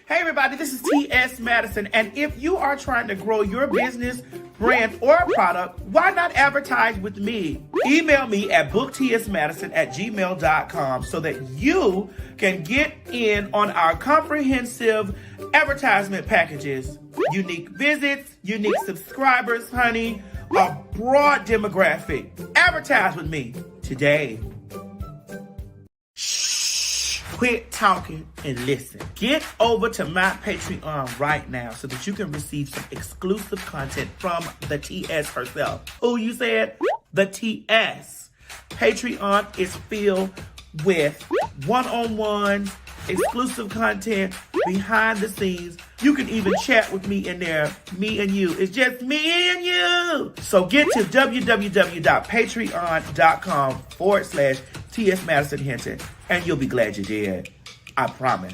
Hey everybody, this is T.S. Madison, and if you are trying to grow your business, brand, or product, why not advertise with me? Email me at booktsmadison@gmail.com so that you can get in on our comprehensive advertisement packages. Unique visits, unique subscribers, honey, a broad demographic. Advertise with me today. Quit talking and listen. Get over to my Patreon right now so that you can receive some exclusive content from the TS herself. Who you said? The TS. Patreon is filled with one-on-ones, exclusive content, behind the scenes. You can even chat with me in there. Me and you. It's just me and you. So get to www.patreon.com/TS Madison Hinton, and you'll be glad you did. I promise.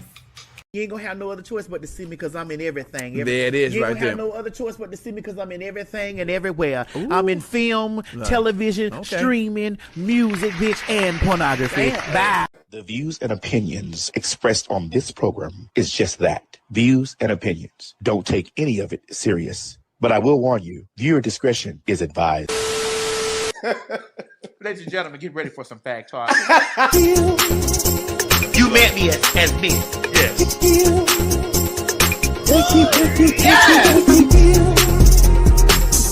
You ain't gonna have no other choice but to see me because I'm in everything. There it is, you right ain't there. gonna have no other choice but to see me because I'm in everything and everywhere. Ooh. I'm in film, television, streaming, music, bitch, and pornography. Bye. The views and opinions expressed on this program is just that. Views and opinions. Don't take any of it serious. But I will warn you, viewer discretion is advised. Ladies and gentlemen, get ready for some fact talk. You met me as me. Yes.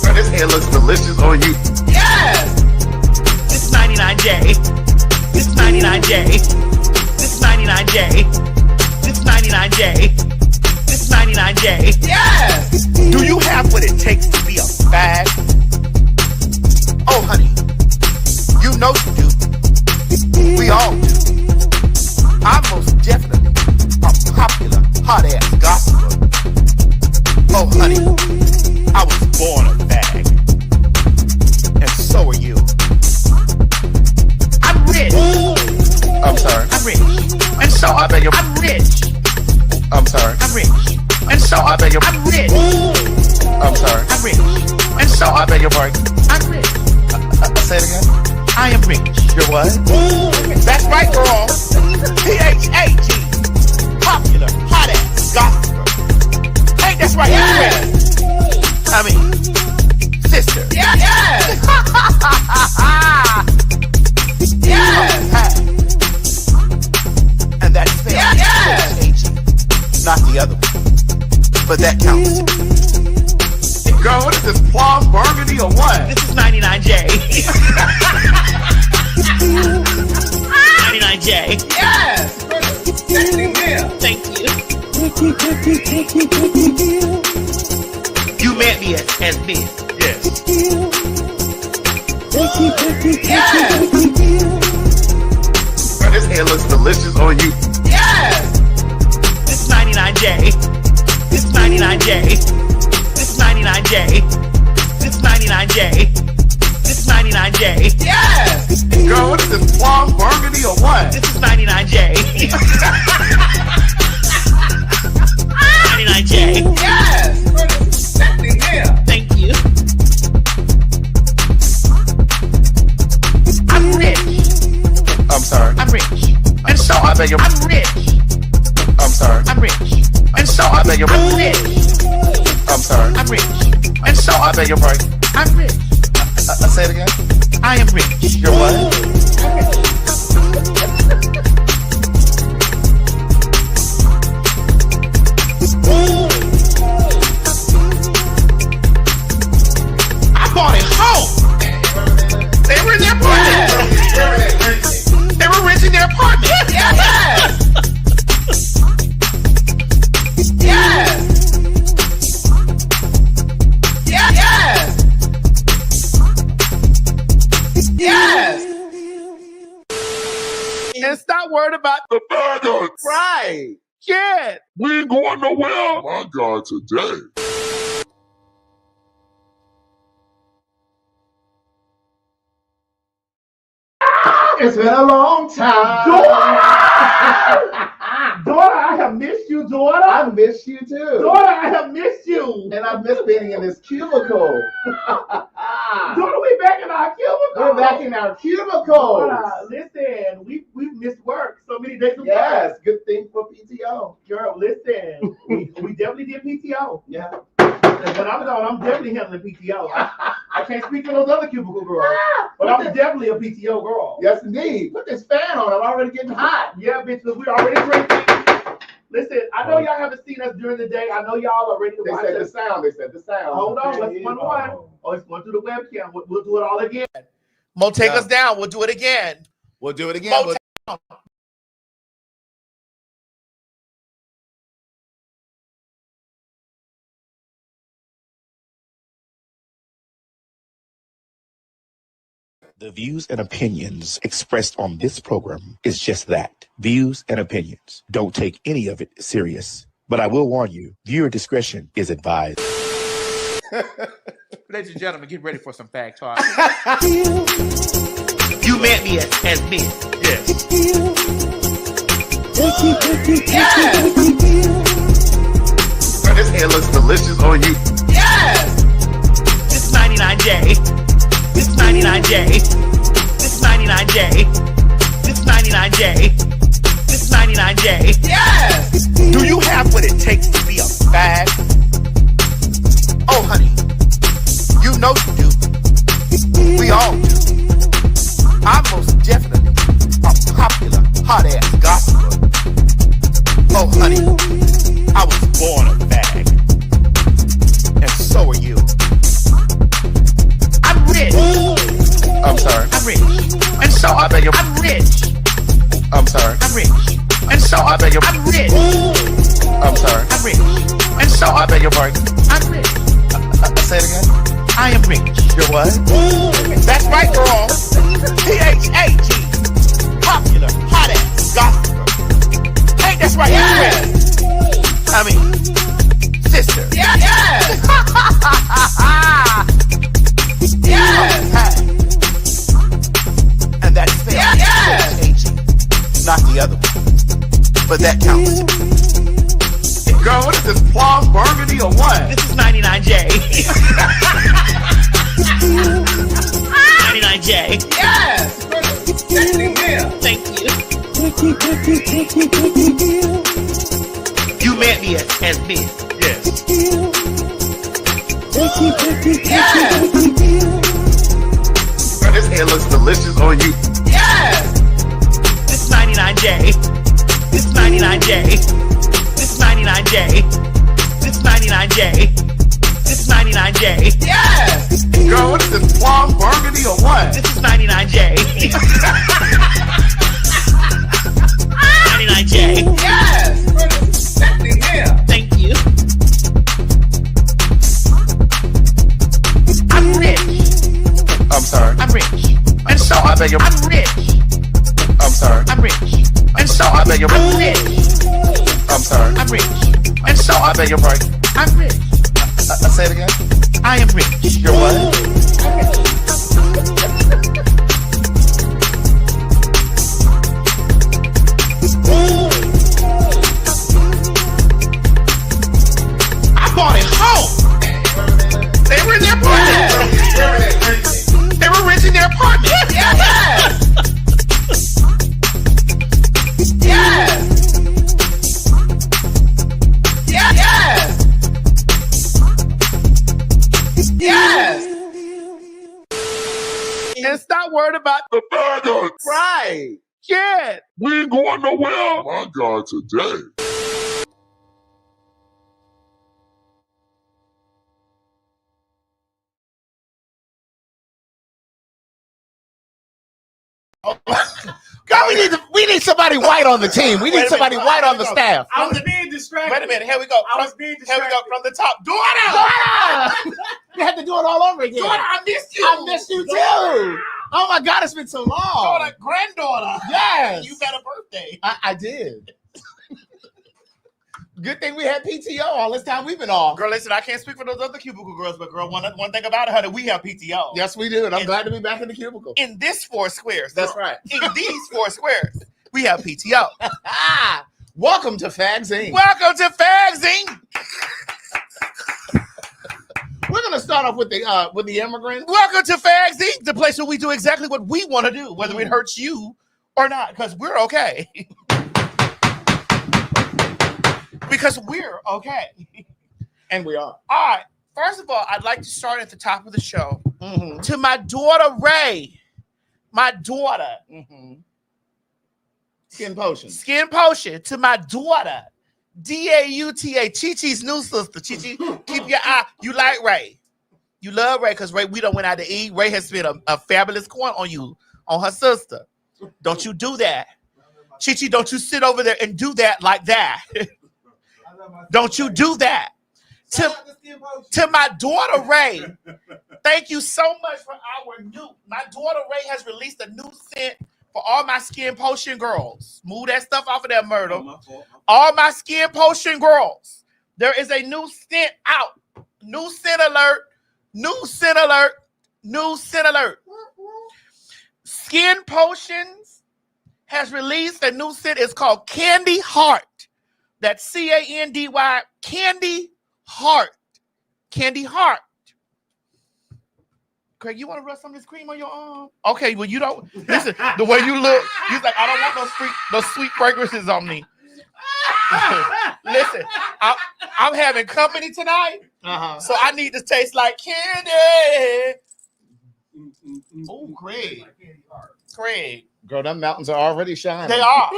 Bro, this hair looks delicious on you. Yes! This 99J. This 99J. This 99J. This 99J. This 99J. Yes! Do you have what it takes to be a fag? Oh, honey, you know you do. We all do. I'm most definitely a popular, hot-ass gossiper. Oh, honey, I was born a fag. And so are you. I'm rich. I'm sorry. I'm rich. And so I beg your... I'm rich. I'm sorry. I'm rich. And so I beg your... I'm rich. I'm sorry. I'm rich. And so I beg your pardon. I'm rich. Say it again. I am rich. You're what? That's right, girl. P-H-A-G. Popular, hot-ass gossiper. Hey, that's right. Yes. I mean, sister. Yeah, yes. Yes. And that's spelled yes. P-H-A-G. Not the other one. But that counts. Girl, what is this, plum burgundy or what? This is 99J. 99J. Yes! Thank you. You met me as me. Yes. Yes. Girl, this hair looks delicious on you. Yes. This 99J. This 99J. This 99J. This 99J. This 99J. Yes. Girl, what is this, plum burgundy or what? This is 99J. 99J. Yes! Thank you. I'm rich. I'm sorry. I'm rich. And so I beg your... I'm rich. I'm sorry. I'm rich. And so I beg your... I'm rich. I'm sorry. I'm rich. And so I beg your pardon. I'm rich. Say it again. I am rich. You're what? I bought it home. They were in their apartment. They were renting their apartment. Yes. Yes. Yes. Yes. And stop worrying about The faggots! right. Shit. We ain't going nowhere! My God, today. It's been a long time. Daughter, I have missed you, daughter. I miss you too. Daughter, I have missed you. And I miss being in this cubicle. Daughter, we back in the our cubicle. We're back in our cubicles. Listen, we've missed work so many days of work. Yes, good thing for PTO. Girl, listen, we definitely did PTO. Yeah. And when I'm gone, I'm definitely handling PTO. I can't speak for those other cubicle girls, but I'm definitely a PTO girl. Yes, indeed. Put this fan on. I'm already getting hot. Yeah, bitch, we already drinking. Listen, I know y'all haven't seen us during the day. I know y'all are ready to watch the sound. They said the sound. Hold on, let's one one. Oh, it's going through the webcam. We'll do it all again. Mo, take us down. We'll do it again. We'll do it again. The views and opinions expressed on this program is just that, views and opinions. Don't take any of it serious. But I will warn you, viewer discretion is advised. Ladies and gentlemen, get ready for some fact talk. You met me as me. Yes. Bro, this hair looks delicious on you. Yes! This 99J. This 99J. This 99J. This 99J. This 99J. Yes! Do you have what it takes to be a fag? Oh, honey, you know you do. We all do. I'm most definitely a popular, hot-ass gossiper. Oh, honey, I was born a fag. And so are you. I'm rich. I'm sorry. I'm rich. And so I beg your... I'm rich. I'm sorry. I'm rich. And so I beg your... I'm rich. I'm sorry. I'm rich. And so I beg your pardon. I'm rich. Say it again. I am rich. You're what? That's right, girl. P-H-A-G. Popular, hot-ass gossiper. Hey, that's right. Yes. I mean, sister. Yeah, yes. Yes. And that's fair. Yeah, yes. Not the other one. But that counts. Girl, what is this, plum burgundy or what? This is 99J. 99J. Yes! Thank you. You met me as me. Yes. Yes. Girl, this hair looks delicious on you. Yes. This 99J. This 99J. This 99J. This 99J. This 99J. Yes. Girl, what is this, plum burgundy or what? This is 99J. 99J. Yes! Thank you. I'm rich. I'm sorry. I'm rich. And so I beg your... I'm rich. I'm sorry. I'm rich. And so I beg your... I'm rich. I'm sorry. I'm rich. And so I beg your pardon. I'm rich. Say it again. I am rich. You're what? I bought it home. They were in their apartment. They were renting their apartment. Yes. Yes. Yes. Yes. And stop worried about The faggots. right. Shit. We ain't going nowhere. Oh my God, today. God, we need somebody white on the team. We need somebody white on the staff. I was being distracted. Wait a minute. Here we go. I was being Here we go distracted. from the top. Daughter! You had to do it all over again. Daughter, I missed you. I missed you too. Oh my God, it's been so long. Daughter, granddaughter. Yes. You got a birthday. I did. Good thing we had PTO all this time we've been off. Girl, listen, I can't speak for those other cubicle girls, but girl, one thing about her that we have PTO. Yes, we do. And I'm glad to be back in the cubicle. In this 4 squares. That's girl, right. In these 4 squares, we have PTO. Welcome to Phagtawlk. Welcome to Phagtawlk. We're going to start off with the immigrants. Welcome to Phagtawlk, the place where we do exactly what we want to do, whether it hurts you or not, because we're okay. Because we're okay. And we are. All right. First of all, I'd like to start at the top of the show to my daughter, Ray. My daughter. Skin potion. Skin potion to my daughter. Dauta. Chi-Chi's new sister. Chi-Chi, keep your eye. You like Ray. You love Ray because Ray, we done went out to eat. Ray has spent a fabulous coin on you, on her sister. Don't you do that. Chi-Chi, don't you sit over there and do that like that. Don't you do that. To my daughter, Ray, thank you so much for my daughter, Ray, has released a new scent for all my skin potion girls. Move that stuff off of that, Myrtle. All my skin potion girls. There is a new scent out. New scent alert. New scent alert. New scent alert. Skin Potions has released a new scent. It's called Candy Heart. That's Candy, Candy Heart. Candy Heart. Craig, you want to rub some of this cream on your arm? Okay, well, you don't. Listen, the way you look, you're like, I don't want those sweet fragrances on me. Listen, I'm having company tonight, so I need to taste like candy. Oh, Craig. Girl, them mountains are already shining. They are.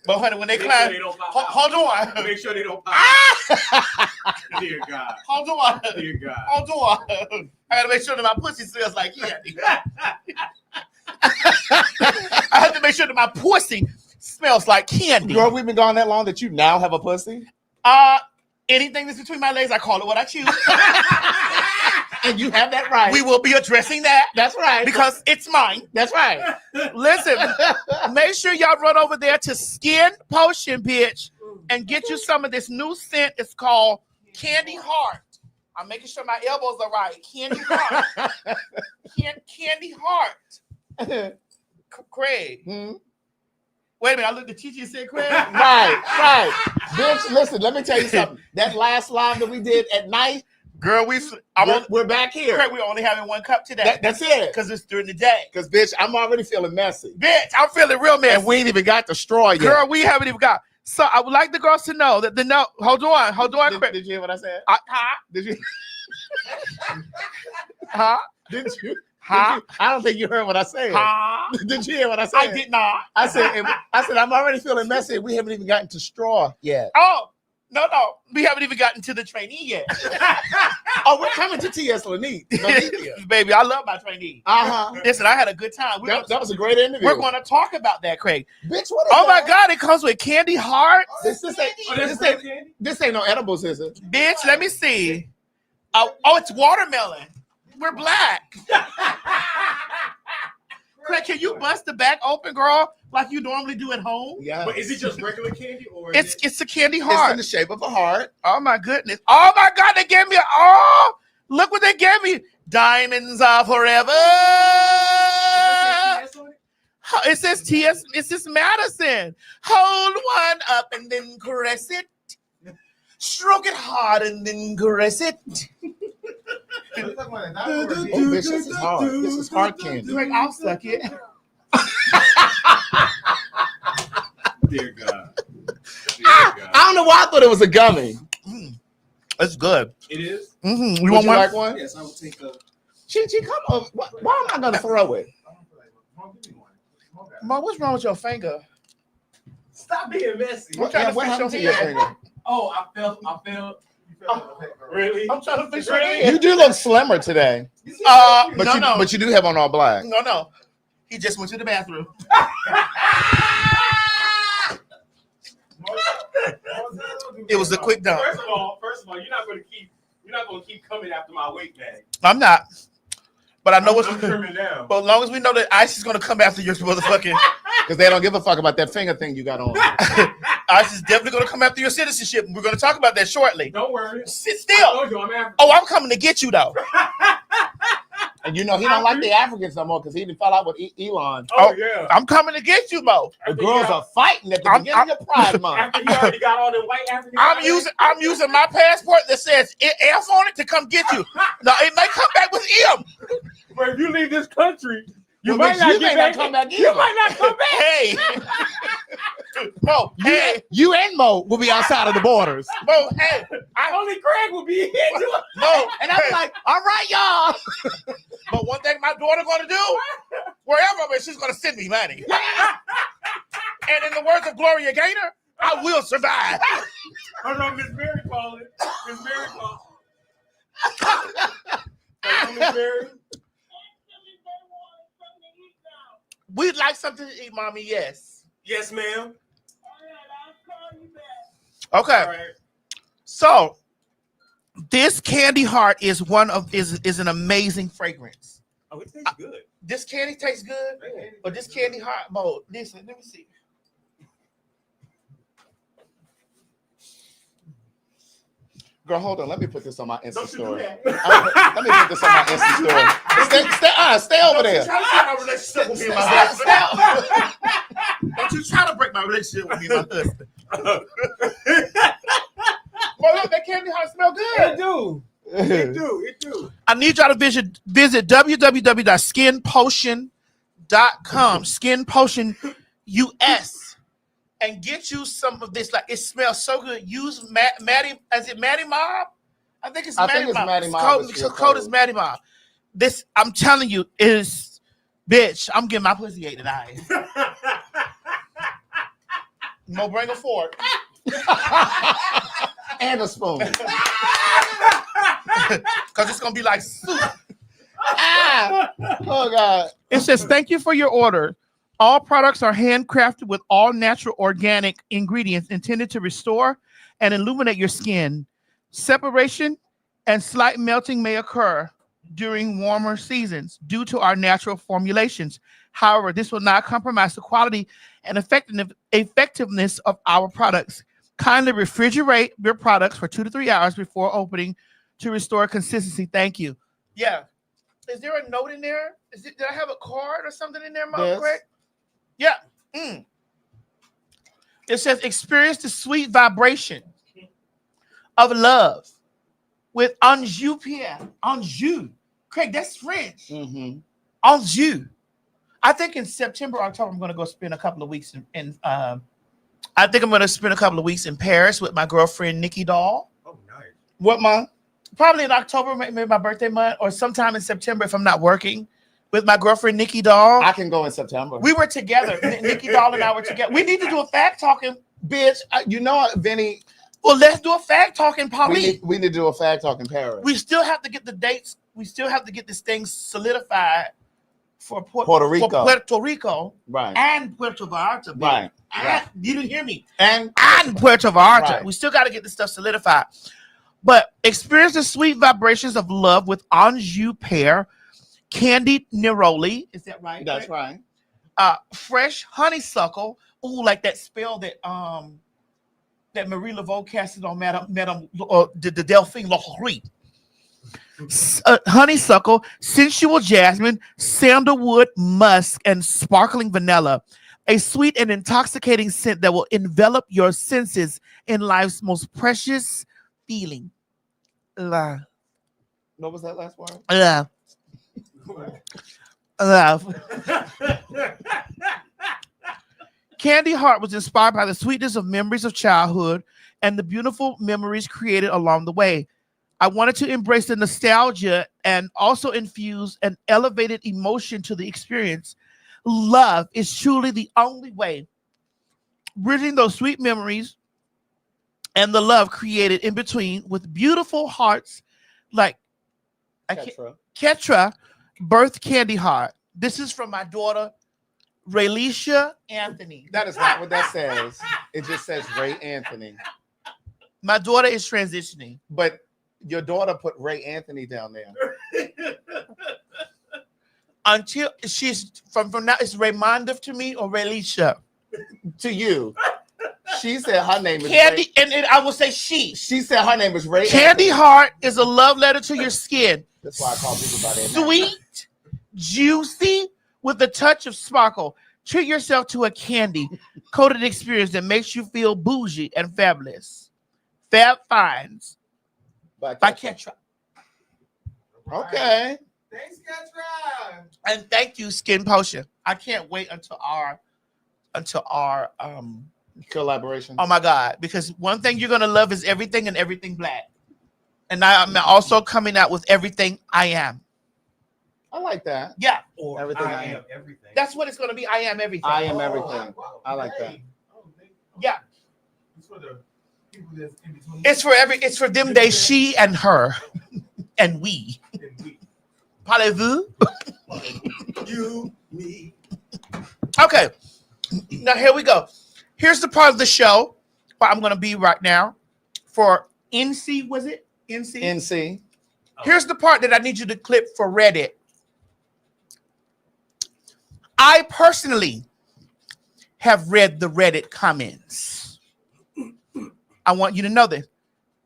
But honey, when they climb, hold on. Make sure they don't pop. Dear God. Hold on. Dear God. Hold on. I gotta make sure that my pussy smells like candy. I have to make sure that my pussy smells like candy. Girl, we've been gone that long that you now have a pussy? Anything that's between my legs, I call it what I choose. And you have that right. We will be addressing that. That's right. Because it's mine. That's right. Listen, make sure y'all run over there to Skin Potion, bitch, and get you some of this new scent. It's called Candy Heart. I'm making sure my elbows are right. Candy Heart. Candy Heart. Craig. Wait a minute, I looked at Chi-Chi and said Craig. Right. Bitch, listen, let me tell you something. That last live that we did at night, girl, we're back here. Craig, we're only having one cup today. That's it. Because it's during the day. Because, bitch, I'm already feeling messy. Bitch, I'm feeling real messy. And we ain't even got the straw yet. Girl, we haven't even got. So I would like the girls to know that hold on. Did you hear what I said? Did you? Did you? I don't think you heard what I said. Did you hear what I said? I did not. I said I'm already feeling messy. We haven't even gotten to straw yet. Oh, no. We haven't even gotten to the trainee yet. Oh, we're coming to TS Lanete. Baby, I love my trainee. Listen, I had a good time. That was a great interview. We're going to talk about that, Craig. Bitch, what is that? my God, it comes with candy heart. This ain't no edibles, is it? Bitch, let me see. Oh, it's watermelon. We're black. Craig, can you bust the back open, girl, like you normally do at home? Yeah. But is it just regular candy or it's a candy heart? It's in the shape of a heart. Oh my goodness. Oh my God, they gave me look what they gave me. Diamonds are forever. It says TS, it says Madison. Hold one up and then caress it. Stroke it hard and then caress it. Oh, bitch, this is hard. This is hard candy. Greg, I'll suck it. Dear God. I don't know why I thought it was a gummy. It's good. It is? Mm-hmm. Would you like one? Yes, I will take a. Chi-Chi, come on. Why am I going to throw it? Mom, what's wrong with your finger? Stop being messy. I'm trying to What fix happened to your your finger. finger? Oh, I felt. Really? I'm trying to fix your Really? finger. You do look slimmer today. But you do have on all black. No. He just went to the bathroom. It was a quick dump. First of all, you're not going to keep coming after my weight bag. I'm not. But I know what's I'm trimming down. But as long as we know that Ice is going to come after your motherfucking. Because they don't give a fuck about that finger thing you got on. Ice is definitely going to come after your citizenship. We're going to talk about that shortly. Don't worry. Sit still. I told you I'm African. Oh, I'm coming to get you though. And you know he don't like the Africans no more because he didn't fall out with Elon. Oh, yeah. I'm coming to get you, Mo. The girls are fighting at the beginning of Pride Month. After you already got all the white Africans. I'm using my passport that says F on it to come get you. No, it may come back with M. But if you leave this country, you Well, might not you get may back. not come back You either. might not come back. Hey, Mo. Hey, You and Mo will be outside of the borders. Mo. Hey, Only Craig will be here. Mo. And I'm like, all right, y'all. But one thing my daughter gonna do, wherever I'm at, she's gonna send me money. And in the words of Gloria Gaynor, I will survive. Hold on, Miss Mary calling. Miss Mary calling. Miss Mary. We'd like something to eat, Mommy. Yes. Yes, ma'am. Okay. All right. So this candy heart is is an amazing fragrance. Oh, it tastes good. This candy tastes good, but this candy heart, Mo. Listen, let me see. Girl, hold on. Let me put this on my Insta Don't you do story. that. Let me put this on my Insta story. Stay over there. Don't you try to break my relationship with me and my husband. Don't you try to break my relationship with me and my husband. Well, look, that candy heart smell good. It do. It do. I need y'all to visit www.skinpotion.com, Skin Potion US, and get you some of this. Like, it smells so good. Use Maddie. Is it Maddie Mob? I think it's Maddie Mob. Maddie Mob. It's code is Maddie Mob. This, I'm telling you, is bitch. I'm getting my pussy ate tonight. Mo, bring a fork. And a spoon. Because it's gonna be like soup. Oh God. It says, thank you for your order. All products are handcrafted with all natural organic ingredients intended to restore and illuminate your skin. Separation and slight melting may occur during warmer seasons due to our natural formulations. However, this will not compromise the quality and effectiveness of our products. Kindly refrigerate your products for 2 to 3 hours before opening to restore consistency. Thank you. Yeah. Is there a note in there? Did I have a card or something in there, Mom? Yes. Correct? Yeah. It says, experience the sweet vibration of love with Anjou Pierre. Anjou. Craig, that's French. Mm-hmm. Anjou. I think in September, October, I'm going to go spend a couple of weeks in Paris with my girlfriend, Nikki Doll. Oh, nice. What month? Probably in October, maybe my birthday month, or sometime in September if I'm not working, with my girlfriend, Nikki Doll. I can go in September. We were together. Nikki Doll and I were together. We need to do a fact talking. Bitch, you know what, Vinny? Well, let's do a fact talking, Pauline. We need to do a fact talk in Paris. We still have to get the dates. We still have to get this thing solidified for Puerto Rico. For Puerto Rico, Right. And Puerto Vallarta. Baby. Right. And, you didn't hear me. And Puerto Vallarta. Right. We still got to get this stuff solidified. But experience the sweet vibrations of love with Anjou pear, candied neroli. Is that right? that's right. Fresh honeysuckle. Ooh, like that spell that that Marie Laveau casted on Madame the Delphine Laurie. Honeysuckle, sensual jasmine, sandalwood, musk, and sparkling vanilla. A sweet and intoxicating scent that will envelop your senses in life's most precious feeling. Love. What was that last word? Love. Love. Candy Heart was inspired by the sweetness of memories of childhood and the beautiful memories created along the way. I wanted to embrace the nostalgia and also infuse an elevated emotion to the experience. Love is truly the only way, bridging those sweet memories and the love created in between with beautiful hearts like Ketra birth Candy Heart. This is from my daughter, Raylisha Anthony. That is not what that says. It just says Ray Anthony. My daughter is transitioning. But your daughter put Ray Anthony down there. Until she's from now, it's Raymonda to me or Raylisha. To you. She said her name is Candy, Ray. and I will say she. She said her name is Ray Candy Anthony. Heart is a love letter to your skin. That's why I call people by their name. Sweet juicy with a touch of sparkle. Treat yourself to a candy coated experience that makes you feel bougie and fabulous. Fab Finds by Ketra. Okay. Thanks, Ketra. And thank you, Skin Potion. I can't wait until our Collaboration. oh my God, because one thing you're gonna love is everything and everything black. And I'm also coming out with everything I am. I like that. Yeah. Or Everything I I am am. everything. That's what it's gonna be. I am everything. I am everything. I like that. Yeah. It's for the people that's in between. It's for them, they, she, and her. And we. Parlez-vous? You, me. Okay. Now here we go. Here's the part of the show where I'm gonna be right now for NC, was it? NC? NC. Here's the part that I need you to clip for Reddit. I personally have read the Reddit comments. I want you to know this.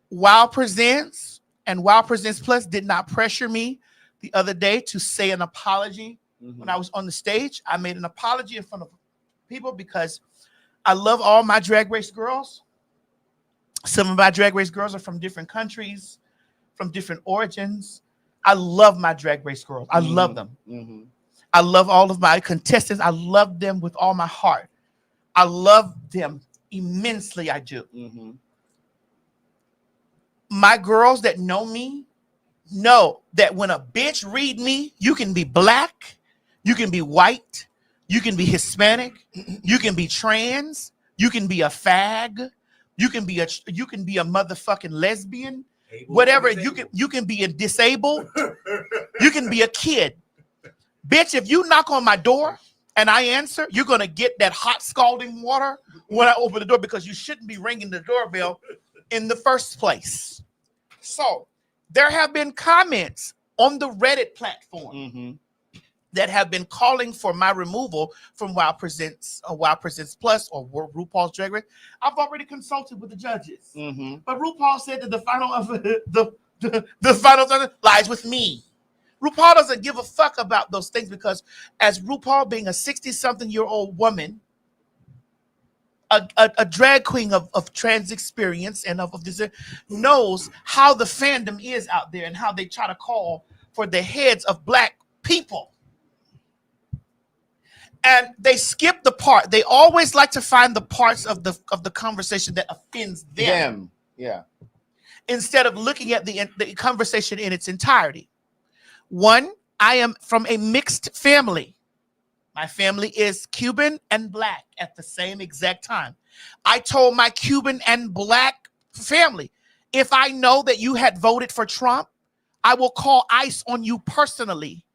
Wow Presents and Wow Presents Plus did not pressure me the other day to say an apology. When I was on the stage, I made an apology in front of people because I love all my Drag Race girls. Some of my Drag Race girls are from different countries, from different origins. I love my Drag Race girls. I love them. I love all of my contestants. I love them with all my heart. I love them immensely. I do. My girls that know me know that when a bitch read me, you can be black, you can be white, you can be Hispanic, you can be trans, you can be a fag, you can be a motherfucking lesbian, whatever. You can be a disabled, you can be a kid. Bitch, if you knock on my door and I answer, you're gonna get that hot scalding water when I open the door because you shouldn't be ringing the doorbell in the first place. So there have been comments on the Reddit platform that have been calling for my removal from Wow Presents Plus or RuPaul's Drag Race. I've already consulted with the judges, but RuPaul said that the final of the final lies with me. RuPaul doesn't give a fuck about those things because as RuPaul being a 60-something-year-old woman, a drag queen of trans experience and of this, knows how the fandom is out there and how they try to call for the heads of black people. And they skip the part. They always like to find the parts of the conversation that offends them. Yeah. Instead of looking at the conversation in its entirety. One, I am from a mixed family. My family is Cuban and black at the same exact time. I told my Cuban and black family, if I know that you had voted for Trump, I will call ICE on you personally.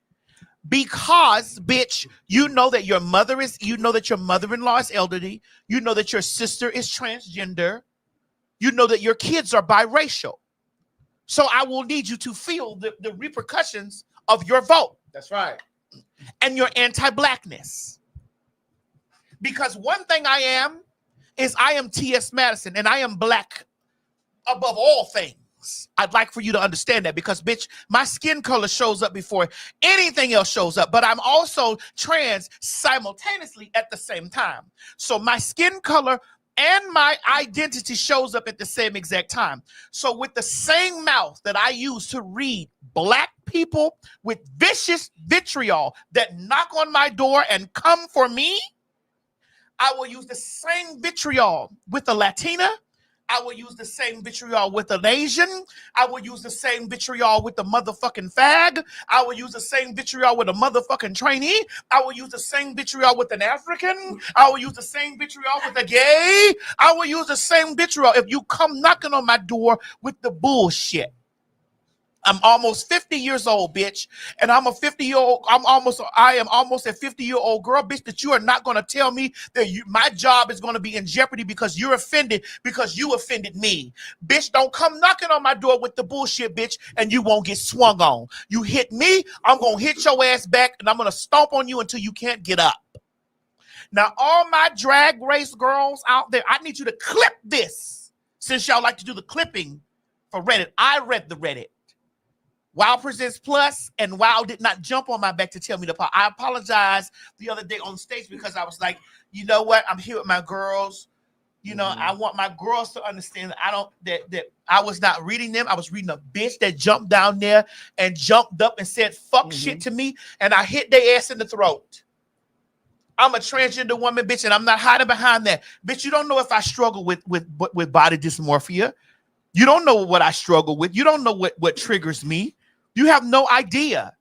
Because, bitch, you know that your mother-in-law is elderly. You know that your sister is transgender. You know that your kids are biracial. So I will need you to feel the repercussions of your vote. That's right. And your anti-blackness. Because one thing I am is I am T.S. Madison and I am black above all things. I'd like for you to understand that because, bitch, my skin color shows up before anything else shows up, but I'm also trans simultaneously at the same time. So my skin color and my identity shows up at the same exact time. So with the same mouth that I use to read black people with vicious vitriol that knock on my door and come for me, I will use the same vitriol with a Latina. I will use the same vitriol with an Asian. I will use the same vitriol with the motherfucking fag. I will use the same vitriol with a motherfucking trainee. I will use the same vitriol with an African. I will use the same vitriol with a gay. I will use the same vitriol if you come knocking on my door with the bullshit. I'm almost 50 years old, bitch. And I am almost a 50-year-old girl, bitch, that you are not going to tell me that my job is going to be in jeopardy because you're offended because you offended me. Bitch, don't come knocking on my door with the bullshit, bitch, and you won't get swung on. You hit me, I'm going to hit your ass back, and I'm going to stomp on you until you can't get up. Now, all my drag race girls out there, I need you to clip this since y'all like to do the clipping for Reddit. I read the Reddit. Wow Presents Plus, and Wow did not jump on my back to tell me to apologize. I apologized the other day on stage because I was like, you know what? I'm here with my girls. You know, I want my girls to understand that I was not reading them. I was reading a bitch that jumped down there and jumped up and said fuck shit to me, and I hit their ass in the throat. I'm a transgender woman, bitch, and I'm not hiding behind that. Bitch, you don't know if I struggle with body dysmorphia. You don't know what I struggle with. You don't know what triggers me. You have no idea.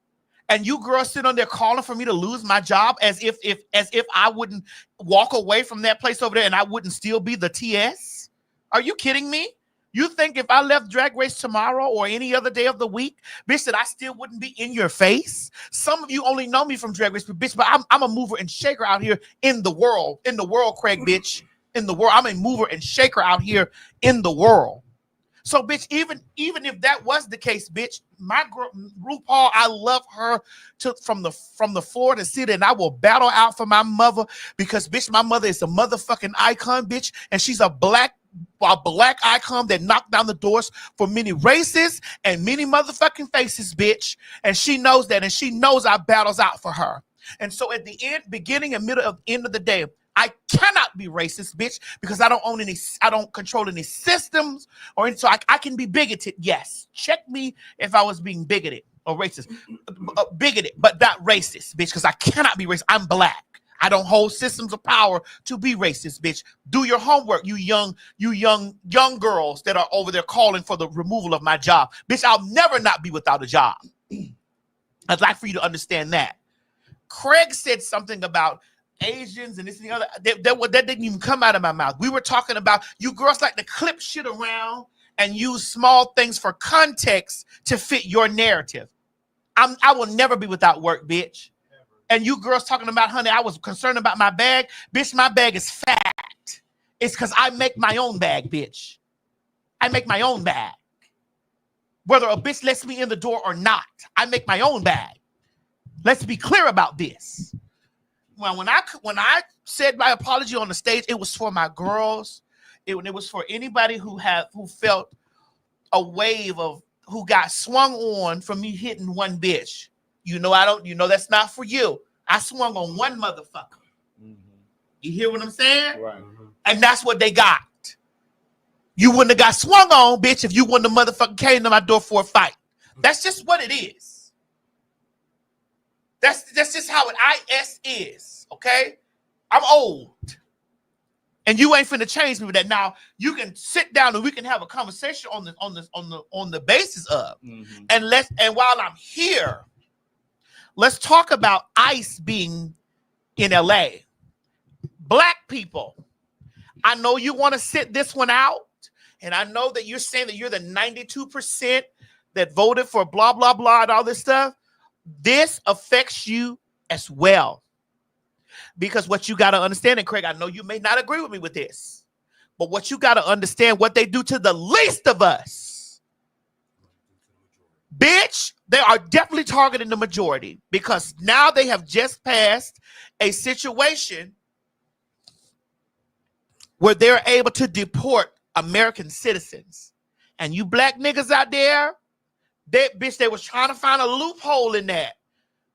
And you girls sit on there calling for me to lose my job as if I wouldn't walk away from that place over there and I wouldn't still be the TS? Are you kidding me? You think if I left Drag Race tomorrow or any other day of the week, bitch, that I still wouldn't be in your face? Some of you only know me from Drag Race, but bitch, but I'm a mover and shaker out here in the world, Craig, bitch, in the world. I'm a mover and shaker out here in the world. So, bitch, even if that was the case, bitch, my girl RuPaul, I love her from the floor to sit, and I will battle out for my mother because, bitch, my mother is a motherfucking icon, bitch, and she's a black icon that knocked down the doors for many races and many motherfucking faces, bitch, and she knows that, and she knows I battles out for her. And so, at the beginning and middle of end of the day, I cannot be racist, bitch, because I don't control any systems or so I can be bigoted. Yes. Check me if I was being bigoted or racist. Bigoted, but not racist, bitch, because I cannot be racist. I'm black. I don't hold systems of power to be racist, bitch. Do your homework, you young girls that are over there calling for the removal of my job. Bitch, I'll never not be without a job. I'd like for you to understand that. Craig said something about Asians and this and the other. That didn't even come out of my mouth. We were talking about you girls like to clip shit around and use small things for context to fit your narrative. I will never be without work, bitch. And you girls talking about, honey, I was concerned about my bag. Bitch, my bag is fat. It's because I make my own bag, bitch. I make my own bag. Whether a bitch lets me in the door or not, I make my own bag. Let's be clear about this. Well, when I said my apology on the stage, it was for my girls. It was for anybody who felt a wave of who got swung on from me hitting one bitch. You know that's not for you. I swung on one motherfucker. You hear what I'm saying? Right. And that's what they got. You wouldn't have got swung on, bitch, if you wouldn't have motherfucking came to my door for a fight. That's just what it is. That's just how an IS is, okay? I'm old. And you ain't finna change me with that. Now, you can sit down and we can have a conversation on the basis of. And while I'm here, let's talk about ICE being in LA. Black people, I know you want to sit this one out, and I know that you're saying that you're the 92% that voted for blah, blah, blah, and all this stuff. This affects you as well. Because what you got to understand, and Craig, I know you may not agree with me with this, but what you got to understand, what they do to the least of us, bitch, they are definitely targeting the majority, because now they have just passed a situation where they're able to deport American citizens. And you black niggas out there, they was trying to find a loophole in that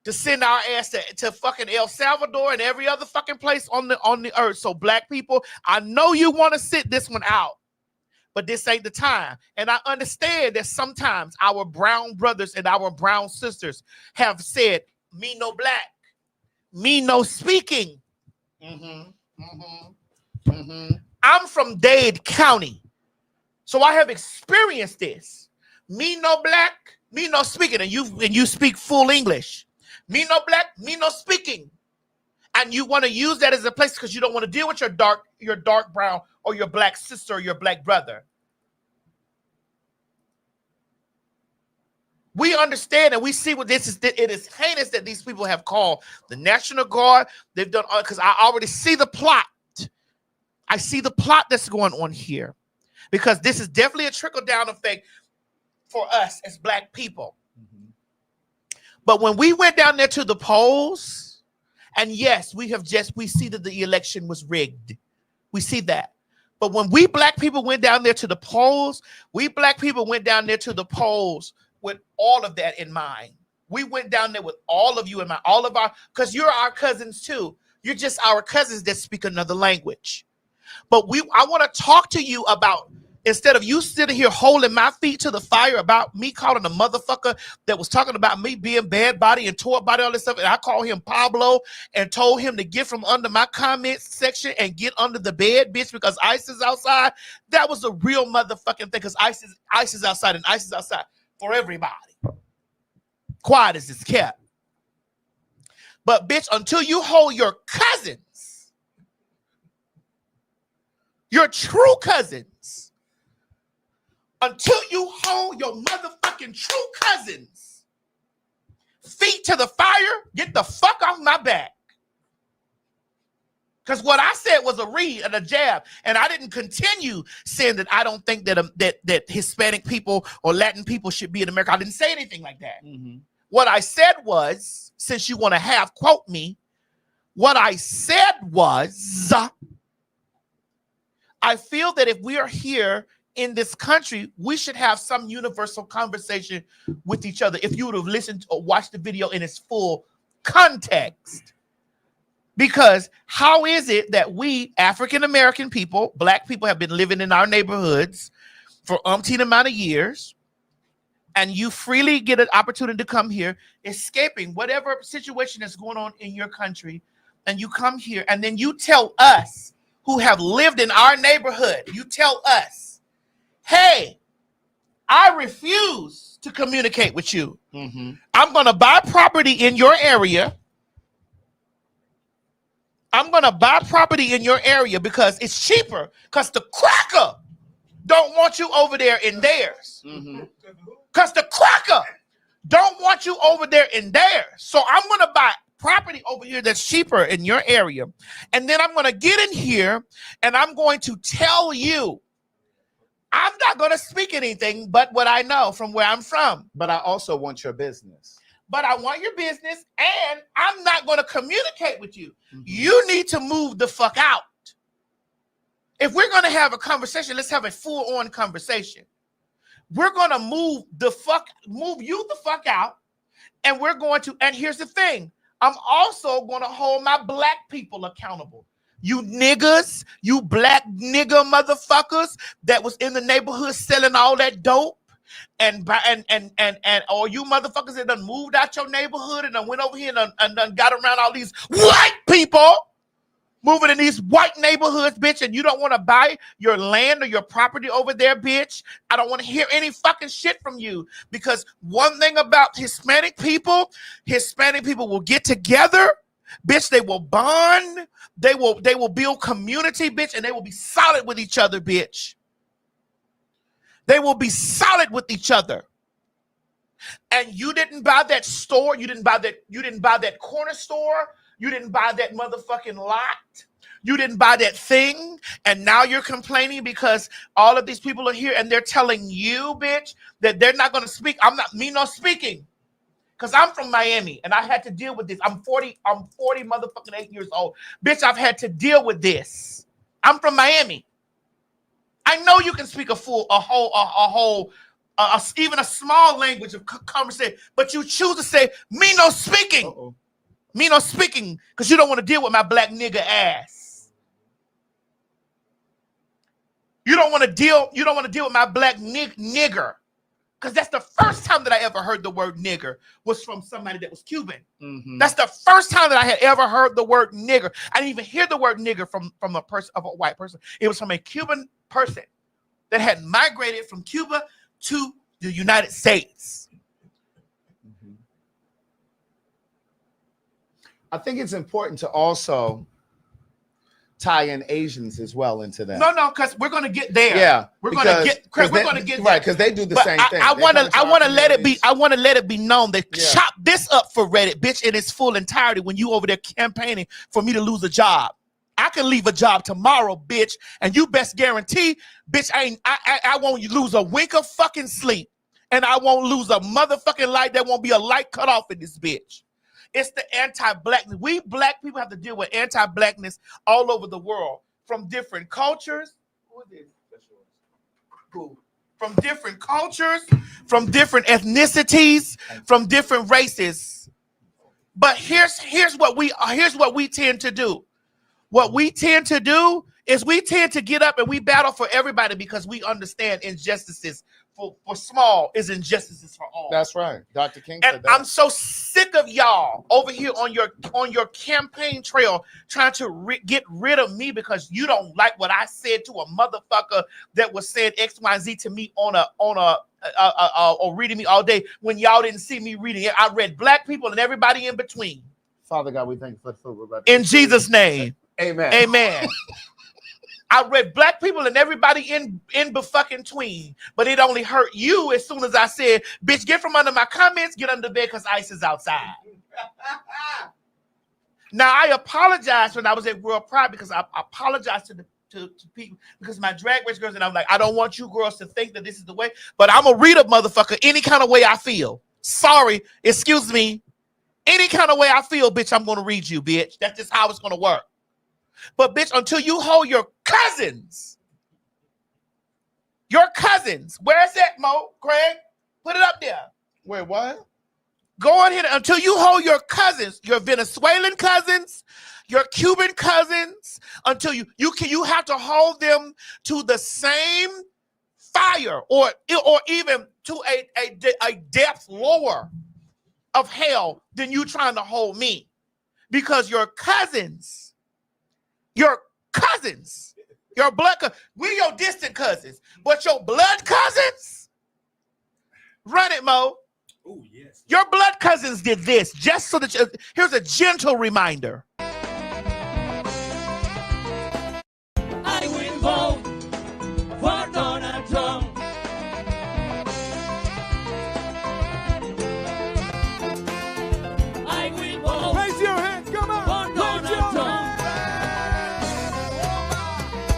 to send our ass to fucking El Salvador and every other fucking place on the earth. So black people, I know you want to sit this one out, but this ain't the time. And I understand that sometimes our brown brothers and our brown sisters have said, me no black, me no speaking. I'm from Dade County, so I have experienced this. Me no black, me no speaking, and you speak full English. Me no black, me no speaking, and you want to use that as a place because you don't want to deal with your dark brown or your black sister or your black brother. We understand and we see what this is. It is heinous that these people have called the National Guard. They've done, because I already see the plot. I see the plot that's going on here, because this is definitely a trickle-down effect for us as black people. But when we went down there to the polls, and yes, we see that the election was rigged. We see that. But when we black people went down there to the polls, with all of that in mind. We went down there with all of you in mind, all of our, because you're our cousins too. You're just our cousins that speak another language. But I want to talk to you about, instead of you sitting here holding my feet to the fire about me calling a motherfucker that was talking about me being bad body and tore body, all this stuff, and I called him Pablo and told him to get from under my comment section and get under the bed, bitch, because ICE is outside. That was a real motherfucking thing, because ICE is outside, and ICE is outside for everybody. Quiet as it's kept. But bitch, until you hold your cousins, your true cousins, until you hold your motherfucking true cousins feet to the fire, get the fuck off my back. Because what I said was a read and a jab, and I didn't continue saying that I don't think that Hispanic people or Latin people should be in America. I didn't say anything like that. Mm-hmm. What I said was, since you want to half quote me, what I said was, I feel that if we are here in this country, we should have some universal conversation with each other. If you would have listened or watched the video in its full context. Because how is it that we African-American people, black people, have been living in our neighborhoods for umpteen amount of years, and you freely get an opportunity to come here, escaping whatever situation is going on in your country, and you come here, and then you tell us who have lived in our neighborhood, you tell us, hey, I refuse to communicate with you. Mm-hmm. I'm going to buy property in your area. I'm going to buy property in your area because it's cheaper, because the cracker don't want you over there in theirs. Mm-hmm. Because the cracker don't want you over there in theirs. So I'm going to buy property over here that's cheaper in your area. And then I'm going to get in here and I'm going to tell you, I'm not going to speak anything but what I know from where I'm from. But I also want your business. But I want your business, and I'm not going to communicate with you. Mm-hmm. You need to move the fuck out. If we're going to have a conversation, let's have a full-on conversation. We're going to move you the fuck out, and we're going to, and here's the thing, I'm also going to hold my black people accountable. You niggas, you black nigger motherfuckers that was in the neighborhood selling all that dope, and or you motherfuckers that done moved out your neighborhood and done went over here and done got around all these white people moving in these white neighborhoods, bitch, and you don't want to buy your land or your property over there, bitch. I don't want to hear any fucking shit from you, because one thing about Hispanic people will get together, bitch. They will bond. They will build community, bitch, and they will be solid with each other, bitch. They will be solid with each other. And you didn't buy that store. You didn't buy that corner store. You didn't buy that motherfucking lot. You didn't buy that thing. And now you're complaining because all of these people are here and they're telling you, bitch, that they're not going to speak. I'm not speaking. Because I'm from Miami and I had to deal with this. I'm 40 motherfucking 8 years old. Bitch, I've had to deal with this. I'm from Miami. I know you can speak even a small language of conversation, but you choose to say, me no speaking. Uh-oh. Me no speaking, because you don't want to deal with my black nigga ass. You don't want to deal with my black nigger. Because that's the first time that I ever heard the word nigger was from somebody that was Cuban. Mm-hmm. That's the first time that I had ever heard the word nigger. I didn't even hear the word nigger from a white person. It was from a Cuban person that had migrated from Cuba to the United States. Mm-hmm. I think it's important to also tie in Asians as well into that. No, because we're going to get there. Yeah, we're going to get there. Right, because they do the same thing. I want to let it be known that chop this up for Reddit, bitch, in its full entirety when you over there campaigning for me to lose a job. I can leave a job tomorrow, bitch, and you best guarantee, bitch, I won't lose a wink of fucking sleep, and I won't lose a motherfucking light. There won't be a light cut off in this bitch. It's the anti-blackness. We black people have to deal with anti-blackness all over the world from different cultures. Who is this? Who? from different cultures, from different ethnicities, from different races. But here's what we tend to do. What we tend to do is we tend to get up and we battle for everybody because we understand injustices for small is injustices for all. That's right. Dr. King And said that. I'm so sick of y'all over here on your campaign trail trying to get rid of me because you don't like what I said to a motherfucker that was saying X, Y, Z to me or reading me all day when y'all didn't see me reading it. I read black people and everybody in between. Father God, we thank you for the food. In Jesus' name. Amen. Amen. I read black people and everybody in fucking tween, but it only hurt you as soon as I said, bitch, get from under my comments, get under bed because ICE is outside. Now, I apologize when I was at World Pride because I apologized to people because my drag race girls, and I'm like, I don't want you girls to think that this is the way, but I'm a read a motherfucker any kind of way I feel. Sorry, excuse me. Any kind of way I feel, bitch, I'm going to read you, bitch. That's just how it's going to work. But bitch, until you hold your cousins, where's that, Mo? Craig, put it up there. Wait, what? Go on here until you hold your cousins, your Venezuelan cousins, your Cuban cousins, until you have to hold them to the same fire or even to a depth lower of hell than you trying to hold me, because your cousins, your blood, we're your distant cousins, but your blood cousins, run it, Mo. Oh, yes. Your blood cousins did this just so that here's a gentle reminder. I will vote for Donald Trump. I will vote. Raise your hands, come on. For Donald Trump.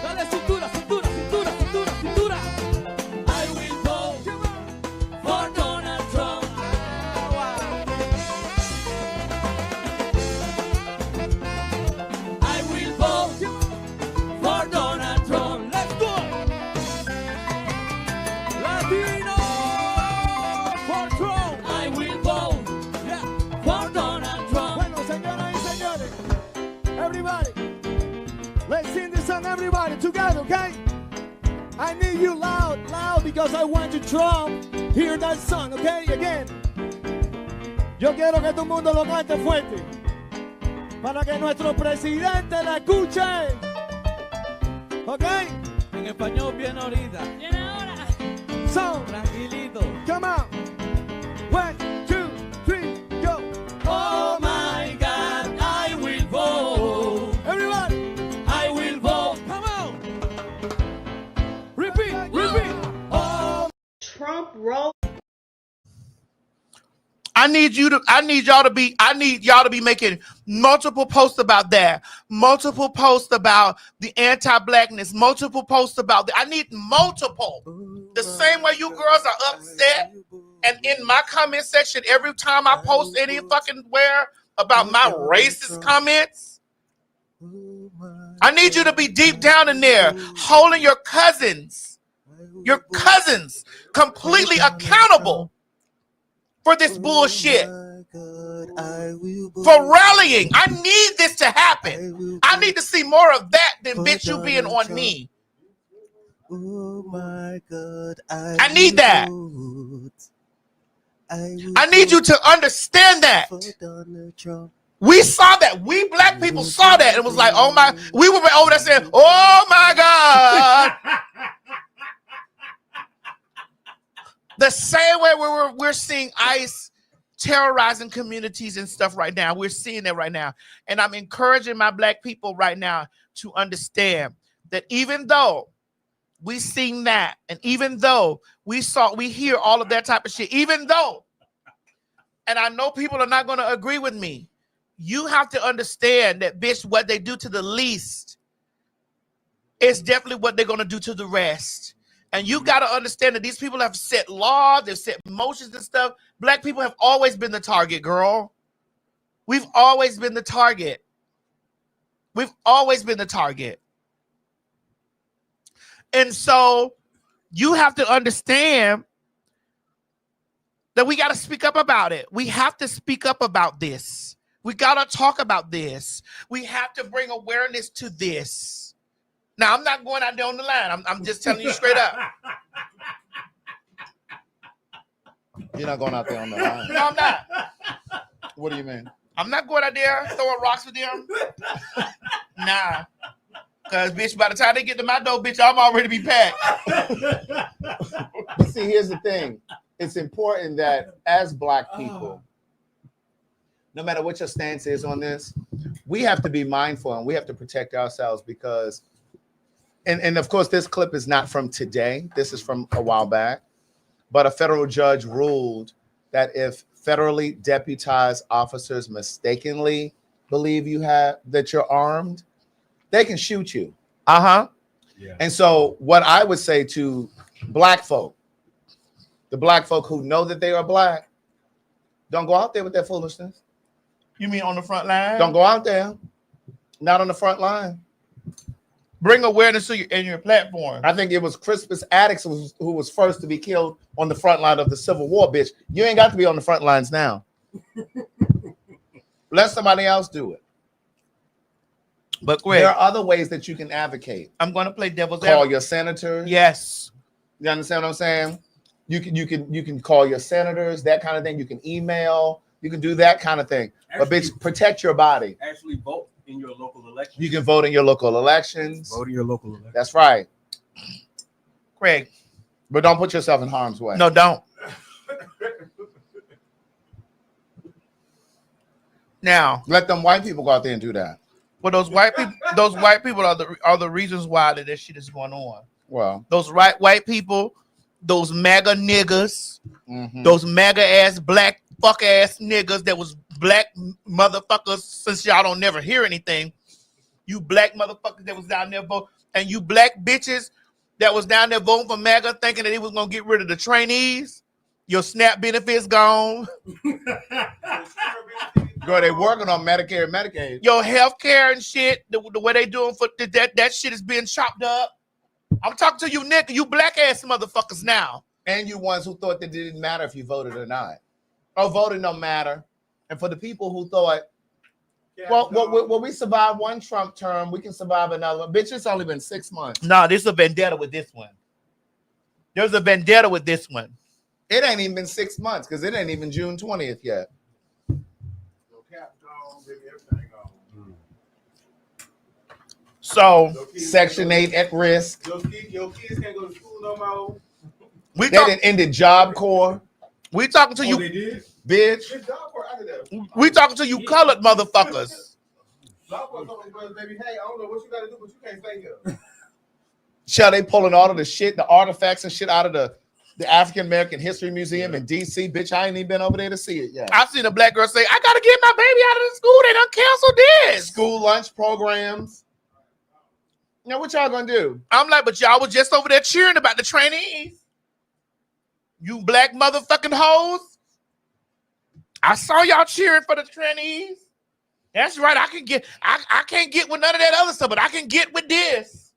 Dale cintura, cintura, cintura, cintura, cintura. I will vote for Donald Trump. I will vote for Donald Trump. Let's go. Latino for Trump. I will vote Yeah. for Donald Trump. Bueno, señoras y señores, everybody, let's sing this song, everybody, together, okay? I need you loud, because I want you Trump. Hear that song, okay? Again. Yo quiero que todo el mundo lo cante fuerte, para que nuestro presidente la escuche, ¿ok? En español bien ahorita. So, Tranquilito. come on. 1, 2, 3, go. Oh my God, I will vote. Everybody, I will vote. come on. Repeat, repeat. Oh, Trump wrote. I need y'all to be making multiple posts about that, multiple posts about the anti-blackness, multiple posts about I need multiple. The same way you girls are upset, and in my comment section, every time I post any fucking where about my racist comments, I need you to be deep down in there, holding your cousins completely accountable for this bullshit, for rallying. I need this to happen. I need to see more of that than bitch you being on me. I need that. I need you to understand that. We saw that. We black people saw that. It was like, oh my, we were over there saying, oh my God. The same way we're seeing ICE terrorizing communities and stuff right now. We're seeing that right now. And I'm encouraging my black people right now to understand that even though we seen that, and even though we hear all of that type of shit, even though, and I know people are not going to agree with me, you have to understand that, bitch, what they do to the least is definitely what they're going to do to the rest. And you got to understand that these people have set laws, they've set motions and stuff. Black people have always been the target, girl. We've always been the target. We've always been the target. And so you have to understand that we got to speak up about it. We have to speak up about this. We got to talk about this. We have to bring awareness to this. Now, I'm not going out there on the line. I'm just telling you straight up. You're not going out there on the line. No, I'm not. What do you mean? I'm not going out there throwing rocks with them. Nah. Because, bitch, by the time they get to my door, bitch, I'm already be packed. But see, here's the thing. It's important that as Black people, no matter what your stance is on this, we have to be mindful and we have to protect ourselves because, and of course, this clip is not from today. This is from a while back. But a federal judge ruled that if federally deputized officers mistakenly believe that you're armed, they can shoot you. Uh-huh. Yeah. And so what I would say to Black folk, the Black folk who know that they are Black, don't go out there with that foolishness. You mean on the front line? Don't go out there. Not on the front line. Bring awareness to your platform. I think it was Crispus Attucks who was first to be killed on the front line of the Civil War, bitch. You ain't got to be on the front lines now. Let somebody else do it. But Greg, there are other ways that you can advocate. I'm going to play devil's advocate. Call advocate. your senators. Yes. You understand what I'm saying? You can call your senators, that kind of thing. You can email. You can do that kind of thing. Actually, but bitch, protect your body. Actually vote in your local elections. You can vote in your local elections. Vote in your local elections. That's right. Craig. But don't put yourself in harm's way. No, don't. Now, let them white people go out there and do that. Well, those white people are the reasons why that shit is going on. Well, those white people, those MAGA niggas, those MAGA ass black fuck ass niggas that was black motherfuckers. Since y'all don't never hear anything, you black motherfuckers that was down there voting, and you black bitches that was down there voting for MAGA, thinking that he was gonna get rid of the trainees. Your SNAP benefits gone. Girl, they working on Medicare and Medicaid. Your health care and shit, the way they doing for that shit is being chopped up. I'm talking to you, nigga, you black ass motherfuckers now. And you ones who thought that it didn't matter if you voted or not. Oh, voting don't matter. And for the people who thought, well, we survived one Trump term, we can survive another one. Bitch, it's only been 6 months. No, there's a vendetta with this one. There's a vendetta with this one. It ain't even been 6 months because it ain't even June 20th yet. So, Section 8 at risk. Your kids can't go to school no more. They done ended Job Corps. We talking to you, they did? Bitch. We talking to you colored motherfuckers. Job Corps told me, baby, hey, I don't know what you got to do, but you can't stay here. Shall they pulling all of the shit, the artifacts and shit out of the African American History Museum in DC? Bitch, I ain't even been over there to see it yet. I seen a black girl say, I gotta get my baby out of the school. They done canceled this. School lunch programs. Now, what y'all gonna do? I'm like, but y'all was just over there cheering about the trainees. You black motherfucking hoes. I saw y'all cheering for the trainees. That's right. I can't get with none of that other stuff, but I can get with this.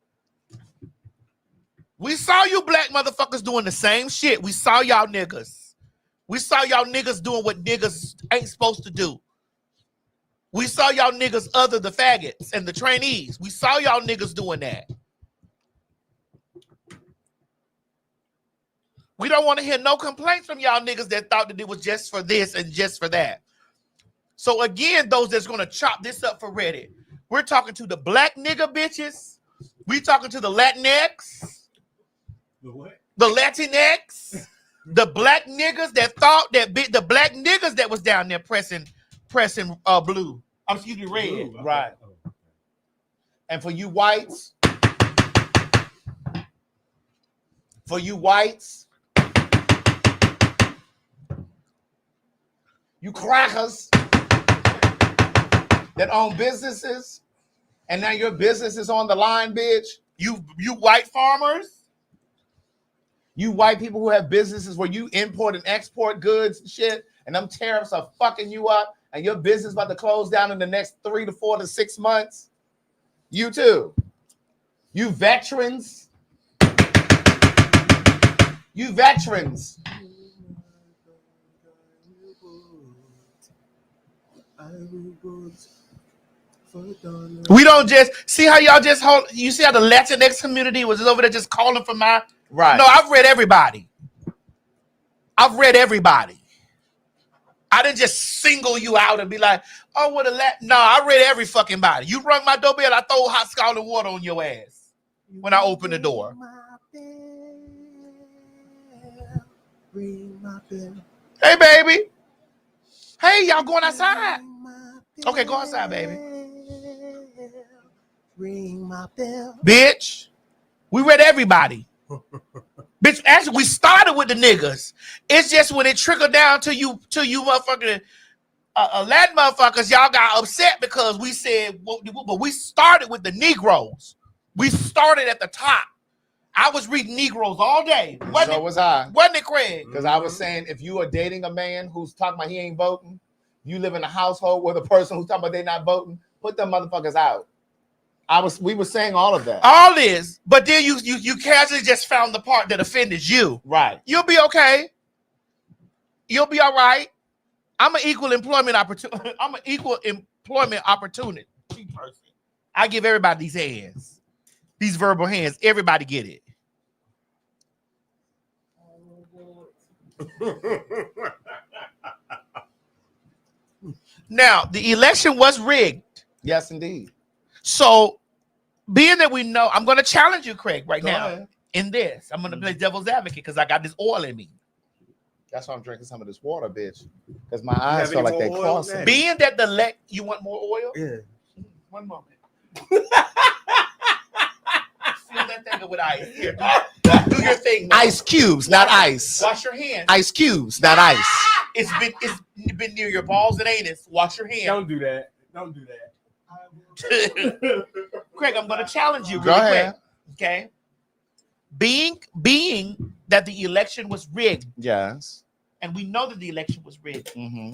We saw you black motherfuckers doing the same shit. We saw y'all niggas. We saw y'all niggas doing what niggas ain't supposed to do. We saw y'all niggas other the faggots and the trainees. We saw y'all niggas doing that. We don't want to hear no complaints from y'all niggas that thought that it was just for this and just for that. So again, those that's going to chop this up for Reddit, we're talking to the black nigga bitches. We talking to the Latinx. The what? The Latinx. The black niggas that thought that the black niggas that was down there pressing blue. Excuse me, red. Blue, right. And for you whites, you crackers that own businesses, and now your business is on the line, bitch. You white farmers. You white people who have businesses where you import and export goods and shit, and them tariffs are fucking you up, and your business about to close down in the next 3 to 4 to 6 months. You too. You veterans. You veterans. We don't just see how y'all just hold. You see how the Latinx community was over there just calling for my Right. No, I've read everybody. I've read everybody. I didn't just single you out and be like, oh, what a No, I read every fucking body. You rung my doorbell, I throw hot scalding water on your ass when I open the door. Hey, baby. Hey, y'all going outside? Okay, go outside, baby. Ring my bell. Bitch, we read everybody. Bitch, actually, we started with the niggas. It's just when it trickled down to you motherfucking Latin motherfuckers, y'all got upset because we said, but we started with the Negroes. We started at the top. I was reading Negroes all day. So was I. Wasn't it, Craig? Because I was saying, if you are dating a man who's talking about he ain't voting, you live in a household with a person who's talking about they not voting, put them motherfuckers out. We were saying all of that. All this, but then you casually just found the part that offended you. Right. You'll be okay. You'll be all right. I'm an equal employment opportunity. I'm an equal employment opportunity person. I give everybody these hands, these verbal hands. Everybody get it. Now the election was rigged. Yes, indeed. So, being that we know, I'm going to challenge you, Craig, right Go now ahead. in this. I'm going to play devil's advocate because I got this oil in me. That's why I'm drinking some of this water, bitch. Because my eyes feel like they crossing. Being that you want more oil? Yeah. One moment. Fill that thing up with ice. Here, do your thing. Man. Ice cubes, not ice. Wash your hands. Ice cubes, not ice. It's been near your balls and anus. Wash your hands. Don't do that. Don't do that. Craig, I'm going to challenge you Go really ahead. quick. Okay. Being that the election was rigged, Yes. and we know that the election was rigged, Mm-hmm.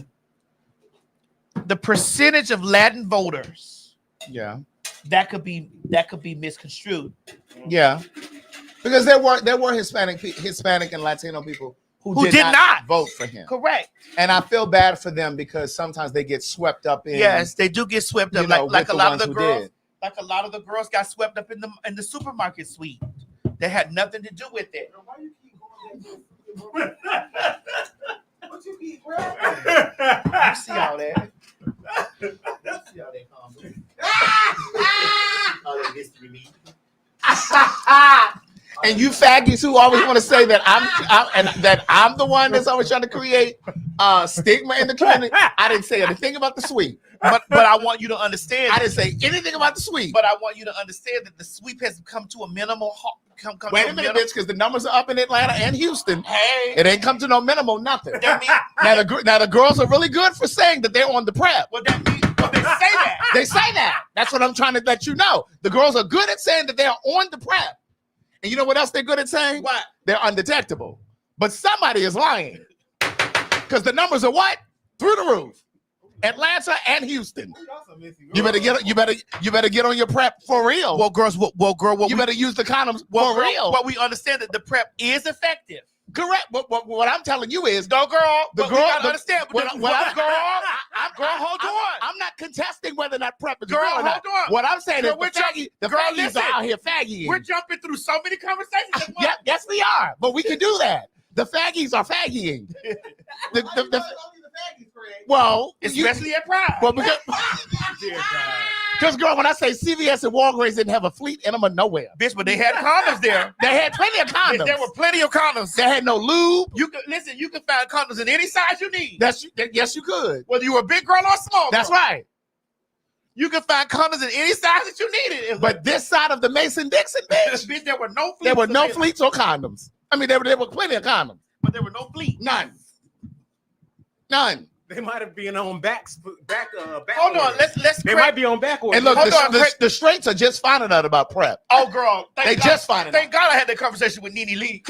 the percentage of Latin voters Yeah. that could be misconstrued. Yeah. Because there were Hispanic and Latino people who did not vote for him. Correct. And I feel bad for them because sometimes they get swept up in. Yes, they do get swept up, like a lot of the girls. Did. Like a lot of the girls got swept up in the supermarket suite. They had nothing to do with it. Why you keep going there? What you keep grabbing? You see all that? You see how they come? All that history mean. And you faggots who always want to say that I'm the one that's always trying to create stigma in the community. I didn't say anything about the sweep. But I want you to understand. I didn't say anything about the sweep. But I want you to understand that the sweep has come to a minimal. Wait a minute, bitch, because the numbers are up in Atlanta and Houston. Hey, it ain't come to no minimal nothing. Now the girls are really good for saying that they're on the prep. Well, that means they say that. They say that. That's what I'm trying to let you know. The girls are good at saying that they're on the prep. And you know what else they're good at saying? What? They're undetectable. But somebody is lying. Because the numbers are what? Through the roof. Atlanta and Houston. You better get on your prep for real. Well, girls, you better use the condoms for real. But we understand that the prep is effective. Correct. But what I'm telling you is, no, girl. The girl. Understand. Girl, hold on. I'm not contesting whether that prep is girl, real or not. Hold on. What I'm saying is, the girl, faggies are out here faggying. We're jumping through so many conversations. Yes, we are. But we can do that. The faggies are faggying. Well, especially at Pride. Well, because girl, when I say CVS and Walgreens didn't have a fleet in them or nowhere, bitch, but they had condoms there. They had plenty of condoms. There were plenty of condoms. They had no lube. You can listen. You can find condoms in any size you need. Yes, you could. Whether you were a big girl or small. That's right. You can find condoms in any size that you needed. But this side of the Mason-Dixon, bitch, there were no fleets. There were no fleets or condoms. I mean, there were plenty of condoms, but there were no fleets. None. They might have been on back. Hold on, let's. They might be on back order. And look, the straights are just finding out about prep. Oh, girl, just finding out. Thank God I had that conversation with Nene Lee.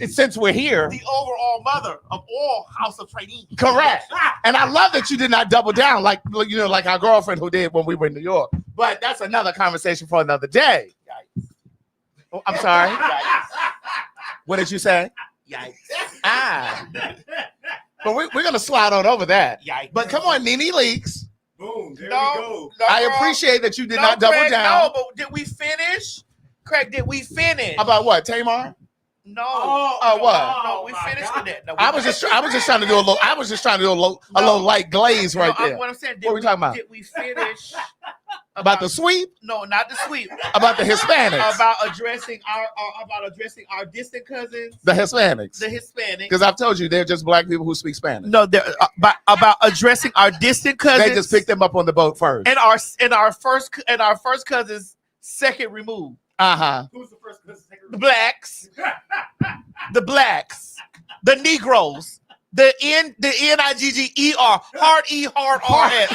Since we're here, the overall mother of all House of Trainees. Correct. And I love that you did not double down like our girlfriend who did when we were in New York. But that's another conversation for another day. Oh, I'm sorry. What did you say? Yikes. Ah. But we're going to slide on over that. Yikes. But come on, Nene Leaks. Boom. There we No, go. no, I girl. appreciate that you did No, not double Craig, down. No, but did we finish? Craig, did we finish? About what, Tamar? No. Oh, what? No, we finished with that. No, I was just trying to do a little. I was just trying to do a little light glaze right there. What I'm saying, What are we talking about? Did we finish About the sweep? No, not the sweep. About the Hispanics? About addressing our distant cousins. The Hispanics? The Hispanics. Because I've told you they're just black people who speak Spanish. No, they're about addressing our distant cousins. They just picked them up on the boat first. And our first cousin's second remove. Who's the first cousin? The blacks. The blacks. The Negroes. The Nigger. Hard E, hard R-S.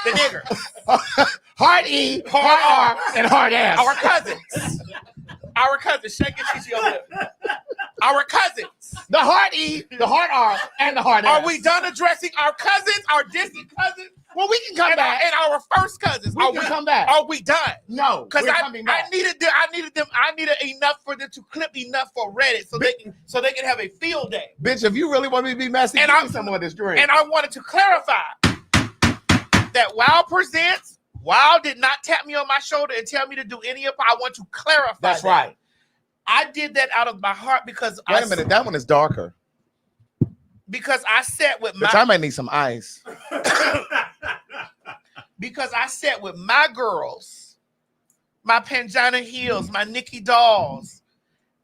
The nigger. Hard E, hard R, and hard S. Our cousins. Our cousins. Shake it, Chichi, over there. Our cousins. The hard E, the hard R, and the hard S. Are we done addressing our cousins, our distant cousins? Well, we can come back. And our first cousins. We can come back. Are we done? No, because I needed enough for them to clip enough for Reddit so they can have a field day. Bitch, if you really want me to be messy, give me some of this drink. And I wanted to clarify that Wild did not tap me on my shoulder and tell me to do any of it. I want to clarify. That's right. I did that out of my heart because Wait a minute, that one is darker. Because I sat with I might need some ice. Because I sat with my girls, my Pangina Hills, my Nikki Dolls,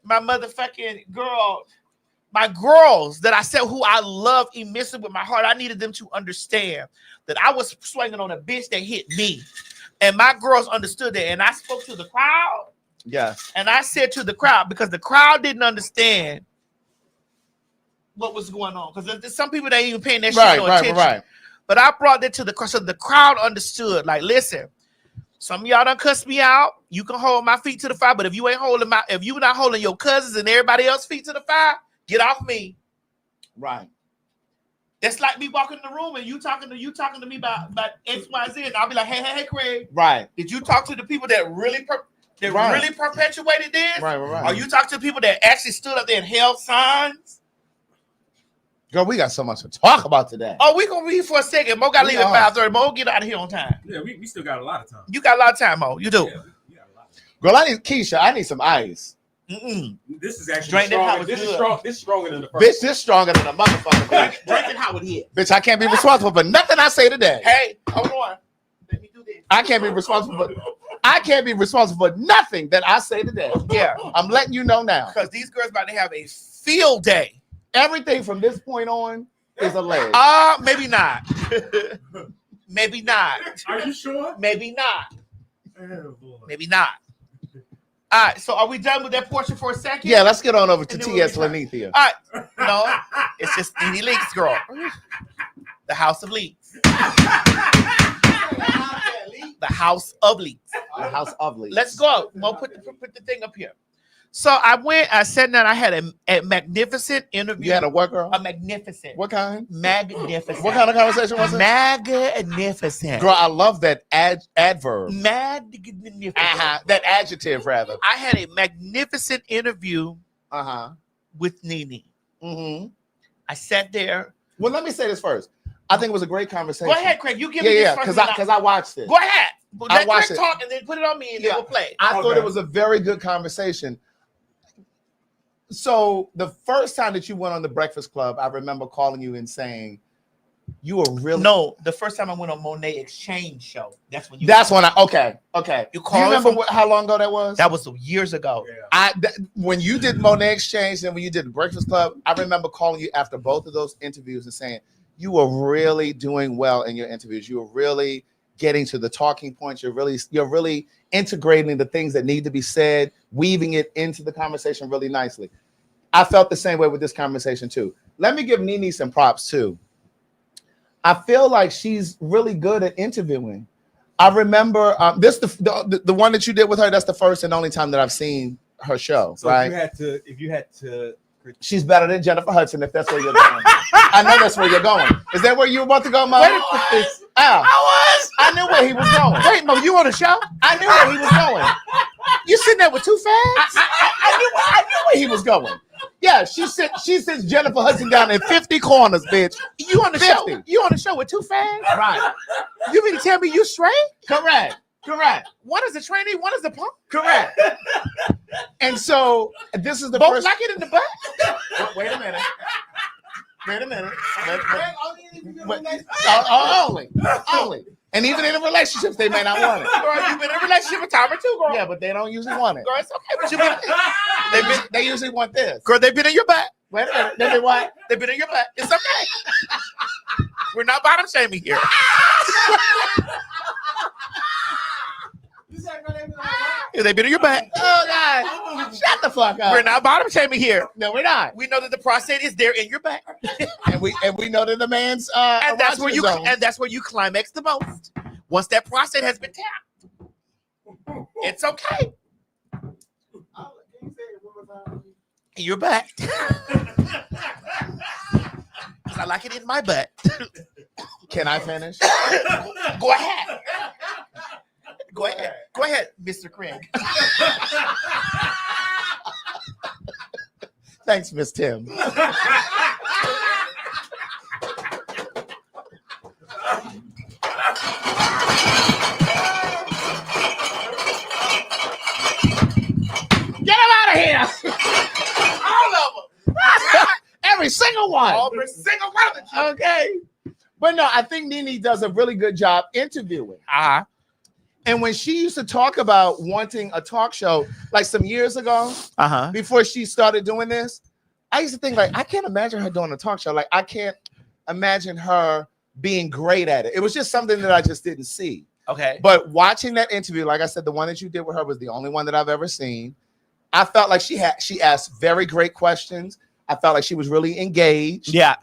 my motherfucking girl, my girls that I said who I love immensely with my heart. I needed them to understand that I was swinging on a bitch that hit me. And my girls understood that. And I spoke to the crowd. Yes. And I said to the crowd, because the crowd didn't understand what was going on. Because there's some people that ain't even paying that shit no attention. Right. But I brought that to the crowd. So the crowd understood. Like, listen, some of y'all done cussed me out. You can hold my feet to the fire. But if you not holding your cousins and everybody else's feet to the fire, get off me. Right. That's like me walking in the room and you talking to me about X, Y, Z. And I'll be like, hey, Craig. Right. Did you talk to the people that really really perpetuated this? Right. Or you talk to the people that actually stood up there and held signs? Girl, we got so much to talk about today. Oh, we gonna read for a second. Mo gotta leave at 5:30. Mo, get out of here on time. Yeah, we still got a lot of time. You got a lot of time, Mo. You do. Yeah, we got a lot of time. Girl, I need some ice. This is actually Drink strong. This is stronger than the first. Bitch, this stronger than a motherfucker. Drink it how it is. Bitch, I can't be responsible for nothing I say today. Hey, hold on. Let me do this. I can't be responsible for nothing that I say today. Yeah. I'm letting you know now. Because these girls about to have a field day. Everything from this point on is alleged. Maybe not. Maybe not. Are you sure? Maybe not. Oh, boy. Maybe not. All right, so are we done with that portion for a second? Yeah, let's get on over to T.S. Lanithia. All right. No, it's just Nene Leaks, girl. The House of Leaks. The House of Leaks. The House of Leaks. Let's go. Mo, put the thing up here. So I sat down, I had a magnificent interview. You had a what, girl? A magnificent. What kind? Magnificent. What kind of conversation was it? Magnificent. Girl, I love that adverb. Magnificent. That adjective, rather. I had a magnificent interview with Nene. Mm-hmm. I sat there. Well, let me say this first. I think it was a great conversation. Go ahead, Craig. You give me this first. Because I watched it. Go ahead. I watched Craig it. talk and then put it on me and then we'll play. I thought it was a very good conversation. So the first time that you went on the Breakfast Club, I remember calling you and saying you were really the first time I went on Monet Exchange show. That's when okay. You remember how long ago that was? That was years ago. Yeah. When you did Monet Exchange and when you did the Breakfast Club, I remember calling you after both of those interviews and saying you were really doing well in your interviews. You were really getting to the talking points. You're really integrating the things that need to be said, weaving it into the conversation really nicely. I felt the same way with this conversation too. Let me give Nene some props too. I feel like she's really good at interviewing. I remember the one that you did with her. That's the first and only time that I've seen her show. So right? if you had to. She's better than Jennifer Hudson, if that's where you're going. I know that's where you're going. Is that where you were about to go, Mom? I knew where he was going. Wait, Mo, you on the show? I knew where he was going. You sitting there with too fast? I knew where where he was going. Yeah, she sits Jennifer Hudson down in 50 corners, bitch. You on the 50. show? You on the show with 2 fans? Right. You mean to tell me you straight? Correct. One is the trainee, one is the punk. Correct. And so this is the Both first. like it in the butt. Wait a minute. Only. And even in relationships, they may not want it. Girl, you've been in a relationship a time or two, girl. Yeah, but they don't usually want it. Girl, it's okay, but you been. They usually want this. Girl, they've been in your butt. Wait a minute. They been what? They've been in your butt. It's okay. We're not bottom shaming here. They've been in your butt. Oh God! Shut the fuck up. We're not bottom shaming here. No, we're not. We know that the prostate is there in your butt, and we know that the man's and that's where erogenous you climax the most. Once that prostate has been tapped, it's okay. In your butt. 'Cause I like it in my butt. Can I finish? Go ahead. Go ahead, Mr. Craig. Thanks, Miss Tim. Get him out of here! All of them. Every single one. Every single one of them. Okay. But no, I think Nene does a really good job interviewing. Uh-huh. And when she used to talk about wanting a talk show, like some years ago, before she started doing this, I used to think, like, I can't imagine her doing a talk show. Like, I can't imagine her being great at it. It was just something that I just didn't see. Okay. But watching that interview, like I said, the one that you did with her was the only one that I've ever seen. I felt like she asked very great questions. I felt like she was really engaged. Yeah.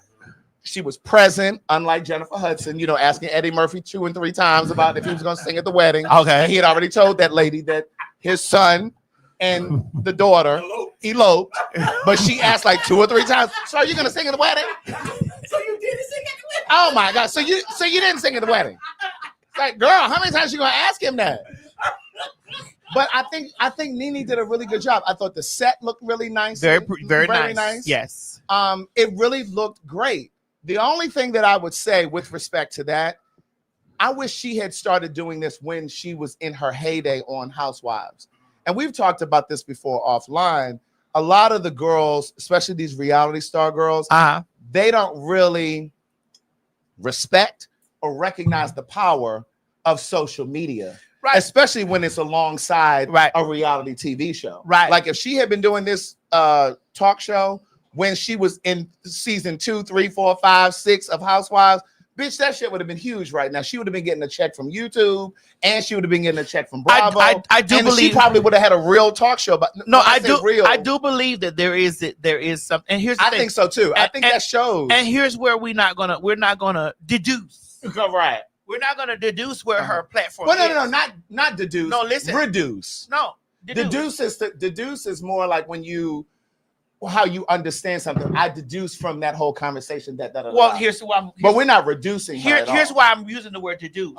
She was present, unlike Jennifer Hudson, asking Eddie Murphy 2 and 3 times about if he was going to sing at the wedding. Okay. And he had already told that lady that his son and the daughter eloped, but she asked like 2 or 3 times, so are you going to sing at the wedding? So you didn't sing at the wedding? Oh my God. So you didn't sing at the wedding. It's like, girl, how many times you going to ask him that? But I think Nene did a really good job. I thought the set looked really nice. Very nice. Yes. It really looked great. The only thing that I would say with respect to that, I wish she had started doing this when she was in her heyday on Housewives. And we've talked about this before offline. A lot of the girls, especially these reality star girls, they don't really respect or recognize the power of social media. Right. Especially when it's alongside a reality TV show. Right. Like if she had been doing this talk show when she was in season 2, 3, 4, 5, 6 of Housewives, bitch, that shit would have been huge right now. She would have been getting a check from YouTube, and she would have been getting a check from Bravo. I do believe she probably would have had a real talk show. But I do believe that there is some. And here's the thing. I think so too. I think that shows. And here's where we're not gonna deduce. Right. We're not gonna deduce where her platform. Well, no, not deduce. No, listen. Reduce. No, deduce is more like when you. How you understand something. I deduce from that whole conversation that. Well, here's why. But we're not reducing. Here's why I'm using the word deduce.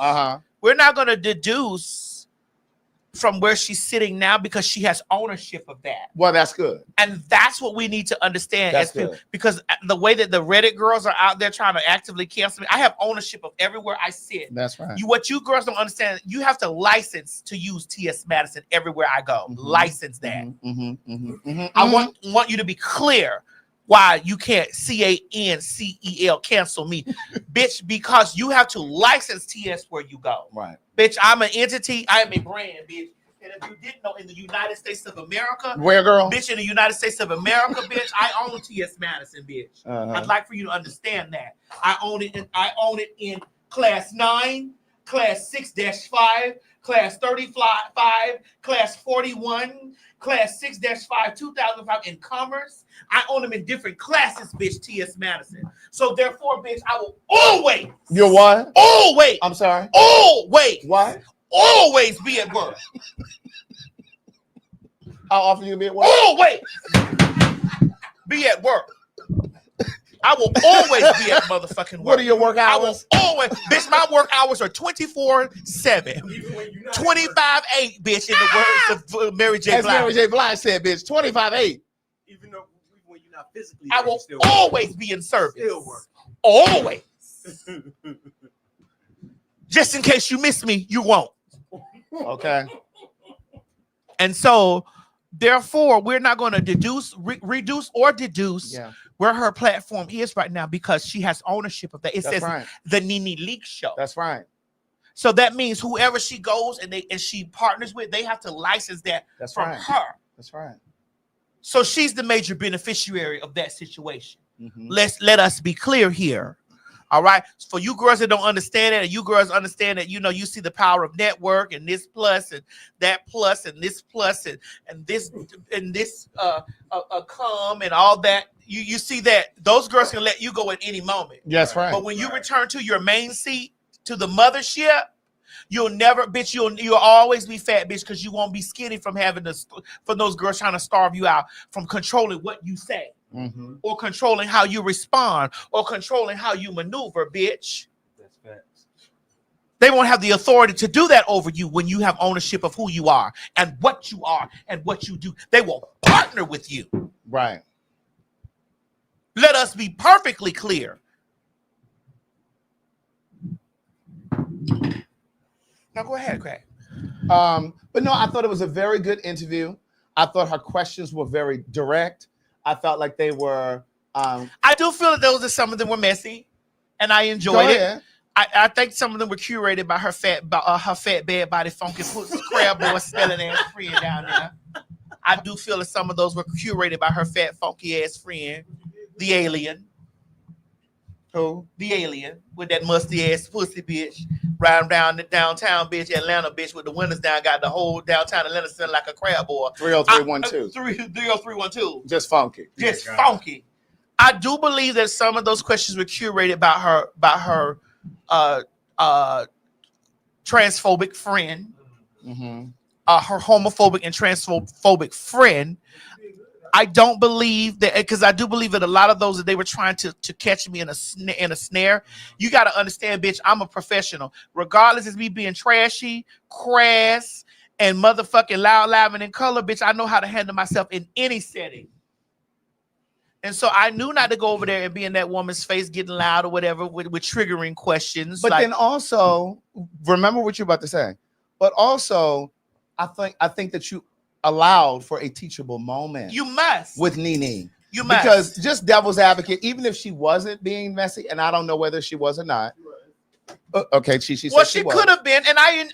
We're not going to deduce from where she's sitting now because she has ownership of that. Well, that's good. And that's what we need to understand that's as people, good. because the way that the Reddit girls are out there trying to actively cancel me, I have ownership of everywhere I sit. That's right. What you girls don't understand, you have to license to use T.S. Madison everywhere I go. License that. I want you to be clear why you can't CANCEL cancel me, bitch, because you have to license TS where you go. Right. Bitch, I'm an entity. I am a brand, bitch. And if you didn't know, in the United States of America, where, girl? Bitch, in the United States of America, bitch, I own T.S. Madison, bitch. I'd like for you to understand that. I own it in class 9, class 6-5, class 35, class 41, class 6-5, 2005 in commerce. I own them in different classes, bitch, T.S. Madison. So therefore, bitch, I will always. You're what? Always. I'm sorry. Always. What? Always be at work. How often you be at work? Always be at work. I will always be at motherfucking work. What are your work hours? I will always, bitch, my work hours are 24/7. 25/8, bitch, in the words of Mary J. As Blige. Mary J. Blige said, bitch, 25/8. Even though when you're not physically, I there, you will still always be in service. Still work. Always. Just in case you miss me, you won't. Okay. And so, therefore, we're not going to reduce or deduce where her platform is right now because she has ownership of that. It says the Nene Leak Show. That's right. So that means whoever she goes and she partners with, they have to license that from her. That's right. So she's the major beneficiary of that situation. Mm-hmm. Let us be clear here. All right. For you girls that don't understand it, and you girls understand that, you see the power of network and this plus and that plus and this plus and this come and all that. You see that those girls can let you go at any moment. Yes, right. But when you return to your main seat, to the mothership, you'll always be fat, bitch, because you won't be skinny from from those girls trying to starve you out from controlling what you say. Mm-hmm. Or controlling how you respond, or controlling how you maneuver, bitch. That's facts. They won't have the authority to do that over you when you have ownership of who you are and what you are and what you do. They will partner with you. Right. Let us be perfectly clear. Now go ahead, Craig. But no, I thought it was a very good interview. I thought her questions were very direct. I felt like they were. I do feel that some of them were messy, and I enjoyed it. I think some of them were curated by her fat bad body, funky crab boy smelling ass friend down there. I do feel that some of those were curated by her fat funky ass friend, the alien. Who? The alien with that musty ass pussy bitch riding down the downtown bitch, Atlanta bitch with the windows down, got the whole downtown Atlanta sounding like a crab boy. 30312. 30312. Just funky. Just funky. I do believe that some of those questions were curated by her transphobic friend, her homophobic and transphobic friend. I don't believe that, because I do believe that a lot of those that they were trying to catch me in a snare. You got to understand, bitch, I'm a professional. Regardless of me being trashy, crass, and motherfucking loud, and in color, bitch, I know how to handle myself in any setting. And so I knew not to go over there and be in that woman's face getting loud or whatever with triggering questions. But then also, remember what you're about to say. But also, I think that you allowed for a teachable moment. You must. With Nene. You must. Because just devil's advocate, even if she wasn't being messy, and I don't know whether she was or not. Okay, she said well, she could have been, and I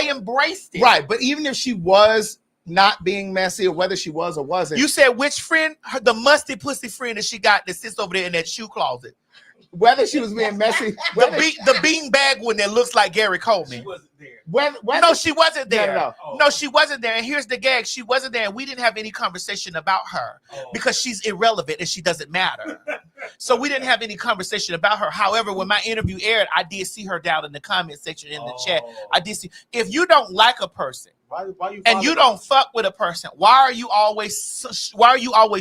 embraced it. Right, but even if she was not being messy, or whether she was or wasn't. You said which friend? The musty pussy friend that she got that sits over there in that shoe closet. Whether she was being messy, the beanbag one that looks like Gary Coleman. She wasn't there. No, she wasn't there. No. No, she wasn't there. And here's the gag: she wasn't there, and we didn't have any conversation about her because she's irrelevant and she doesn't matter. So we didn't have any conversation about her. However, when my interview aired, I did see her down in the comment section in the chat. I did see. If you don't like a person, and you don't fuck with a person, why are you always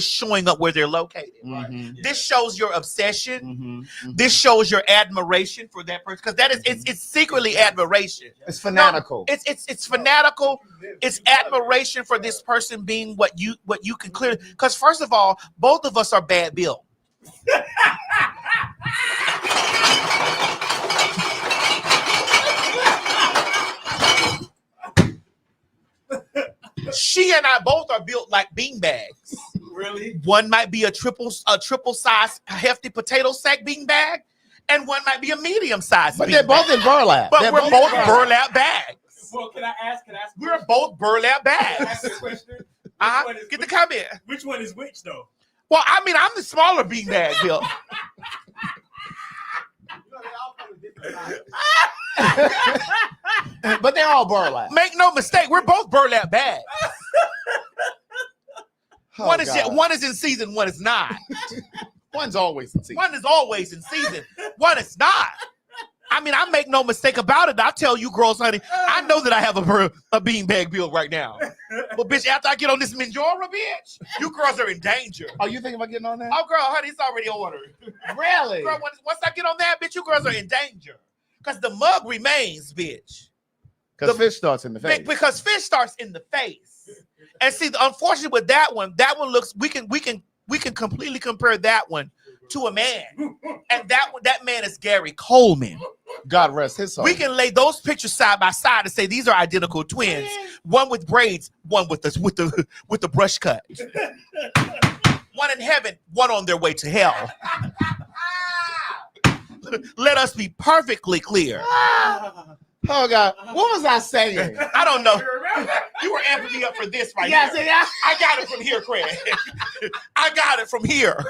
showing up where they're located? Mm-hmm. This shows your obsession. This shows your admiration for that person, because that is it's secretly admiration. It's fanatical. No, it's fanatical. It's admiration for this person being what you can clearly. Because first of all, both of us are bad built. She and I both are built like beanbags. Really? One might be a triple size hefty potato sack beanbag, and one might be a medium size. But they're both in burlap. But we're both burlap bags. Well, can I ask? We're both burlap Can I ask bags. a question? Get the comment. Which one is which, though? Well, I mean, I'm the smaller beanbag, Bill. But they're all burlap. Make no mistake, we're both burlap bags. One is in season, one is not. One's always in season. One is always in season. One is not. I mean, I make no mistake about it. I tell you, girls, honey, I know that I have a beanbag build right now. But bitch, after I get on this Minjora, bitch, you girls are in danger. Are you thinking about getting on that? Oh, girl, honey, it's already ordered. Really? Girl, once I get on that, bitch, you girls are in danger. Because the mug remains, bitch. Because fish starts in the face. Because fish starts in the face. And see, unfortunately with that one looks we can completely compare that one to a man, and that man is Gary Coleman. God rest his soul. We can lay those pictures side by side and say these are identical twins. One with braids, one with the brush cut. One in heaven, one on their way to hell. Let us be perfectly clear. Oh God, what was I saying? I don't know. You were amping me up for this right here. Yeah. I got it from here, Craig. I got it from here.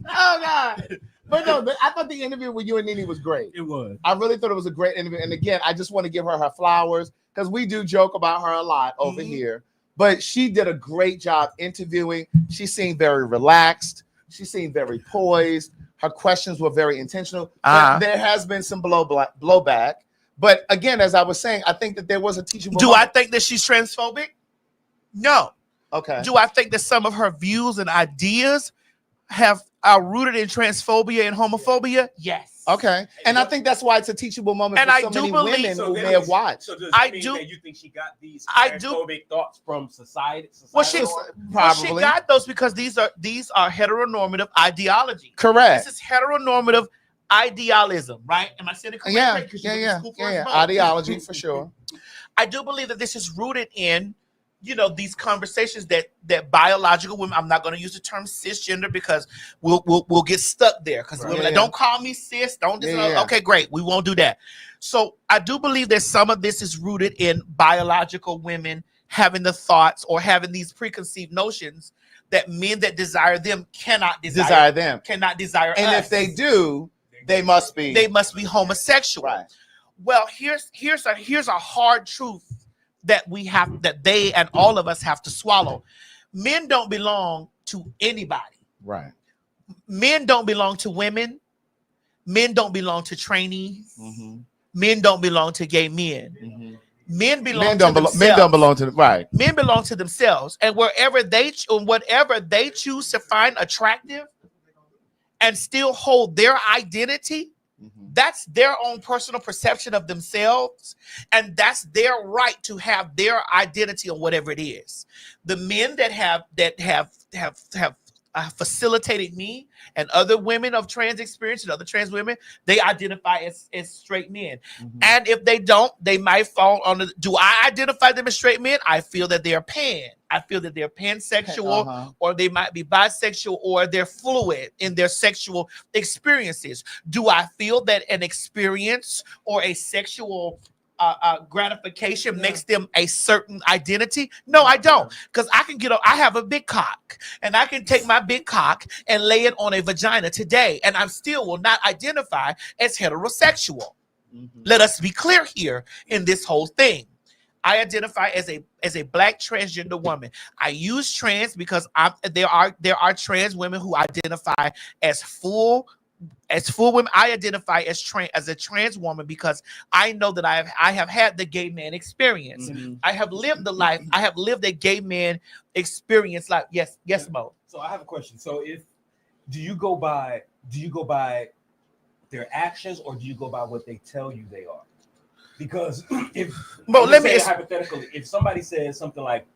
Oh God. But no, I thought the interview with you and Nene was great. It was. I really thought it was a great interview. And again, I just want to give her flowers because we do joke about her a lot over here. But she did a great job interviewing. She seemed very relaxed. She seemed very poised. Her questions were very intentional. But there has been some blowback. But again, as I was saying, I think that there was a teachable Do moment. I think that she's transphobic? No. Okay. Do I think that some of her views and ideas are rooted in transphobia and homophobia? Yes. Okay. And I think that's why it's a teachable moment And for I so do many believe- women So who then may have watched. So does I that mean do- that you think she got these I do- transphobic thoughts from society? Well, she Probably. got those because these are heteronormative ideology. Correct. This is heteronormative idealism, right? Am I saying it correctly? Yeah. 'Cause you went to school for us both. Ideology for sure. I do believe that this is rooted in, these conversations that biological women. I'm not going to use the term cisgender because we'll get stuck there because women like, don't call me cis. Don't. Okay, great. We won't do that. So I do believe that some of this is rooted in biological women having the thoughts or having these preconceived notions that men that desire them cannot desire them. cannot desire And us. if they do, they must be. They must be homosexual. Right. Well, here's a hard truth that they and all of us have to swallow. Men don't belong to anybody. Right. Men don't belong to women. Men don't belong to trainees. Mm-hmm. Men don't belong to gay men. Mm-hmm. Men belong Men to don't themselves. Men don't belong to right. Men belong to themselves, and whatever they choose to find attractive, and still hold their identity. That's their own personal perception of themselves, and that's their right to have their identity on whatever it is. The men that have facilitated me and other women of trans experience and other trans women, they identify as straight men. And if they don't, they might fall under. Do I identify them as straight men? I feel that they are pan. I feel that they're pansexual, or they might be bisexual, or they're fluid in their sexual experiences. Do I feel that an experience or a sexual gratification makes them a certain identity? No, I don't, because I have a big cock, and I can take my big cock and lay it on a vagina today, and I still will not identify as heterosexual. Let us be clear here in this whole thing. I identify as a black transgender woman. I use trans because there are trans women who identify as full women. I identify as a trans woman because I know that I have had the gay man experience. I have lived the life. I have lived a gay man experience. Like yes, Mo. So I have a question. So do you go by their actions, or do you go by what they tell you they are? Because hypothetically, if somebody says something like,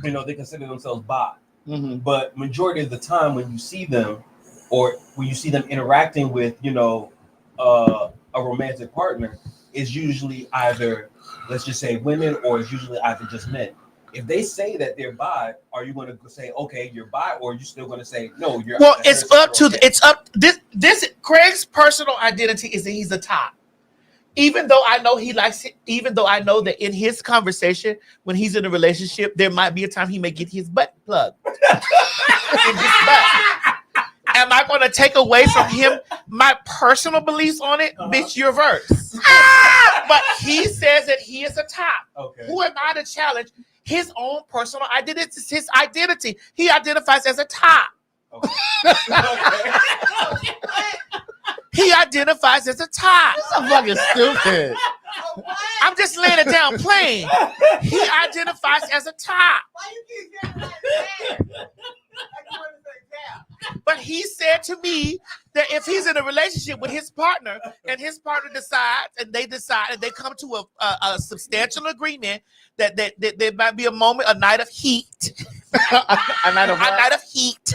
they consider themselves bi, but majority of the time when you see them, or when you see them interacting with, a romantic partner, is usually either, let's just say, women, or it's usually either just men. If they say that they're bi, are you going to say, okay, you're bi, or are you still going to say, no, you're? Well, it's up. This Craig's personal identity is that he's a top. Even though I know even though I know that in his conversation, when he's in a relationship, there might be a time he may get his butt plugged. In his butt. Am I going to take away from him my personal beliefs on it? Bitch, you're verse. But he says that he is a top. Okay. Who am I to challenge his own personal identity? It's his identity. He identifies as a top. Okay. He identifies as a top. This is fucking stupid. I'm just laying it down plain. He identifies as a top. Why you keep saying that? But he said to me that if he's in a relationship with his partner and his partner decides and they come to a substantial agreement that there might be a night of heat. A night of heat.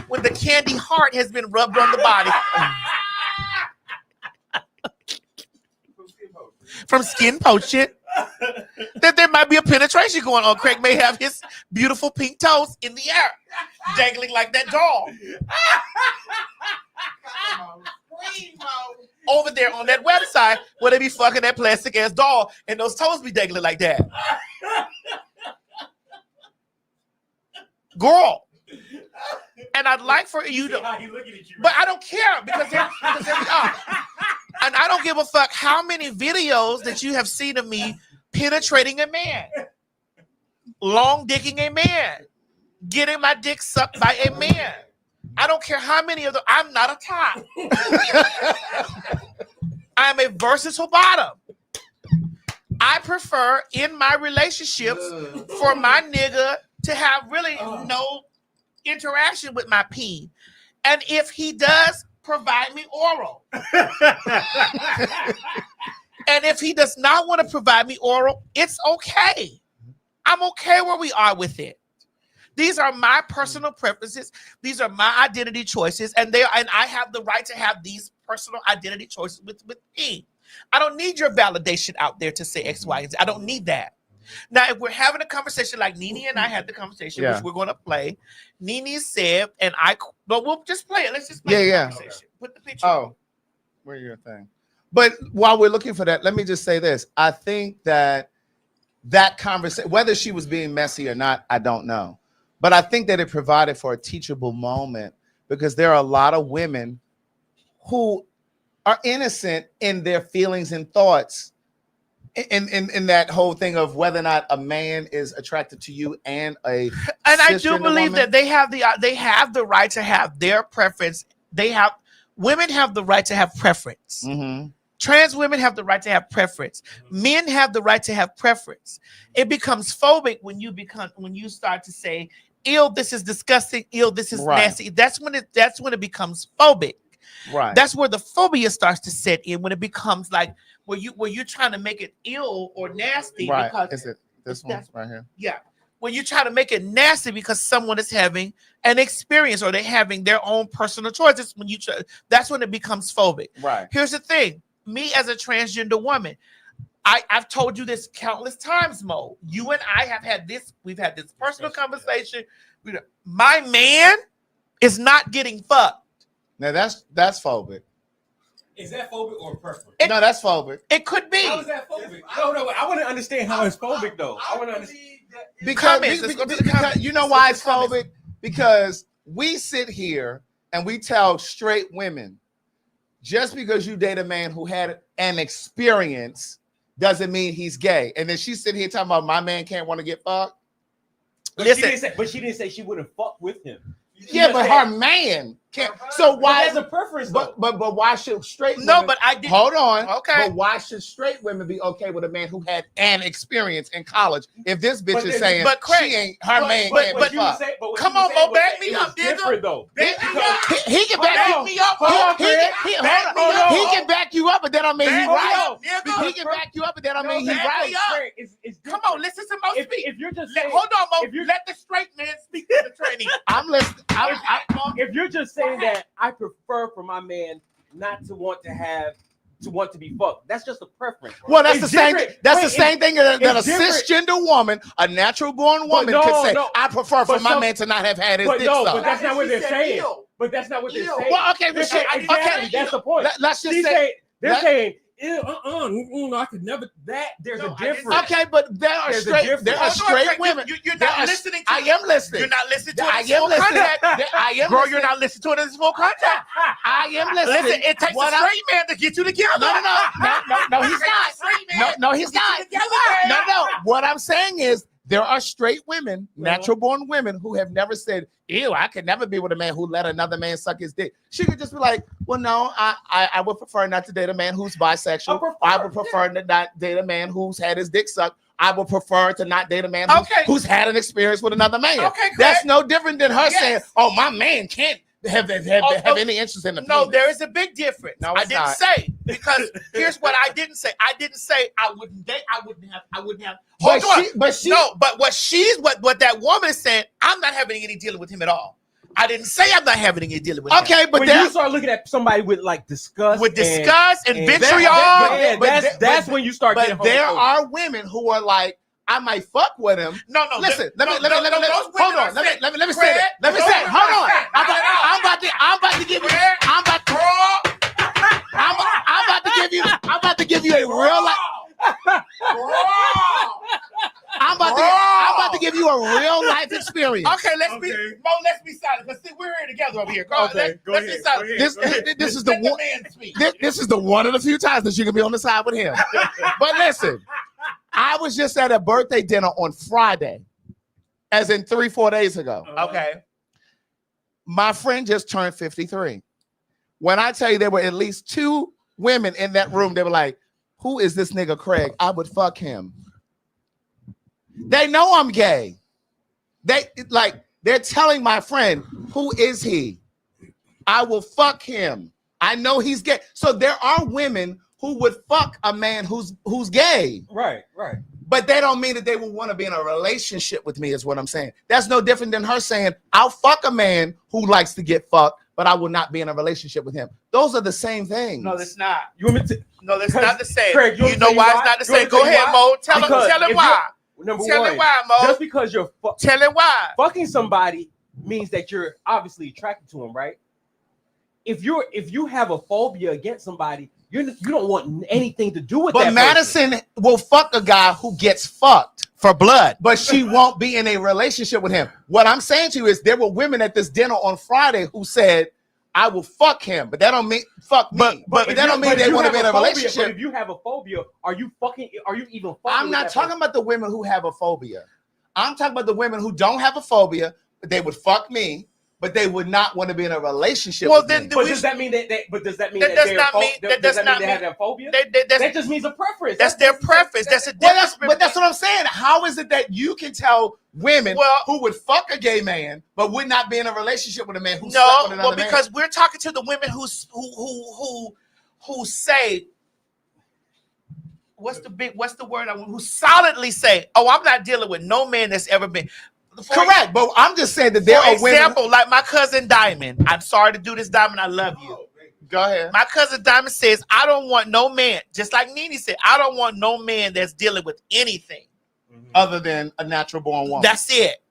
When the candy heart has been rubbed on the body. From skin poaching. That there might be a penetration going on. Craig may have his beautiful pink toes in the air, dangling like that doll. Over there on that website where they be fucking that plastic ass doll and those toes be dangling like that. Girl. And I'd like for you to, but I don't care because there we are. And I don't give a fuck how many videos that you have seen of me penetrating a man, long dicking a man, getting my dick sucked by a man. I don't care how many of them. I'm not a top. I'm a versatile bottom. I prefer in my relationships for my nigga to have really no interaction with my peen. And if he does, provide me oral. And if he does not want to provide me oral, it's okay. I'm okay where we are with it. These are my personal preferences. These are my identity choices, and I have the right to have these personal identity choices with me. I don't need your validation out there to say X, Y, and Z. I don't need that. Now, if we're having a conversation like Nene and I had the conversation, which we're going to play, Nene said, but we'll just play it. Let's just play the conversation. Put the picture. Oh, where's your thing? But while we're looking for that, let me just say this. I think that conversation, whether she was being messy or not, I don't know. But I think that it provided for a teachable moment because there are a lot of women who are innocent in their feelings and thoughts in that whole thing of whether or not a man is attracted to you and I do believe that they have the right to have their preference. Women have the right to have preference. Mm-hmm. Trans women have the right to have preference. Men have the right to have preference. It becomes phobic when you start to say, "Ew, this is disgusting. Ew, this is nasty." That's when it becomes phobic. Right. That's where the phobia starts to set in, when it becomes like where you're trying to make it ill or nasty. Right. Because is it this one right here? Yeah. When you try to make it nasty because someone is having an experience or they're having their own personal choices, that's when it becomes phobic. Right. Here's the thing. Me as a transgender woman, I've told you this countless times, Mo. You and I we've had this personal conversation. My man is not getting fucked. Now that's phobic. Is that phobic or preference? No, that's phobic. It could be. How is that phobic? No. I want to understand how it's phobic, though. I want to understand. Because you know why it's phobic? Because we sit here and we tell straight women, just because you date a man who had an experience doesn't mean he's gay. And then she sit here talking about my man can't want to get fucked. But she didn't say she wouldn't fuck with him. Yeah, but her man can't. So why? That's a preference, though. But why should straight women? No, but I did. Hold on. Okay. But why should straight women be okay with a man who had an experience in college? If this bitch is saying, but Craig, she ain't her man can't but be fucked. Come on, Mo, back me up, different, though. He can back me up. He can back you up, but that don't mean he's right. He can back you up, but that don't mean he's right. Come on, listen to Mo speak. If you're just hold on, Mo. Let the straight man speak to the trainee. I'm listening. If you're just saying that I prefer for my man not to want to be fucked, that's just a preference. Well, that's the same. That's the same thing that a cisgender woman, a natural born woman, could say. I prefer for my man to not have had his dick sucked. But that's not what they're saying. But that's not what they're saying. Well, okay, but exactly, that's the point. Let's just say they're saying. I could never. There's a difference. Okay, but there are straight women. You're not listening. I am listening. You're not listening to it. I am listening. I am. Girl, you're not listening to it in full contact. I am listening. Listen, it takes a straight man to get you together. No, he's not. No, he's not. No. What I'm saying is, there are straight women, natural born women, who have never said, "Ew, I could never be with a man who let another man suck his dick." She could just be like, "Well, no, I would prefer not to date a man who's bisexual. I would prefer to not date a man who's had his dick sucked, I would prefer to not date a man who's had an experience with another man. Okay, that's no different than her Yes. saying, "Oh, my man can't have any interest in the No, penis." there is a big difference. No, I it's didn't not. say, because here's what I didn't say. I didn't say I wouldn't date. I wouldn't have. But Hold on. What that woman is saying, I'm not having any dealing with him at all. I didn't say I'm not having any dealing with him. Okay, but when you start looking at somebody with like disgust, and vitriol, that's when you start But getting there homophobic. are women who are like, I might fuck with him. No. Listen, let me those women hold on. are Let saying, me say Craig, that. Let me those say it. women Hold are on. saying, I'm about to give you. I'm about to give you a real life. I'm about to give you a real life experience. Okay, let's be silent. Let's see, we're here together over here. Let's be silent. This is the one. This is the one of the few times that you can be on the side with him. But listen, I was just at a birthday dinner on Friday, as in 3-4 days ago. Okay. My friend just turned 53. When I tell you there were at least 2 women in that room, they were like, "Who is this nigga Craig? I would fuck him." They know I'm gay. They're telling my friend, "Who is he? I will fuck him. I know he's gay." So there are women who would fuck a man who's gay. Right. But they don't mean that they will want to be in a relationship with me, is what I'm saying. That's no different than her saying, "I'll fuck a man who likes to get fucked, but I will not be in a relationship with him." Those are the same things. No, that's not. You want me to? No, that's not the same. Craig, you know why it's not the same? Go ahead, Mo. Tell him why. Number Tell one, him why, Mo. just because you're Tell him why. fucking somebody means that you're obviously attracted to him, right? If you have a phobia against somebody, you don't want anything to do with that. But Madison will fuck a guy who gets fucked for blood, but she won't be in a relationship with him. What I'm saying to you is there were women at this dinner on Friday who said, "I will fuck him," but that don't mean fuck me. But that don't mean they want to be in a relationship. But if you have a phobia, are you even fucking? I'm not talking about the women who have a phobia. I'm talking about the women who don't have a phobia, but they would fuck me, but they would not want to be in a relationship with me. But does that mean that they have that phobia? That just means a preference. That's their preference. That's a difference. But that's what I'm saying. How is it that you can tell women who would fuck a gay man but would not be in a relationship with a man who slept with another man? Because we're talking to the women who say, what's the word? Who solidly say, "Oh, I'm not dealing with no man that's ever been." Correct, but I'm just saying that there are women. For example, like my cousin Diamond. I'm sorry to do this, Diamond. I love you. Go ahead. My cousin Diamond says, "I don't want no man," just like Nene said, "I don't want no man that's dealing with anything other than a natural born woman." That's it.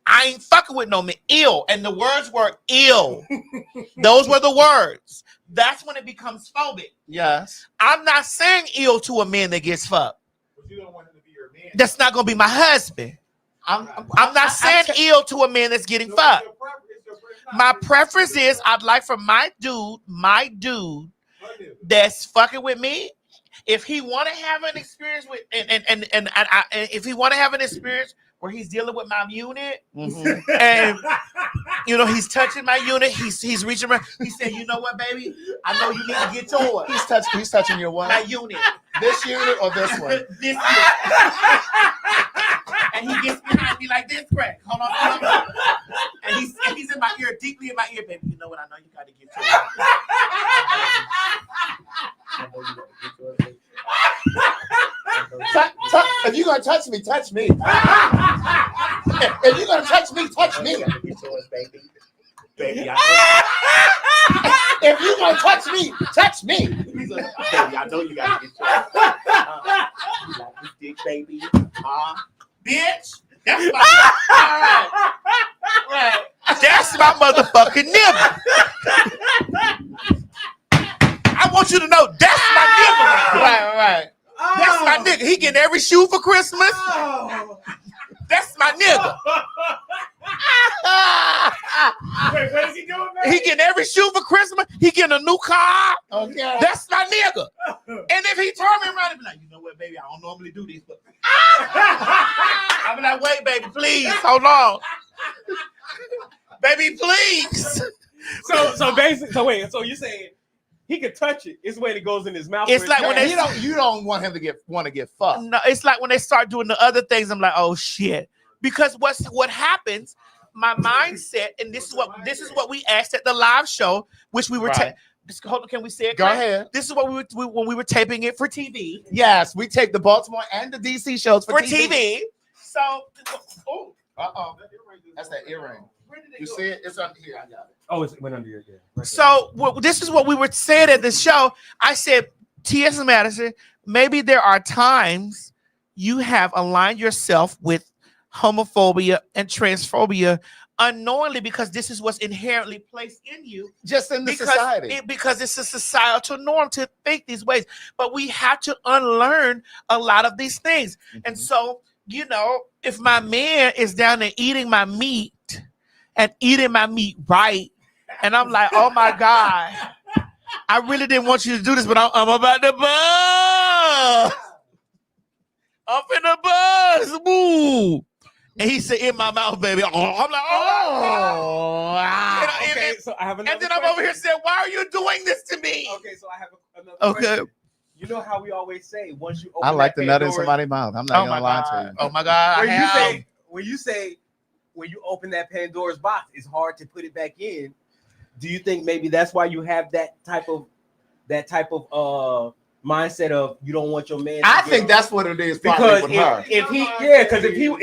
I ain't fucking with no man. Ill. And the words were ill. Those were the words. That's when it becomes phobic. Yes. I'm not saying ill to a man that gets fucked. But you don't want him to be your man. That's not gonna be my husband. I'm not saying ill to a man that's getting fucked. My preference is I'd like for my dude that's fucking with me. If he want to have an experience with and if he want to have an experience where he's dealing with my unit and he's touching my unit, he's reaching around, he said, "You know what, baby? I know you need to get yours." He's touching your what? My unit. This unit or this one? This unit. And he gets behind me like this, Craig. Hold on. And he's in my ear, deeply in my ear, baby. You know what? I know you got to get yours. If you're gonna touch me, touch me. If you're gonna touch me, touch me. Baby, if you're gonna touch me, touch me. Baby, I know you got to get yours. You like this dick, baby? Bitch. That's my right. That's my motherfucking nigga. I want you to know that's my nigga. Right. That's my nigga. He getting every shoe for Christmas. That's my nigga. Wait, what is he doing, man? He getting every shoe for Christmas. He getting a new car. Okay. That's my nigga. And if he turn me around and be like, "You know what, baby? I don't normally do these, but I'll be like, wait, baby, please, hold on. Baby, please." So basically, so you're saying he could touch it. It's when it goes in his mouth. It's like when you don't want him to get fucked. No, it's like when they start doing the other things. I'm like, oh shit, because what happens? My mindset, and this is what we asked at the live show, which we were. Right. Hold on, can we say it? Go Claire? ahead. This is what when we were taping it for TV. Yes, we take the Baltimore and the DC shows for TV. So, that's that earring. You see it? It's under here. I got it. Oh, it went under your ear. Right so this is what we were saying at the show. I said, T.S. Madison, maybe there are times you have aligned yourself with homophobia and transphobia unknowingly because this is what's inherently placed in you, just in the society, because it's a societal norm to think these ways. But we have to unlearn a lot of these things. And so, you know, if my man is down there eating my meat and eating my meat right, and I'm like, oh my God, I really didn't want you to do this, but I'm about to buzz. I'm finna buzz. Woo. And he said, in my mouth, baby. I'm like, oh. Okay, so I have another and then I'm over here saying, why are you doing this to me? Okay, so I have another question. You know how we always say, once you open I like the nut in Pandora's- somebody's mouth. I'm not gonna lie to you. Oh my God. When you open that Pandora's box, it's hard to put it back in. Do you think maybe that's why you have that type of mindset of you don't want your man? I think that's what it is. Because with her. if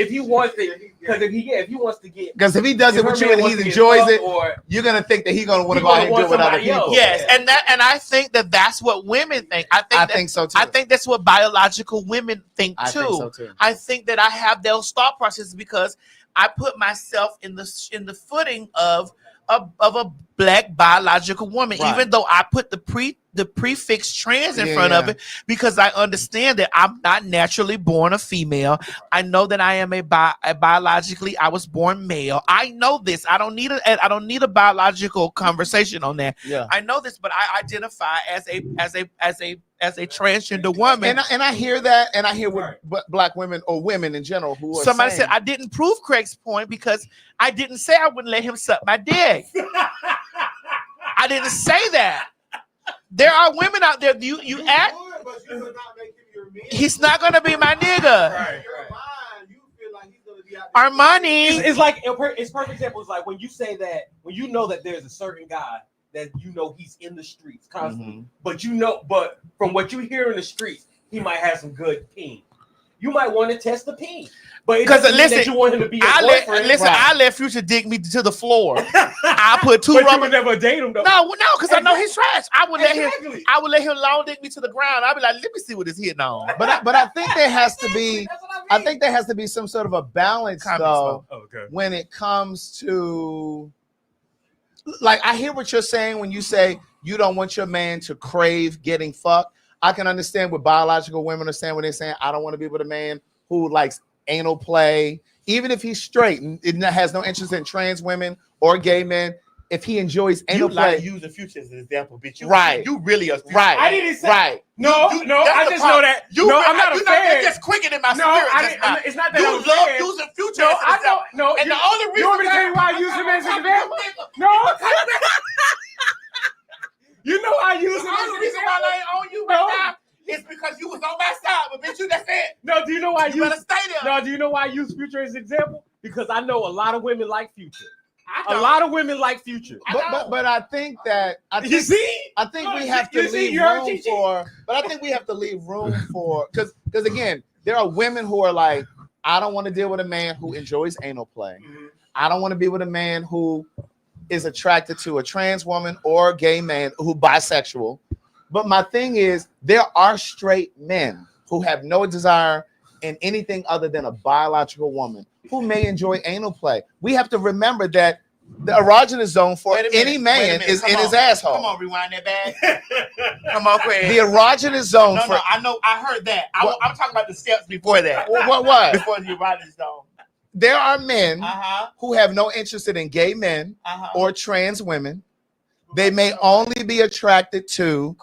he wants to get, because if he does it with you and he enjoys it, you're gonna think that he's gonna want to go ahead and do it with other people. Yes, and I think that's what women think. I think so too. I think that's what biological women think too. I think so too. I think that I have those thought processes because I put myself in the footing of a black biological woman, Right. even though I put the prefix trans in front of it, because I understand that I'm not naturally born a female. I know that I am biologically I was born male. I know this. I don't need a biological conversation on that. Yeah. I know this, but I identify as a transgender woman. And I hear that, and I hear what black women or women in general who are Somebody saying, said I didn't prove Craig's point because I didn't say I wouldn't let him suck my dick. I didn't say that. There are women out there. You act. He's not gonna be my nigga. Armani. It's like it's perfect example. It's like when you say that, when you know that there's a certain guy that you know he's in the streets constantly, but from what you hear in the streets, he might have some good peen. You might want to test the peen. But because listen, you want him to be I let Future dig me to the floor. I put two but rubber. You would never date him though. No, because I know he's trash. I would let him long dig me to the ground. I'd be like, let me see what it's hitting on. But I think there has to be. I think there has to be some sort of a balance though when it comes to. Like I hear what you're saying when you say you don't want your man to crave getting fucked. I can understand what biological women are saying when they're saying I don't want to be with a man who likes anal play, even if he's straight and has no interest in trans women or gay men. If he enjoys anal play, like using Future as an example, bitch. You really are right. I didn't say right. No, I just know that. I'm not a fan. You're just quicker than my spirit. It's not that you love using Future as an example. No, and the only reason you want me to tell you why I use him as an example? No. You know I use him as an example. Why I ain't on you right now. It's because you was on my side, but bitch, that's it. No, do you know why you better stay there? No, do you know why I use Future as an example? Because I know a lot of women like Future. A lot of women like Future. But I think that I think we have to leave room for. But I think we have to leave room for because again, there are women who are like, I don't want to deal with a man who enjoys anal play. I don't want to be with a man who is attracted to a trans woman or a gay man who bisexual. But my thing is, there are straight men who have no desire in anything other than a biological woman who may enjoy anal play. We have to remember that the erogenous zone for any man is in his asshole. Come on, rewind that back. Come on, Craig. The erogenous zone. No, I know. I heard that. I'm talking about the steps before that. What? Before the erogenous zone. There are men who have no interest in gay men or trans women. They may only be attracted to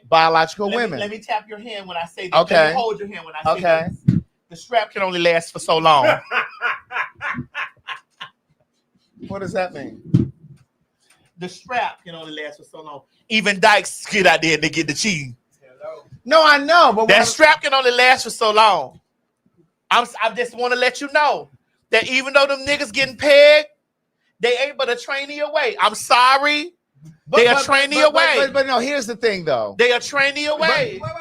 biological women. Let me tap your hand when I say that. Okay. Let me hold your hand when I say this. The strap can only last for so long. What does that mean? the strap can only last for so long. Even dykes get out there and they get the cheese. No, I know, but That strap can only last for so long. I just want to let you know that even though them niggas getting pegged, they ain't but a trainee away. I'm sorry. They are trainee away. But no, here's the thing, though. They are trainee away. Wait. And most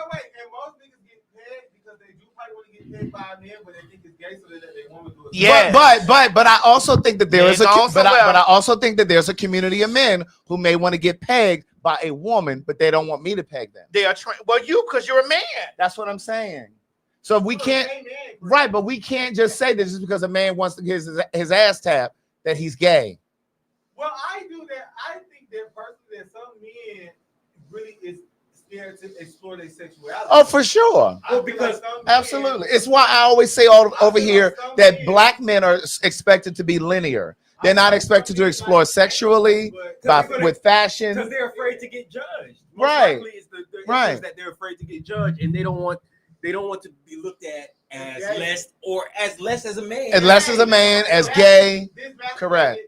niggas get pegged because they do probably want to get pegged by a man, but they think it's gay, so that they want to do it. Yeah. But I also think that there is Men also will. but I also think that there's a community of men who may want to get pegged by a woman, but they don't want me to peg them. They are well, because you're a man. That's what I'm saying. So we can't, right? But we can't just say that just because a man wants to get his ass tapped that he's gay. Well, I do that. I think that personally that some men really is scared to explore their sexuality. Oh, for sure. Well, because Absolutely. It's why I always say over here that black men are expected to be linear. They're not expected to explore sexually with fashion. Because they're afraid to get judged. Right. Likely it's the issue is that they're afraid to get judged, and they don't want to be looked at as less as a man. As less as a man, as gay. Correct.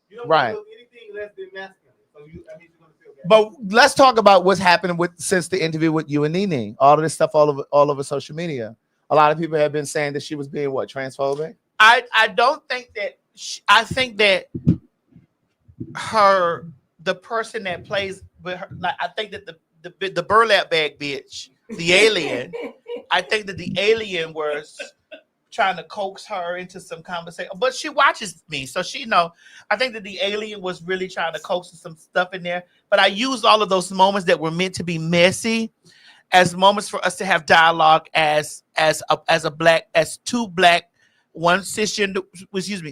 You don't Right. look anything less than masculine. So you're gonna feel gay. But let's talk about what's happened since the interview with you and Nene. All of this stuff all over social media. A lot of people have been saying that she was being transphobic. I don't think that. I think that the person that plays with her, like I think that the burlap bag bitch, the alien. I think that the alien was trying to coax her into some conversation, but she watches me, so she know. I think that the alien was really trying to coax some stuff in there, but I used all of those moments that were meant to be messy as moments for us to have dialogue as two black, one cisgender,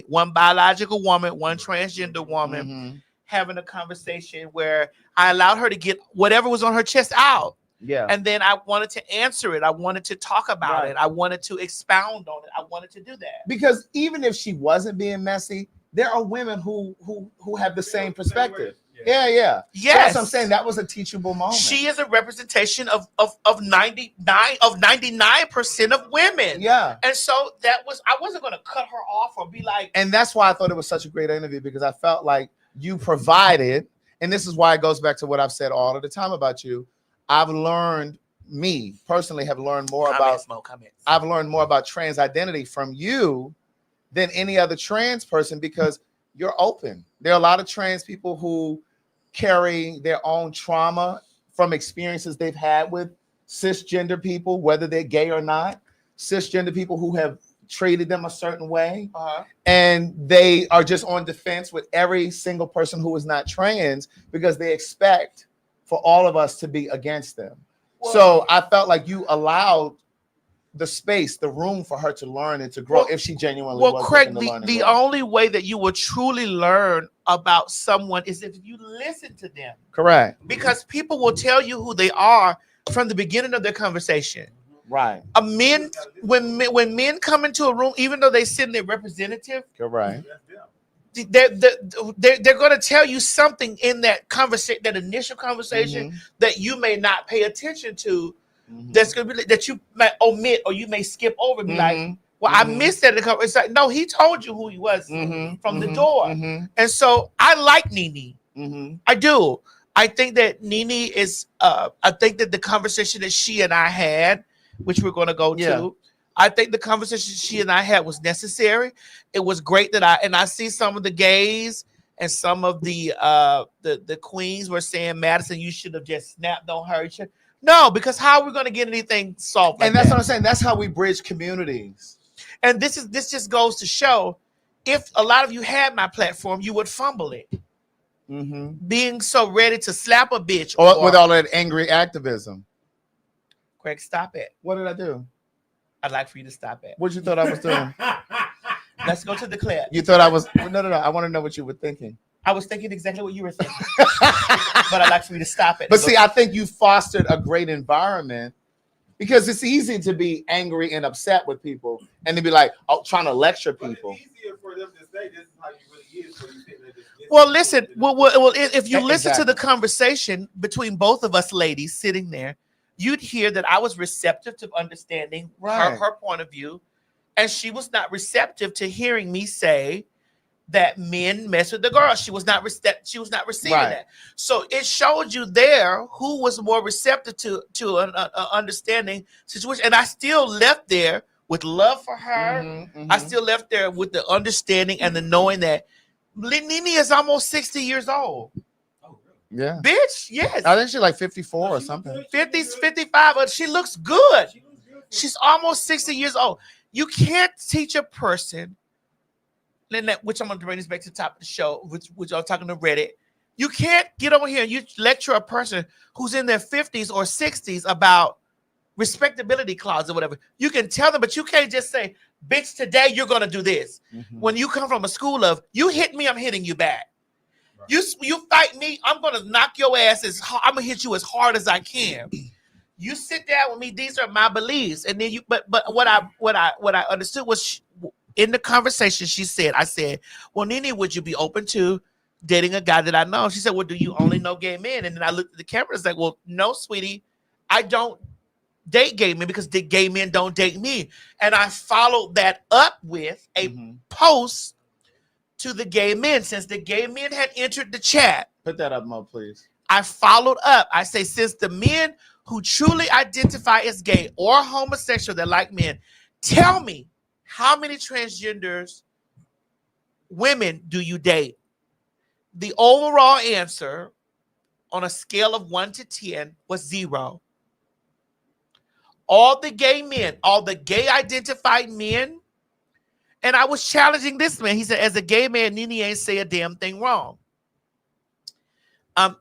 one biological woman, one transgender woman, having a conversation where I allowed her to get whatever was on her chest out. Yeah. And then I wanted to answer it. I wanted to talk about it. I wanted to expound on it. I wanted to do that. Because even if she wasn't being messy, there are women who have the same perspective. Yeah. Yes. So that's what I'm saying. That was a teachable moment. She is a representation of 99% of women. Yeah. And so I wasn't gonna cut her off or be like. And that's why I thought it was such a great interview, because I felt like you provided, and this is why it goes back to what I've said all of the time about you. I've learned, me personally, have learned more I've learned more about trans identity from you than any other trans person, because you're open. There are a lot of trans people who carry their own trauma from experiences they've had with cisgender people, whether they're gay or not, cisgender people who have treated them a certain way, and they are just on defense with every single person who is not trans because they expect for all of us to be against them. So I felt like you allowed the space, the room for her to learn and to grow if she genuinely was. Well, Craig, looking to learn and the grow. only way that you will truly learn about someone is if you listen to them. Correct. Because people will tell you who they are from the beginning of their conversation. Right. When men come into a room, even though they send their representative, correct, they're going to tell you something in that conversation, that initial conversation, that you may not pay attention to. That's going to be that you might omit or you may skip over. Be like, well, I missed that. It's like, no, he told you who he was from the door. And so I like Nene. I do. I think that Nene is. I think that the conversation that she and I had, which we're going to go to, I think the conversation she and I had was necessary. It was great that I see some of the gays and some of the queens were saying, Madison, you should have just snapped on her. No, because how are we going to get anything solved? And that's what I'm saying. That's how we bridge communities. And this just goes to show, if a lot of you had my platform, you would fumble it. Being so ready to slap a bitch. Or with all that angry activism. Craig, stop it. What did I do? I'd like for you to stop it. What you thought I was doing? Let's go to the clip. You thought I was... No. I want to know what you were thinking. I was thinking exactly what you were thinking. But I'd like for you to stop it. But see, I think you fostered a great environment, because it's easy to be angry and upset with people and to be like, trying to lecture people. It's easier for them to say this is how you really is. Well, listen. Well, if you listen to the conversation between both of us ladies sitting there, you'd hear that I was receptive to understanding her point of view, and she was not receptive to hearing me say that men mess with the girls. She was not receiving Right. that. So it showed you there who was more receptive to an understanding situation. And I still left there with love for her. I still left there with the understanding and the knowing that Nene is almost 60 years old. Yeah. Bitch, yes. I think she's like 54 or something. 50s, 55, but she looks good. She's almost 60 years old. You can't teach a person, which I'm going to bring this back to the top of the show, which I'm talking to Reddit. You can't get over here and you lecture a person who's in their 50s or 60s about respectability clause or whatever. You can tell them, but you can't just say, bitch, today you're going to do this. When you come from a school of, you hit me, I'm hitting you back. You fight me, I'm going to knock your ass I'm going to hit you as hard as I can. You sit down with me, these are my beliefs. And then but what I understood was in the conversation she said, I said, well, Nene, would you be open to dating a guy that I know? She said, well, do you only know gay men? And then I looked at the camera and was like, well, no, sweetie, I don't date gay men because the gay men don't date me. And I followed that up with a post to the gay men. Since the gay men had entered the chat, Put that up, Mo, please. I followed up. I say, since the men who truly identify as gay or homosexual that like men, tell me how many transgenders women do you date? The overall answer on a scale of 1 to 10 was 0. All the gay men, all the gay identified men, and I was challenging this man. He said, as a gay man, Nene ain't say a damn thing wrong.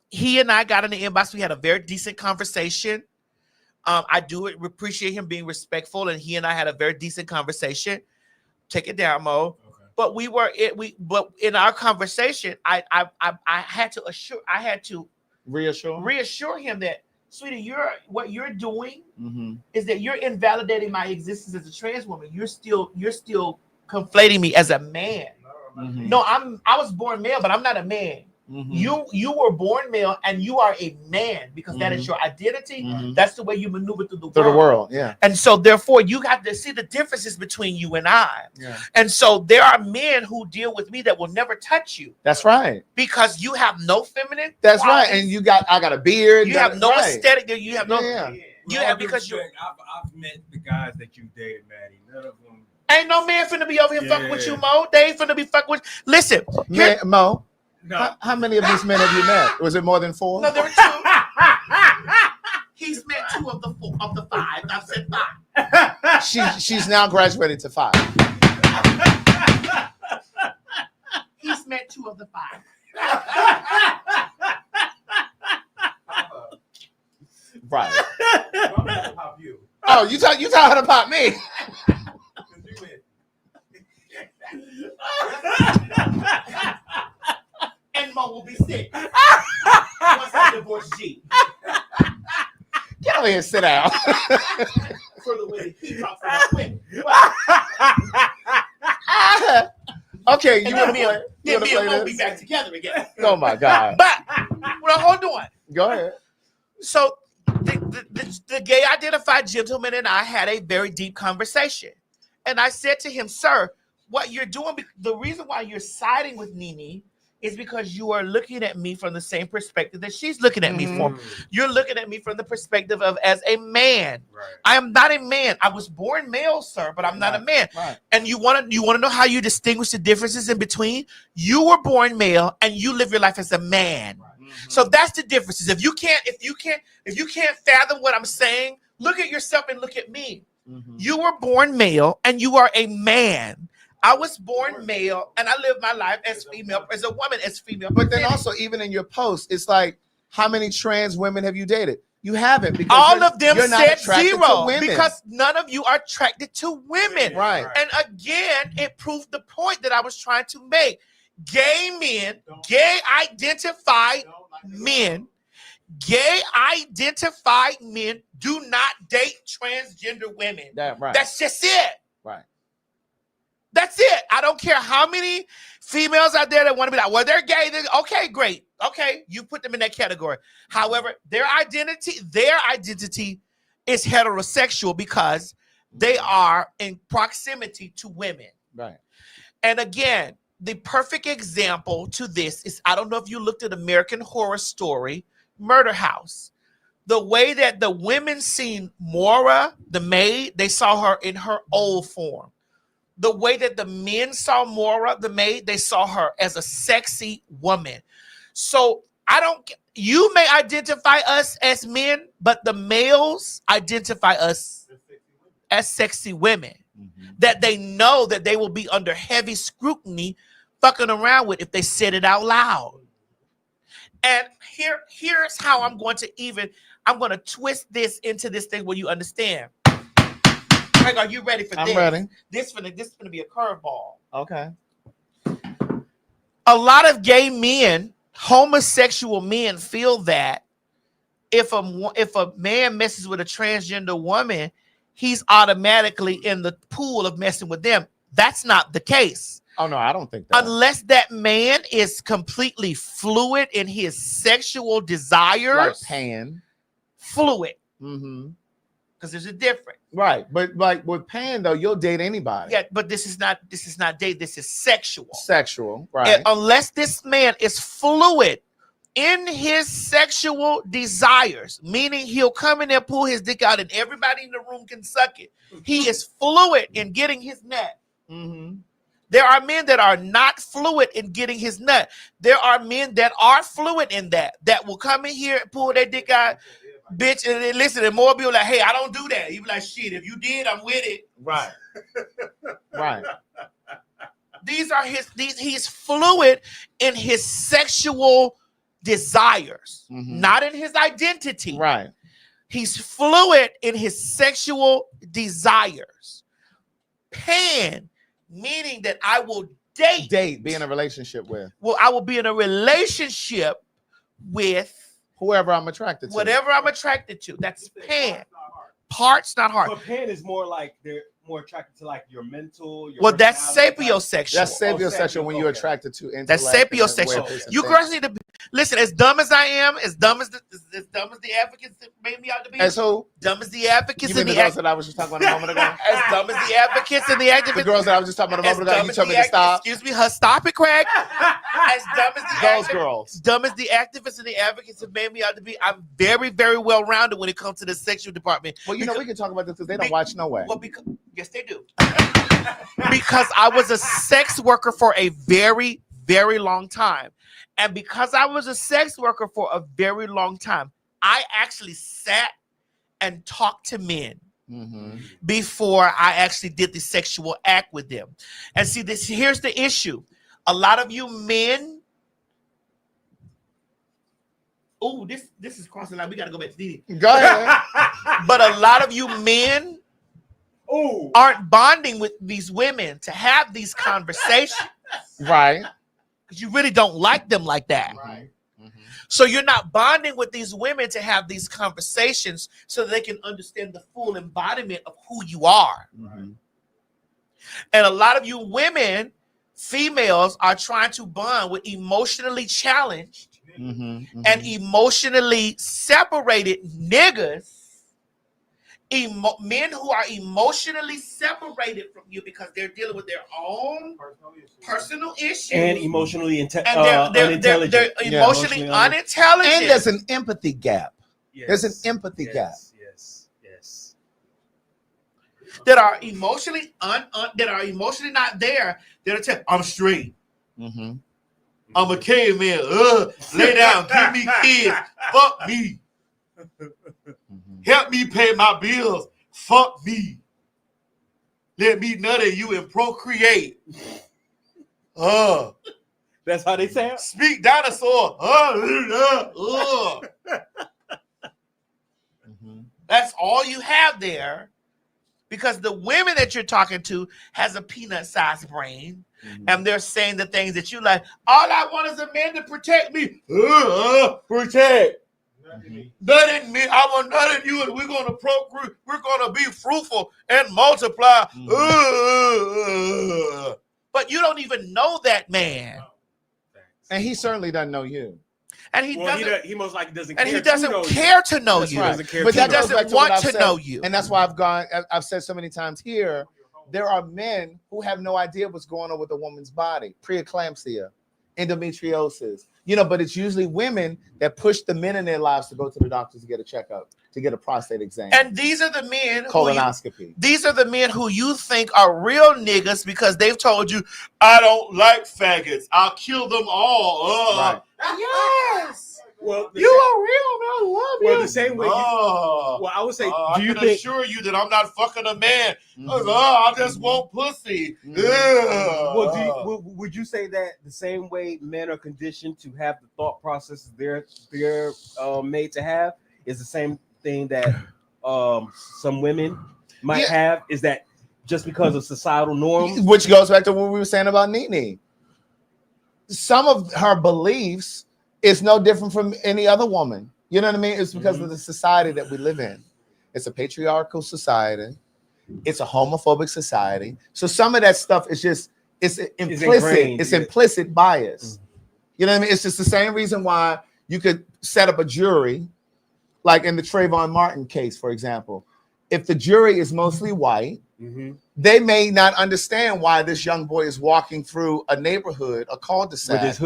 He and I got in the inbox. We had a very decent conversation. I do appreciate him being respectful, and he and I had a very decent conversation. Take it down, Mo. Okay. But in our conversation, I had to reassure him that, sweetie, what you're doing is that you're invalidating my existence as a trans woman. You're still conflating me as a man. No, I was born male, but I'm not a man. You were born male and you are a man because that is your identity. That's the way you maneuver through the world. Yeah. And so therefore you got to see the differences between you and I. Yeah. And so there are men who deal with me that will never touch you. That's right. Because you have no feminine. That's qualities. right. And I got a beard. You have no right. aesthetic. You have no. Yeah. You have because you. I've met the guys that you dated, Maddie. None of them. Ain't no man finna be over here fucking with you, Mo. They ain't finna be fucking with. Listen, man, Mo. No. How many of these men have you met? Was it more than 4? No, there were 2. He's met 2 of the 5. I've said 5. She's now graduated to 5. He's met 2 of the 5. Right. I'm gonna pop you. Oh, you taught her to pop me. And Mo will be sick once I divorce G. Get over here and sit down. For the way he talks about women. Okay, you want to me play? and Mo will be back together again. Oh my God. But well, hold on. Go ahead. So the gay identified gentleman and I had a very deep conversation. And I said to him, sir, what you're doing, the reason why you're siding with Nene is because you are looking at me from the same perspective that she's looking at me from. You're looking at me from the perspective of as a man. Right. I am not a man. I was born male, sir, but I'm not a man. Right. And you want to know how you distinguish the differences in between? You were born male and you live your life as a man. Right. So that's the differences. If you can't fathom what I'm saying, look at yourself and look at me. You were born male and you are a man. I was born male and I live my life as female, as a woman, as female. But then also, even in your post, it's like, how many trans women have you dated? You haven't. Because all of them said 0 because none of you are attracted to women. Right. And again, it proved the point that I was trying to make. Gay men, gay identified men do not date transgender women. That's just it. Right. That's it. I don't care how many females out there that want to be like, well, they're gay. Okay, great. Okay, you put them in that category. However, their identity is heterosexual because they are in proximity to women. Right. And again, the perfect example to this is, I don't know if you looked at American Horror Story, Murder House. The way that the women seen Maura, the maid, they saw her in her old form. The way that the men saw Maura, the maid, they saw her as a sexy woman. So you may identify us as men, but the males identify us as sexy women. That they know that they will be under heavy scrutiny fucking around with if they said it out loud. And here's how I'm going to twist this into this thing where you understand. Greg, are you ready for this? I'm ready. This is gonna be a curveball. Okay. A lot of gay men, homosexual men, feel that if a man messes with a transgender woman, he's automatically in the pool of messing with them. That's not the case. Oh no, I don't think that. Unless that man is completely fluid in his sexual desires. Like Pan. Fluid. Mm-hmm. Because there's a difference. Right. But like with Pan though, you'll date anybody. Yeah, but this is not date, this is sexual. Sexual, right. And unless this man is fluid in his sexual desires, meaning he'll come in there, pull his dick out, and everybody in the room can suck it. He is fluid in getting his nut. Mm-hmm. There are men that are not fluid in getting his nut. There are men that are fluid in that will come in here and pull their dick out, bitch, and then listen, and more people like, hey, I don't do that. You be like, shit, if you did, I'm with it. Right. Right. He's fluid in his sexual desires, not in his identity. Right. He's fluid in his sexual desires. Pan, meaning that I will be in a relationship with. Well, I will be in a relationship with whoever I'm attracted to. Whatever I'm attracted to. That's Pan. Parts, not hard. But Pan is more like they're more attracted to like your mental. Your that's sapiosexual. That's sapiosexual when you're attracted to intellect. That's sapiosexual. You girls need to listen. As dumb as I am, as dumb as the advocates that made me out to be. As who? Dumb as the advocates and the girls that I was just talking about a moment ago. As dumb as the advocates and the activists. The girls that I was just talking about a moment ago. You told me to stop. Excuse me, stop it, Craig. As dumb as those girls. Dumb as the activists and the advocates have made me out to be. I'm very, very well rounded when it comes to the sexual department. Well, you know we can talk about this because they don't watch no way. Well, yes, they do. Because I was a sex worker for a very, very long time. And because I was a sex worker for a very long time, I actually sat and talked to men before I actually did the sexual act with them. And see, here's the issue. A lot of you men, this is crossing the line. We got to go back to Didi. Go ahead. But a lot of you men aren't bonding with these women to have these conversations. Right. Because you really don't like them like that. Right. So you're not bonding with these women to have these conversations so they can understand the full embodiment of who you are. And a lot of you women, females, are trying to bond with emotionally challenged and emotionally separated niggas. Men who are emotionally separated from you because they're dealing with their own personal issues and emotionally unintelligent. They're emotionally unintelligent. And there's an empathy gap. Yes. There's an empathy gap. Yes. That are emotionally not there. That'll tell I'm straight. I'm a caveman. Lay down, give me kids. Fuck me. Help me pay my bills. Fuck me. Let me nut at you and procreate. That's how they sound. Speak dinosaur. That's all you have there, because the women that you're talking to has a peanut-sized brain, and they're saying the things that you like. All I want is a man to protect me. Protect. Nut in me, I want nut in you, and we're gonna procreate. We're gonna be fruitful and multiply. But you don't even know that man, and he certainly doesn't know you. And he doesn't. He most likely doesn't. And care he doesn't to know care to know That's you. right. Doesn't care But to that know. goes back doesn't to what want I've to said, know you. and that's why I've said so many times here. there are men who have no idea what's going on with a woman's body, preeclampsia, endometriosis, but it's usually women that push the men in their lives to go to the doctors to get a checkup, to get a prostate exam. And these are the men colonoscopy. These are the men who you think are real niggas because they've told you, I don't like faggots. I'll kill them all. Right. Yes. Well, You are real, man. I love you. Well, the same way. Well, I would say, I can assure you that I'm not fucking a man. I just want pussy. Well, would you say that the same way men are conditioned to have the thought processes they're made to have is the same thing that some women might have? Is that just because of societal norms? Which goes back to what we were saying about Nene. Some of her beliefs is no different from any other woman. You know what I mean? It's because of the society that we live in. It's a patriarchal society. It's a homophobic society. So some of that stuff is just, it's implicit. It's implicit bias. You know what I mean? It's just the same reason why you could set up a jury, like in the Trayvon Martin case, for example. If the jury is mostly white, they may not understand why this young boy is walking through a neighborhood, a cul-de-sac, with his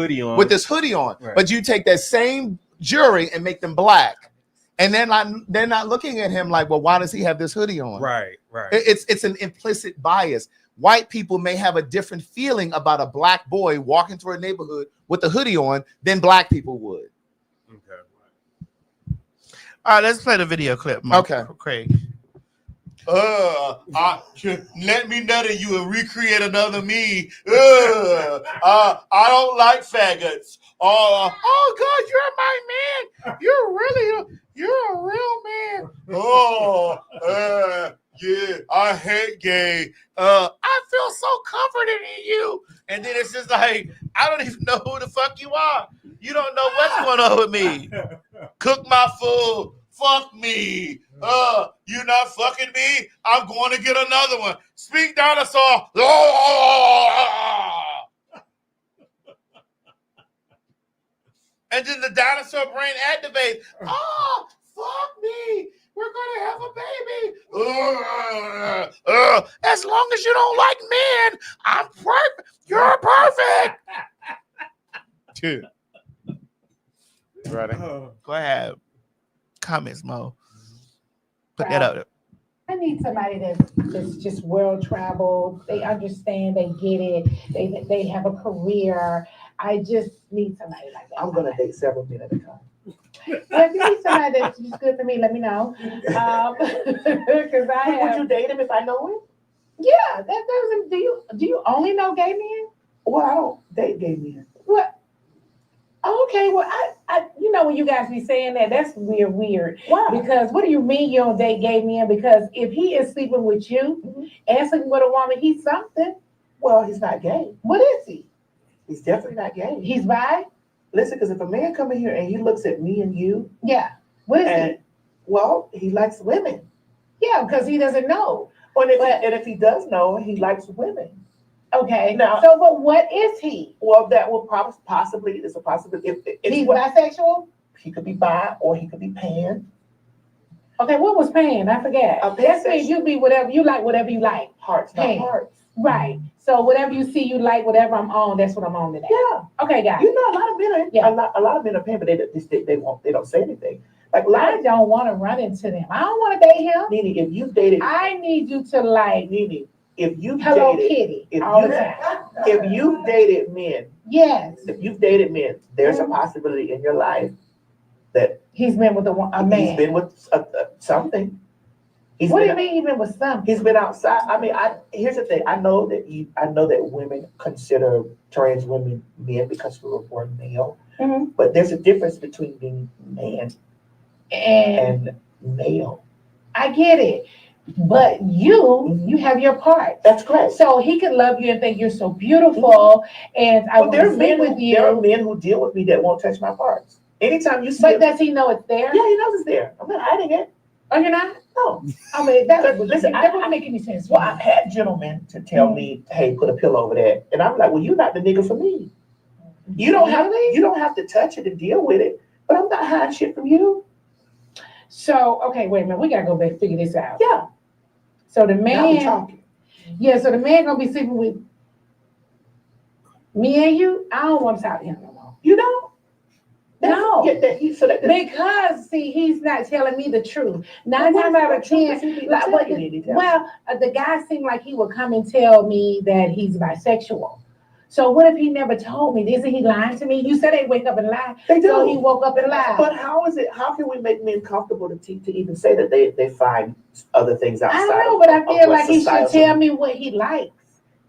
hoodie on. Right. But you take that same jury and make them black, and they're not looking at him like, well, why does he have this hoodie on? Right. It's an implicit bias. White people may have a different feeling about a black boy walking through a neighborhood with a hoodie on than black people would. Okay. All right, let's play the video clip. Okay, Craig. Let me know that you will recreate another me. I don't like faggots. Oh God, you're my man. You're a real man. Yeah, I hate gay. I feel so comforted in you. And then it's just like, I don't even know who the fuck you are. You don't know what's going on with me. Cook my food. Fuck me. You not fucking me? I'm going to get another one. Speak dinosaur. And then the dinosaur brain activates. Oh, fuck me. We're going to have a baby. As long as you don't like men, I'm perfect. You're perfect. Dude. Ready? Go ahead. Comments, Mo. Put that up there. I need somebody that's just world traveled. They understand, they get it, they have a career. I just need somebody like that. I'm gonna date several men at a time. Well, if you need somebody that's just good for me, let me know. Because Would you date him if I know him? Yeah, that doesn't. Do you only know gay men? Well, I don't date gay men. What? Okay, well, I when you guys be saying that, that's weird. Why? Because what do you mean you don't date gay men? Because if he is sleeping with you and sleeping with a woman, he's something. Well, he's not gay. What is he? He's definitely not gay. He's bi? Listen, because if a man come in here and he looks at me and you, yeah, what is he? Well, he likes women. Yeah, because he doesn't know. And if he does know, he likes women. Okay. Now, but what is he? Well, that will possibly is a possibility. If he's bisexual, he could be bi or he could be pan. Okay, what was pan? I forget. That means you be whatever you like, whatever you like. Hearts, not hearts. Right. So whatever you see, you like, whatever I'm on, that's what I'm on today. Yeah. Okay, guys. You know, a lot of men are a lot of men are pan, but they don't say anything. Like I don't want to run into them. I don't want to date him. Nene, if you've dated, I need you to like Nene. If you've Hello dated, Kitty, if you've dated men, yes. If you've dated men, there's a possibility in your life that he's been with a man. He's been with something. What do you mean he's been with something? He's been outside. I mean, here's the thing. I know that women consider trans women men because we were born male. Mm-hmm. But there's a difference between being man and male. I get it. But you have your part. That's correct. So he can love you and think you're so beautiful, and I want to sleep with you. There are men who deal with me that won't touch my parts. Anytime you see But does he know it's there? Yeah, he knows it's there. I'm not hiding it. Oh, you're not? No. I mean, that wouldn't make any sense. Well, I've had gentlemen to tell me, hey, put a pillow over there. And I'm like, well, you're not the nigga for me. You don't have to touch it and deal with it, but I'm not hiding shit from you. So, okay, wait a minute. We gotta go back and figure this out. Yeah. So the Now we man, talking. Yeah, so the man gonna be sleeping with me and you. I don't want to talk to him no more. You don't? No. Because see, he's not telling me the truth. 9 times out of 10, the guy seemed like he would come and tell me that he's bisexual. So what if he never told me? Isn't he lying to me? You said they wake up and lie. They do. So he woke up and lied. But how can we make men comfortable to even say that they find other things outside? I don't know, but I feel like he should tell me what he likes.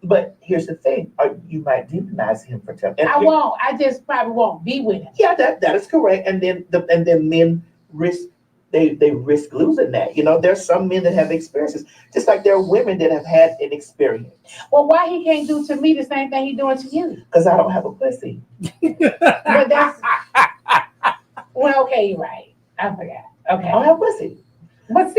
But here's the thing: you might demonize him for telling. I won't. I just probably won't be with him. Yeah, that is correct. And then men risk they risk losing that. You know, there's some men that have experiences, just like there are women that have had an experience. Well, why he can't do to me the same thing he doing to you? Because I don't have a pussy. But that's well, okay, you're right. I forgot. Okay, I don't have pussy. But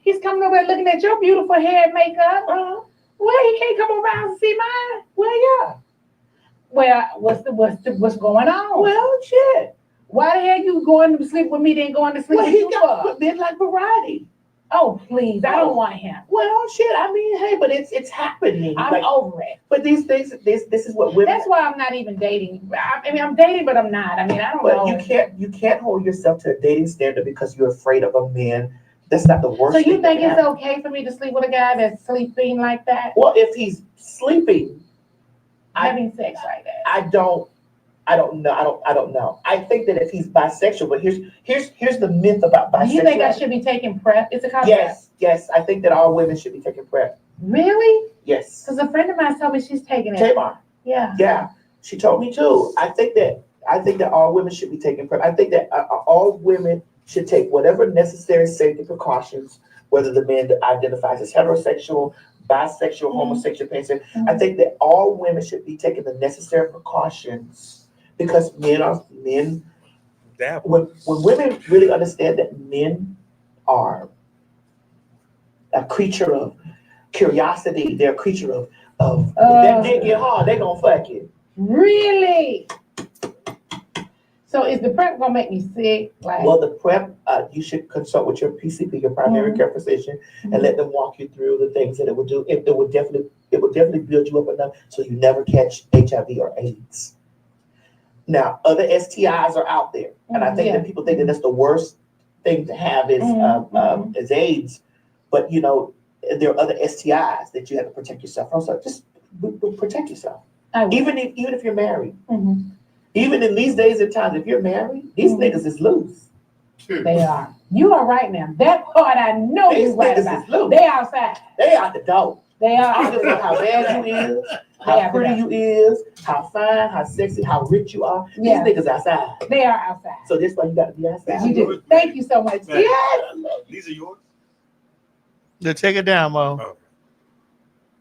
he's coming over and looking at your beautiful hair and makeup. Well, he can't come around and see mine. Well, yeah. Well, what's going on? Well, shit. Why the hell you going to sleep with me, then going to sleep with you? Got men like variety. Oh, please, I don't want him. Well, shit. I mean, hey, but it's happening. I'm over it. But these things, this is what women. That's why I'm not even dating. I mean, I'm dating, but I'm not. I mean, I don't know. But you can't hold yourself to a dating standard because you're afraid of a man. That's not the worst. So you think it's okay for me to sleep with a guy that's sleeping like that? Well, if he's sleeping, having sex like that, I don't know. I think that if he's bisexual, but here's the myth about bisexuality. Do you think I should be taking PrEP? It's a concept. Yes. I think that all women should be taking PrEP. Really? Yes. Because a friend of mine told me she's taking it. Tamar. Yeah. Yeah. She told me too. I think that all women should be taking PrEP. I think that all women should take whatever necessary safety precautions, whether the man identifies as heterosexual, bisexual, homosexual, pansexual. I think that all women should be taking the necessary precautions because when women really understand that men are a creature of curiosity, they're a creature of that dick get hard, they gonna fuck you. Really? So is the PrEP gonna make me sick? Well, the PrEP, you should consult with your PCP, your primary care physician, and let them walk you through the things that it will do. It will definitely build you up enough so you never catch HIV or AIDS. Now, other STIs are out there, and I think that people think that that's the worst thing to have is AIDS. But you know, there are other STIs that you have to protect yourself from. So just protect yourself, even if you're married. Even in these days and times, if you're married, these niggas is loose. They are. You are right now. That part I know you're right about. They outside. They out the door. They are. I don't know how bad you is, how pretty you is, how fine, how sexy, how rich you are. These niggas outside. They are outside. So that's why you got to be outside. You do. Thank you so much. Yes. These are yours? Yeah, take it down, Mo. Oh.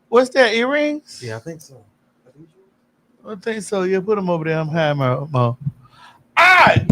What's that, earrings? Yeah, I think so. I think so. Yeah, put them over there. I'm high, Mo. All right.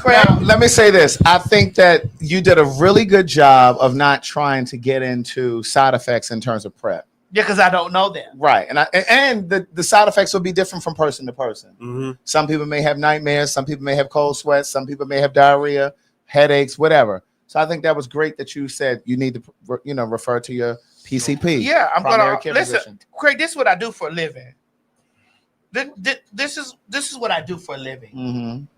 Now, let me say this. I think that you did a really good job of not trying to get into side effects in terms of PrEP. Yeah, because I don't know them. Right. And the side effects will be different from person to person. Mm-hmm. Some people may have nightmares. Some people may have cold sweats. Some people may have diarrhea, headaches, whatever. So I think that was great that you said you need to, refer to your PCP. Yeah, I'm going to listen. Physician. Craig, this is what I do for a living. This is what I do for a living.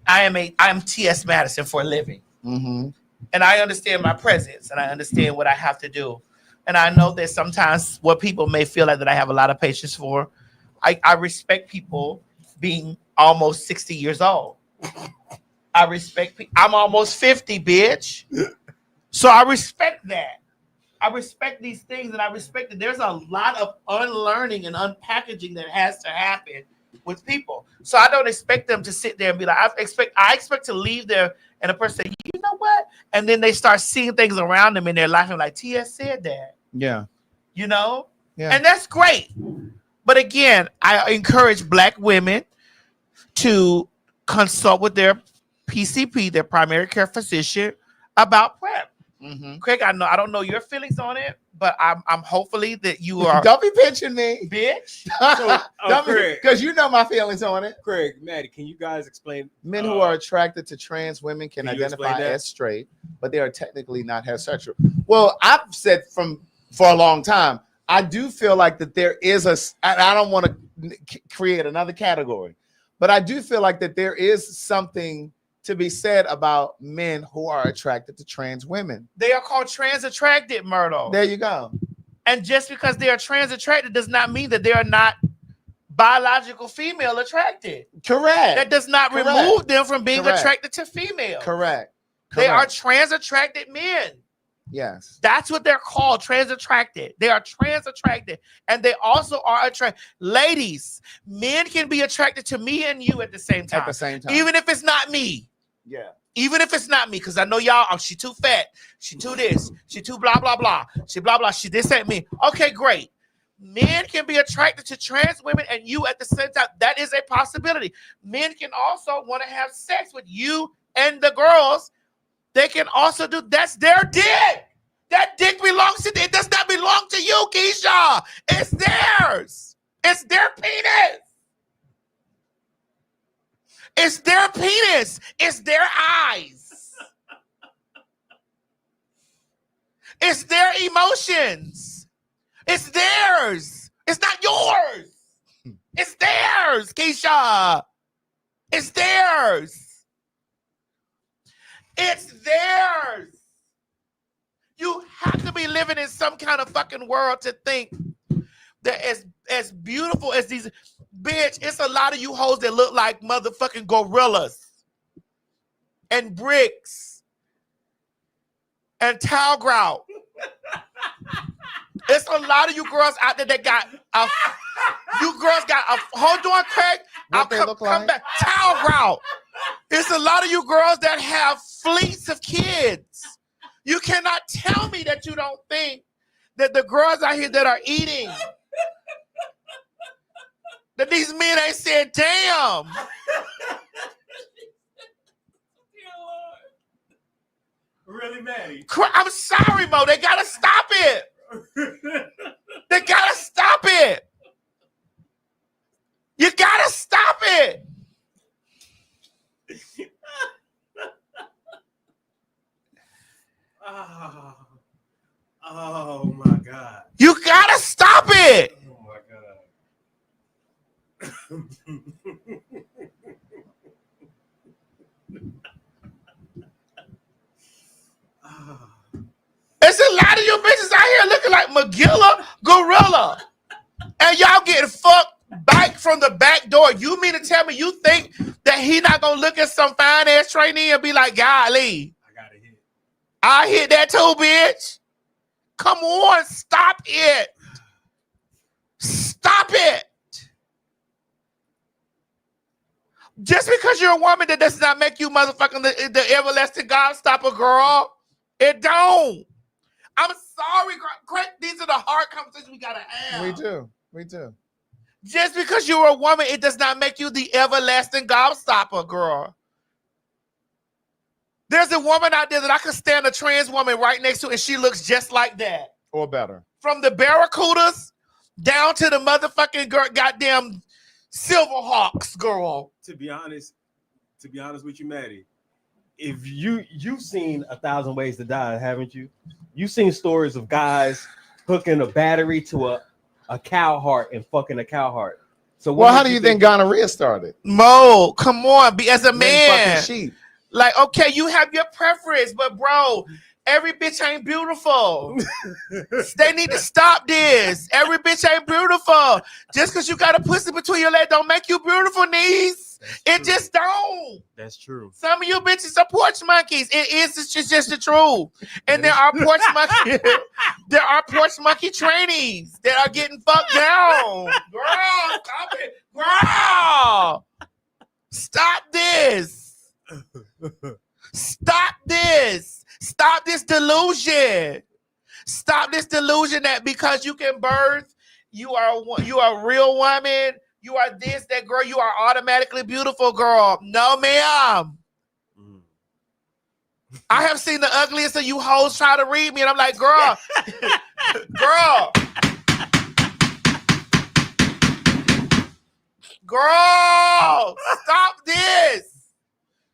Mm-hmm. I'm T.S. Madison for a living. Mm-hmm. And I understand my presence and I understand what I have to do. And I know that sometimes what people may feel like that I have a lot of patience for, I respect people being almost 60 years old. I respect I'm almost 50, bitch. So I respect that. I respect these things and I respect that there's a lot of unlearning and unpackaging that has to happen with people. So I don't expect them to sit there and be like, I expect to leave there and a person say, you know what? And then they start seeing things around them in their life and like, T.S. said that. Yeah. Yeah. And that's great. But again, I encourage Black women to consult with their PCP, their primary care physician, about PrEP. Mm-hmm. Craig, I don't know your feelings on it, but I'm hopefully that you are. Don't be pinching me, bitch. Because you know my feelings on it. Craig, Maddie, can you guys explain? Men who are attracted to trans women can identify as straight, but they are technically not heterosexual. Well, I've said for a long time, I do feel like that there is I don't want to create another category, but I do feel like that there is something to be said about men who are attracted to trans women. They are called trans attracted, Myrtle. There you go. And just because they are trans attracted does not mean that they are not biological female attracted. Correct. That does not remove them from being attracted to female. Correct. They are trans attracted men. Yes. That's what they're called, trans attracted. They are trans attracted. And they also are attracted. Ladies, men can be attracted to me and you at the same time. At the same time. Even if it's not me. Yeah. Even if it's not me, because I know y'all, oh, she too fat. She too this. She too blah, blah, blah. She blah, blah. She this ain't me. Okay, great. Men can be attracted to trans women and you at the same time. That is a possibility. Men can also want to have sex with you and the girls. They can also do, that's their dick. That dick belongs to, it does not belong to you, Keisha. It's theirs. It's their penis. It's their penis. It's their eyes. It's their emotions. It's theirs. It's not yours. It's theirs, Keisha. It's theirs. It's theirs. You have to be living in some kind of fucking world to think that as beautiful as these, bitch, it's a lot of you hoes that look like motherfucking gorillas and bricks and towel grout. It's a lot of you girls out there that got you girls got a, hold on, Craig. I'll come back. Towel grout. It's a lot of you girls that have fleets of kids. You cannot tell me that you don't think that the girls out here that are eating, that these men ain't said, damn. Really, Maddie? I'm sorry, Mo. They gotta stop it. They gotta stop it. You gotta stop it. Oh my God. You gotta stop it. Oh my God. There's a lot of you bitches out here looking like Magilla Gorilla. And y'all getting fucked back from the back door. You mean to tell me you think that he not gonna look at some fine ass trainee and be like, golly, I hit that too, bitch. Come on, stop it. Stop it. Just because you're a woman, that does not make you motherfucking the everlasting Gobstopper, girl. It don't. I'm sorry, Craig. These are the hard conversations we gotta have. We do. We do. Just because you're a woman, it does not make you the everlasting Gobstopper, girl. There's a woman out there that I could stand a trans woman right next to, and she looks just like that. Or better. From the Barracudas down to the motherfucking goddamn Silverhawks, girl. To be honest with you, Maddie, if you've seen 1,000 Ways to Die, haven't you? You've seen stories of guys hooking a battery to a cow heart and fucking a cow heart. So well, how do you think gonorrhea started? Mo, come on, be as a Men man. fucking sheep. Like, okay, you have your preference, but bro, every bitch ain't beautiful. They need to stop this. Every bitch ain't beautiful. Just because you got a pussy between your legs don't make you beautiful, niece. It just don't. That's true. Some of you bitches are porch monkeys. It's just the truth. And there are porch monkey, there are porch monkey trainees that are getting fucked down. Girl, stop it. Girl, stop this. Stop this. Stop this delusion. Stop this delusion that because you can birth, you are a real woman. You are this, that girl. You are automatically beautiful, girl. No, ma'am. I have seen the ugliest of you hoes try to read me, and I'm like, girl, girl, stop this.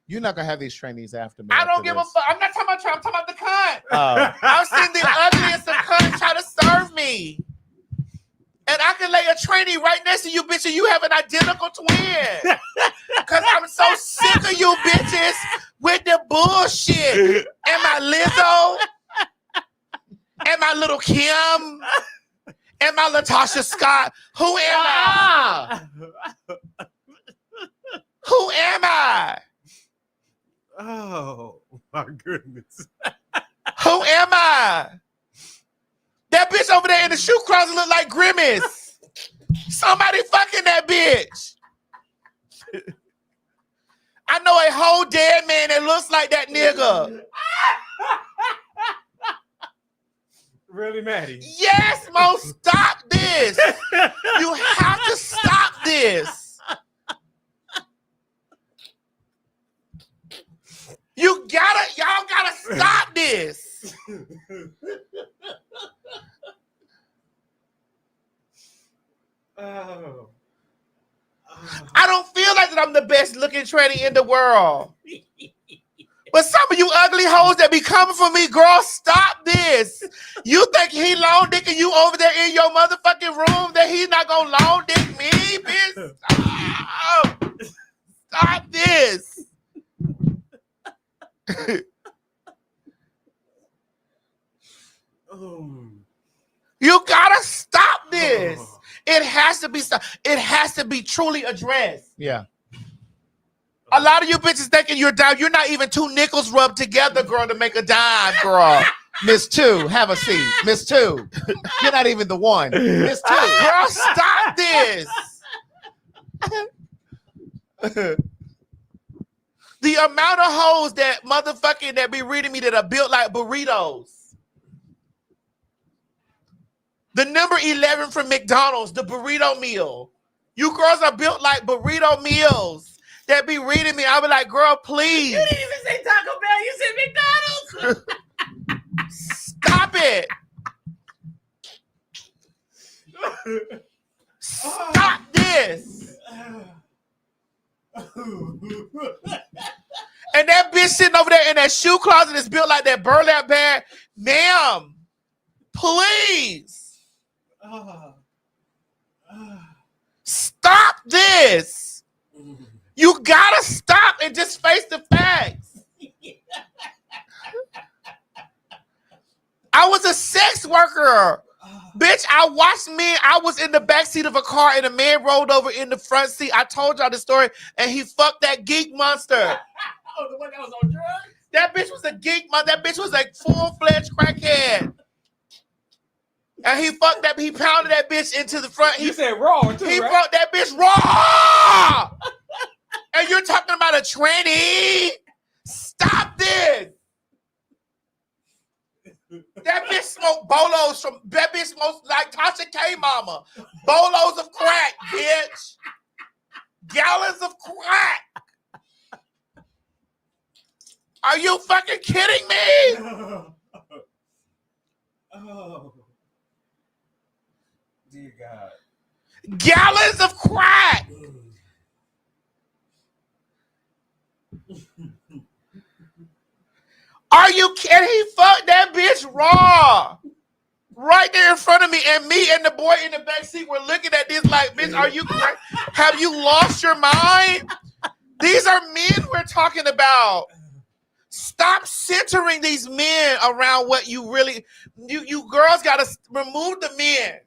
You're not gonna have these trainees after me. I don't give a fuck. I'm not talking about Trump. I'm talking about the cunt. I've seen the ugliest of cunts try to serve me. And I can lay a tranny right next to you, bitch, and you have an identical twin. Cause I'm so sick of you bitches with the bullshit. And my Lizzo, and my little Kim, and my Latasha Scott. Who am I? Who am I? Oh my goodness. Who am I? That bitch over there in the shoe closet look like Grimace. Somebody fucking that bitch. I know a whole dead man that looks like that nigga. Really, Maddie? Yes, Mo, stop this. You have to stop this. Y'all gotta stop this. Oh. I don't feel like that I'm the best looking tranny in the world. But some of you ugly hoes that be coming for me, girl, stop this. You think he long dicking you over there in your motherfucking room that he's not gonna long dick me, bitch? Stop. Stop this. You gotta stop this. It has to be stopped. It has to be truly addressed. Yeah. A lot of you bitches thinking you're down. You're not even two nickels rubbed together, girl, to make a dime, girl. Miss Two, have a seat. Miss Two, you're not even the one. Miss Two. Girl, stop this. The amount of hoes that motherfucking that be reading me that are built like burritos. The number 11 from McDonald's, the burrito meal. You girls are built like burrito meals that be reading me. I'll be like, girl, please. You didn't even say Taco Bell. You said McDonald's. Stop it. Stop this. And that bitch sitting over there in that shoe closet is built like that burlap bag. Ma'am, please. Stop this. You gotta stop and just face the facts. I was a sex worker. Bitch, I watched men. I was in the backseat of a car and a man rolled over in the front seat. I told y'all the story, and he fucked that geek monster. Oh, the one that was on drugs? That bitch was a geek monster. That bitch was a full-fledged crackhead. And he fucked that. He pounded that bitch into the front. You said raw too, He right? fucked that bitch raw. And you're talking about a tranny? Stop this. That bitch smoked bolos from. That bitch smoked like Tasha K. Mama. Bolos of crack, bitch. Gallons of crack. Are you fucking kidding me? Oh. Dear God. Gallons of crack. Are you kidding? He fucked that bitch raw. Right there in front of me. And me and the boy in the back seat were looking at this like, bitch, are you crazy? Have you lost your mind? These are men we're talking about. Stop centering these men around what you really, you girls gotta remove the men.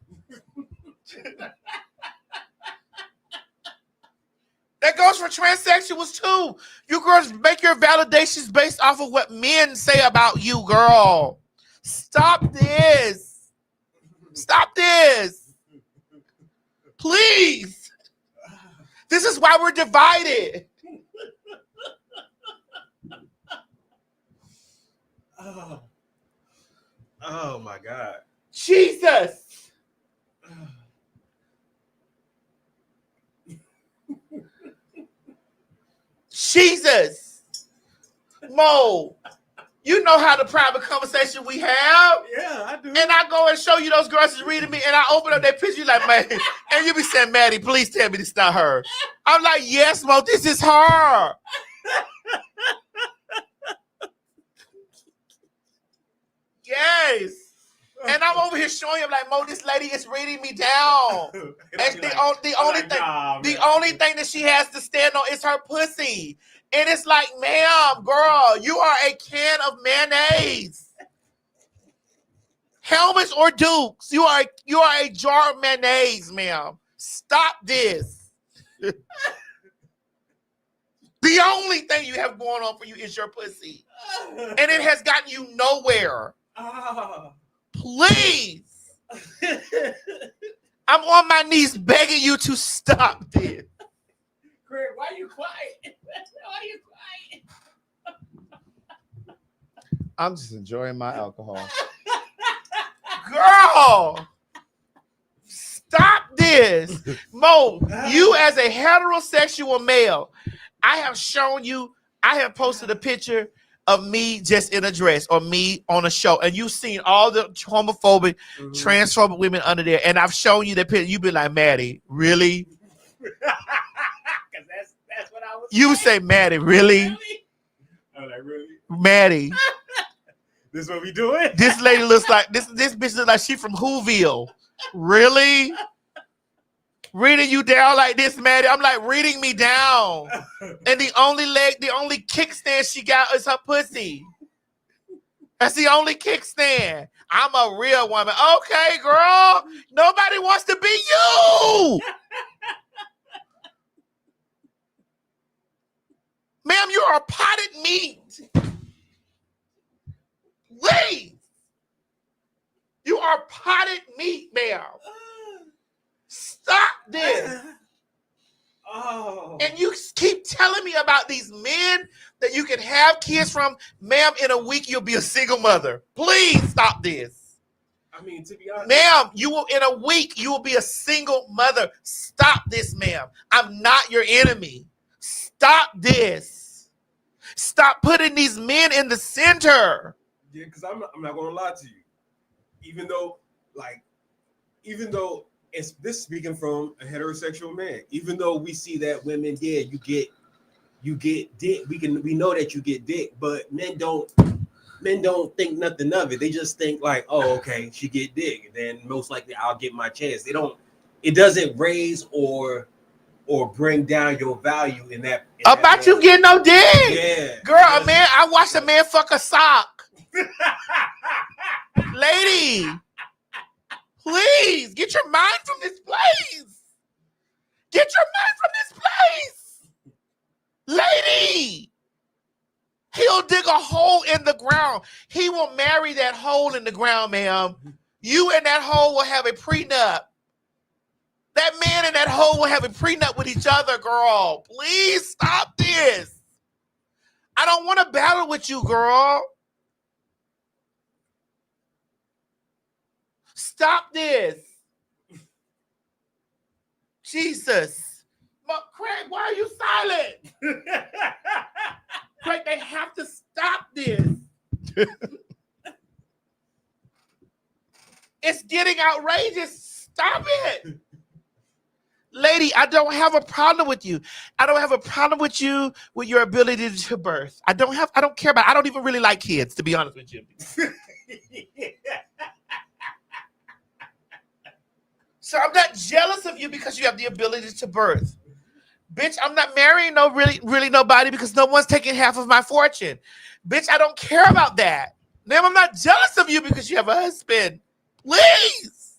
That goes for transsexuals too. You girls make your validations based off of what men say about you, girl. Stop this. Stop this. Please. This is why we're divided. Oh my God. Jesus. Jesus. Mo, you know how the private conversation we have. Yeah, I do. And I go and show you those girls is reading me, and I open up that picture, you like, man, and you be saying, Maddie, please tell me this is not her. I'm like, yes, Mo, this is her. Yes. And I'm over here showing him like, Mo, this lady is reading me down. And the only thing that she has to stand on is her pussy. And it's like, ma'am, girl, you are a can of mayonnaise. Helmets or Dukes, you are a jar of mayonnaise, ma'am. Stop this. The only thing you have going on for you is your pussy. And it has gotten you nowhere. Please. I'm on my knees begging you to stop this. Craig, why are you quiet? Why are you quiet? I'm just enjoying my alcohol. Girl, stop this. Mo, you as a heterosexual male, I have shown you, I have posted a picture of me just in a dress or me on a show, and you've seen all the homophobic, transphobic women under there, and I've shown you that picture. You've been like, Maddie, really? Because that's what I was You say, Maddie, really? I'm like, really? Maddie. This is what we doing? This lady looks like, this bitch looks like she from Whoville. Really? Reading you down like this, Maddie. I'm like, reading me down. And the only kickstand she got is her pussy. That's the only kickstand. I'm a real woman. Okay, girl. Nobody wants to be you. Ma'am, you are potted meat. Please. You are potted meat, ma'am. Stop this. Oh. And you keep telling me about these men that you can have kids from. Ma'am, in a week, you'll be a single mother. Please stop this. I mean, to be honest. Ma'am, in a week, you will be a single mother. Stop this, ma'am. I'm not your enemy. Stop this. Stop putting these men in the center. Yeah, because I'm not going to lie to you. Even though it's this speaking from a heterosexual man, even though we see that women, yeah, you get dick. We know that you get dick, but men don't think nothing of it. They just think like, oh, okay, she get dick, then most likely I'll get my chance. It doesn't raise or bring down your value in that. About you getting no dick. Yeah. Girl, I watched a man fuck a sock. Lady, please get your mind from this place. Get your mind from this place. Lady, he'll dig a hole in the ground. He will marry that hole in the ground, ma'am. You and that hole will have a prenup. That man and that hole will have a prenup with each other, girl. Please stop this. I don't want to battle with you, girl. Stop this. Jesus. Craig, why are you silent? Craig, they have to stop this. It's getting outrageous. Stop it. Lady, I don't have a problem with you. I don't have a problem with you with your ability to birth. I don't care about it. I don't even really like kids, to be honest with you. So I'm not jealous of you because you have the ability to birth. Bitch, I'm not marrying really nobody because no one's taking half of my fortune. Bitch, I don't care about that. Ma'am, I'm not jealous of you because you have a husband. Please.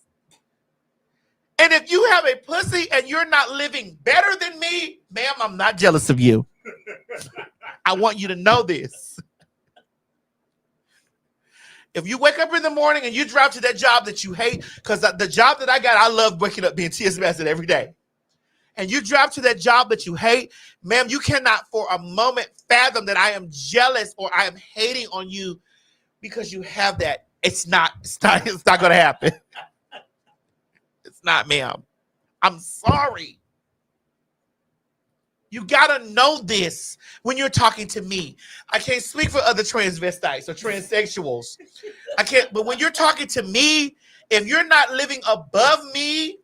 And if you have a pussy and you're not living better than me, ma'am, I'm not jealous of you. I want you to know this. If you wake up in the morning and you drive to that job that you hate, because the job that I got, I love waking up being TS Ambassador every day. And you drive to that job that you hate, ma'am, you cannot for a moment fathom that I am jealous or I am hating on you because you have that. It's not going to happen. It's not, ma'am. I'm sorry. You gotta know this when you're talking to me. I can't speak for other transvestites or transsexuals. I can't, but when you're talking to me, if you're not living above me,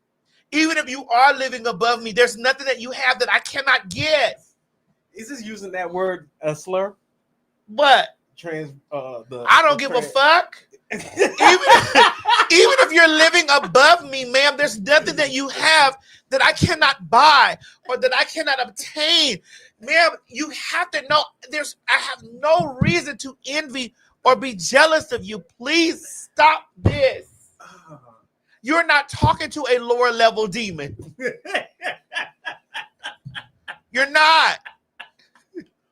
even if you are living above me, there's nothing that you have that I cannot get. Is this using that word a slur? What? I don't give a fuck. Even if you're living above me, ma'am, there's nothing that you have that I cannot buy or that I cannot obtain. Ma'am, you have to know I have no reason to envy or be jealous of you. Please stop this. You're not talking to a lower level demon. You're not.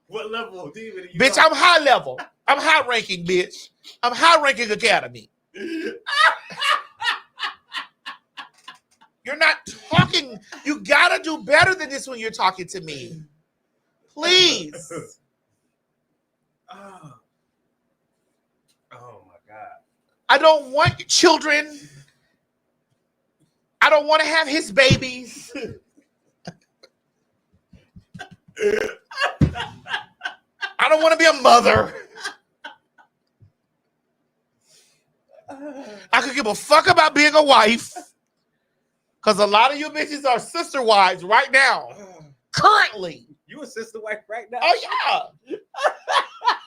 What level of demon are you? Bitch, I'm high level. I'm high ranking, bitch. I'm high ranking academy. You're not talking. You gotta do better than this when you're talking to me. Please. Oh my God. I don't want children. I don't want to have his babies. I don't want to be a mother. I could give a fuck about being a wife. Because a lot of you bitches are sister wives right now. Currently. You a sister wife right now? Oh, yeah.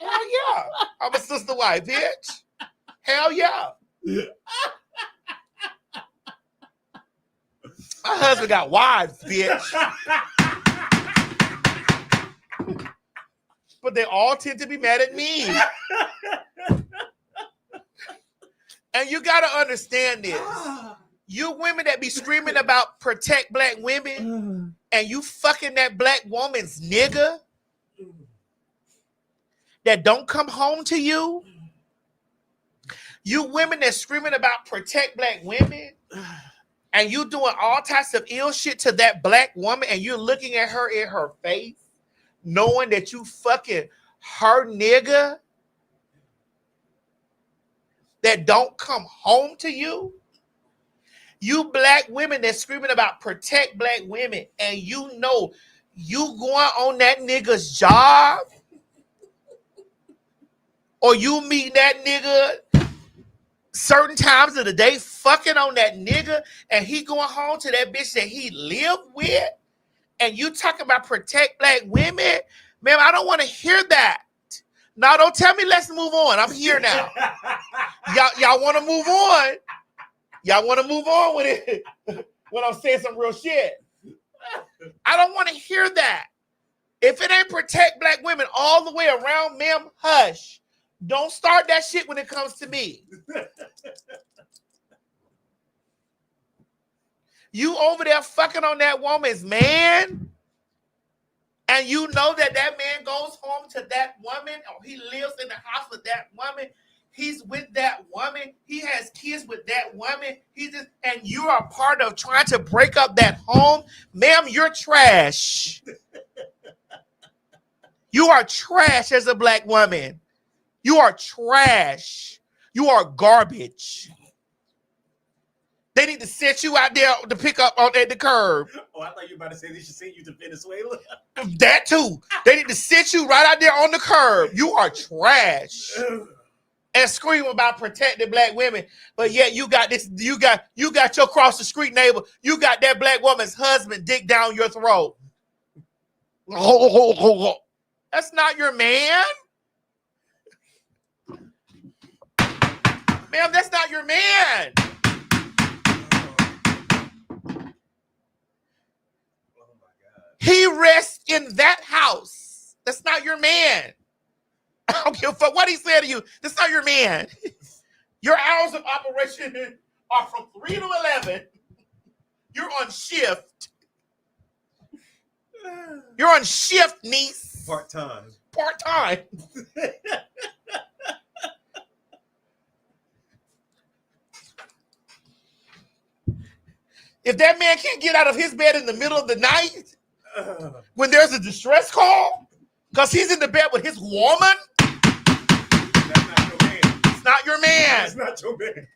Hell yeah. I'm a sister wife, bitch. Hell yeah. My husband got wives, bitch. But they all tend to be mad at me. And you got to understand this. You women that be screaming about protect black women and you fucking that black woman's nigga that don't come home to you. You women that screaming about protect black women and you doing all types of ill shit to that black woman and you're looking at her in her face knowing that you fucking her nigga that don't come home to you. You black women that screaming about protect black women and you know you going on that nigga's job or you meet that nigga certain times of the day fucking on that nigga and he going home to that bitch that he live with and you talking about protect black women, ma'am, I don't want to hear that. No, don't tell me let's move on. I'm here now. Y'all want to move on? Y'all want to move on with it when I'm saying some real shit? I don't want to hear that. If it ain't protect black women all the way around, ma'am, hush. Don't start that shit when it comes to me. You over there fucking on that woman's man, and you know that that man goes home to that woman, or he lives in the house with that woman. He's with that woman. He has kids with that woman. And you are part of trying to break up that home. Ma'am, you're trash. You are trash as a black woman. You are trash. You are garbage. They need to set you out there to pick up at the curb. Oh, I thought you were about to say they should send you to Venezuela. That too. They need to sit you right out there on the curb. You are trash. And scream about protecting black women, but yet you got this. You got your cross the street neighbor. You got that black woman's husband dick down your throat. That's not your man, ma'am. That's not your man. He rests in that house. That's not your man. I don't give a fuck what he said to you. That's not your man. Your hours of operation are from 3 to 11. You're on shift. You're on shift, niece. Part-time. Part-time. If that man can't get out of his bed in the middle of the night when there's a distress call because he's in the bed with his woman, it's not your man. It's not your man.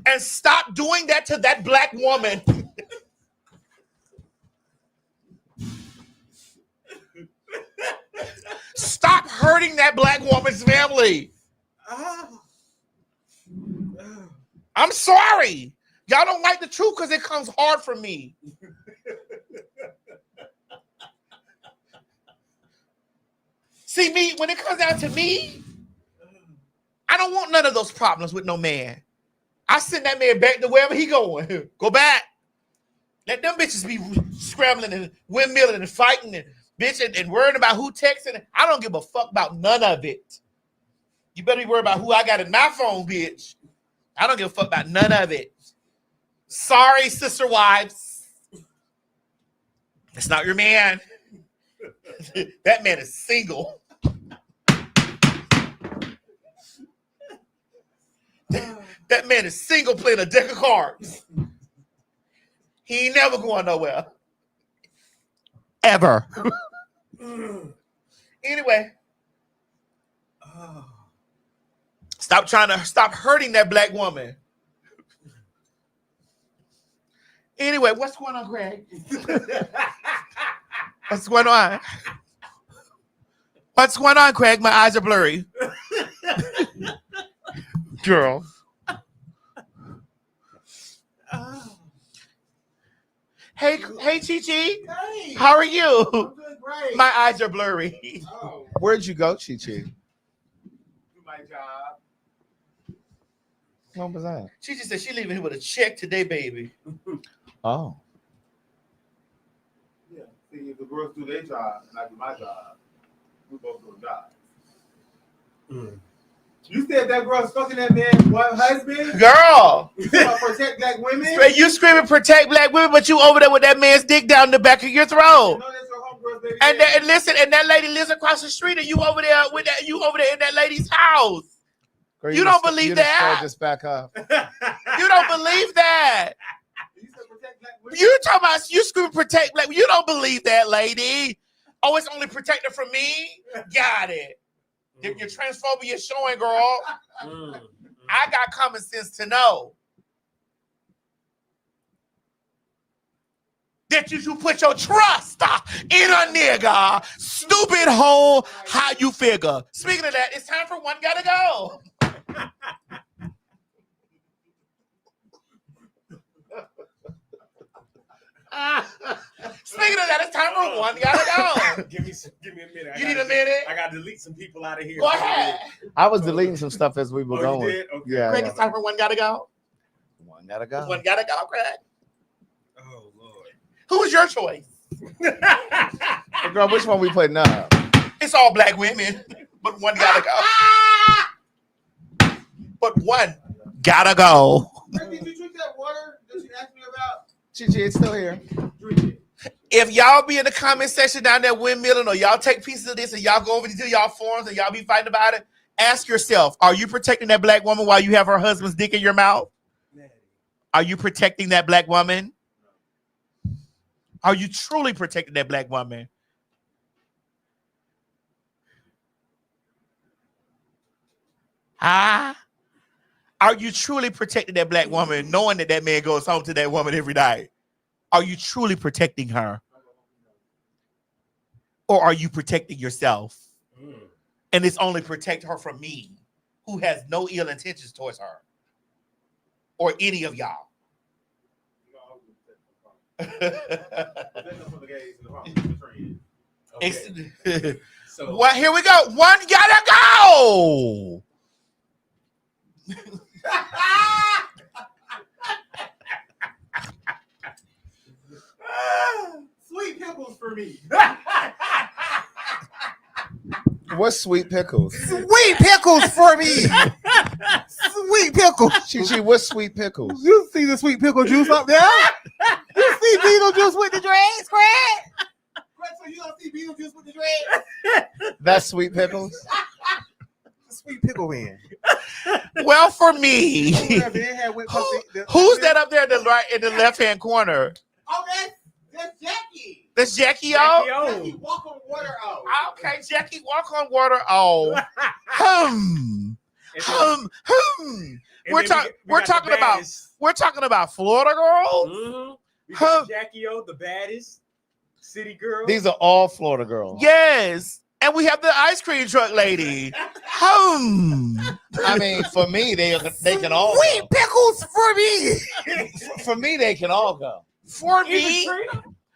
And stop doing that to that black woman. Stop hurting that black woman's family. I'm sorry. Y'all don't like the truth because it comes hard for me. See, me, when it comes down to me, want none of those problems with no man. I send that man back to wherever he going. Go back. Let them bitches be scrambling and windmilling and fighting and bitching and worrying about who texting. I don't give a fuck about none of it. You better be worried about who I got in my phone, bitch. I don't give a fuck about none of it. Sorry, sister wives. That's not your man. That man is single. That man is single playing a deck of cards. He ain't never going nowhere. Ever. Anyway. Stop hurting that black woman. Anyway, what's going on, Craig? What's going on? What's going on, Craig? My eyes are blurry. Girl. Hey, Chi-Chi. Hey. How are you? I'm doing great. My eyes are blurry. Oh. Where'd you go, Chi-Chi? Do my job. What was that? Chi-Chi said she leaving here with a check today, baby. Oh. Yeah. See, if the girls do their job and I do my job, we both do a job. You said that girl's fucking that man's husband? Girl. You talking about protect black women? You screaming protect black women, but you over there with that man's dick down the back of your throat. And listen, and that lady lives across the street, and you over there with that. You over there in that lady's house. Girl, you don't believe that? Just back up. You don't believe that? You talking about you screaming protect black? You don't believe that, lady? Oh, it's only protected from me. Got it. If your transphobia is showing, girl, I got common sense to know that you should put your trust in a nigga. Stupid hoe, how you figure. Speaking of that, it's time for One Gotta Go. Speaking of that, it's time for One Gotta Go. Give me a minute. You need a minute? I gotta delete some people out of here. Go ahead. I was deleting some stuff as we were going. You did? Okay. Yeah. Craig, it's time for One Gotta Go. One gotta go. One Gotta Go, Craig. Oh Lord. Who's your choice? Hey, girl, which one we putting up? It's all black women, but one gotta go. But one gotta go. Did you drink that water that you asked me about? Chi-Chi, it's still here. Drink it. If y'all be in the comment section down there windmilling, or y'all take pieces of this and y'all go over to y'all forums and y'all be fighting about it, ask yourself, are you protecting that black woman while you have her husband's dick in your mouth? Are you protecting that black woman? Are you truly protecting that black woman? Are you truly protecting that black woman, knowing that that man goes home to that woman every night? Are you truly protecting her? Or are you protecting yourself? And it's only protect her from me, who has no ill intentions towards her. Or any of y'all. So what? Here we go. One gotta go. Sweet pickles for me. What's sweet pickles? Sweet pickles for me. Sweet pickles. Chi-Chi, what's sweet pickles? You see the sweet pickle juice up there? You see Beetlejuice with the dreads, Craig? So you don't see Beetlejuice with the dreads? That's sweet pickles? Sweet pickle man. Well, for me, who's that up there in the right in the left-hand corner? Oh, that's Jackie. That's Jackie O. Jackie walk on water. Okay, Jackie walk on water. We're talking about Florida girls. Mm-hmm. Jackie O, the baddest city girl. These are all Florida girls. Yes. And we have the ice cream truck lady. I mean, for me, they can all go. Sweet pickles for me. For me, they can all go. For me,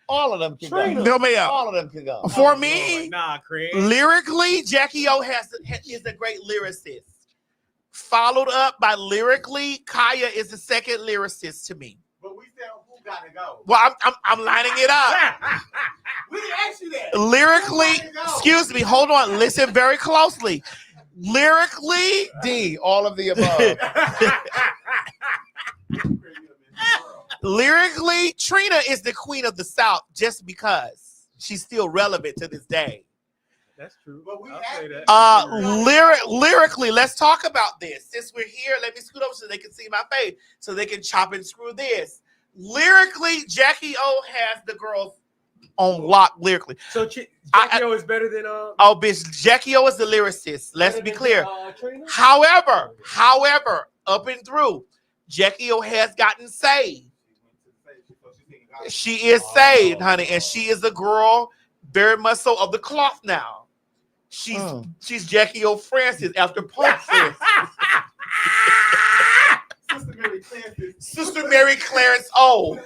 all of them can Trina. go. Go. All of them can go. For me, Nah, Craig. lyrically, Jackie O is a great lyricist. followed up by lyrically. Kaya is the second lyricist to me. But we said who got to go. Well, I'm lining it up. We didn't ask you that. Lyrically, excuse me, hold on. Listen very closely. Lyrically, D, all of the above. Lyrically, Trina is the queen of the South just because she's still relevant to this day. That's true. But we asked Lyrically, let's talk about this. Since we're here, let me scoot over so they can see my face, so they can chop and screw this. Lyrically, Jackie O has the girls on lock lyrically. So Jackie O is better than oh, bitch, Jackie O is the lyricist. Let's be clear. However, up and through, Jackie O has gotten saved. She is saved, honey, and she is a girl very much so of the cloth now. She's Jackie O Francis after Punk Francis. Sister Mary Clarence O.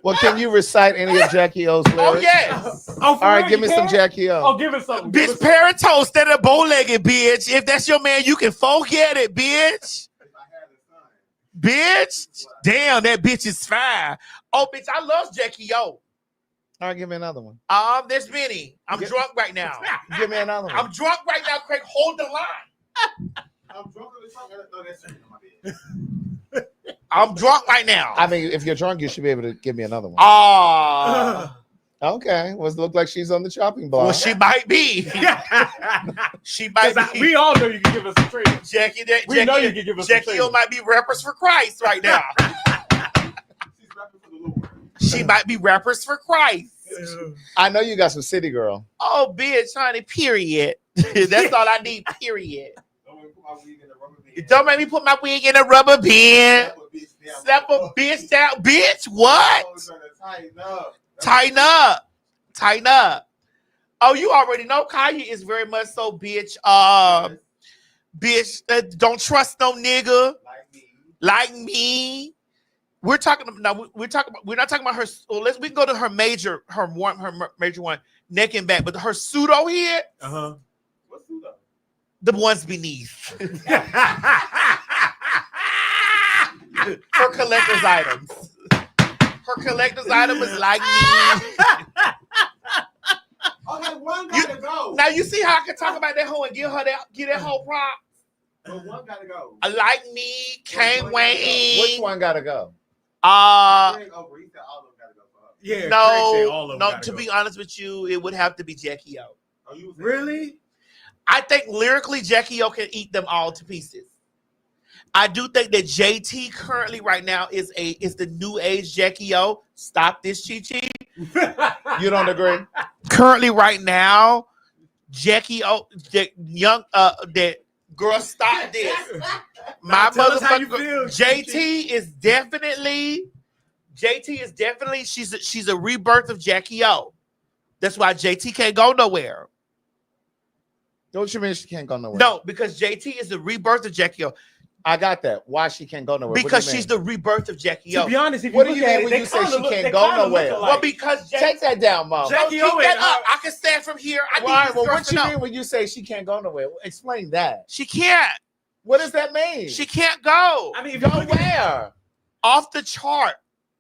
Well, can you recite any of Jackie O's lyrics? Oh, yes. All right, give me some Jackie O. Oh, give us something. Bitch, Paratose, instead of bow-legged, bitch. If that's your man, you can forget it, bitch. Bitch. Damn, that bitch is fine. Oh, bitch, I love Jackie O. All right, give me another one. There's many. I'm drunk right now. Give me another one. I'm drunk right now, Craig. Hold the line. I'm drunk on the tongue. No, that's in my bed. I'm drunk right now. I mean, if you're drunk, you should be able to give me another one. Okay. Well, it look like she's on the chopping block. Well, she might be. She might be. We all know you can give us a treat. Jackie, We know you can give us a Jackie O might be rappers for Christ right now. She might be rappers for Christ. I know you got some city girl. Oh, bitch, honey, period. That's all I need, period. Don't make me put my wig in a rubber band. Slap a bitch down. Bitch, what? Tighten up. Tighten up. Oh, you already know Kaya is very much so, bitch. Bitch, don't trust no nigga like me. We're talking now. We're not talking about her. Well, we can go to her major one, neck and back. But her pseudo here, What's pseudo? the ones beneath. Her collector's items. Her collector's item is like me. Okay, one gotta go. Now you see how I can talk about that hoe and give that whole prop. But one gotta go. Like me, can't wait. Which one gotta go? Yeah. No. To be honest with you, it would have to be Jackie O. Really? I think lyrically, Jackie O can eat them all to pieces. I do think that JT currently right now is the new age Jackie O. Stop this, Chi-Chi. You don't agree? Currently right now, Jackie O, that girl, stop this. My motherfucker, JT is definitely, she's a rebirth of Jackie O. That's why JT can't go nowhere. Don't you mean she can't go nowhere? No, because JT is the rebirth of Jackie O. I got that. Why she can't go nowhere? Because she's the rebirth of Jackie O. To be honest, if you What do look you at mean it, when you say she can't go nowhere? Well, because take that down, Mom. Jackie O, I can stand from here. Right, well, what you mean when you say she can't go nowhere? Explain that. She can't. What does that mean? She can't go. I mean, go where? Off the chart,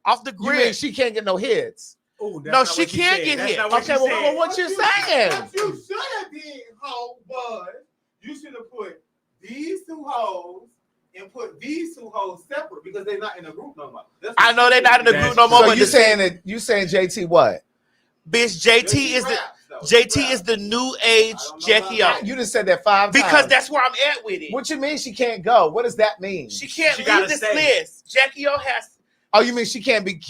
off the grid. You mean she can't get no hits? Ooh, no, she can't get hit. Okay, well, what you saying? What you should have did, hoe, was you should have put these two hoes and put these two hoes separate because they're not in a group no more. I know they're not in a group no more. So you saying JT what? Bitch, JT is the new age Jackie O. You just said that 5 times. Because that's where I'm at with it. What you mean she can't go? What does that mean? She can't leave this list. Jackie O has. Oh, you mean she can't be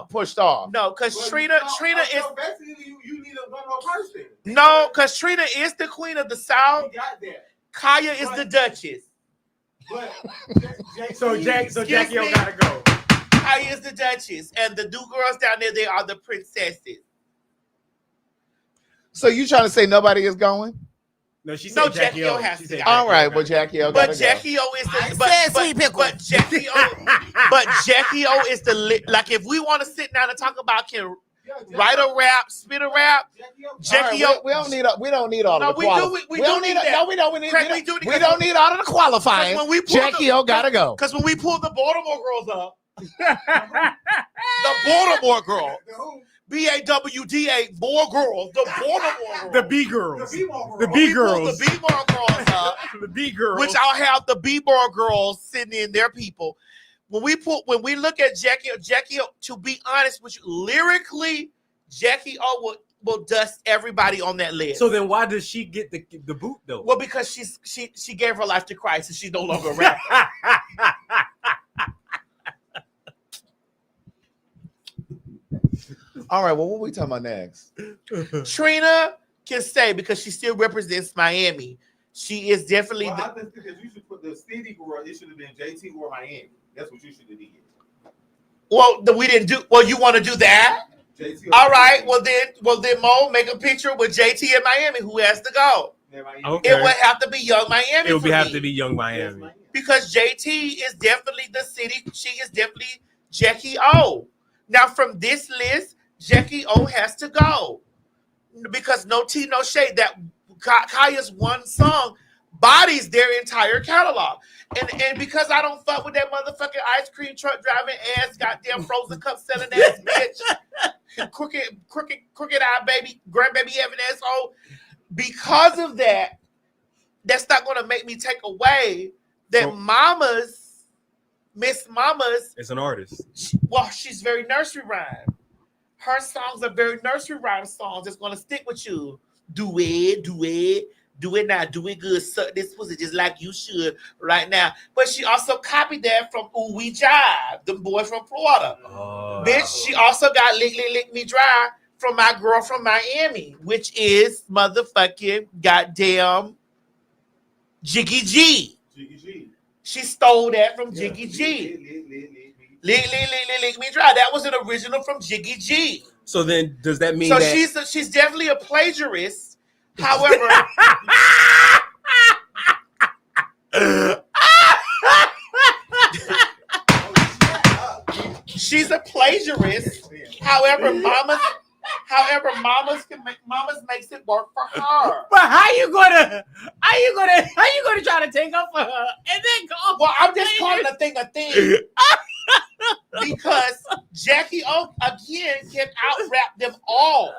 pushed off? No, because Trina is. Basically, you need a one more person. No, because Trina is the queen of the South. You got that. Kaya is the Duchess. But so Jackie O gotta go. Kaya is the Duchess, and the new girls down there, they are the princesses. So you trying to say nobody is going? No, she said No, Jackie O has She to said go. All right, well, Jackie O gotta But Jackie O is the but Jackie O is the like if we want to sit down and talk about can write a rap, spit a rap, Jackie O. We don't need all No, of the we qualifiers. do. We don't need that. No, we don't. Craig, We don't need all of the qualifying. When we pull Jackie O gotta go. Because when we pulled the Baltimore girls up, the Baltimore girl, BAWDA, more girls, the Baltimore girls, The B girls. The B-ball The girl. B girls. the B-ball girls up, The B girls. which I'll have the B-ball girls sitting in their people. When we look at Jackie O, to be honest with you, lyrically, Jackie O will dust everybody on that list. So then why does she get the boot though? Well, because she gave her life to Christ and she's no longer a rapper. All right, well, what we talking about next? Trina can stay because she still represents Miami. She is definitely Well, I think because you should put the city girl, it should have been JT or Miami. That's what you should have did. we didn't do. Well, you want to do that? JT. All right. Well then, Mo, make a picture with JT in Miami. Who has to go? Okay. It would have to be Young Miami. It would for have me. to be Young Miami. Because JT is definitely the city. She is definitely Jackie O. Now, from this list, Jackie O has to go because no tea, no shade. That Kaya's one song bodies their entire catalog, and because I don't fuck with that motherfucking ice cream truck driving ass, goddamn frozen cup selling ass bitch, crooked eye baby, grandbaby Evan asshole. Because of that, that's not going to make me take away that Miss Mama's. It's an artist. Well, she's very nursery rhyme. Her songs are very nursery rhyme songs. It's gonna stick with you. Do it now. Do it good. Suck this pussy just like you should right now. But she also copied that from Ooh We Jive, the boy from Florida. Oh. Bitch, she also got Lick Me Dry from my girl from Miami, which is motherfucking goddamn Jiggy G. Jiggy G. She stole that from Jiggy G. Lick Me Dry. That was an original from Jiggy G. So then, does that mean So that she's definitely a plagiarist. However, she's a plagiarist. However, mamas makes it work for her. But how you gonna try to take up for her and then go? Well, I'm just calling a thing a thing. Because Jackie O again can out rap them all.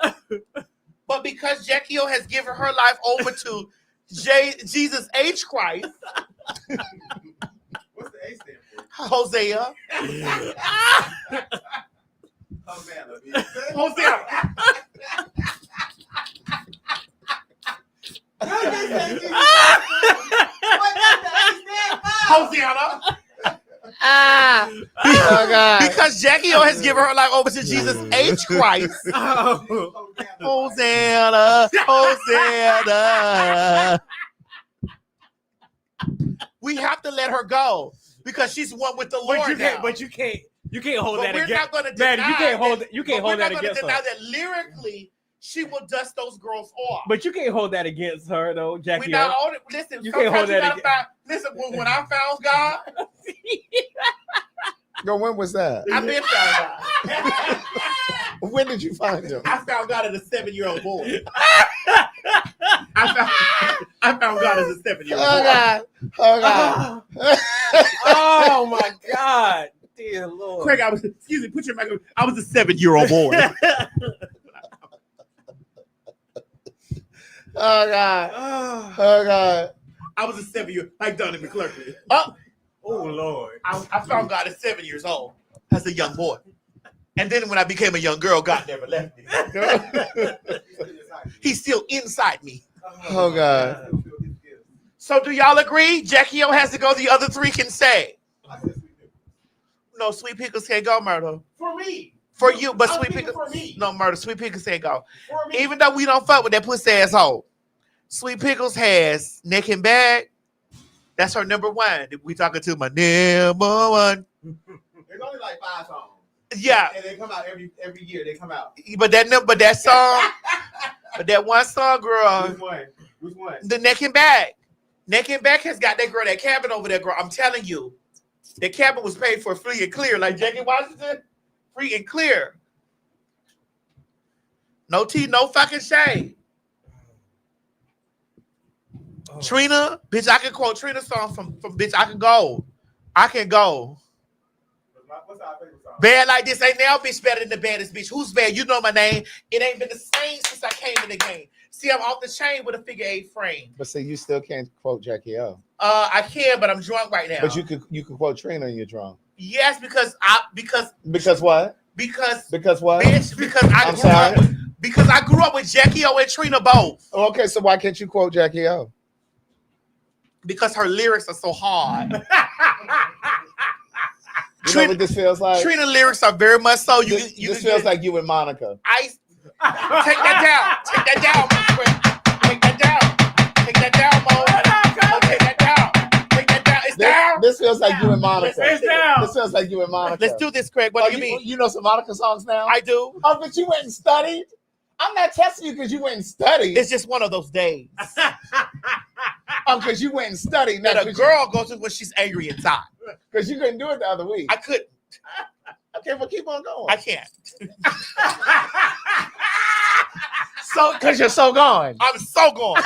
But because Jackie O has given her life over to Jesus H. Christ. What's the A stand for? Hosea. Hosea. Hosanna. Oh, God. Because Jackie O has given her life over to Jesus H. Christ. Hosanna. We have to let her go because she's one with the Lord now. You can't hold But that we're against. not going to deny Man, you can't hold that against deny her. that lyrically she will dust those girls off. But you can't hold that against her though, Jackie. We not on it. Listen, You can't hold that listen, when I found God, Yo, when was that? I've been found God. When did you find him? I found God as a 7-year-old boy. I found God as a 7-year-old boy. Oh, God. Oh, God. Oh my God, dear Lord. Craig, excuse me, put your mic on. I was a 7-year-old boy. Oh, God. Oh, God. I was a 7-year, like Donnie McClurkin. Oh Lord. I found God at 7 years old as a young boy. And then when I became a young girl, God never left me. He's still inside me. Oh, God. So do y'all agree? Jackie O has to go. The other three can stay. No, Sweet Pickles can't go, Murder. For me. For you, but I'm Sweet speaking Pickles. for me. No, Murder. Sweet Pickles can't go. For me. Even though we don't fuck with that pussy asshole. Sweet Pickles has Neck and Bag. That's her number one. We talking to my number one. There's only like 5 songs. Yeah. And they come out every year. They come out. But that song, But that one song, girl. Which one? Which one? The Neck and Back. Neck and Back has got that girl, that cabin over there, girl. I'm telling you. The cabin was paid for free and clear, like Jackie Washington. Free and clear. No tea, no fucking shade. Oh. Trina, bitch, I can quote Trina's song from Bitch, I Can Go. I Can Go. What's our favorite song? Bad like this ain't now, bitch, better than the baddest bitch. Who's bad? You know my name. It ain't been the same since I came in the game. See, I'm off the chain with a figure 8 frame. But see, you still can't quote Jackie O. I can, but I'm drunk right now. But you could quote Trina and you're drunk. Yes, because what? Because what? Bitch, because I grew up with Jackie O and Trina both. Okay, so why can't you quote Jackie O? Because her lyrics are so hard. You know what this feels like? Trina lyrics are very much so. This feels like you and Monica. Take that down. Take that down, Take that down. Take that down, Mo. Take that down. Take that down. It's down. This feels like you and Monica. It's down. This feels like you and Monica. Let's do this, Craig. What do you mean? You know some Monica songs now? I do. Oh, but you went and studied? I'm not testing you because you went and studied. It's just one of those days. Because you went and studied. That a girl goes to when she's angry inside. Because you couldn't do it the other week. I couldn't. Okay, well, keep on going. I can't. So, because you're so gone. I'm so gone.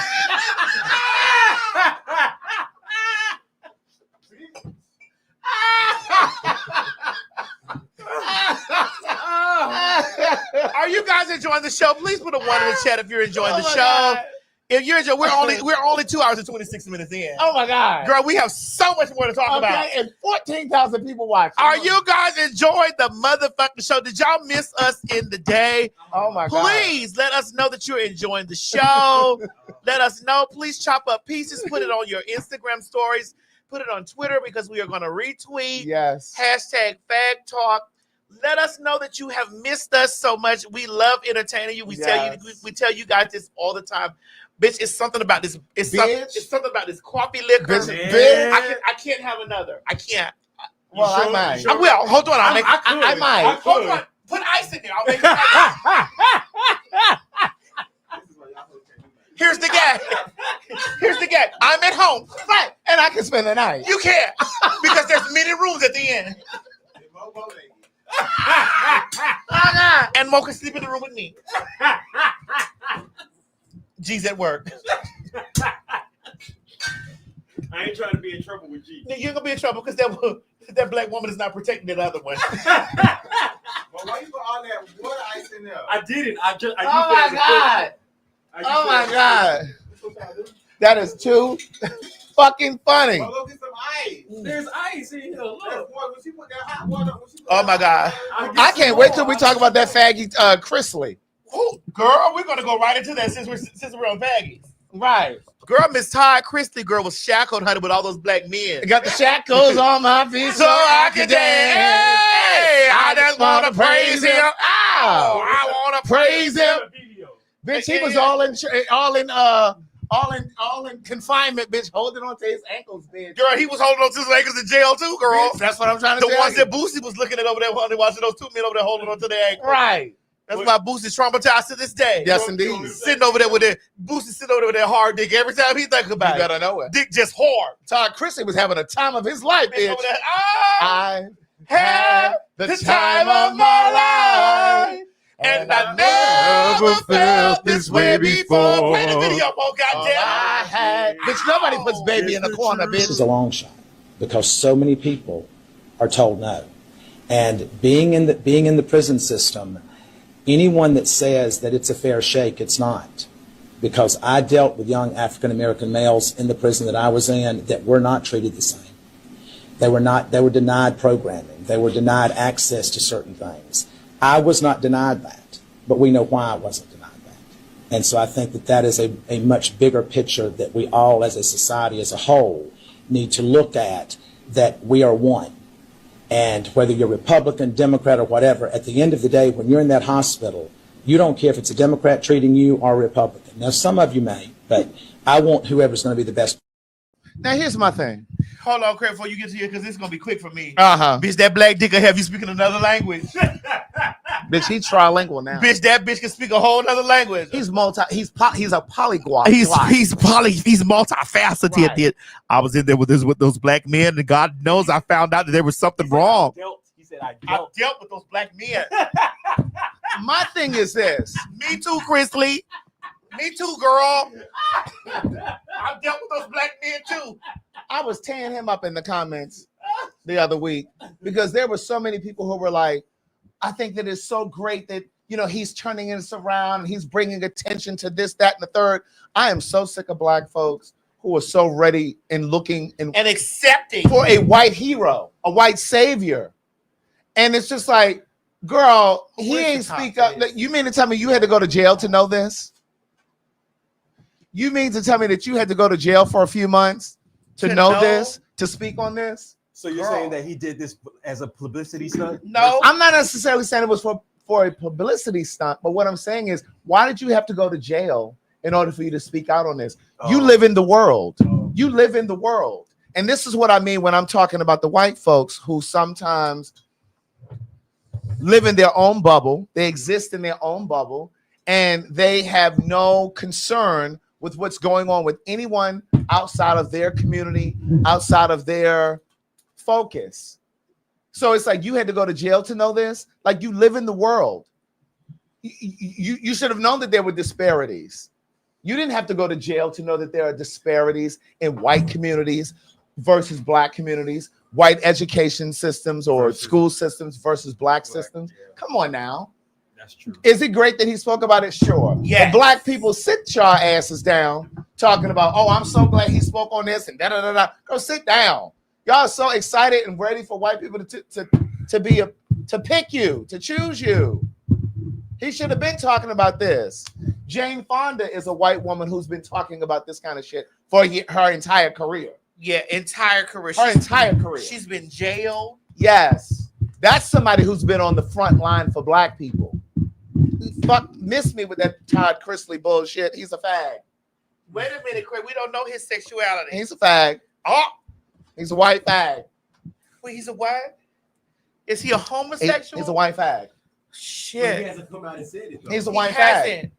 Are you guys enjoying the show? Please put a 1 in the chat if you're enjoying the show. God. If you're enjoying, we're only 2 hours and 26 minutes in. Oh my God, girl, we have so much more to talk about. And 14,000 people watching. Are you guys enjoying the motherfucking show? Did y'all miss us in the day? Oh my God! Please let us know that you're enjoying the show. Let us know. Please chop up pieces. Put it on your Instagram stories. Put it on Twitter because we are going to retweet. Yes. #Phagtawlk. Let us know that you have missed us so much. We love entertaining you. We tell you guys this all the time. Bitch, it's something about this. It's something about this coffee liquor. I can't have another. I can't. Well, I might. I will. Hold on. I might. Hold on. Put ice in there. I'll make it. Here's the gag. Here's the gag. I'm at home. Right. And I can spend the night. You can't. Because there's many rooms at the end. And Mo can sleep in the room with me. G's at work. I ain't trying to be in trouble with G. You're gonna be in trouble because that black woman is not protecting the other one. Well, why you put all that water ice in there? I didn't. I used Oh my God! Oh my God! That is too fucking funny. Well, go get some ice. There's ice in here. Look. When she put that hot water. Oh my God! I can't wait till we talk about that faggy Chrisley. Oh, girl, we're gonna go right into that since we're on baggies. Right. Girl, Miss Todd Christie, girl, was shackled, honey, with all those black men. Got the shackles on my feet so I can dance. Hey, I just wanna praise him. Oh, I wanna praise him. Bitch, he was all in confinement, bitch, holding on to his ankles, bitch. Girl, he was holding on to his ankles in jail too, girl. Bitch, that's what I'm trying to The tell ones you. that Boosie was looking at over there, watching those 2 men over there holding on to their ankles. Right. That's why Boosie's traumatized to this day. Yes, indeed. Sitting over there with that Boosie sitting over there with that hard dick every time he think about You it. better know it. Dick just hard. Todd Chrisley was having a time of his life, bitch. Over there, I had the time of my life. And I never felt this way before. Play the video, Mo, goddamn. Bitch, nobody puts baby in the corner, bitch. This is a long shot because so many people are told no. And being in the prison system, anyone that says that it's a fair shake, it's not. Because I dealt with young African-American males in the prison that I was in that were not treated the same. They were denied programming. They were denied access to certain things. I was not denied that, but we know why I wasn't denied that. And so I think that is a much bigger picture that we all as a society as a whole need to look at, that we are one. And whether you're Republican, Democrat, or whatever, at the end of the day, when you're in that hospital, you don't care if it's a Democrat treating you or a Republican. Now, some of you may, but I want whoever's going to be the best. Now, here's my thing. Hold on, Craig, before you get to here, because it's going to be quick for me. Uh-huh. Bitch, that black dick will have you speaking another language. Bitch, he's trilingual now. Bitch, that bitch can speak a whole other language. He's a polyglot. He's multifaceted. Right. I was in there with those black men, and God knows I found out that there was something wrong. He said, I I dealt with those black men. My thing is this. Me too, Chris Lee. Me too, girl. I've dealt with those black men too. I was tearing him up in the comments the other week because there were so many people who were like, I think that it's so great that, you know, he's turning this around and he's bringing attention to this, that, and the third. I am so sick of black folks who are so ready and looking and accepting for a white hero, a white savior. And it's just like, girl, he ain't speak up. You mean to tell me you had to go to jail to know this? You mean to tell me that you had to go to jail for a few months to know this, to speak on this? So you're saying that he did this as a publicity stunt? No, I'm not necessarily saying it was for a publicity stunt, but what I'm saying is, why did you have to go to jail in order for you to speak out on this? You live in the world. You live in the world. And this is what I mean when I'm talking about the white folks who sometimes live in their own bubble. They exist in their own bubble, and they have no concern with what's going on with anyone outside of their community, outside of their focus. So it's like you had to go to jail to know this. Like, you live in the world. You should have known that there were disparities. You didn't have to go to jail to know that there are disparities in white communities versus black communities, white education systems or school systems versus black systems. Come on now. That's true. Is it great that he spoke about it? Sure. Yeah. Black people, sit your asses down talking about, oh, I'm so glad he spoke on this and da-da-da-da. Go sit down. Y'all are so excited and ready for white people to pick you, to choose you. He should have been talking about this. Jane Fonda is a white woman who's been talking about this kind of shit for her entire career. Yeah, entire career. Her entire career. She's been jailed. Yes. That's somebody who's been on the front line for black people. Fuck, miss me with that Todd Chrisley bullshit. He's a fag. Wait a minute, Craig. We don't know his sexuality. He's a fag. Oh, he's a white fag. Wait, he's a what? Is he a homosexual? He's a white fag. Shit. He hasn't come out and said it, though. He's a white fag.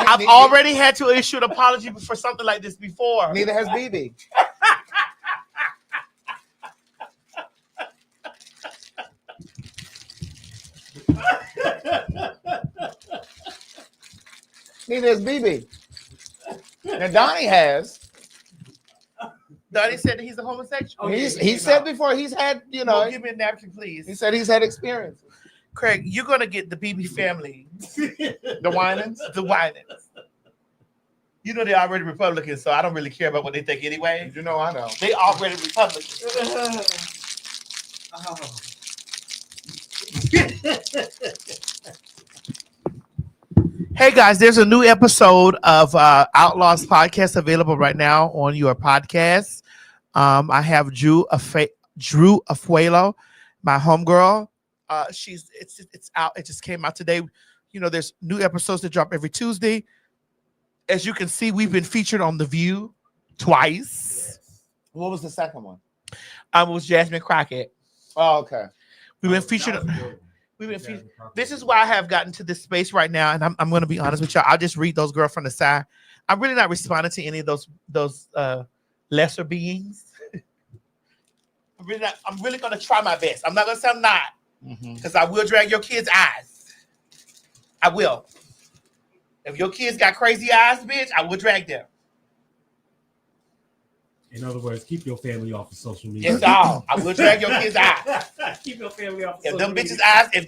I've already had to issue an apology for something like this before. Neither has BB. Neither has BB. Now Donnie has. Donnie said that he's a homosexual. He said before he's had, you know. Well, give me a napkin, please. He said he's had experience. Craig, you're gonna get the BB family. The Winans? The Winans. You know they're already Republicans, so I don't really care about what they think anyway. You know I know. They already Republicans. Hey guys, there's a new episode of Outlaws Podcast available right now on your podcast. I have Drew Afuelo, my homegirl. It's out. It just came out today. You know, there's new episodes that drop every Tuesday. As you can see, we've been featured on The View twice. What was the second one? It was Jasmine Crockett. Oh, okay. We've been featured. This is why I have gotten to this space right now, and I'm going to be honest with y'all. I'll just read those girls from the side. I'm really not responding to any of those lesser beings. I'm really going to try my best. I'm not going to say I'm not, because I will drag your kids' eyes. I will. If your kids got crazy eyes, bitch, I will drag them. In other words, keep your family off of social media. It's all. I will drag your kids' eyes. Keep your family off of If social them media. bitches' eyes, if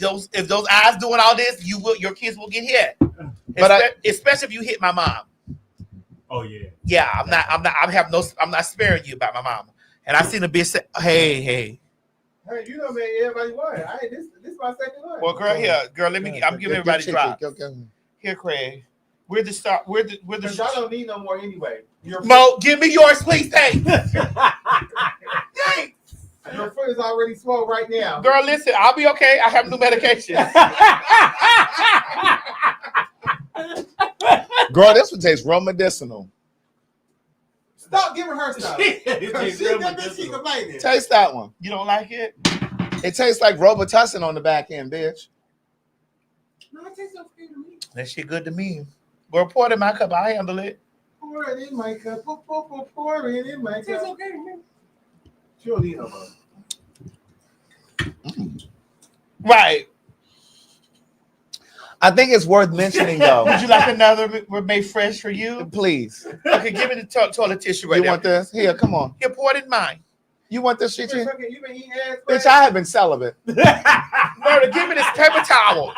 those eyes doing all this, your kids will get hit. But especially if you hit my mom. Oh yeah. Yeah, I'm not sparing you about my mom. And I seen a bitch say, hey. Hey, you know, man, everybody won. This is my second one. Well, girl, I'm giving everybody drops. Here, Craig. We're the start. We're the. Y'all don't need no more anyway. Mo, give me yours, please. Thanks. Your foot is already swole right now. Girl, listen, I'll be okay. I have new medication. Girl, this one tastes real medicinal. Stop giving her stuff. She complaining. Taste that one. You don't like it? It tastes like Robitussin on the back end, bitch. No, it tastes okay to me. That shit good to me. Well, pour it in my cup. I handle it. Pour it in my cup. Pour it in my cup. It tastes okay to me. She'll need her mother. Right. I think it's worth mentioning, though. Would you like another made fresh for you? Please. Okay, give me the toilet tissue right You there. want this? Here, come on. Here, pour it in mine. You want this shit? You been eating ass. Bitch, I have been celibate. Murder, give me this paper towel.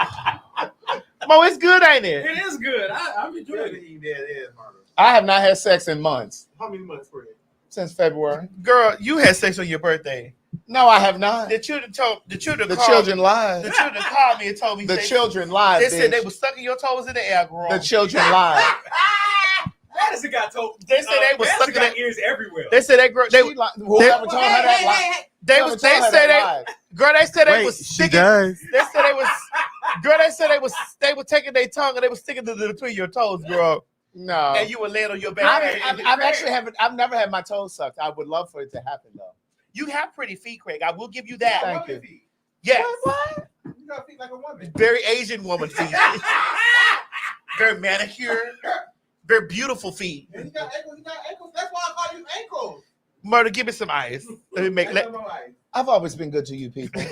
Mo, it's good, ain't it? It is good. I'm enjoying it. Eating that ass, murder. I have not had sex in months. How many months for it? Since February. Girl, you had sex on your birthday. No, I have not. The children lied. The children called me and told me The children lied. They said bitch. they were sucking your toes in the air, girl. The children lied. Madison got told. They said they was Madison sucking got their ears everywhere. They said they girl. They Whoever told her that lied. They was. They said they. Girl, they said they was sticking. does. They said they was. Girl, they said they was. They were taking their tongue and they was sticking it between your toes, girl. No. And you were laying on your back. I've never had my toes sucked. I would love for it to happen though. You have pretty feet, Craig. I will give you that. Thank you. Yes. What? You got feet like a woman. Very Asian woman feet. Very manicured. Very beautiful feet. And you got ankles. That's why I call you ankles. Murder, give me some ice. Let me make. I've always been good to you people.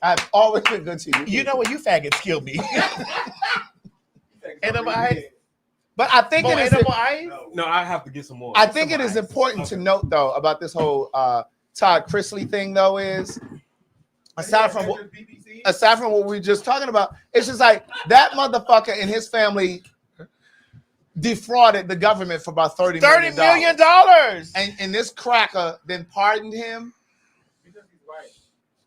I've always been good to you. You know what? You faggots kill me. And ice. But I think it is. No, I have to get some more. I think it is important to note though about this whole Todd Chrisley thing though is aside from what we were just talking about, it's just like that motherfucker and his family defrauded the government for about $30 million. And this cracker then pardoned him.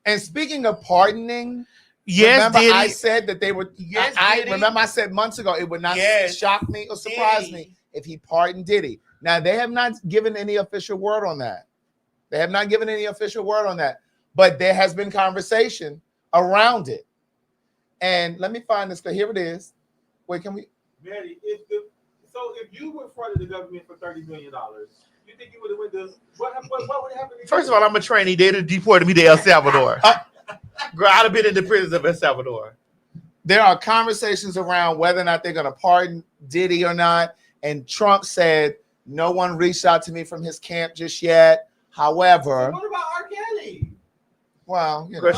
And speaking of pardoning, remember I said that they were. Yes, I remember I said months ago it would not shock me or surprise me if he pardoned Diddy. Now they have not given any official word on that. But there has been conversation around it. And let me find this. Here it is. Wait, can we? Maddie, if you would frauded the government for $30 million, you think you would have went to what would happen? First of all, I'm a trainee. They deported me to El Salvador. Girl, I'd have been in the prisons of El Salvador. There are conversations around whether or not they're going to pardon Diddy or not. And Trump said, no one reached out to me from his camp just yet. However, What about R. Kelly? well, you know.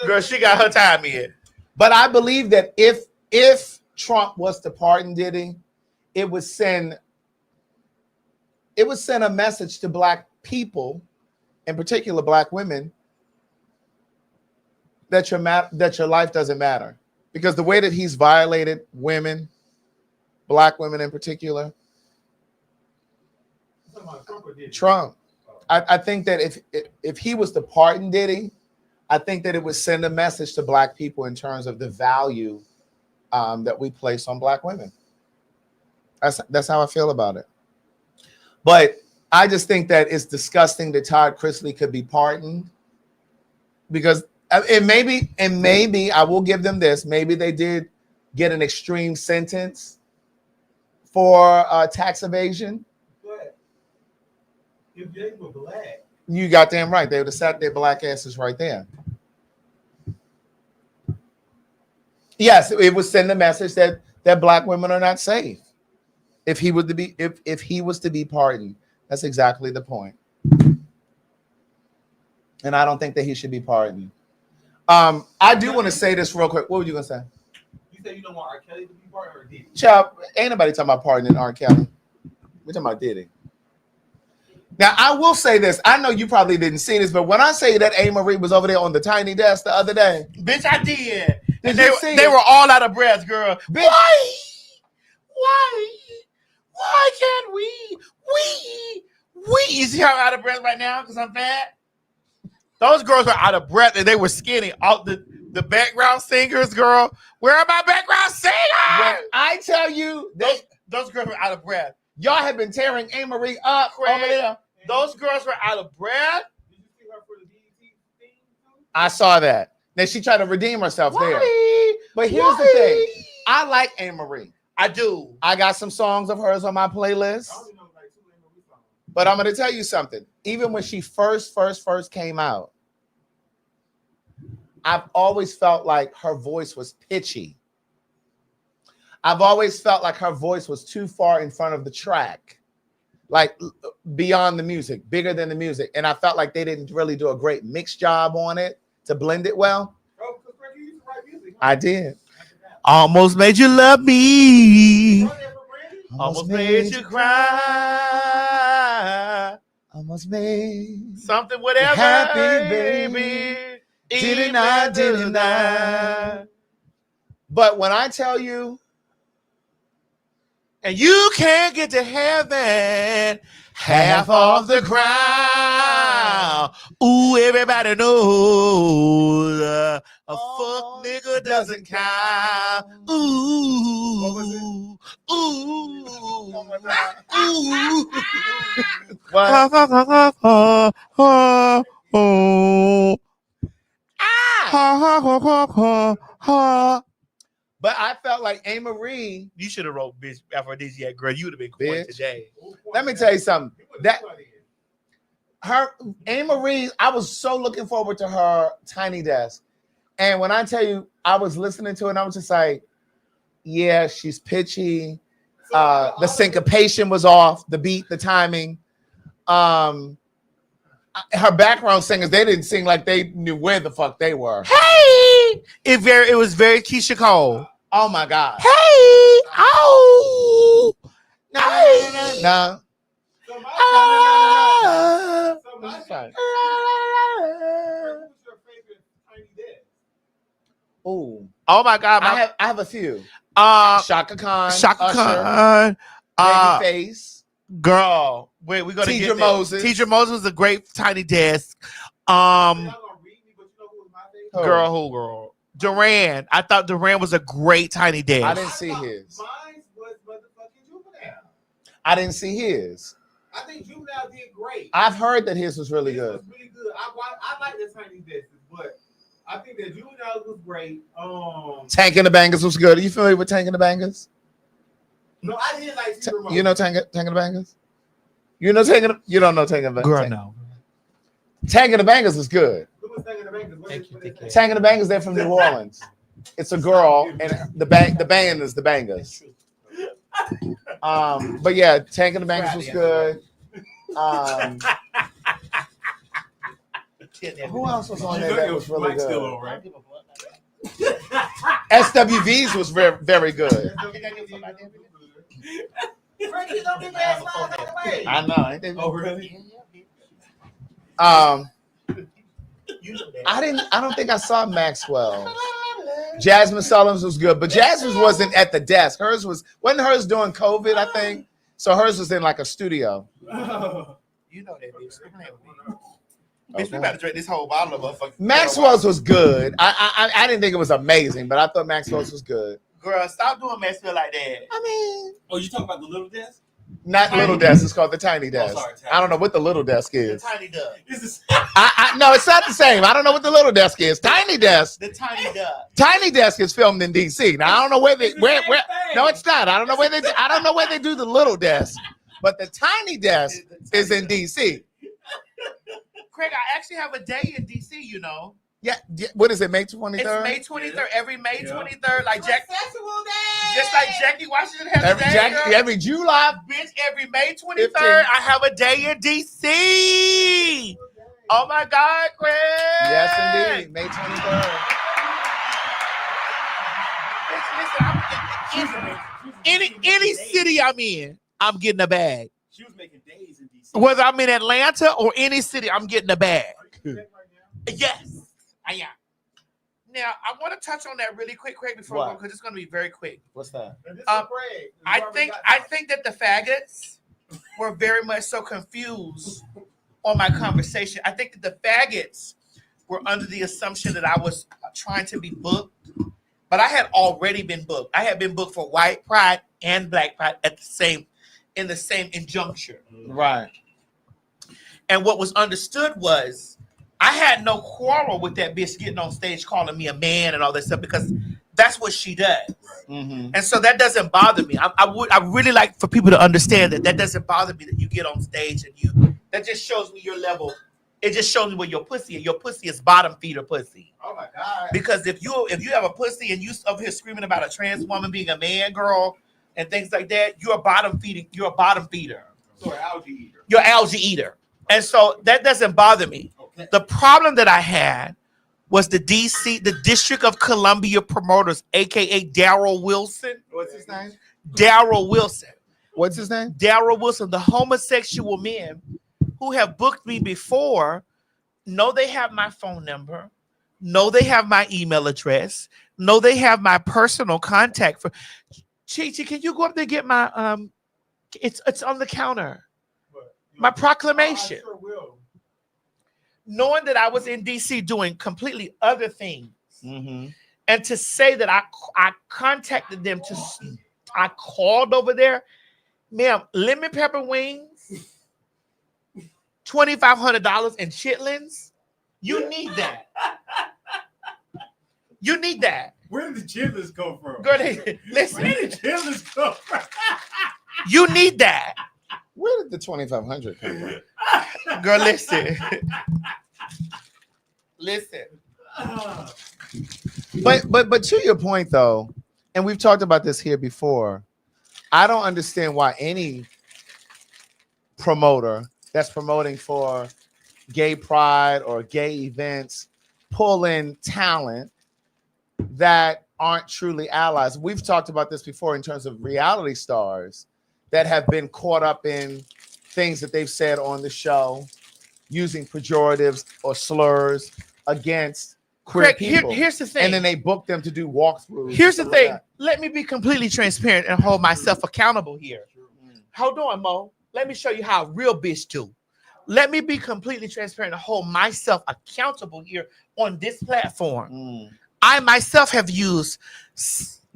Girl, she got her time in. But I believe that if Trump was to pardon Diddy, it would send a message to black people, in particular black women, that your life doesn't matter. Because the way that he's violated women, black women in particular, Trump. I think that if he was to pardon Diddy, I think that it would send a message to black people in terms of the value that we place on black women. That's how I feel about it. But I just think that it's disgusting that Todd Chrisley could be pardoned, because maybe I will give them this. Maybe they did get an extreme sentence for tax evasion. But if they were black, you goddamn right. They would have sat their black asses right there. Yes, it would send a message that black women are not safe. If he was to be pardoned, that's exactly the point. And I don't think that he should be pardoned. I do want to say this real quick. What were you gonna say? you said you don't want R. Kelly to be pardoned or Diddy? Child, ain't nobody talking about pardoning R. Kelly. We're talking about Diddy. Now, I will say this. I know you probably didn't see this, but when I say that A. Marie was over there on the tiny desk the other day. Bitch, I did. Did they you see they it? were all out of breath, girl. Bitch. Why can't we? You see how I'm out of breath right now because I'm fat? Those girls were out of breath and they were skinny. All the background singers, girl. Where are my background singers? When I tell you, those girls were out of breath. Y'all have been tearing A. Marie up over there. Those girls were out of breath. Did you see her for the BET thing? I saw that. Now she tried to redeem herself there. But here's the thing. I like A. Marie. I do. I got some songs of hers on my playlist. But I'm gonna tell you something. Even when she first came out, I've always felt like her voice was pitchy. I've always felt like her voice was too far in front of the track, like beyond the music, bigger than the music. And I felt like they didn't really do a great mix job on it to blend it well. I did. Almost made you love me. Almost made you cry. Almost made something, whatever. Happy baby. Didn't I? But when I tell you, and you can't get to heaven half off the ground. Ooh, everybody knows a fuck nigga doesn't count. Ooh, ooh, ooh. But I felt like A. Marie. You should have wrote bitch aphrodisiac girl. You would have been cool today. Let me tell you something. That her A. Marie, I was so looking forward to her Tiny Desk. And when I tell you, I was listening to it and I was just like, yeah, she's pitchy. The syncopation was off, the beat, the timing. Her background singers, they didn't sing like they knew where the fuck they were. Hey! It was very Keisha Cole. Oh my God. Hey! Oh! No. Oh. Oh my God. I have a few. Shaka Khan. Shaka Khan. Babyface. Girl. Wait, we're gonna Teacher Moses. Teacher Moses was a great Tiny Desk. Girl. Duran. I thought Duran was a great Tiny Desk. I didn't see his. Mine was motherfucking Juvenile. I didn't see his. I think Juvenile did great. I've heard that his was really good. Was really good. I like the Tiny Desks, but I think that Juvenile was great. Tank and the Bangers was good. Are you familiar with Tank and the Bangers? No, I didn't like T-Remote. You know Tank and the Bangers? You know Tank and you don't know Tank and the Bangers? Girl, no. Tank and the Bangers was good. Who was Tank and the Bangers? Tank and the Bangers, they're from New Orleans. It's a girl, and the band is the Bangers. But yeah, Tank and the Bangers was good. Who else was on there that was really good? Still on, right? SWV's was very, very good. I know. Ain't they? Oh, really? I don't think I saw Maxwell. Jasmine Sullivan's was good, but Jasmine's wasn't at the desk. Wasn't hers during COVID, I think. So hers was in like a studio. You know that, bitch. Bitch, we about to drink this whole bottle of motherfucking. Maxwell's was good. I didn't think it was amazing, but I thought Maxwell's was good. Girl, stop doing Maxwell like that. I mean, oh, you talking about the little desk? Not little desk. It's called the Tiny Desk. Sorry, I don't know what the little desk is. The Tiny Desk. No, it's not the same. I don't know what the little desk is. Tiny Desk. The Tiny Desk. Tiny Desk is filmed in DC. Now I don't know where they where. No, it's not. I don't know where they do the little desk, but the Tiny Desk is in DC. Craig, I actually have a day in DC. You know. Yeah. What is it? May 23rd. It's May 23rd. Every May 23rd, like Jack. Just like Jackie Washington has a day. Every July. Bitch, every May 23rd, I have a day in DC. Oh my God, Craig. Yes, indeed. May 23rd. Listen, any city I'm in, I'm getting a bag. She was making days in DC. Whether I'm in Atlanta or any city, I'm getting a bag. Yes, I am. Now, I want to touch on that really quick, Craig, before we go, because it's going to be very quick. What's that? I think that the faggots were very much so confused on my conversation. I think that the faggots were under the assumption that I was trying to be booked, but I had already been booked. I had been booked for White Pride and Black Pride in the same injunction. Right. And what was understood was I had no quarrel with that bitch getting on stage calling me a man and all that stuff, because That's what she does. Mm-hmm. And so that doesn't bother me. I really like for people to understand that doesn't bother me that you get on stage and that just shows me your level. It just shows me where your pussy is. Your pussy is bottom feeder pussy. Oh my God. Because if you have a pussy and you up here screaming about a trans woman being a man, girl, and things like that, you're a bottom feeder. You're a bottom feeder. So an algae eater. You're an algae eater. And so that doesn't bother me. Okay. The problem that I had was the District of Columbia promoters, aka Daryl Wilson. What's his name? Daryl Wilson. What's his name? Daryl Wilson. The homosexual men who have booked me before know they have my phone number, know they have my email address, know they have my personal contact. For Chi-Chi, can you go up there and get my it's on the counter. My proclamation. I sure will. Knowing that I was in DC doing completely other things, Mm-hmm. and to say that I contacted them I called over there, ma'am, lemon pepper wings, $2,500 in chitlins. You need that. You need that. Where did the chitlins come from? Girl, listen. Where did the chitlins come from? You need that. Where did the 2,500 come from? Girl, listen. Listen. But to your point though, and we've talked about this here before, I don't understand why any promoter that's promoting for gay pride or gay events pull in talent that aren't truly allies. We've talked about this before in terms of reality stars that have been caught up in things that they've said on the show, using pejoratives or slurs against queer Craig, people. here's the thing. And then they book them to do walkthroughs. Here's the and stuff like thing. that. Let me be completely transparent and hold myself accountable here. Hold on, Mo. Let me show you how a real bitch do. Let me be completely transparent and hold myself accountable here on this platform. I myself have used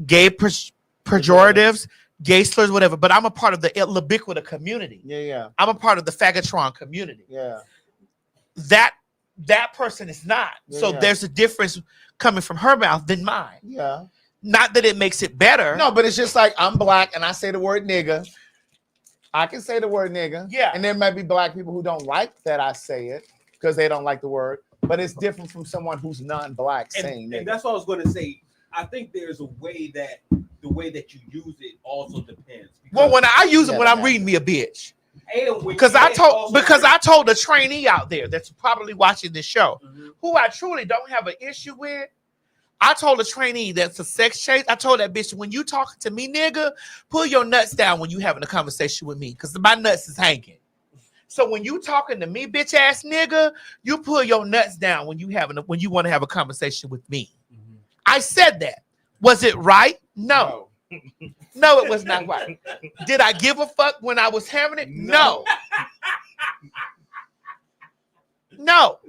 gay pejoratives, gay slurs, whatever, but I'm a part of the Libiquita community. Yeah. I'm a part of the Phagtawlk community. Yeah. That person is not. So Yeah. there's a difference coming from her mouth than mine. Yeah. Not that it makes it better. No, but it's just like I'm black and I say the word nigga. I can say the word nigga. Yeah. And there might be black people who don't like that I say it because they don't like the word. But it's different from someone who's non-black saying nigga. And that's what I was going to say. I think there's a way that the way that you use it also depends. Well, when I use it when I'm reading me a bitch. Because I told the trainee out there that's probably watching this show, who I truly don't have an issue with. I told a trainee that's a sex change. I told that bitch, when you talking to me, nigga, pull your nuts down when you having a conversation with me, because my nuts is hanging. So when you talking to me, bitch ass nigga, you pull your nuts down when you want to have a conversation with me. I said that. Was it right? No. No, it was not right. Did I give a fuck when I was having it? No. No.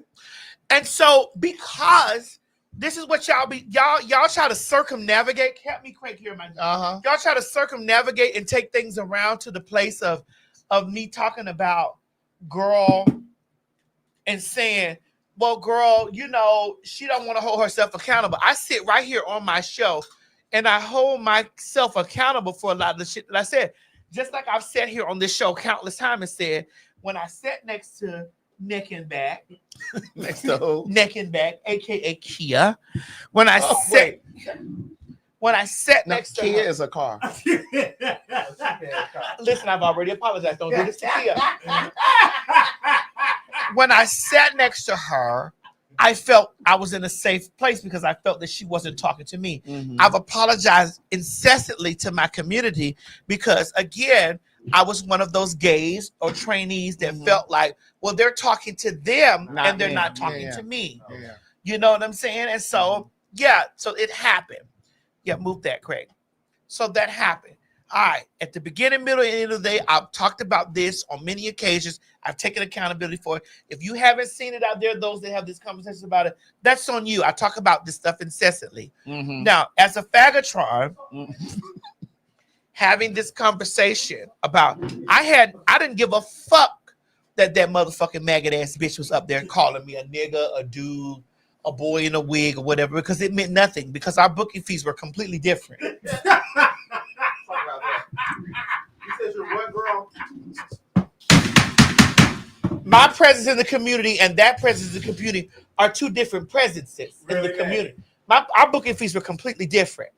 And so because this is what y'all try to circumnavigate. Help me, Craig, here, man. Y'all try to circumnavigate and take things around to the place of me talking about girl and saying, well, girl, you know, she don't want to hold herself accountable. I sit right here on my show and I hold myself accountable for a lot of the shit that I said. Just like I've sat here on this show countless times and said, when I sat next to Neck and Back, next to who? Neck and Back, aka Kia, when I sat next to Kia her, is a car. listen, I've already apologized. Don't do this to Kia. When I sat next to her, I felt I was in a safe place because I felt that she wasn't talking to me. I've apologized incessantly to my community because, again, I was one of those gays or trainees that felt like, well, they're talking to them and they're not talking to me. You know what I'm saying? And so, so it happened. Yeah, move that, Craig. So that happened. All right. At the beginning, middle, and end of the day, I've talked about this on many occasions. I've taken accountability for it. If you haven't seen it out there, those that have these conversations about it, that's on you. I talk about this stuff incessantly. Now, as a Phagtawlk, having this conversation about, I didn't give a fuck that motherfucking maggot ass bitch was up there calling me a nigga, a dude, a boy in a wig or whatever, because it meant nothing, because our booking fees were completely different. Talk about that. You said you're what, girl? My presence in the community and that presence in the community are two different presences in the community. Our booking fees were completely different.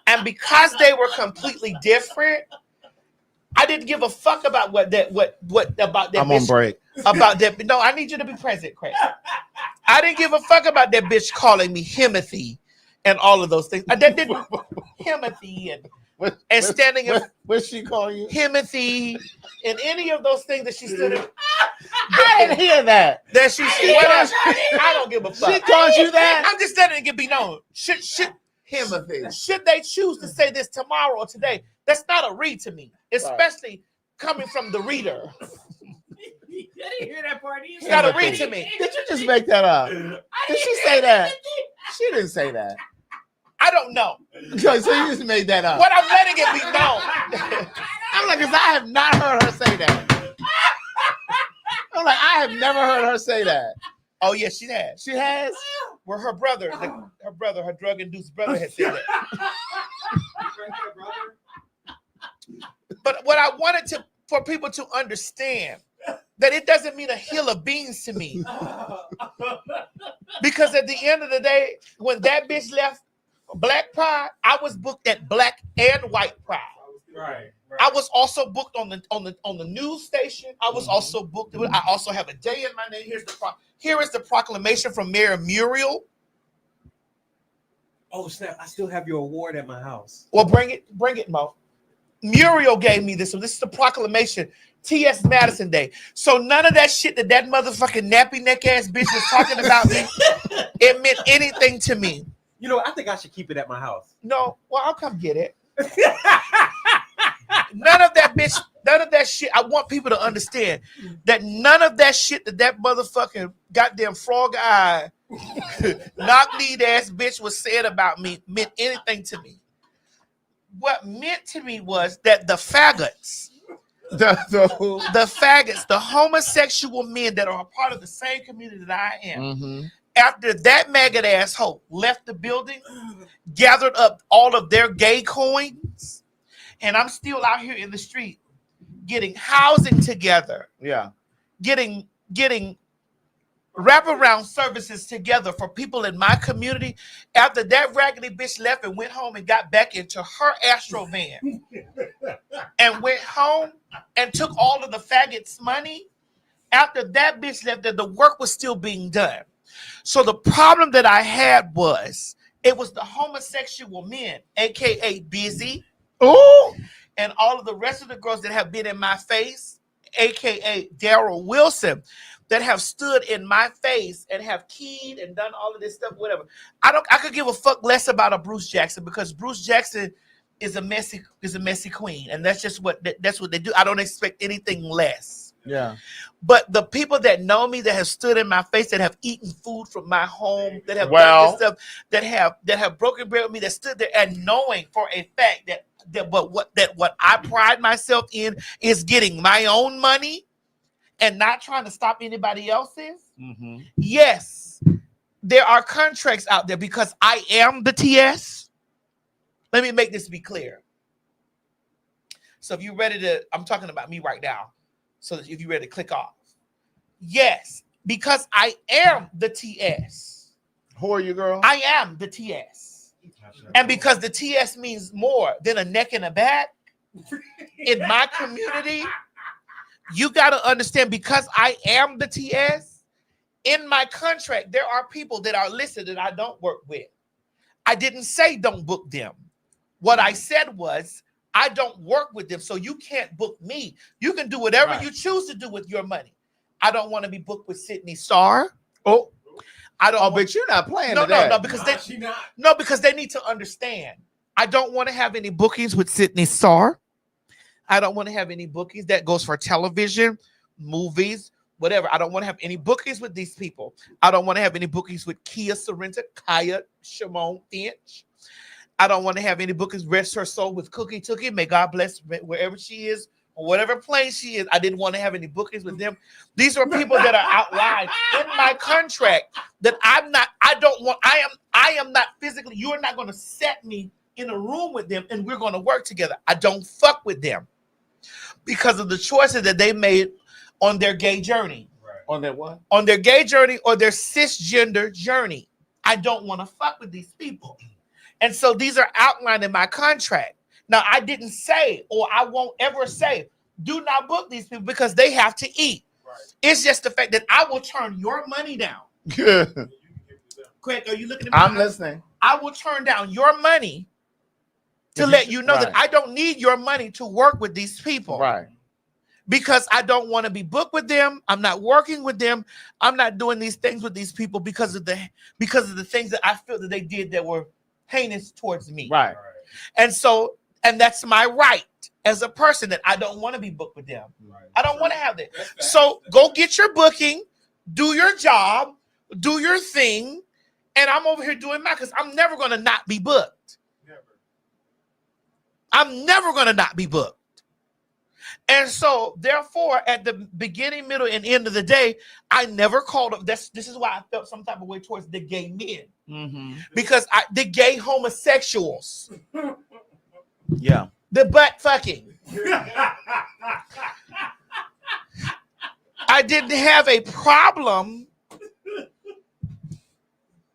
And because they were completely different, I didn't give a fuck about what about that. I'm on break. About that. No, I need you to be present, Craig. I didn't give a fuck about that bitch calling me Himothy and all of those things. That didn't Himothy and standing in. What's she call you? Himothy and any of those things that she stood in. I didn't hear that. That she I don't give a fuck. She called you that? I'm just letting it be known. Should Himothy. Should they choose to say this tomorrow or today? That's not a read to me, especially coming from the reader. I didn't hear that part either. It's not a read to me. Did you just make that up? Did she say that? She didn't say that. I don't know. So you just made that up. What I'm letting it be known. I'm like, because I have not heard her say that. I'm like, I have never heard her say that. Oh yeah, she has. She has. Where her brother, her drug-induced brother, had said that. But what I wanted for people to understand, that it doesn't mean a hill of beans to me. Because at the end of the day, when that bitch left Black Pride, I was booked at Black and White Pride. Right. I was also booked on the news station. I was also booked. I also have a day in my name. Here is the proclamation from Mayor Muriel. Oh snap! I still have your award at my house. Well, bring it, Mo. Muriel gave me this. So this is the proclamation. T.S. Madison Day. So none of that shit that motherfucking nappy neck ass bitch was talking about me, it meant anything to me. You know, I think I should keep it at my house. No, well, I'll come get it. None of that shit. I want people to understand that none of that shit that motherfucking goddamn frog eye, knock-kneed ass bitch was said about me meant anything to me. What meant to me was that the faggots, the faggots, the homosexual men that are a part of the same community that I am, after that maggot asshole left the building, gathered up all of their gay coins, and I'm still out here in the street getting housing together. Yeah. Getting wraparound services together for people in my community. After that raggedy bitch left and went home and got back into her Astro van and went home and took all of the faggots' money. After that bitch left, the work was still being done. So the problem that I had was it was the homosexual men, aka Busy, and all of the rest of the girls that have been in my face, aka Daryl Wilson, that have stood in my face and have keyed and done all of this stuff, whatever. I could give a fuck less about a Bruce Jackson, because Bruce Jackson is a messy queen, and that's just what they do. I don't expect anything less. Yeah. But the people that know me, that have stood in my face, that have eaten food from my home, that have done this stuff, that have broken bread with me, that stood there and knowing for a fact that what I pride myself in is getting my own money and not trying to stop anybody else's. Yes, there are contracts out there because I am the TS. Let me make this be clear. So if you're ready to, I'm talking about me right now. So if you're ready to click off. Yes, because I am the TS. Who are you, girl? I am the TS. And because the TS means more than a neck and a back in my community, you got to understand, because I am the TS, in my contract, there are people that are listed that I don't work with. I didn't say don't book them. What I said was, I don't work with them, so you can't book me. You can do whatever you choose to do with your money. I don't want to be booked with Sydney Starr. I don't. But you're not playing. No, because they need to understand. I don't want to have any bookings with Sydney Starr. I don't want to have any bookings. That goes for television, movies, whatever. I don't want to have any bookings with these people. I don't want to have any bookings with Kaya Shimon Finch. I don't want to have any bookings, rest her soul, with Cookie Tookie. May God bless wherever she is on whatever plane she is. I didn't want to have any bookings with them. These are people that are outlined in my contract that I am not physically, you're not going to set me in a room with them and we're going to work together. I don't fuck with them because of the choices that they made on their gay journey. Right. On their what? On their gay journey or their cisgender journey. I don't want to fuck with these people. And so these are outlined in my contract. Now, I didn't say, or I won't ever say, do not book these people because they have to eat. Right. It's just the fact that I will turn your money down. Craig, are you looking at me? I'm listening. I will turn down your money to let you know that I don't need your money to work with these people. Right. Because I don't want to be booked with them. I'm not working with them. I'm not doing these things with these people because of the things that I feel that they did that were heinous towards me. Right. And so, and that's my right as a person that I don't want to be booked with them. Right. I don't want to have that. So go get your booking, do your job, do your thing, and I'm over here doing mine because I'm never going to not be booked. Never. I'm never going to not be booked. And so, therefore, at the beginning, middle, and end of the day, I never called up. This is why I felt some type of way towards the gay men. Mm-hmm. Because the gay homosexuals. Yeah. The butt fucking. I didn't have a problem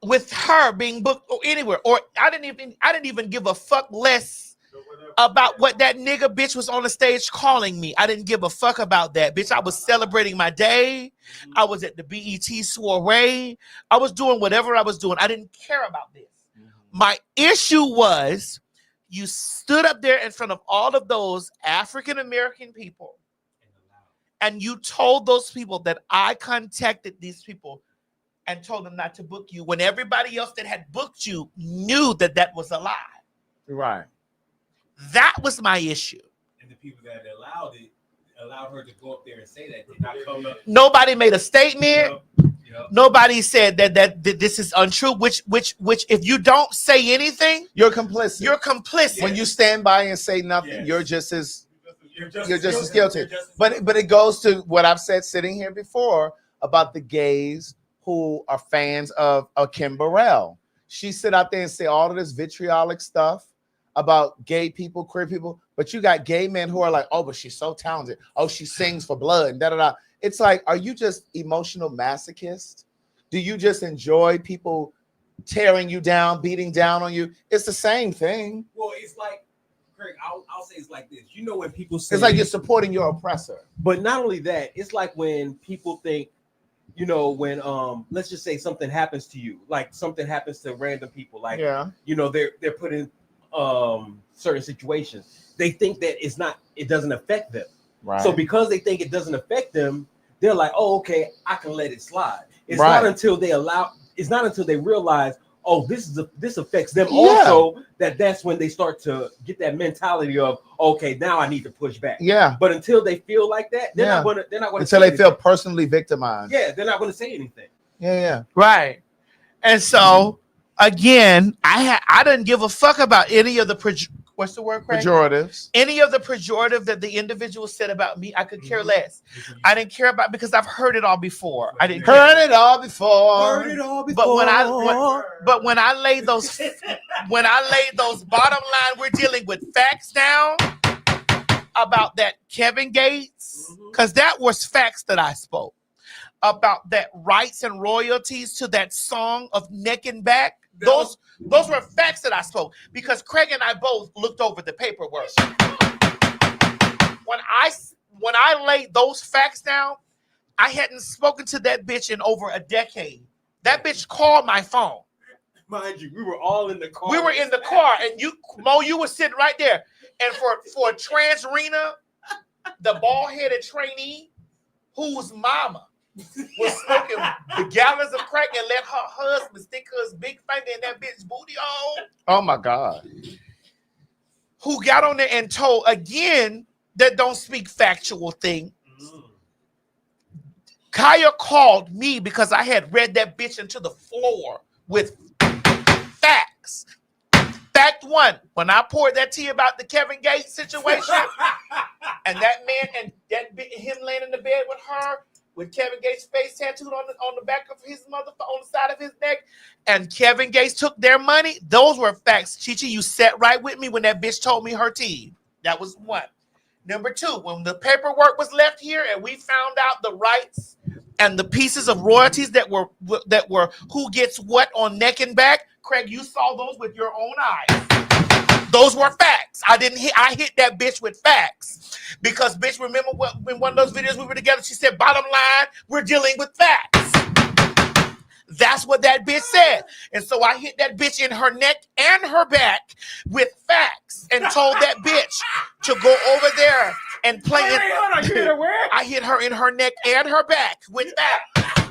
with her being booked or anywhere. Or I didn't even give a fuck less about what that nigga bitch was on the stage calling me. I didn't give a fuck about that, bitch. I was celebrating my day. I was at the BET soiree. I was doing whatever I was doing. I didn't care about this. My issue was you stood up there in front of all of those African-American people and you told those people that I contacted these people and told them not to book you when everybody else that had booked you knew that that was a lie. Right. That was my issue. And the people that allowed her to go up there and say that did not come up. Nobody made a statement. Yep. Nobody said that this is untrue. Which if you don't say anything, you're complicit. You're complicit. When you stand by and say nothing, you're just as guilty. But it goes to what I've said sitting here before about the gays who are fans of Kim Burrell. She sit out there and say all of this vitriolic stuff about gay people, queer people, but you got gay men who are like, oh, but she's so talented. Oh, she sings for blood and da-da-da. It's like, are you just emotional masochist? Do you just enjoy people tearing you down, beating down on you? It's the same thing. Well, it's like, Craig, I'll say it's like this. You know when people say... It's like you're supporting your oppressor. But not only that, it's like when people think, you know, when let's just say something happens to you, like something happens to random people, like, you know, they're put in certain situations, they think that it doesn't affect them. Right. So because they think it doesn't affect them, they're like, oh, okay, I can let it slide. It's not until they realize, oh, this affects them also, that's when they start to get that mentality of, okay, now I need to push back. Yeah. But until they feel like that, they're not gonna until they feel personally victimized. Yeah, they're not gonna say anything. Yeah. Right. And so again, I didn't give a fuck about any of the what's the word, Craig? Pejoratives. Any of the pejorative that the individual said about me, I could care less. I didn't care about because I've heard it all before. I didn't heard it all before. But when I laid those bottom line, we're dealing with facts down about that Kevin Gates, because that was facts that I spoke about, that rights and royalties to that song of Neck and Back. Those were facts that I spoke, because Craig and I both looked over the paperwork. When I laid those facts down, I hadn't spoken to that bitch in over a decade. That bitch called my phone. Mind you, we were all in the car. We were in the car, and you were sitting right there. And for Trans Rena, the bald-headed trainee, whose mama was smoking the gallons of crack and let her husband stick his big finger in that bitch's booty hole. Oh my God. Who got on there and told again that don't speak factual thing. Kaya called me because I had read that bitch into the floor with facts. Fact one, when I poured that tea about the Kevin Gates situation, and that man and him laying in the bed with her, with Kevin Gates' face tattooed on the back of his on the side of his neck, and Kevin Gates took their money, those were facts. Chichi, you sat right with me when that bitch told me her tea. That was one. Number two, when the paperwork was left here and we found out the rights and the pieces of royalties that were who gets what on neck and back, Craig, you saw those with your own eyes. Those were facts. I hit that bitch with facts. Because bitch, remember when one of those videos we were together, she said, bottom line, we're dealing with facts. That's what that bitch said. And so I hit that bitch in her neck and her back with facts and told that bitch to go over there and play it. I hit her in her neck and her back with facts.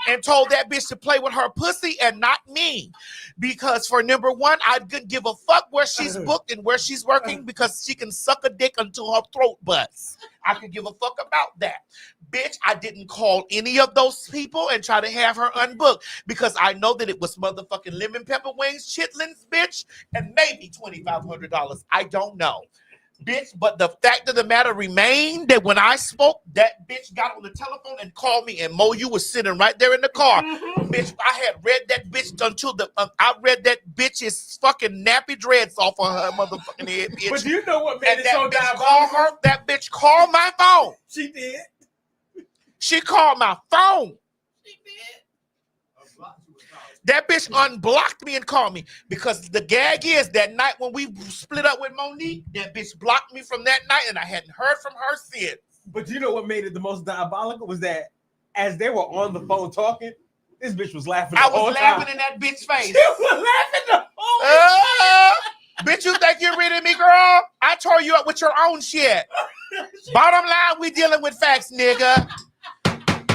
And told that bitch to play with her pussy and not me. Because for number one, I couldn't give a fuck where she's booked and where she's working because she can suck a dick until her throat busts. I could give a fuck about that. Bitch, I didn't call any of those people and try to have her unbooked because I know that it was motherfucking lemon pepper wings, chitlins, bitch, and maybe $2,500. I don't know. Bitch, but the fact of the matter remained that when I spoke, that bitch got on the telephone and called me, and Mo, you was sitting right there in the car. Bitch, I had read that bitch until I read that bitch's fucking nappy dreads off of her motherfucking head, bitch. But you know what made it so diabolical? That bitch called my phone. She did. She called my phone. She did. That bitch unblocked me and called me because the gag is that night when we split up with Monique, that bitch blocked me from that night and I hadn't heard from her since. But you know what made it the most diabolical was that as they were on the phone talking, this bitch was laughing. I was laughing in that bitch's face. She was laughing the whole time. Bitch, you think you're reading me, girl? I tore you up with your own shit. Bottom line, we dealing with facts, nigga.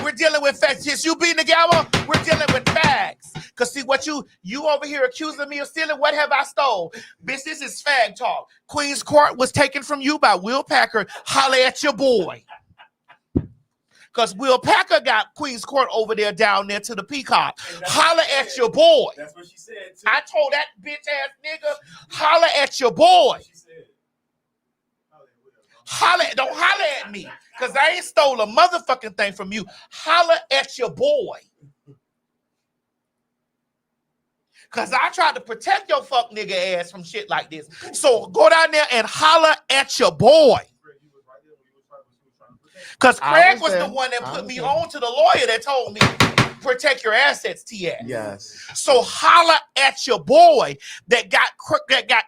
We're dealing with facts. Since you being together, we're dealing with facts. Cause see what you over here accusing me of stealing. What have I stole? Bitch, this is Phagtawlk. Queen's Court was taken from you by Will Packer. Holla at your boy. Cause Will Packer got Queen's Court over there down there to the Peacock. Holla at your boy. That's what she said too. I told that bitch ass nigga, holla at your boy. Don't holla at me. Cause I ain't stole a motherfucking thing from you. Holla at your boy. Cause I tried to protect your fuck nigga ass from shit like this. So go down there and holla at your boy. Cause Craig was the one that put me on to the lawyer that told me protect your assets, TS. Yes. So holla at your boy that got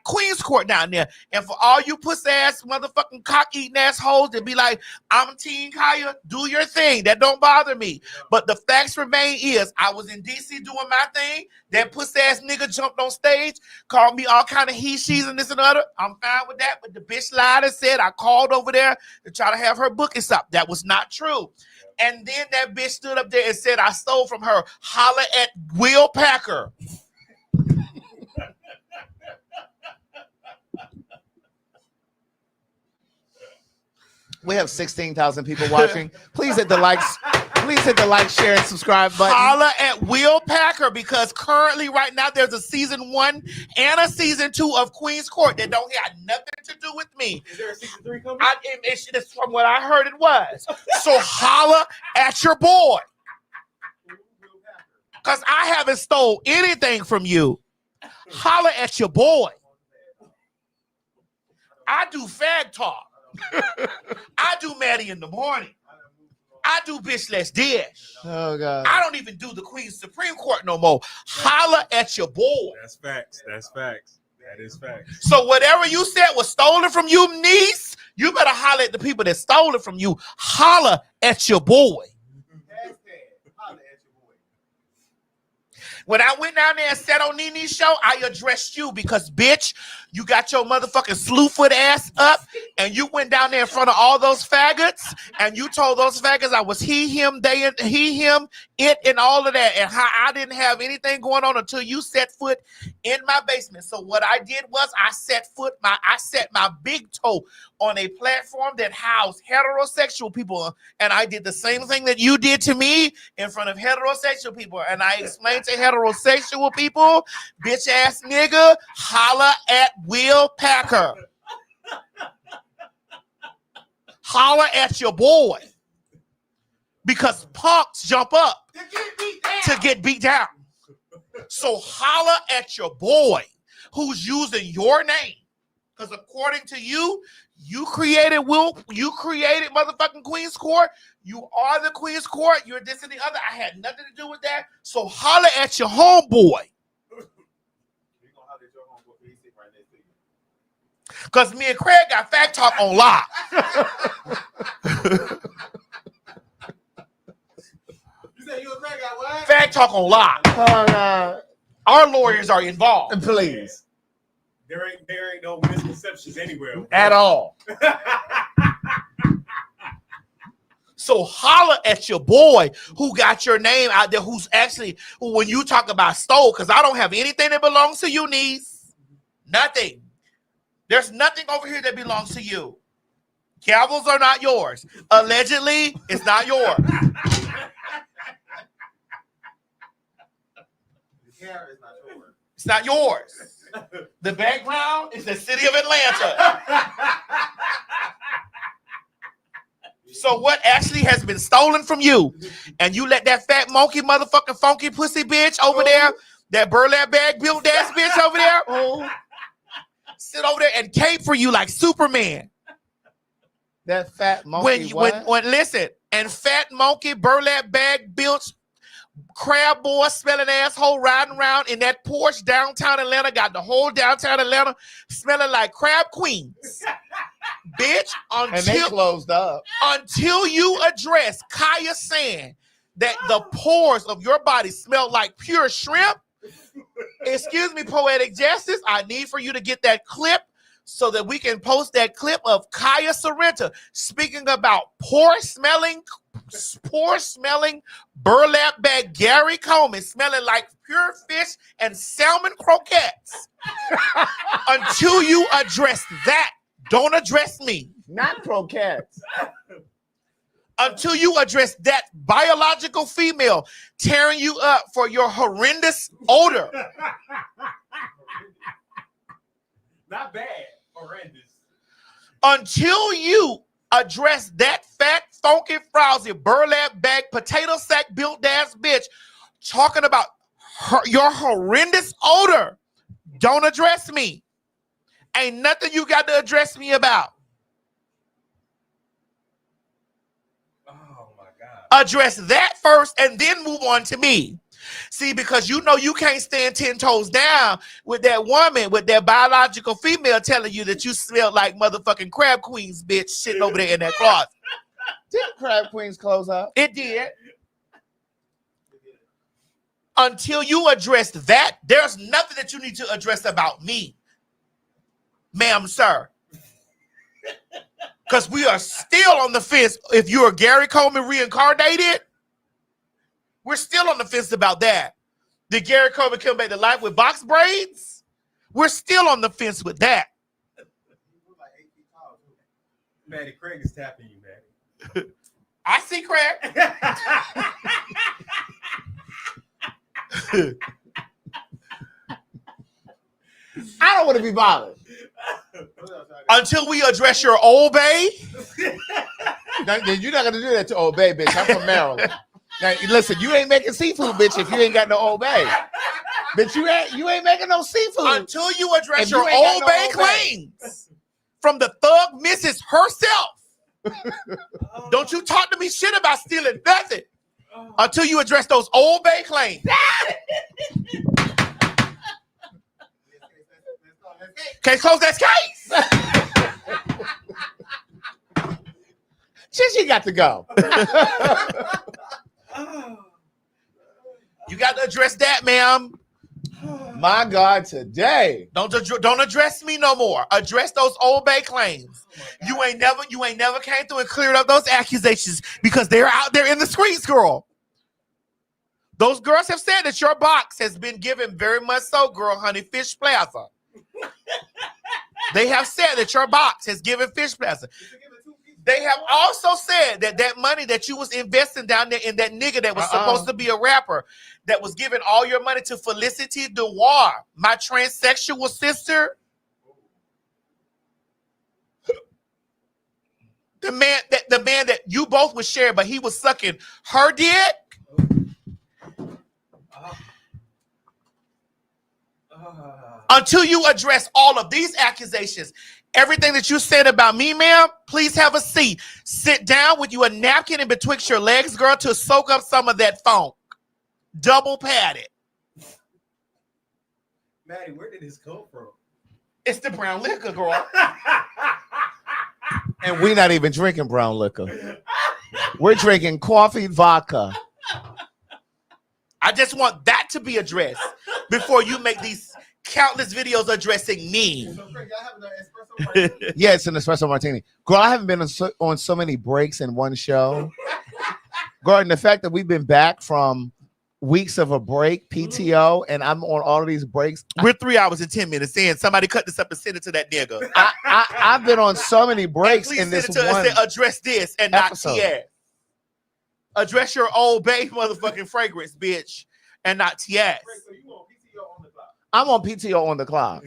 Queen's Court down there. And for all you pussy ass motherfucking cock eating assholes that be like, I'm Team Kaya, do your thing. That don't bother me. But the facts remain is I was in DC doing my thing. That pussy ass nigga jumped on stage, called me all kind of he, she's, and this and other. I'm fine with that. But the bitch lied and said I called over there to try to have her book us up. That was not true. And then that bitch stood up there and said, I stole from her. Holla at Will Packer. We have 16,000 people watching. Please hit the likes. Please hit the like, share, and subscribe button. Holla at Will Packer because currently right now there's a season 1 and a season 2 of Queen's Court that don't have nothing to do with me. Is there a season 3 coming? It's from what I heard it was. So holla at your boy. Because I haven't stole anything from you. Holla at your boy. I do Phagtawlk. I do Maddie in the morning. I do Bitch Let's Dish. Oh God. I don't even do the Queen's Supreme Court no more. Holla at your boy. That's facts. That's facts. That is facts. So whatever you said was stolen from you, niece, you better holla at the people that stole it from you. Holla at your boy. When I went down there and sat on Nene's show, I addressed you because, bitch, you got your motherfucking slewfoot ass up and you went down there in front of all those faggots and you told those faggots I was he, him, they, and he, him, it, and all of that, and how I didn't have anything going on until you set foot in my basement. So what I did was I set my big toe on a platform that housed heterosexual people, and I did the same thing that you did to me in front of heterosexual people, and I explained to heterosexual heterosexual people, bitch ass nigga, holla at Will Packer. Holla at your boy. Because punks jump up to get beat down. So holla at your boy who's using your name. Because according to you, you created motherfucking Queen's Court. You are the Queen's Court. You're this and the other. I had nothing to do with that. So holla at your homeboy. Because me and Craig got Phagtawlk on lock. You said you and Craig got what? Phagtawlk on lock. Our lawyers are involved. Please. There ain't no misconceptions anywhere. At all. So holla at your boy who got your name out there, who's actually, when you talk about stole, because I don't have anything that belongs to you, niece. Nothing. There's nothing over here that belongs to you. Gavels are not yours. Allegedly, it's not yours. The car is not yours. It's not yours. The background is the city of Atlanta. So what actually has been stolen from you, and you let that fat monkey motherfucking funky pussy bitch over there, that burlap bag built ass bitch over there, sit over there and cape for you like Superman. That fat monkey. When listen, and fat monkey burlap bag built crab boy smelling asshole riding around in that Porsche downtown Atlanta, got the whole downtown Atlanta smelling like crab queens. Bitch, and they closed up. Until you address Kaya saying that the pores of your body smell like pure shrimp, excuse me, Poetic Justice, I need for you to get that clip so that we can post that clip of Kaya Sorrenta speaking about poor smelling burlap bag Gary Coleman smelling like pure fish and salmon croquettes. Until you address that, don't address me. Not croquettes. Until you address that biological female tearing you up for your horrendous odor. Not bad. Horrendous. Until you address that fat, funky, frowsy, burlap bag, potato sack built ass bitch talking about your horrendous odor, don't address me. Ain't nothing you got to address me about. Oh my God. Address that first and then move on to me. See, because you know you can't stand 10 toes down with that woman, with that biological female telling you that you smell like motherfucking crab queens, bitch, sitting over there in that closet. Did crab queens close up? It did. Until you address that, there's nothing that you need to address about me, ma'am, sir. Because we are still on the fence. If you are Gary Coleman reincarnated, we're still on the fence about that. Did Gary Coleman come back to life with box braids? We're still on the fence with that. Maddie, Craig is tapping you, Maddie. I see Craig. I don't want to be bothered. Until we address your old bae. Now, you're not going to do that to Old Bay, bitch. I'm from Maryland. Now, listen, you ain't making seafood, bitch, if you ain't got no Old Bay. Bitch, you ain't making no seafood. Until you address your Old Bay claims from the thug missus herself. Don't you talk to me shit about stealing nothing until you address those Old Bay claims. Okay, close that case. She got to go. You got to address that, ma'am. My God, today. Don't address me no more. Address those Old Bay claims. You ain't never came through and cleared up those accusations because they're out there in the streets, girl. Those girls have said that your box has been given very much so, girl, honey, Fish Plaza. They have said that your box has given Fish Plaza. They have also said that money that you was investing down there in that nigga that was supposed to be a rapper, that was giving all your money to Felicity Dewar, my transsexual sister. The man that you both would share, but he was sucking her dick. Until you address all of these accusations, everything that you said about me, ma'am, please have a seat. Sit down with you a napkin in betwixt your legs, girl, to soak up some of that funk. Double padded. Maddie, where did this come from? It's the brown liquor, girl. And we're not even drinking brown liquor. We're drinking coffee vodka. I just want that to be addressed before you make these countless videos addressing me. Yeah, it's an espresso martini. Girl, I haven't been on so many breaks in one show. Girl, and the fact that we've been back from weeks of a break, PTO, and I'm on all of these breaks. We're 3 hours and 10 minutes in. Somebody cut this up and send it to that nigga. I've been on so many breaks in this one. And say, address this and episode. Not TS. Address your old babe motherfucking fragrance, bitch, and not TS. I'm on PTO on the clock.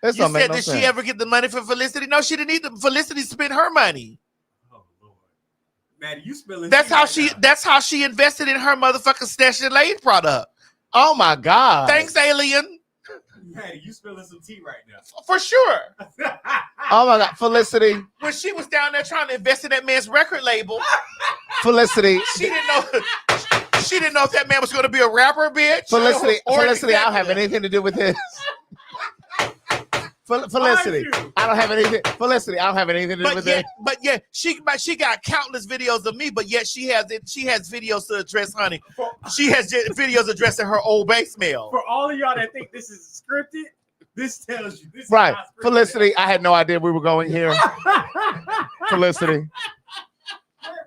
You said, did she ever get the money for Felicity? No, she didn't need them. Felicity spent her money. Maddie, you spilling. That's how she invested in her motherfucking Stash and Lane product. Oh my God. Thanks, alien. Maddie, you spilling some tea right now. For sure. Oh my God, Felicity. When she was down there trying to invest in that man's record label, Felicity. She didn't know if that man was going to be a rapper, bitch. Felicity, I don't have anything to do with this. Felicity, I don't have anything. Felicity, I don't have anything to do with it. But she got countless videos of me. But yet she has videos to address, honey. She has videos addressing her old bass smell. For all of y'all that think this is scripted, this tells you this Right, is not scripted. Felicity, I had no idea we were going here. Felicity,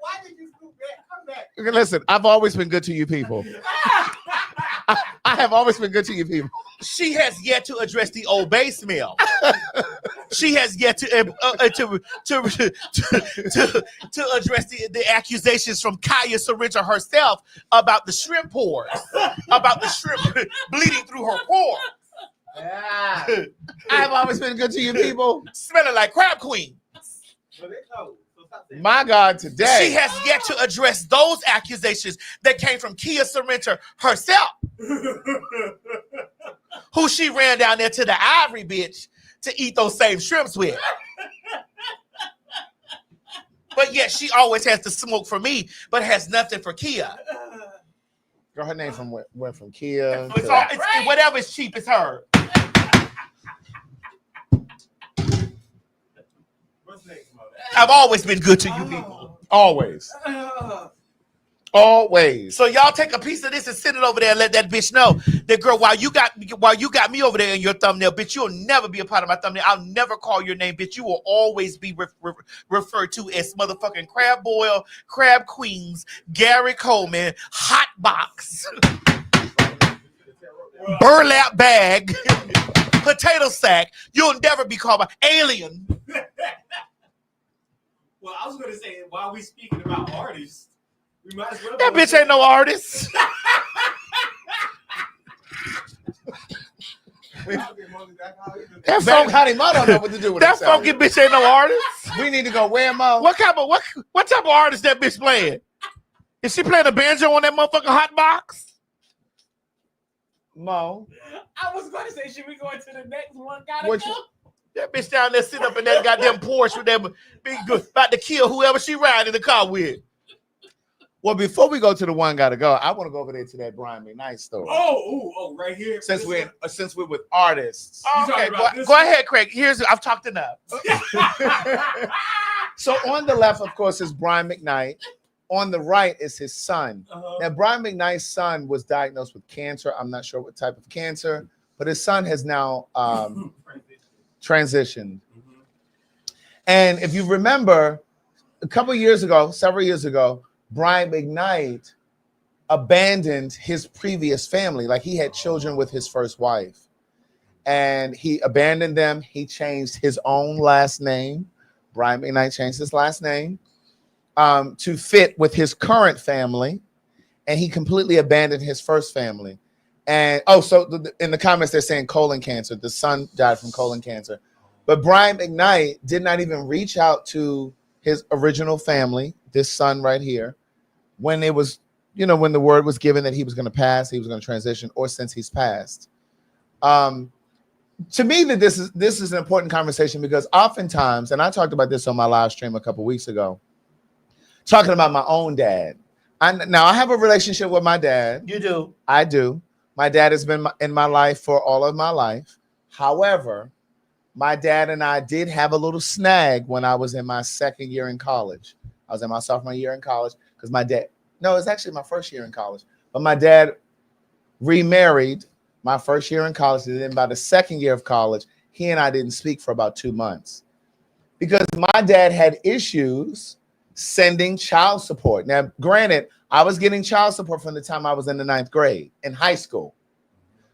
Why did you scoop back? Come back. listen, I've always been good to you people. I have always been good to you people. She has yet to address the old bass smell. She has yet to address the accusations from Kaya Sorrento herself about the shrimp pores, about the shrimp bleeding through her pores. Yeah. I have always been good to you people. Smelling like Crab Queen. My God, today. She has yet to address those accusations that came from Kia Sorrento herself. Who she ran down there to the Ivory, bitch, to eat those same shrimps with. But yet she always has to smoke for me, but has nothing for Kia. Girl, her name went from Kia. It's whatever is cheap is her. I've always been good to you people. Always. Always. So y'all take a piece of this and send it over there and let that bitch know that, girl, while you got me over there in your thumbnail, bitch, you'll never be a part of my thumbnail. I'll never call your name, bitch. You will always be referred to as motherfucking Crab Boil, Crab Queens, Gary Coleman, Hot Box, Burlap Bag, Potato Sack. You'll never be called by Alien. Well, I was going to say, while we speaking about artists, we might as well. That bitch ain't no artist. That funky Mo don't know what to do with that funky bitch ain't no artist. We need to go where, Mo? What type of artist that bitch playing? Is she playing a banjo on that motherfucking hot box? Mo. I was going to say, should we go into the next one? Gotta What go. That bitch down there sitting up in that goddamn Porsche with that big good, about to kill whoever she riding in the car with. Well, before we go to the one gotta go, I want to go over there to that Brian McKnight story. Oh, right here. Since we're with artists. Okay, go ahead, Craig. I've talked enough. So on the left, of course, is Brian McKnight. On the right is his son. Now, Brian McKnight's son was diagnosed with cancer. I'm not sure what type of cancer, but his son has now transitioned. And if you remember, several years ago, Brian McKnight abandoned his previous family. Like, he had children with his first wife. And he abandoned them. He changed his own last name, Brian McKnight changed his last name to fit with his current family, and he completely abandoned his first family. And in the comments they're saying colon cancer. The son died from colon cancer, but Brian McKnight did not even reach out to his original family, this son right here, when it was, when the word was given that he was going to pass, he was going to transition, or since he's passed. To me, that this is an important conversation because oftentimes, and I talked about this on my live stream a couple weeks ago, talking about my own dad. Now I have a relationship with my dad. You do. I do. My dad has been in my life for all of my life. However, my dad and I did have a little snag when I was in my second year in college. I was in my sophomore year in college because it's actually my first year in college. But my dad remarried my first year in college, and then by the second year of college, he and I didn't speak for about 2 months because my dad had issues sending child support. Now, granted, I was getting child support from the time I was in the 9th grade in high school.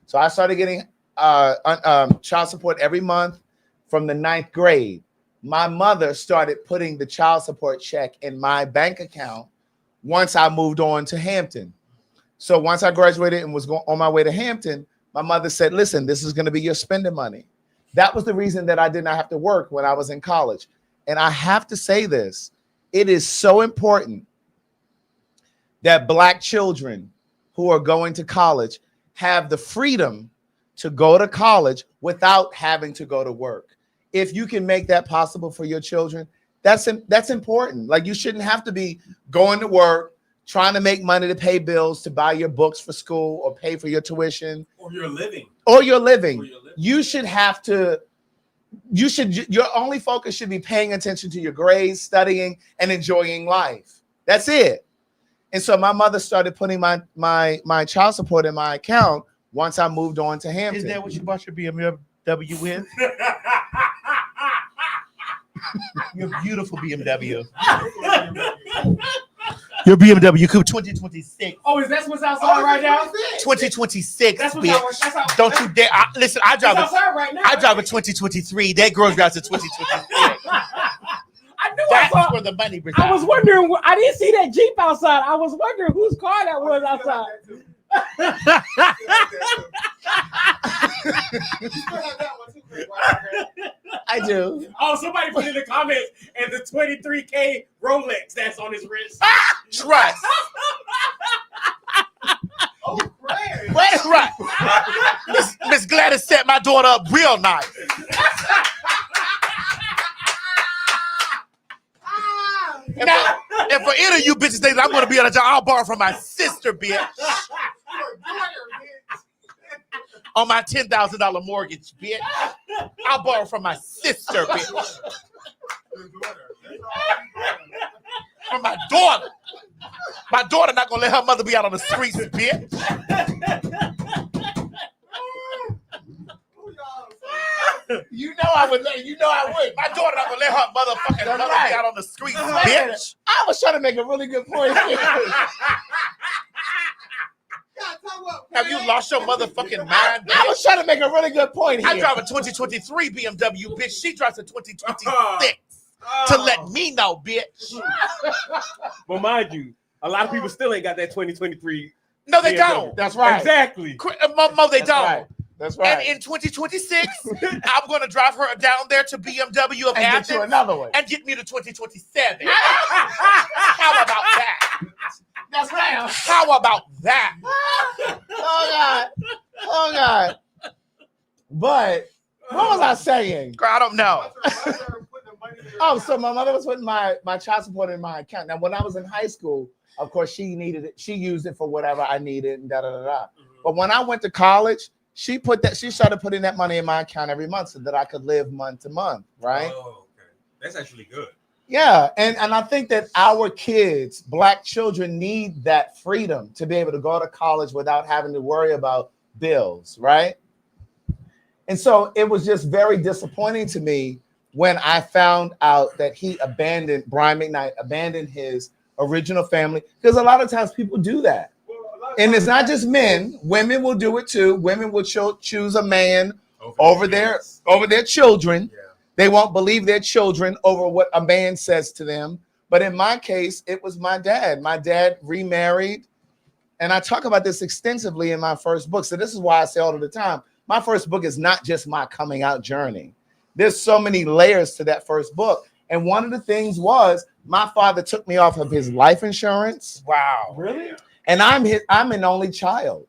So I started getting child support every month from the 9th grade. My mother started putting the child support check in my bank account once I moved on to Hampton. So once I graduated and was on my way to Hampton, my mother said, listen, this is going to be your spending money. That was the reason that I did not have to work when I was in college. And I have to say this, it is so important that Black children who are going to college have the freedom to go to college without having to go to work. If you can make that possible for your children, that's important. Like, you shouldn't have to be going to work, trying to make money to pay bills, to buy your books for school or pay for your tuition. Or your living. You should have to, your only focus should be paying attention to your grades, studying, and enjoying life. That's it. And so my mother started putting my child support in my account once I moved on to Hampton. Is that what you bought your BMW with? Your beautiful BMW. Your BMW Coupe 2026. Oh, is that what's outside right now? 2026. That's what's bitch. Don't you dare. Listen, I drive a 2023. That girl drives a 2026. I knew That's I saw. where the money resides. I was wondering. I didn't see that Jeep outside. I was wondering whose car that was outside. I do. Oh, somebody put in the comments and the 23K Rolex that's on his wrist. Trust. Oh, great. That's right. Miss Gladys set my daughter up real nice. And for any of you bitches think I'm going to be on a job, I'll borrow from my sister, bitch. On my $10,000 mortgage, bitch. I'll borrow from my sister, bitch. From my daughter. My daughter not going to let her mother be out on the streets, bitch. You know I would. My daughter not gonna let her motherfucking mother be out on the streets, bitch. I was trying to make a really good point here. Have you lost your motherfucking mind, bitch? I was trying to make a really good point here. I drive a 2023 BMW, bitch. She drives a 2026. To let me know, bitch. But mind you, a lot of people still ain't got that 2023. No, they BMW. don't. That's right. Exactly. Mo, they don't. Right. That's right. And in 2026, I'm going to drive her down there to BMW of and Athens get you another one. and get me to 2027. How about that? That's right. How about that? Oh God. But what was I saying? Girl, I don't know. Oh, so my mother was putting my child support in my account. Now, when I was in high school, of course, she needed it. She used it for whatever I needed and da-da-da-da. But when I went to college, she started putting that money in my account every month so that I could live month to month, right? Oh, okay. That's actually good. Yeah, and I think that our kids, Black children, need that freedom to be able to go to college without having to worry about bills, right? And so it was just very disappointing to me when I found out that Brian McKnight abandoned his original family, because a lot of times people do that. And it's not just men, women will do it too. Women will choose a man over their children They won't believe their children over what a man says to them. But in my case, it was my dad. My dad remarried. And I talk about this extensively in my first book. So this is why I say all of the time, my first book is not just my coming out journey. There's so many layers to that first book. And one of the things was my father took me off of his life insurance. Wow. Really? And I'm an only child.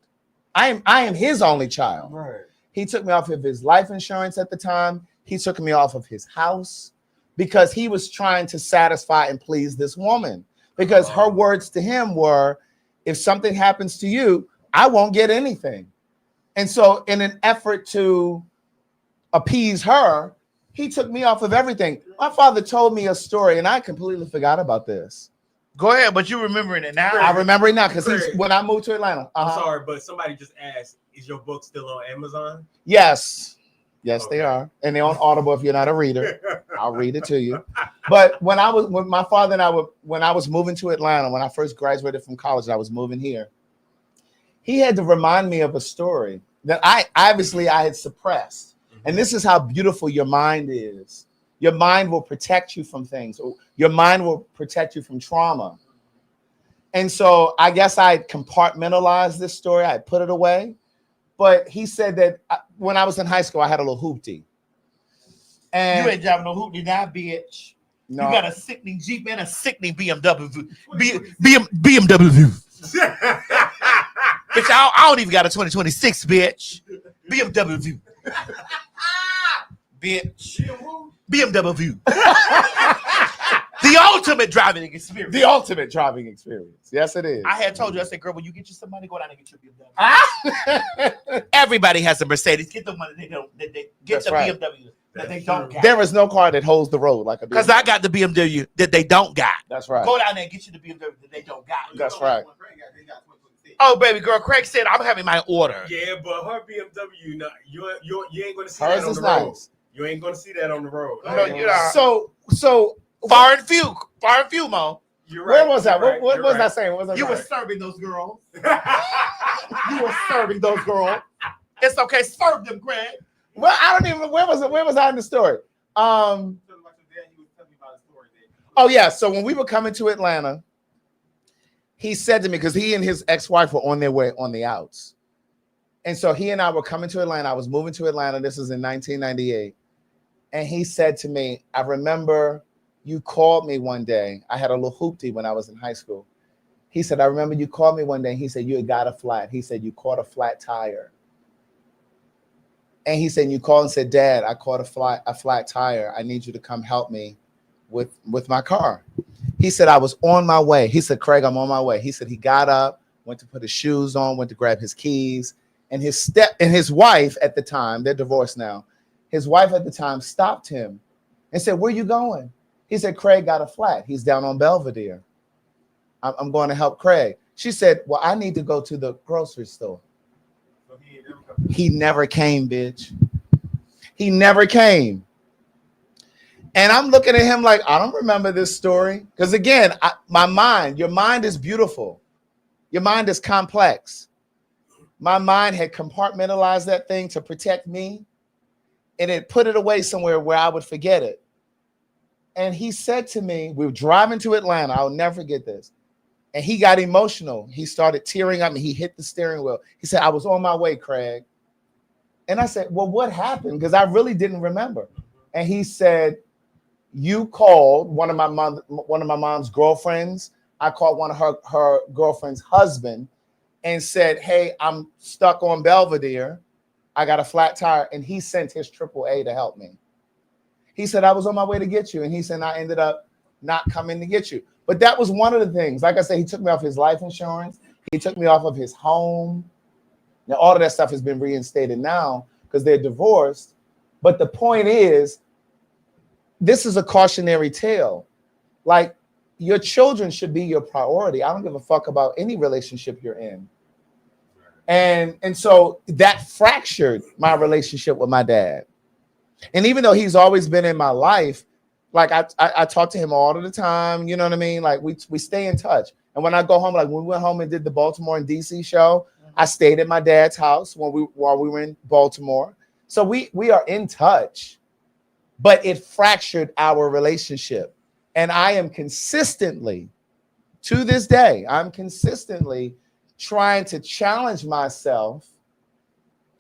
I am his only child. Right. He took me off of his life insurance at the time. He took me off of his house because he was trying to satisfy and please this woman. Because her words to him were, if something happens to you, I won't get anything. And so in an effort to appease her, he took me off of everything. My father told me a story, and I completely forgot about this. Go ahead, but you're remembering it now. I remember it now because when I moved to Atlanta. I'm sorry, but somebody just asked, is your book still on Amazon? Yes. Yes, they are. And they're on Audible if you're not a reader. I'll read it to you. But when my father and I when I was moving to Atlanta, when I first graduated from college, I was moving here. He had to remind me of a story that I had suppressed. And this is how beautiful your mind is. Your mind will protect you from things. Your mind will protect you from trauma. And so I guess I compartmentalized this story. I put it away. But he said that when I was in high school, I had a little hoopty. And you ain't driving no hoopty now, bitch. No. You got a sickening Jeep and a sickening BMW. BMW. Bitch, I don't even got a 2026, bitch. BMW. Bitch. BMW. The ultimate driving experience. The ultimate driving experience. Yes, it is. I had told you, I said, girl, when you get you some money, go down and get your BMW. Everybody has a Mercedes. Get the money. They get That's the right. BMW that they don't got. There is no car that holds the road like a BMW. Because I got the BMW that they don't got. That's right. Go down there and get you the BMW that they don't got. That's right. Oh, baby girl, Craig said I'm having my order. Yeah, but her BMW, you ain't going to see Hers that on is the road. nice. You ain't going to see that on the road. No, you're not. So far and few, Mo. You're where right. was that? You're right. What You're was right. I saying? What was I You were saying? serving those girls. You were serving those girls. It's okay, serve them, Craig. Well, I don't even. Where was I in the story? Oh yeah. So when we were coming to Atlanta, he said to me, because he and his ex-wife were on their way on the outs, and so he and I were coming to Atlanta. I was moving to Atlanta. This was in 1998, and he said to me, "I remember you called me one day. I had a little hoopty when I was in high school." He said, "I remember you called me one day." He said, "You had got a flat." He said, "You caught a flat tire." And he said, "You called and said, 'Dad, I caught a flat tire. I need you to come help me with my car.'" He said, "I was on my way." He said, "Craig, I'm on my way." He said he got up, went to put his shoes on, went to grab his keys, and his wife at the time, they're divorced now. His wife at the time stopped him and said, "Where you going?" He said, "Craig got a flat. He's down on Belvedere. I'm going to help Craig." She said, "Well, I need to go to the grocery store." He never came, bitch. He never came. And I'm looking at him like, I don't remember this story. Because again, your mind is beautiful. Your mind is complex. My mind had compartmentalized that thing to protect me, and it put it away somewhere where I would forget it. And he said to me, we were driving to Atlanta. I'll never forget this. And he got emotional. He started tearing up and he hit the steering wheel. He said, "I was on my way, Craig." And I said, "Well, what happened?" Because I really didn't remember. And he said, "You called one of my mom's girlfriends. I called one of her girlfriend's husband and said, 'Hey, I'm stuck on Belvedere. I got a flat tire.' And he sent his AAA to help me." He said, "I was on my way to get you." And he said, "I ended up not coming to get you." But that was one of the things. Like I said, he took me off his life insurance. He took me off of his home. Now, all of that stuff has been reinstated now because they're divorced. But the point is, this is a cautionary tale. Like, your children should be your priority. I don't give a fuck about any relationship you're in. And so that fractured my relationship with my dad. And even though he's always been in my life, like I talk to him all of the time, you know what I mean? Like we stay in touch. And when I go home, like when we went home and did the Baltimore and DC show, I stayed at my dad's house while we were in Baltimore. So we are in touch. but it fractured our relationship. And I am consistently, to this day, I'm consistently trying to challenge myself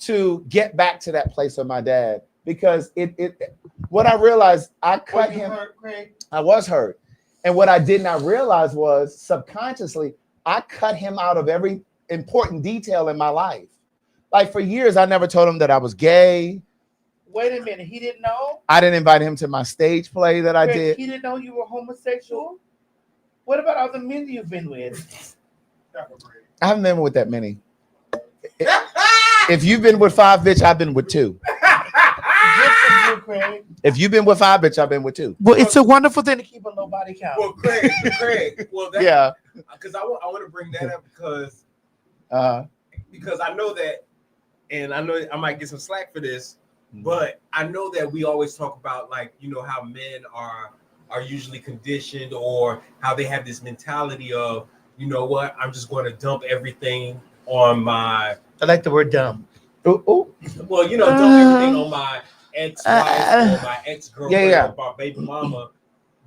to get back to that place of my dad, because what I realized, I cut him. Hurt, Craig? I was hurt. And what I did not realize was subconsciously, I cut him out of every important detail in my life. Like for years, I never told him that I was gay. Wait a minute, he didn't know? I didn't invite him to my stage play that I did. He didn't know you were homosexual? What about other men you've been with? I haven't been with that many. If you've been with 5, bitch, I've been with 2. If you've been with 5, bitch, I've been with 2. Well, it's a wonderful thing to keep a low body count. Well, Craig, well, that, yeah, because I want to bring that up because I know that, and I know I might get some slack for this, but I know that we always talk about, like, you know, how men are usually conditioned, or how they have this mentality of, you know what, I'm just going to dump everything on my. I like the word dumb. Ooh. Well, you know, dump everything on my ex-wife or my ex-girlfriend or my baby mama.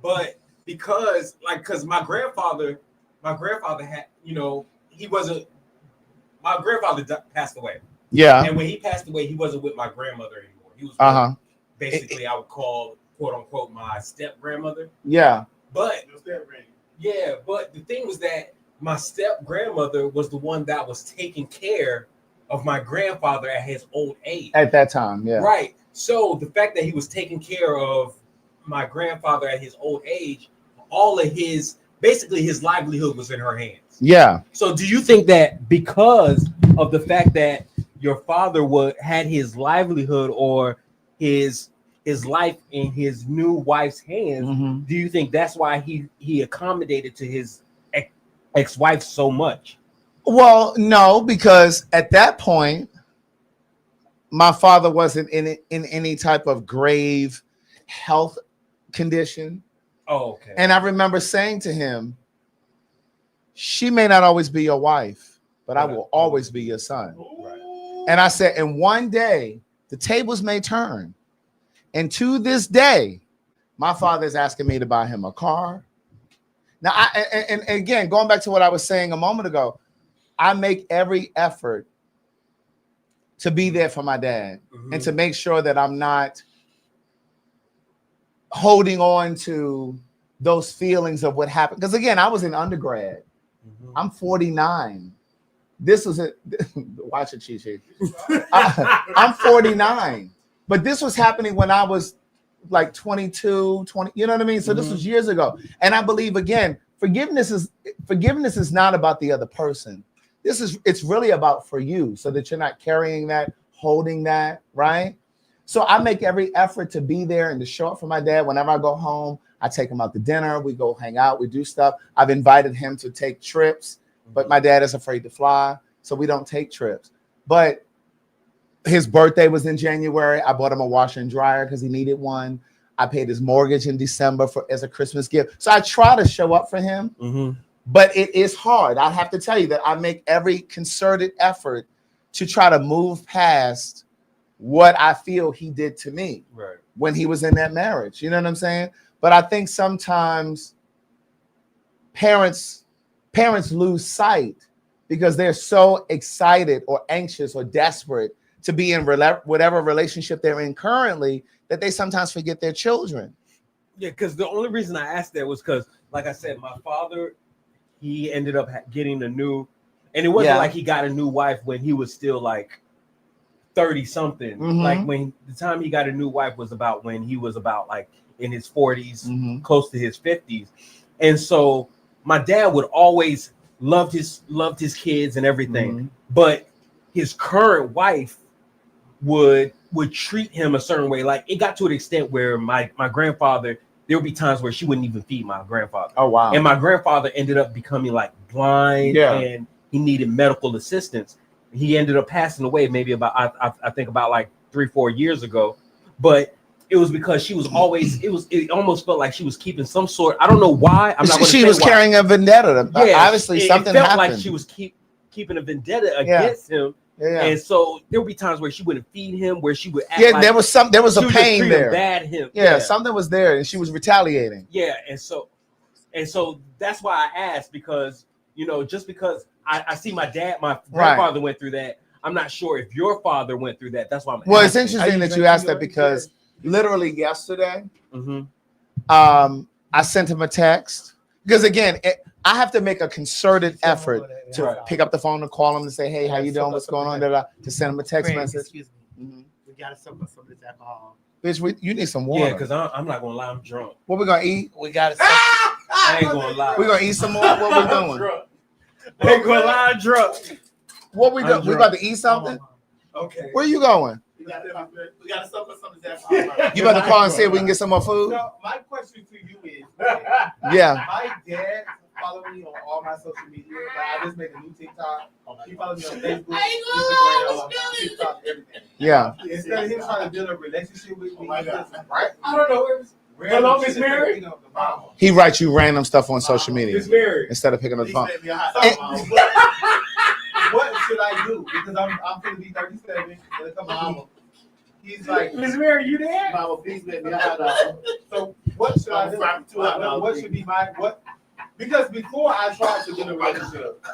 But because my grandfather had, you know, my grandfather passed away. Yeah. And when he passed away, he wasn't with my grandmother anymore. He was with, basically, I would call, quote unquote, my step grandmother. Yeah. But the thing was that my step grandmother was the one that was taking care of my grandfather at his old age. At that time, yeah. Right. So the fact that he was taking care of my grandfather at his old age, all of his livelihood was in her hands. Yeah. So do you think that because of the fact that your father had his livelihood or his life in his new wife's hands, do you think that's why he accommodated to his ex-wife so much? Well, no, because at that point, my father wasn't in any type of grave health condition. Oh, okay. And I remember saying to him, she may not always be your wife, but I will always be your son. Right. And I said, and one day the tables may turn. And to this day, my father is asking me to buy him a car. Now, and again, going back to what I was saying a moment ago, I make every effort to be there for my dad and to make sure that I'm not holding on to those feelings of what happened. Because again, I was in undergrad. I'm 49. This was watch it, Chi-Chi. I'm 49. But this was happening when I was like 22, 20, you know what I mean? So this was years ago. And I believe, again, forgiveness is not about the other person. It's really about for you, so that you're not carrying that, holding that, right? So I make every effort to be there and to show up for my dad. Whenever I go home, I take him out to dinner. We go hang out. We do stuff. I've invited him to take trips, but my dad is afraid to fly, so we don't take trips. But his birthday was in January. I bought him a washer and dryer because he needed one. I paid his mortgage in December as a Christmas gift. So I try to show up for him, but it is hard. I have to tell you that I make every concerted effort to try to move past what I feel he did to me when he was in that marriage. You know what I'm saying? But I think sometimes parents lose sight because they're so excited or anxious or desperate to be in whatever relationship they're in currently that they sometimes forget their children. Yeah, because the only reason I asked that was because, like I said, my father, he ended up getting a new, and it wasn't like he got a new wife when he was still like 30 something. Like when the time he got a new wife was about when he was about like in his 40s, close to his 50s. And so my dad would always loved his kids and everything, but his current wife would treat him a certain way. Like it got to an extent where my grandfather, there would be times where she wouldn't even feed my grandfather. Oh wow. And my grandfather ended up becoming like blind and he needed medical assistance. He ended up passing away maybe about I think about like 3-4 years ago. But it was because she was always it almost felt like she was keeping some sort, I don't know why. I'm not she was carrying a vendetta. Yeah, obviously something felt happened. like she was keeping a vendetta against him Yeah. And so there would be times where she wouldn't feed him, where she would act Yeah, like there was a she was just pain treating him there. bad him. Yeah, something was there, and she was retaliating. Yeah, and so that's why I asked, because just because I see my grandfather went through that, I'm not sure if your father went through that. That's why I'm Well, asking. it's interesting that you asked that because literally yesterday, I sent him a text because again, I have to make a concerted effort to pick up the phone and call him and say, "Hey, how you doing? What's going on?" To send him a text message. Excuse me. We gotta some of this alcohol. Bitch, you need some water. Yeah, because I'm not gonna lie, I'm drunk. What we gonna eat? We gotta. I ain't gonna lie. We gonna eat some more. What we doing? I ain't gonna lie, I'm drunk. What we doing? We about to eat something? Okay. Where you going? We gotta some of this alcohol. You about to call and see if we can get some more food? No, my question to you is, Yeah. my dad follow me on all my social media. Like, I just made a new TikTok. He follows me on Facebook, Instagram, TikTok, everything. Yeah. Instead of him trying to build a relationship with me, right? I don't know. Hello, Miss Mary. He writes you random stuff on social media Miss Mary. instead of picking up the phone. What should I do? Because I'm going to be 37 in a couple of weeks. He's like, Miss Mary, you there? Mama, please make me a hot dog. So what should I do? What should be what? Because before I tried to get a relationship,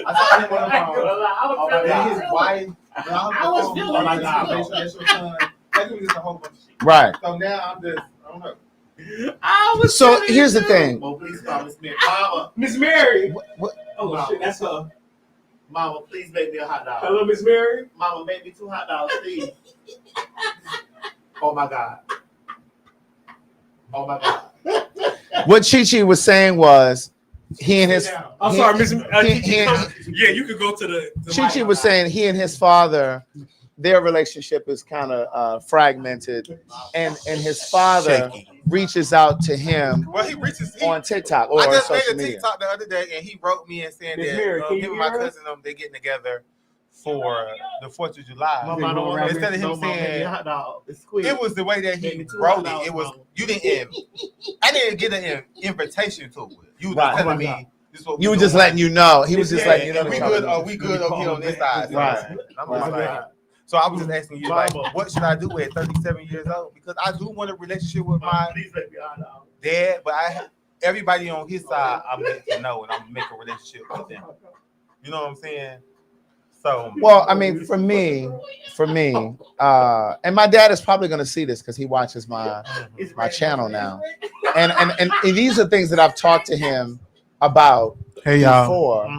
I saw him on the phone. Then his wife. I was feeling oh my it God, too. make sure that's your son. That was just a whole bunch of shit. Right. So now I'm just, I don't know. So here's the thing. Well, please call Miss Mary. Mama. Miss Mary. What? Oh Mama. shit, that's her. Mama, please make me a hot dog. Hello, Miss Mary. Mama, make me 2 hot dogs, please. Oh my God. Oh my God. What Chi was saying was he and his. I'm sorry, Miss. Yeah, you could go to the. Chi was saying he and his father, their relationship is kind of fragmented, and his father reaches out to him Well, he reaches on TikTok or I on just made social a media. TikTok the other day, and he wrote me and saying Miss that Mary, can him you and my hear us? cousin they getting together for the 4th of July. Mama, I don't want Instead of him make me a saying hot dog. It's quick. it was the way that Make he me 2 wrote hot dogs, it. It was Mama. you didn't. I didn't get an invitation to it. You were Right. telling me this is what we You were doing. just letting you know. He was just Yeah, letting you know. and we that good. y'all- Oh, we good over here on this side. Right. I'm just Right. like, so I was just asking you, like, Mama. what should I do at 37 years old? Because I do want a relationship with my Please make me a hot dog. dad, but everybody on his side, I'm meant to know, and I'm gonna make a relationship with them. You know what I'm saying? So, Well, I mean, for me, and my dad is probably going to see this because he watches my channel now, and these are things that I've talked to him about before,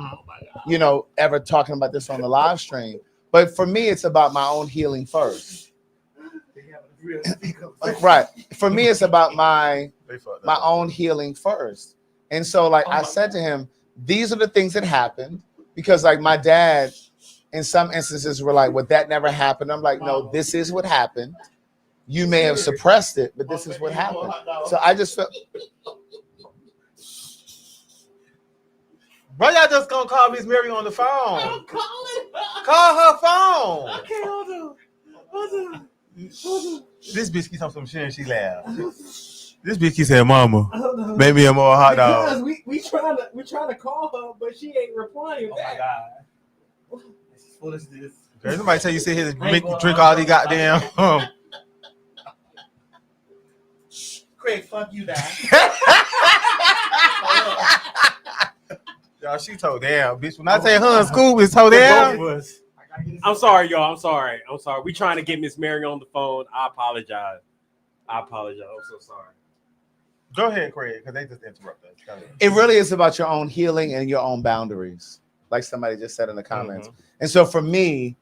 ever talking about this on the live stream. But for me, it's about my own healing first. Right. For me, it's about my own healing first. And so, like I said to him, these are the things that happened because, like, my dad, in some instances, were like, "Well, that never happened." I'm like, "No, this is what happened. You may have suppressed it, but this is what happened." So I just felt. bro, y'all just gonna call Miss Mary on the phone? Call her phone. Okay, hold on. This bitch keeps on some shit and she laughed. This bitch keeps saying, "Mama, make me a more hot dog." Because we trying to call her, but she ain't replying back. What is this? Girl, somebody tell you sit here to make you drink all these goddamn. Craig, fuck you, Dad. Y'all, she told down, bitch. When I say her in school, it's told down. I'm sorry, y'all. I'm sorry. We trying to get Miss Mary on the phone. I apologize. I'm so sorry. Go ahead, Craig, because they just interrupt us. Go ahead. It really is about your own healing and your own boundaries, like somebody just said in the comments. And so for me,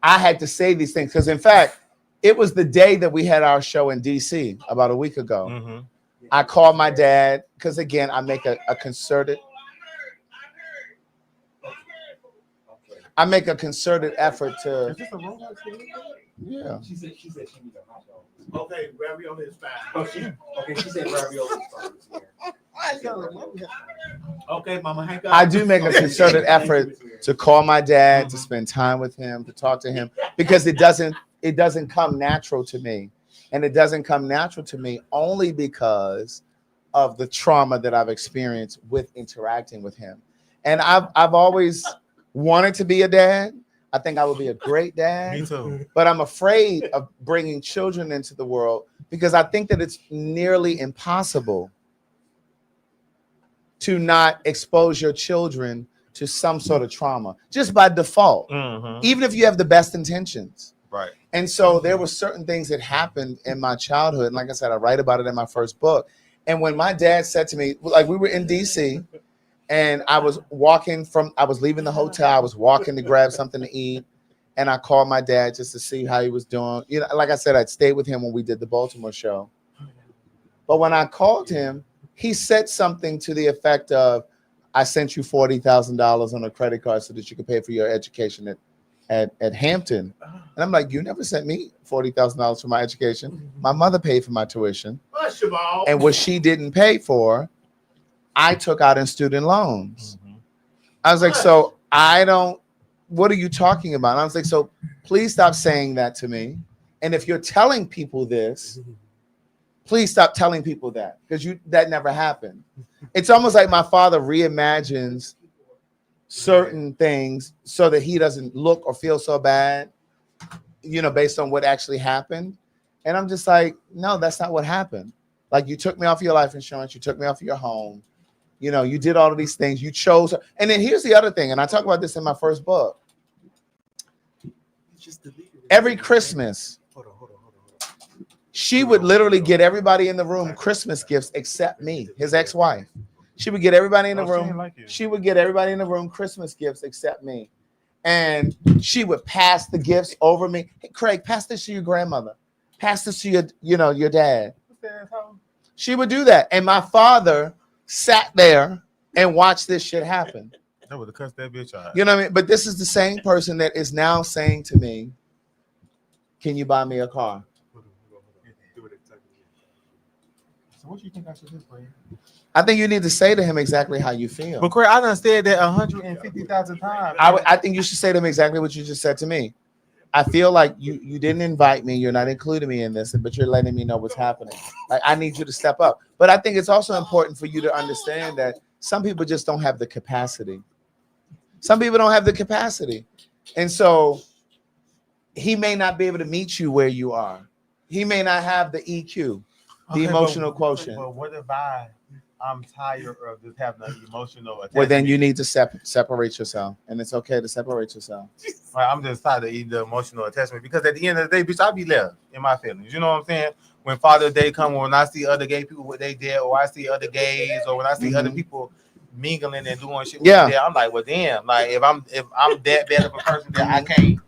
I had to say these things because, in fact, it was the day that we had our show in DC about a week ago. I called my dad because, again, I make a concerted. I make a concerted effort to. Is this a robot? Yeah. She said she needs a hot dog. Okay, ravioli is fine. She said ravioli is fine. Okay, Mama, hang up. I do make a concerted effort to call my dad, to spend time with him, to talk to him, because it doesn't come natural to me. And it doesn't come natural to me only because of the trauma that I've experienced with interacting with him. And I've always wanted to be a dad, I think I would be a great dad. Me too. But I'm afraid of bringing children into the world because I think that it's nearly impossible to not expose your children to some sort of trauma just by default, even if you have the best intentions. Right. And so there were certain things that happened in my childhood. And like I said, I write about it in my first book. And when my dad said to me, like we were in DC and I was leaving the hotel, I was walking to grab something to eat. And I called my dad just to see how he was doing. You know, like I said, I'd stayed with him when we did the Baltimore show. But when I called him, he said something to the effect of, I sent you $40,000 on a credit card so that you could pay for your education at Hampton. And I'm like, you never sent me $40,000 for my education. My mother paid for my tuition. And what she didn't pay for, I took out in student loans. I was like, so what are you talking about? And I was like, so please stop saying that to me. And if you're telling people this, please stop telling people that because that never happened. It's almost like my father reimagines certain things so that he doesn't look or feel so bad, you know, based on what actually happened. And I'm just like, no, that's not what happened. Like you took me off your life insurance, you took me off your home, you know, you did all of these things, you chose. And then here's the other thing, and I talk about this in my first book. Every Christmas, she would literally get everybody in the room Christmas gifts except me, his ex-wife. She would get everybody in the room. She would get everybody in the room Christmas gifts except me. And she would pass the gifts over me. Hey, Craig, pass this to your grandmother. Pass this to your dad. She would do that. And my father sat there and watched this shit happen. I would have cussed that bitch out. You know what I mean? But this is the same person that is now saying to me, can you buy me a car? So what do you think I should do for you? I think you need to say to him exactly how you feel. But Craig, I done said that 150,000 times. I think you should say to him exactly what you just said to me. I feel like you didn't invite me. You're not including me in this, but you're letting me know what's happening. Like I need you to step up. But I think it's also important for you to understand that some people just don't have the capacity. Some people don't have the capacity. And so he may not be able to meet you where you are. He may not have the EQ, the emotional quotient. But what if I'm tired of just having an emotional attachment? Well, then you need to separate yourself. And it's okay to separate yourself. Right, I'm just tired of eating the emotional attachment because at the end of the day, bitch, I'll be left in my feelings. You know what I'm saying? When Father's Day come, when I see other gay people what they did, or I see other gays, or when I see other people mingling and doing shit with them, I'm like, well, damn, like if I'm that bad of a person that I can't.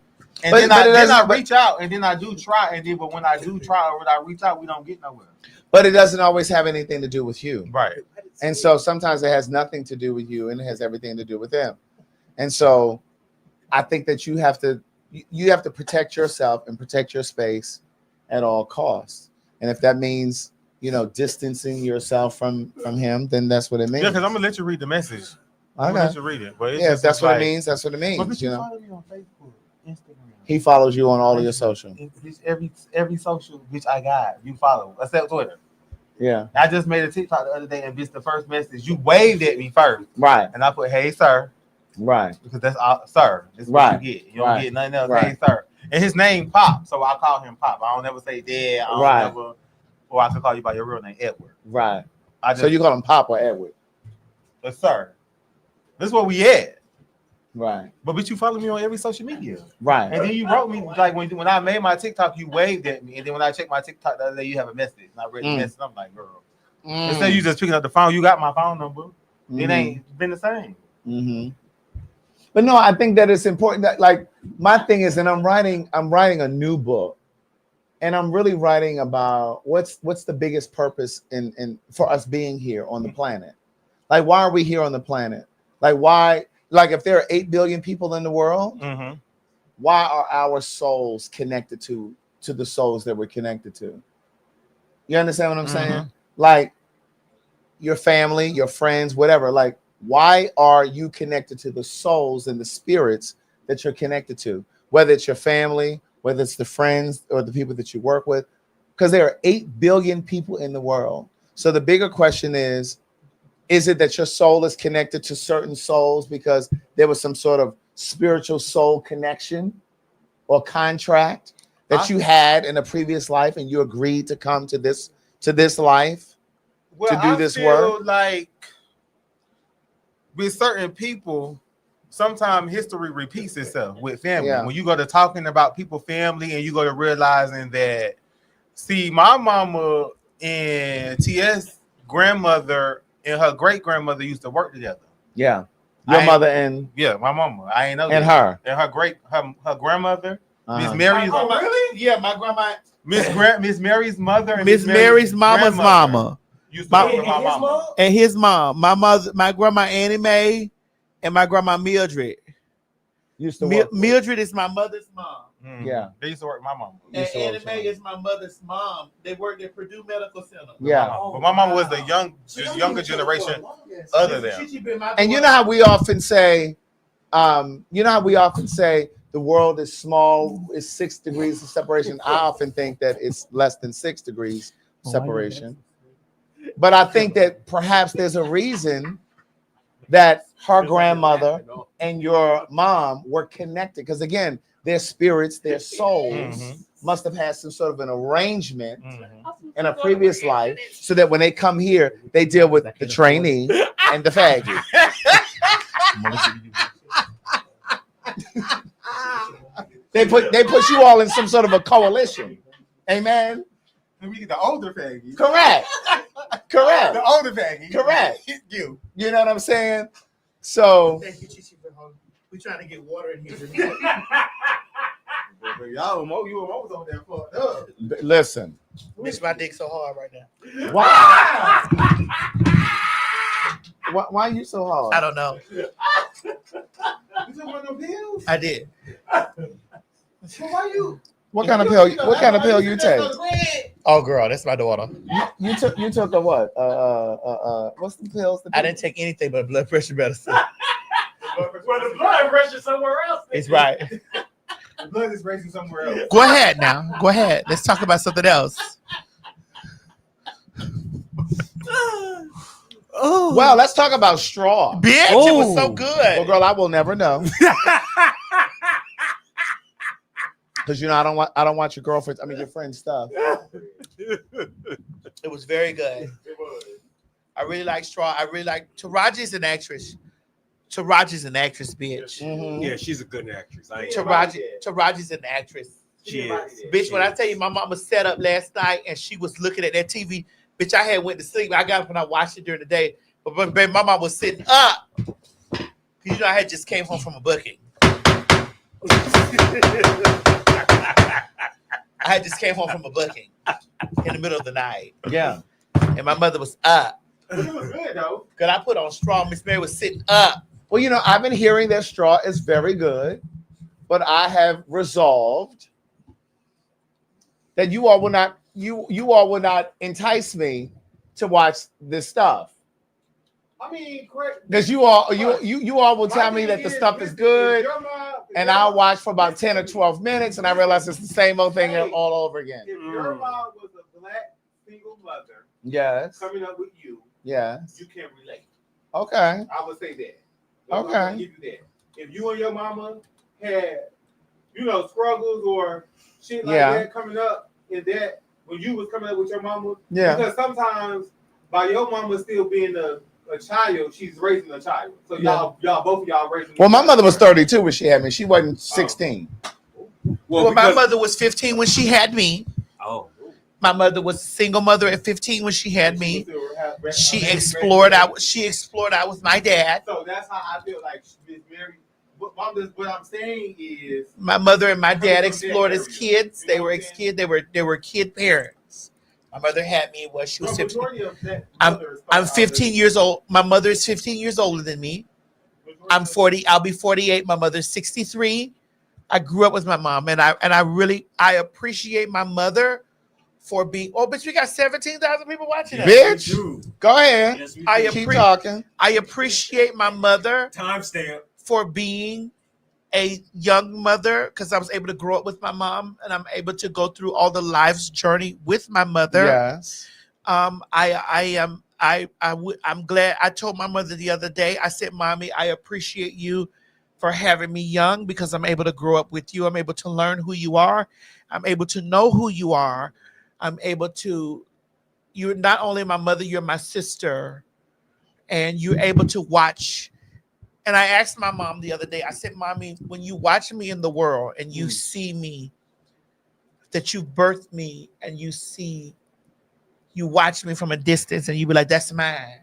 And then I reach out, and then I do try, and then but when I do try or when I reach out, we don't get nowhere. But it doesn't always have anything to do with you. Right. And so sometimes it has nothing to do with you and it has everything to do with them. And so I think that you have to protect yourself and protect your space at all costs. And if that means, you know, distancing yourself from him, then that's what it means. Yeah, because I'm gonna let you read the message. I'm gonna let you read it. But if that's what it means, that's what it means. But you know? follow me on Facebook, Instagram. He follows you on all of your social. Every social bitch I got, you follow, except Twitter. Yeah. I just made a TikTok the other day, and bitch, the first message you waved at me first, right? And I put, "Hey, sir," right? Because that's all, sir. That's what you get. You don't get nothing else. Hey, sir. And his name Pop, so I call him Pop. I don't ever say Dad. I don't never, or I can call you by your real name, Edward. Right. So you call him Pop or Edward? Sir. This is where we at. Right. But you follow me on every social media. Right. And then you wrote me, like when I made my TikTok, you waved at me. And then when I checked my TikTok the other day, you have a message. And I read the message. I'm like, girl. Instead of you just picking up the phone, you got my phone number. It ain't been the same. Mm-hmm. But no, I think that it's important that, like, my thing is, and I'm writing a new book. And I'm really writing about what's the biggest purpose in for us being here on the planet. Like, why are we here on the planet? Like, why? Like, if there are 8 billion people in the world, why are our souls connected to the souls that we're connected to? You understand what I'm saying? Like, your family, your friends, whatever. Like, why are you connected to the souls and the spirits that you're connected to? Whether it's your family, whether it's the friends or the people that you work with, because there are 8 billion people in the world. So the bigger question is it that your soul is connected to certain souls because there was some sort of spiritual soul connection or contract that you had in a previous life and you agreed to come to this life to do this work? Like with certain people, sometimes history repeats itself with family. Yeah. When you go to talking about people family and you go to realizing that, see, my mama and TS grandmother and her great grandmother used to work together. Yeah. Your mother and my mama. I ain't know and that. her. And her grandmother, Miss Uh-huh. Mary's. Oh, really? Yeah, my grandma. Miss Mary's mother and Miss Mary's mama's mama. Used to work with my mama. And his mom. My grandma Annie Mae and my grandma Mildred. Used to work with. Mildred is my mother's mom. Mm-hmm. Yeah. They used to work with my mama. And Annie Mae is my mother's mom. They worked at Purdue Medical Center. Yeah. But my mama was the younger generation other than. And you know how we often say, the world is small, it's 6 degrees of separation. I often think that it's less than 6 degrees separation. But I think that perhaps there's a reason that her grandmother and your mom were connected. Because again, their spirits, their souls must have had some sort of an arrangement in a previous life so that when they come here, they deal with the trainee and the faggot. They put you all in some sort of a coalition. Amen. And we get the older faggy. Correct. The older faggy. Correct. You. You know what I'm saying? So Thank you, Chichi, for holding. We're trying to get water in here. Y'all, you almost on there fucked up. listen. Miss my dick so hard right now. Why are you so hard? I don't know. You took one of them pills? I did. So why you? What kind of pill you take? Oh, girl, that's my daughter. You took a what? What's the pills? I didn't take anything but blood pressure medicine. Well, the blood pressure somewhere else. It's right. The blood is racing somewhere else. Go ahead now. Go ahead. Let's talk about something else. Oh. Well, let's talk about straw. Bitch, it was so good. Well, girl, I will never know. Because I don't want your girlfriend's, your friend's stuff. It was very good. I really like straw. I really like Taraji's an actress. Taraji's an actress, bitch. Mm-hmm. Yeah, she's a good actress. Taraji's an actress. She is. Bitch, when I tell you my mama sat up last night and she was looking at that TV, bitch, I had went to sleep. I got up and I watched it during the day. But baby, my mama was sitting up. You know, I had just came home from a booking. I just came home from a booking in the middle of the night. Yeah. And my mother was up. But it was good, though. Because I put on straw. Miss Mary was sitting up. Well, I've been hearing that straw is very good, but I have resolved that you all will not entice me to watch this stuff. Correct. Because you all will tell me that the stuff is good, and I'll watch for about 10 or 12 minutes, and I realize it's the same old thing all over again. If your mom was a black single mother, yes, coming up with you, yes, you can relate. Okay. I would say that. Okay. I'm gonna give you that. If you and your mama had, struggles or shit like that coming up, and that when you was coming up with your mama, because sometimes by your mama still being a child, she's raising a child. So y'all both of y'all raising. Well, my mother was 32 when she had me. She wasn't 16. Well, my mother was 15 when she had me. Oh. My mother was a single mother at 15 when she had me. She explored out with my dad. So that's how I feel like Miss Mary. What I'm saying is, my mother and my dad explored as kids. They were kid parents. My mother had me when she was 15. I'm 15 years old. My mother is 15 years older than me. I'm 40. I'll be 48. My mother's 63. I grew up with my mom, and I really appreciate my mother for being. Oh, bitch, we got 17,000 people watching us. Bitch, go ahead. Yes, keep talking. I appreciate my mother. Timestamp. For being a young mother, because I was able to grow up with my mom, and I'm able to go through all the life's journey with my mother. Yes. I'm glad. I told my mother the other day. I said, "Mommy, I appreciate you for having me young, because I'm able to grow up with you. I'm able to learn who you are. I'm able to know who you are. I'm able to, you're not only my mother, you're my sister. And you're able to watch. And I asked my mom the other day, I said, Mommy, when you watch me in the world and you see me, that you birthed me, and you watch me from a distance and you be like, that's mine.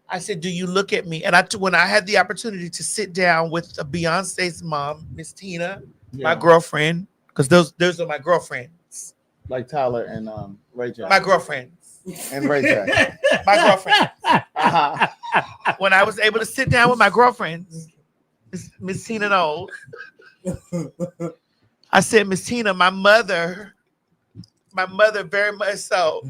I said, do you look at me? And when I had the opportunity to sit down with Beyonce's mom, Miss Tina, my girlfriend, because those are my girlfriends. Like Tyler and Ray J. My girlfriends. And Ray J. My girlfriend. When I was able to sit down with my girlfriends, Miss Tina knows. I said, Miss Tina, my mother very much so.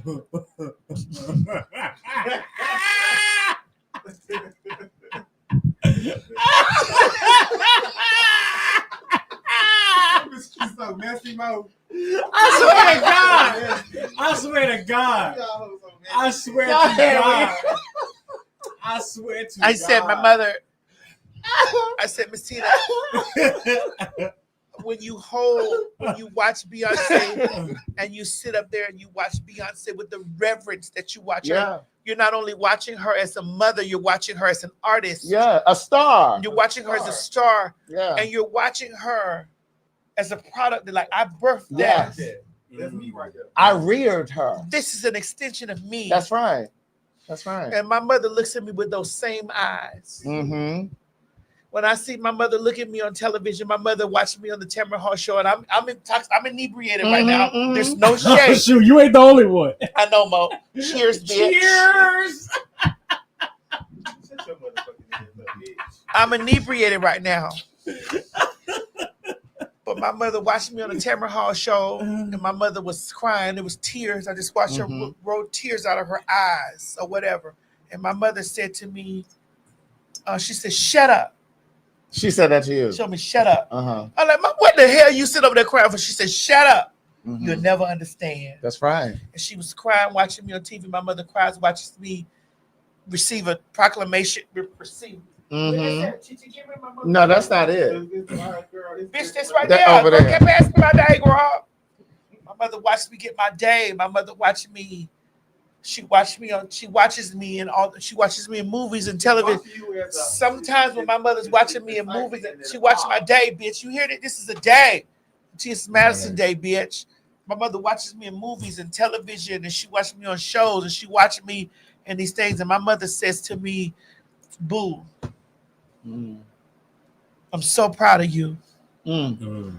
She's so messy, Mo. I swear to God. I swear to God. I swear to God. I said, my mother. I said, Miss Tina, when you watch Beyonce and you sit up there and you watch Beyonce with the reverence that you watch her, you're not only watching her as a mother, you're watching her as an artist. Yeah, a star. You're watching her as a star. Yeah. And you're watching her as a product that, like, I birthed that. That's me right there. I reared her. This is an extension of me. That's right. That's right. And my mother looks at me with those same eyes. Mm-hmm. When I see my mother look at me on television, my mother watching me on the Tamara Hall show, and I'm inebriated right now. There's no shade. Shoot, you ain't the only one. I know, Mo. Cheers, bitch. Cheers. I'm inebriated right now. But my mother watched me on the Tamara Hall show, and my mother was crying. It was tears. I just watched her roll tears out of her eyes or whatever. And my mother said to me, she said, shut up. She said that to you. She told me, shut up. Uh-huh. I'm like, what the hell you sit over there crying for? She said, shut up. You'll never understand. That's right. And she was crying, watching me on TV. My mother cries, watches me receive a proclamation. No, that's not it. Bitch, that's right That there. over there. Get past my day, Rob. My mother watched me get my day. My mother watched me. She watches me in movies and television. Sometimes when my mother's watching me in movies, she watches my day, bitch. You hear that? This is a day. It's Madison Day, bitch. My mother watches me in movies and television, and she watches me on shows, and she watches me in these things. And my mother says to me, boo, I'm so proud of you. And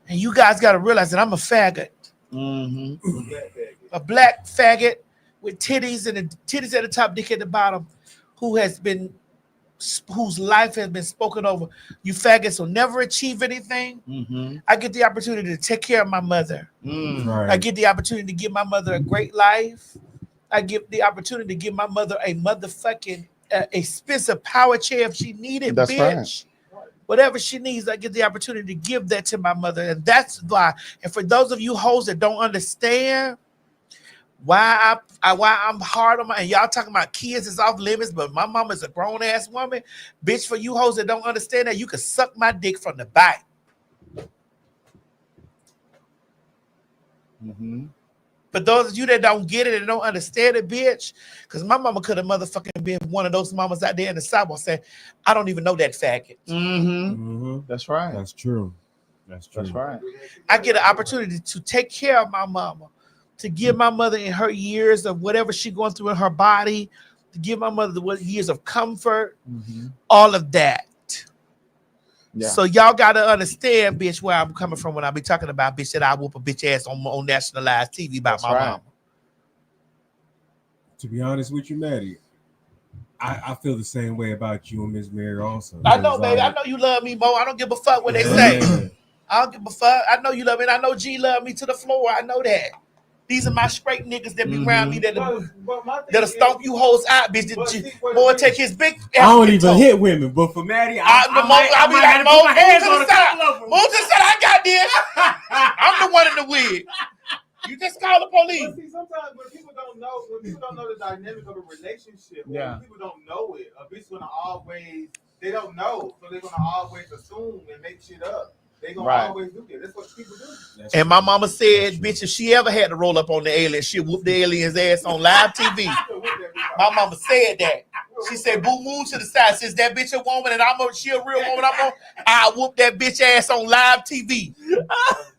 you guys got to realize that I'm a faggot. A black faggot with titties and titties at the top, dick at the bottom, whose life has been spoken over. You faggots will never achieve anything. I get the opportunity to take care of my mother. Right. I get the opportunity to give my mother a great life. I get the opportunity to give my mother a motherfucking expensive power chair if she needed, That's bitch. right. Whatever she needs, I get the opportunity to give that to my mother. And that's why. And for those of you hoes that don't understand why I'm hard on my, and y'all talking about kids is off limits, but my mom is a grown ass woman. Bitch, for you hoes that don't understand that, you can suck my dick from the back. But those of you that don't get it and don't understand it, bitch, because my mama could have motherfucking been one of those mamas out there in the sidewalk saying, I don't even know that faggot. That's right. That's true. That's true. That's right. I get an opportunity to take care of my mama, to give my mother in her years of whatever she's going through in her body, to give my mother the years of comfort, all of that. Yeah. So y'all got to understand, bitch, where I'm coming from when I be talking about, bitch, that I whoop a bitch ass on nationalized TV about my mama. To be honest with you, Maddie, I feel the same way about you and Miss Mary also. I know, baby. I know you love me, Mo. I don't give a fuck what they say. I don't give a fuck. I know you love me. And I know G love me to the floor. I know that. These are my straight niggas that be around me that'll stomp you hoes out, bitch. Boy, take his big. I don't even hit women, but for Maddie, I be like, Mo, move to the side. Move to the side. I got this. I'm the one in the wig. You just call the police. But see, sometimes when people don't know the dynamic of a relationship, when people don't know it, a bitch gonna always they don't know, so they're gonna always assume and make shit up. They gonna always do that. That's what people do. And my mama said, bitch, if she ever had to roll up on the alien, she'd whoop the alien's ass on live TV. My mama said that. She said, boo moon to the side. Since that bitch a woman and she a real woman, I whoop that bitch ass on live TV.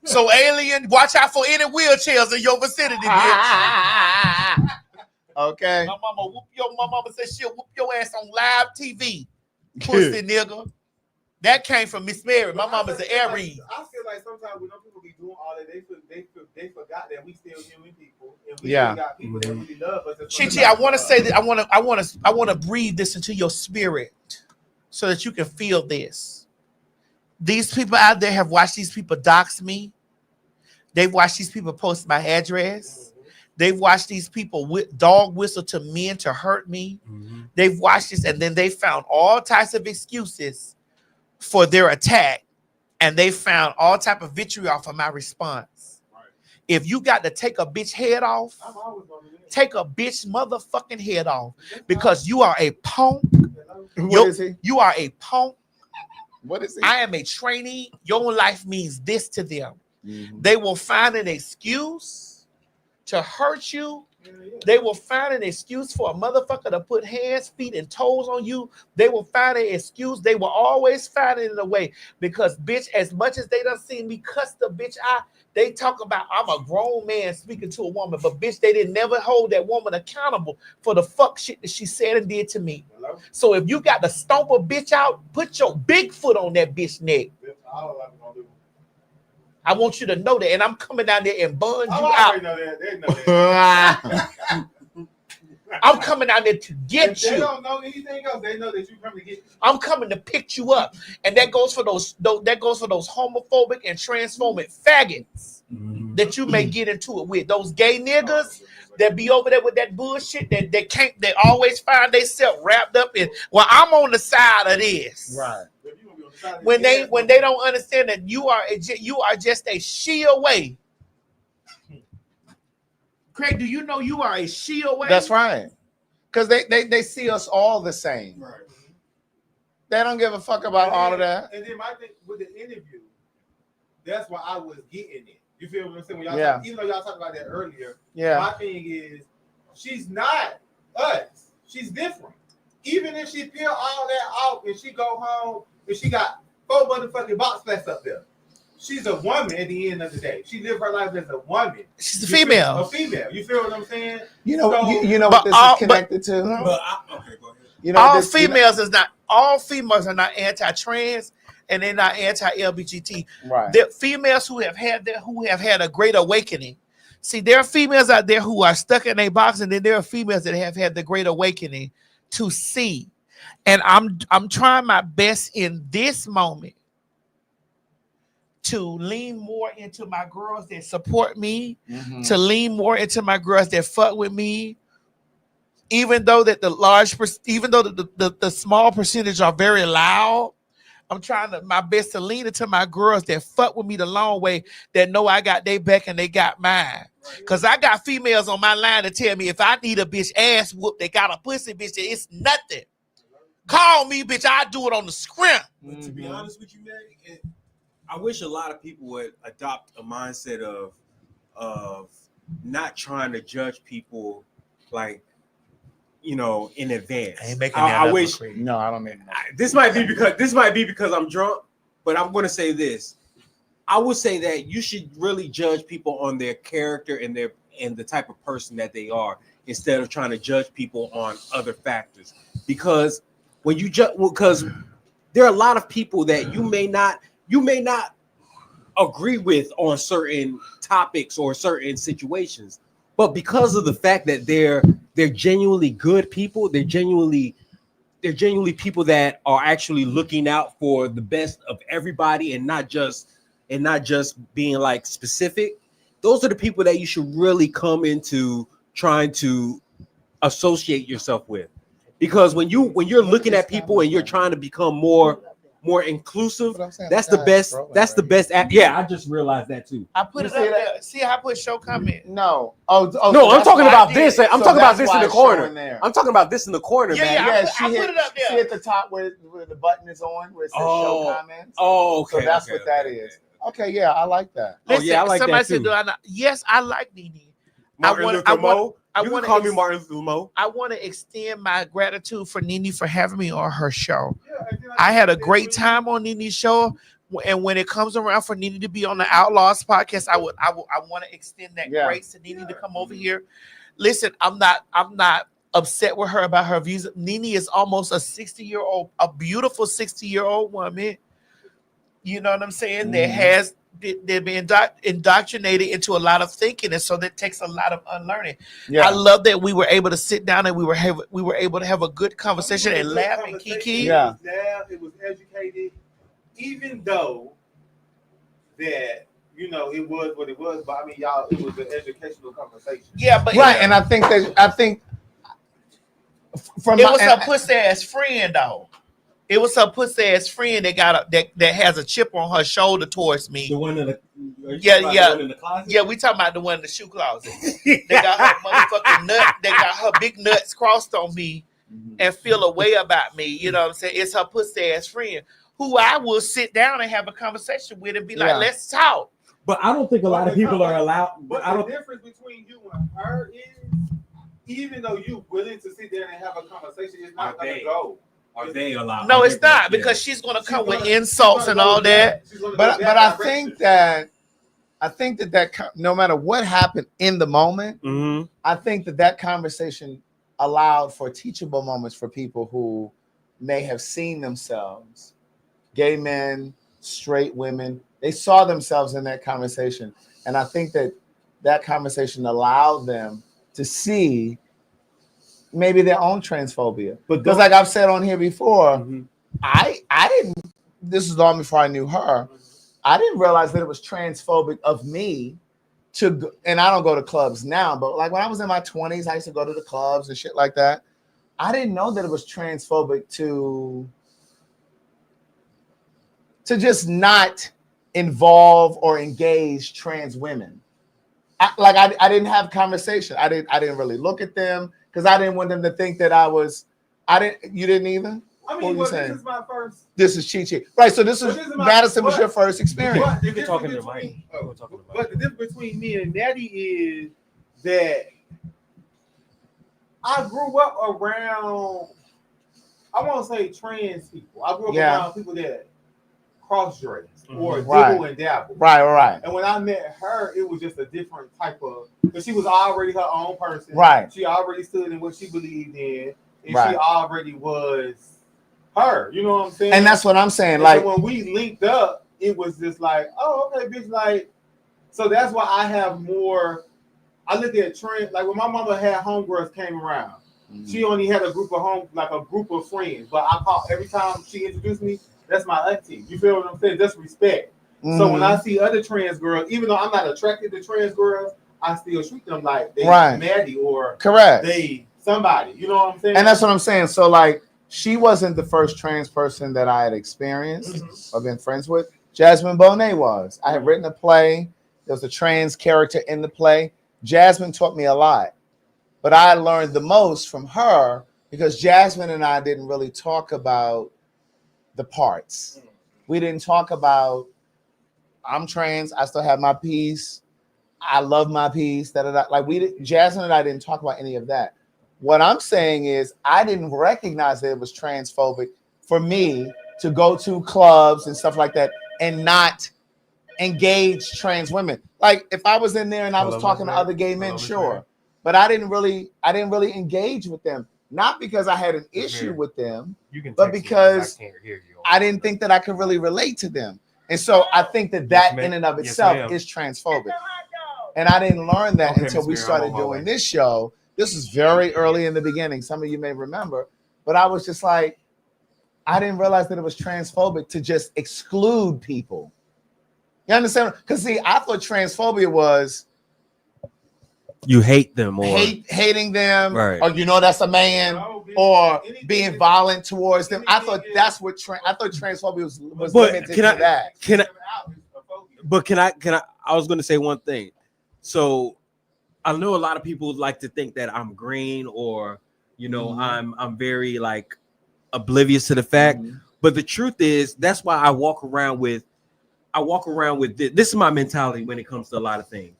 So alien, watch out for any wheelchairs in your vicinity, bitch. Okay. My mama said she'll whoop your ass on live TV. Pussy nigga. That came from Miss Mary. My mama's an Aries. I feel like sometimes when people be doing all that, they forgot that we still human people, and we Yeah. still got people that really love us. Chichi, I want to say that I want to breathe this into your spirit so that you can feel this. These people out there have watched these people dox me. They've watched these people post my address. They've watched these people dog whistle to men to hurt me. They've watched this, and then they found all types of excuses for their attack, and they found all type of vitriol for my response. If you got to take a bitch head off, take a bitch motherfucking head off, because you are a punk. What is he? You are a punk. What is he? I am a trainee. Your life means this to them. They will find an excuse to hurt you. They will find an excuse for a motherfucker to put hands, feet, and toes on you. They will find an excuse. They will always find it in a way, because, bitch, as much as they done seen me cuss the bitch out, they talk about I'm a grown man speaking to a woman, but, bitch, they didn't never hold that woman accountable for the fuck shit that she said and did to me. Hello? So if you got to stomp a bitch out, put your big foot on that bitch neck. I want you to know that, and I'm coming down there and bun you out. Know that. They know that. I'm coming down there to get if you. They don't know anything else. They know that you come to get you. I'm coming to pick you up, and that goes for those homophobic and transphobic faggots that you may get into it with. Those gay niggas that be over there with that bullshit they always find themselves wrapped up in. Well, I'm on the side of this. Right. When they don't understand that you are just a she away. Craig, do you know you are a she away? That's right. Because they see us all the same. Right. They don't give a fuck about all of that. And then my thing with the interview, that's why I was getting it. You feel what I'm saying? When y'all even though y'all talked about that earlier, my thing is she's not us. She's different. Even if she peel all that out and she go home and she got 4 motherfucking box flats up there, she's a woman at the end of the day. She lived her life as a woman. She's a female. A female. You feel what I'm saying? You know what this is connected to? Okay, go ahead. You know, all females are not anti-trans, and they're not anti-LGBT. Right. They're females who have had a great awakening. See, there are females out there who are stuck in a box, and then there are females that have had the great awakening to see. And I'm trying my best in this moment to lean more into my girls that support me, to lean more into my girls that fuck with me, even though that the small percentage are very loud. I'm trying my best to lean into my girls that fuck with me the long way, that know I got their back and they got mine. Because I got females on my line to tell me if I need a bitch ass whoop, they got a pussy bitch, it's nothing. Call me, bitch, I do it on the script. But to be honest with you, Mary, I wish a lot of people would adopt a mindset of not trying to judge people like, you know, in advance. I ain't making I wish. No, I don't mean that. This might be because I'm drunk, but I'm going to say this. I would say that you should really judge people on their character and the type of person that they are, instead of trying to judge people on other factors. Because when you because there are a lot of people that you may not agree with on certain topics or certain situations, but because of the fact that they're genuinely good people, they're genuinely people that are actually looking out for the best of everybody and not just being like specific. Those are the people that you should really come into trying to associate yourself with. Because when you're looking at people and you're trying to become more more inclusive. saying, That's the the guy's best. trolling That's the best. Yeah, I just realized that too. I put it see up there. See how I put show comment? No. No, so I'm that's talking why I about did this. it. I'm So talking about that's this why in the it's corner. showing there. I'm talking about this in the corner, Yeah, man. yeah. She I hit, put it up there. see at the top where the button is on, where it says show comments. Oh, okay. So that's okay, what okay, that okay. is. Okay, yeah, I like that. Oh, yeah, I like somebody that said, too. "Do I not?" Yes, I like Nene. Martin Luther Mo. You can call me ex- Martin Luther Mo. I want to extend my gratitude for Nene for having me on her show. I had a great time on Nene's show, and when it comes around for Nene to be on the Outlaws podcast, I want to extend that grace to Nene to come over here. Listen, I'm not upset with her about her views. Nene is almost a 60-year-old, a beautiful 60-year-old woman. You know what I'm saying? They've been indoctrinated into a lot of thinking, and so that takes a lot of unlearning. Yeah. I love that we were able to sit down and we were able to have a good conversation and laugh and kiki. Yeah. It was educated, even though that it was what it was. But I mean, y'all, it was an educational conversation. Yeah, but Right, and I think from it was her pussy ass friend though. It was her pussy ass friend that got that has a chip on her shoulder towards me. The one in the Yeah. The one in the closet? Yeah, we talking about the one in the shoe closet. They got her motherfucking nut. They got her big nuts crossed on me and feel a way about me. You know what I'm saying? It's her pussy ass friend who I will sit down and have a conversation with and be like, let's talk. But I don't think a lot of people are allowed. But I don't. the difference between you and her is, even though you willing to sit there and have a conversation, it's not going to go. Are they allowed? No, it's not, because she's gonna come with insults and all that. But I think that no matter what happened in the moment, I think that conversation allowed for teachable moments for people who may have seen themselves, gay men, straight women, they saw themselves in that conversation, and I think that conversation allowed them to see maybe their own transphobia. Because like I've said on here before, I didn't, this is long before I knew her, I didn't realize that it was transphobic of me to go, and I don't go to clubs now, but like when I was in my 20s, I used to go to the clubs and shit like that. I didn't know that it was transphobic to just not involve or engage trans women. I didn't have conversation. I didn't really look at them, because I didn't want them to think that you didn't either? I mean, this is my first. This is Chi-Chi. Right, so Madison was your first experience. But the difference between me and Natty is that I grew up around, I won't say trans people. I grew up around people that cross-dress or dibble and dabble. Right. And when I met her, it was just a different type of, because she was already her own person. Right. She already stood in what she believed in, and she already was her. You know what I'm saying? And that's what I'm saying. And like, so when we linked up, it was just like, oh, okay, bitch. Like, so that's why I have more. I look at trends. Like when my mother had homegirls came around, she only had a group of friends. But I call every time she introduced me, that's my auntie. You feel what I'm saying? That's respect. So when I see other trans girls, even though I'm not attracted to trans girls, I still treat them like they Maddie or they somebody. You know what I'm saying? And that's what I'm saying. So like, she wasn't the first trans person that I had experienced or been friends with. Jasmine Bonet was. I had written a play. There was a trans character in the play. Jasmine taught me a lot, but I learned the most from her because Jasmine and I didn't really talk about the parts. We didn't talk about, I'm trans, I still have my piece, I love my piece, like Jasmine and I didn't talk about any of that. What I'm saying is I didn't recognize that it was transphobic for me to go to clubs and stuff like that and not engage trans women. Like if I was in there and I was talking to other gay men, sure, but I didn't really engage with them. Not because I had an issue with them, but because I didn't think that I could really relate to them. And so I think that in and of itself is transphobic. And I didn't learn that until we started doing this show. This is very early in the beginning. Some of you may remember, but I was just like, I didn't realize that it was transphobic to just exclude people. You understand? Because see, I thought transphobia was you hate them or hating them, right. or that's a man. or being violent towards them. I thought that's what I thought transphobia was limited to that. Can I? I was going to say one thing. So I know a lot of people like to think that I'm green or I'm very like oblivious to the fact. But the truth is, that's why I walk around with this is my mentality when it comes to a lot of things.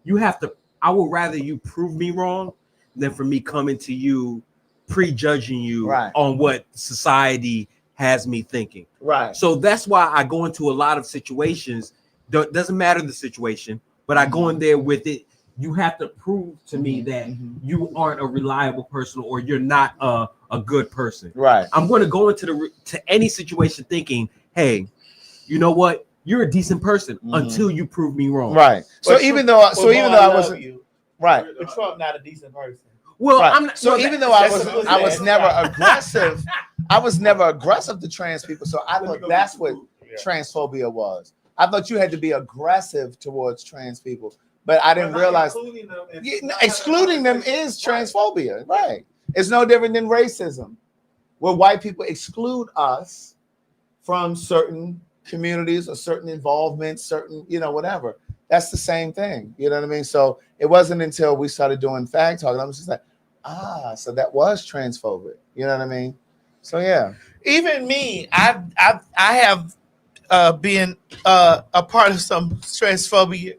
You have to. I would rather you prove me wrong than for me coming to you prejudging you on what society has me thinking. Right. So that's why I go into a lot of situations. Doesn't matter the situation, but I go in there with it. You have to prove to me that you aren't a reliable person or you're not a good person. Right. I'm going to go into any situation thinking, hey, you know what? You're a decent person until you prove me wrong. Right. So even though I wasn't right, but Trump not a decent person. Well, right. I'm not, so even though I was never aggressive, I was never aggressive to trans people. So I thought that's what transphobia was. I thought you had to be aggressive towards trans people, but I didn't realize excluding them is transphobia. Right. It's no different than racism, where white people exclude us from certain communities or certain involvement, certain, whatever. That's the same thing. You know what I mean? So it wasn't until we started doing Phagtawlk, and I was just like, so that was transphobic. You know what I mean? So yeah. Even me, I have been a part of some transphobic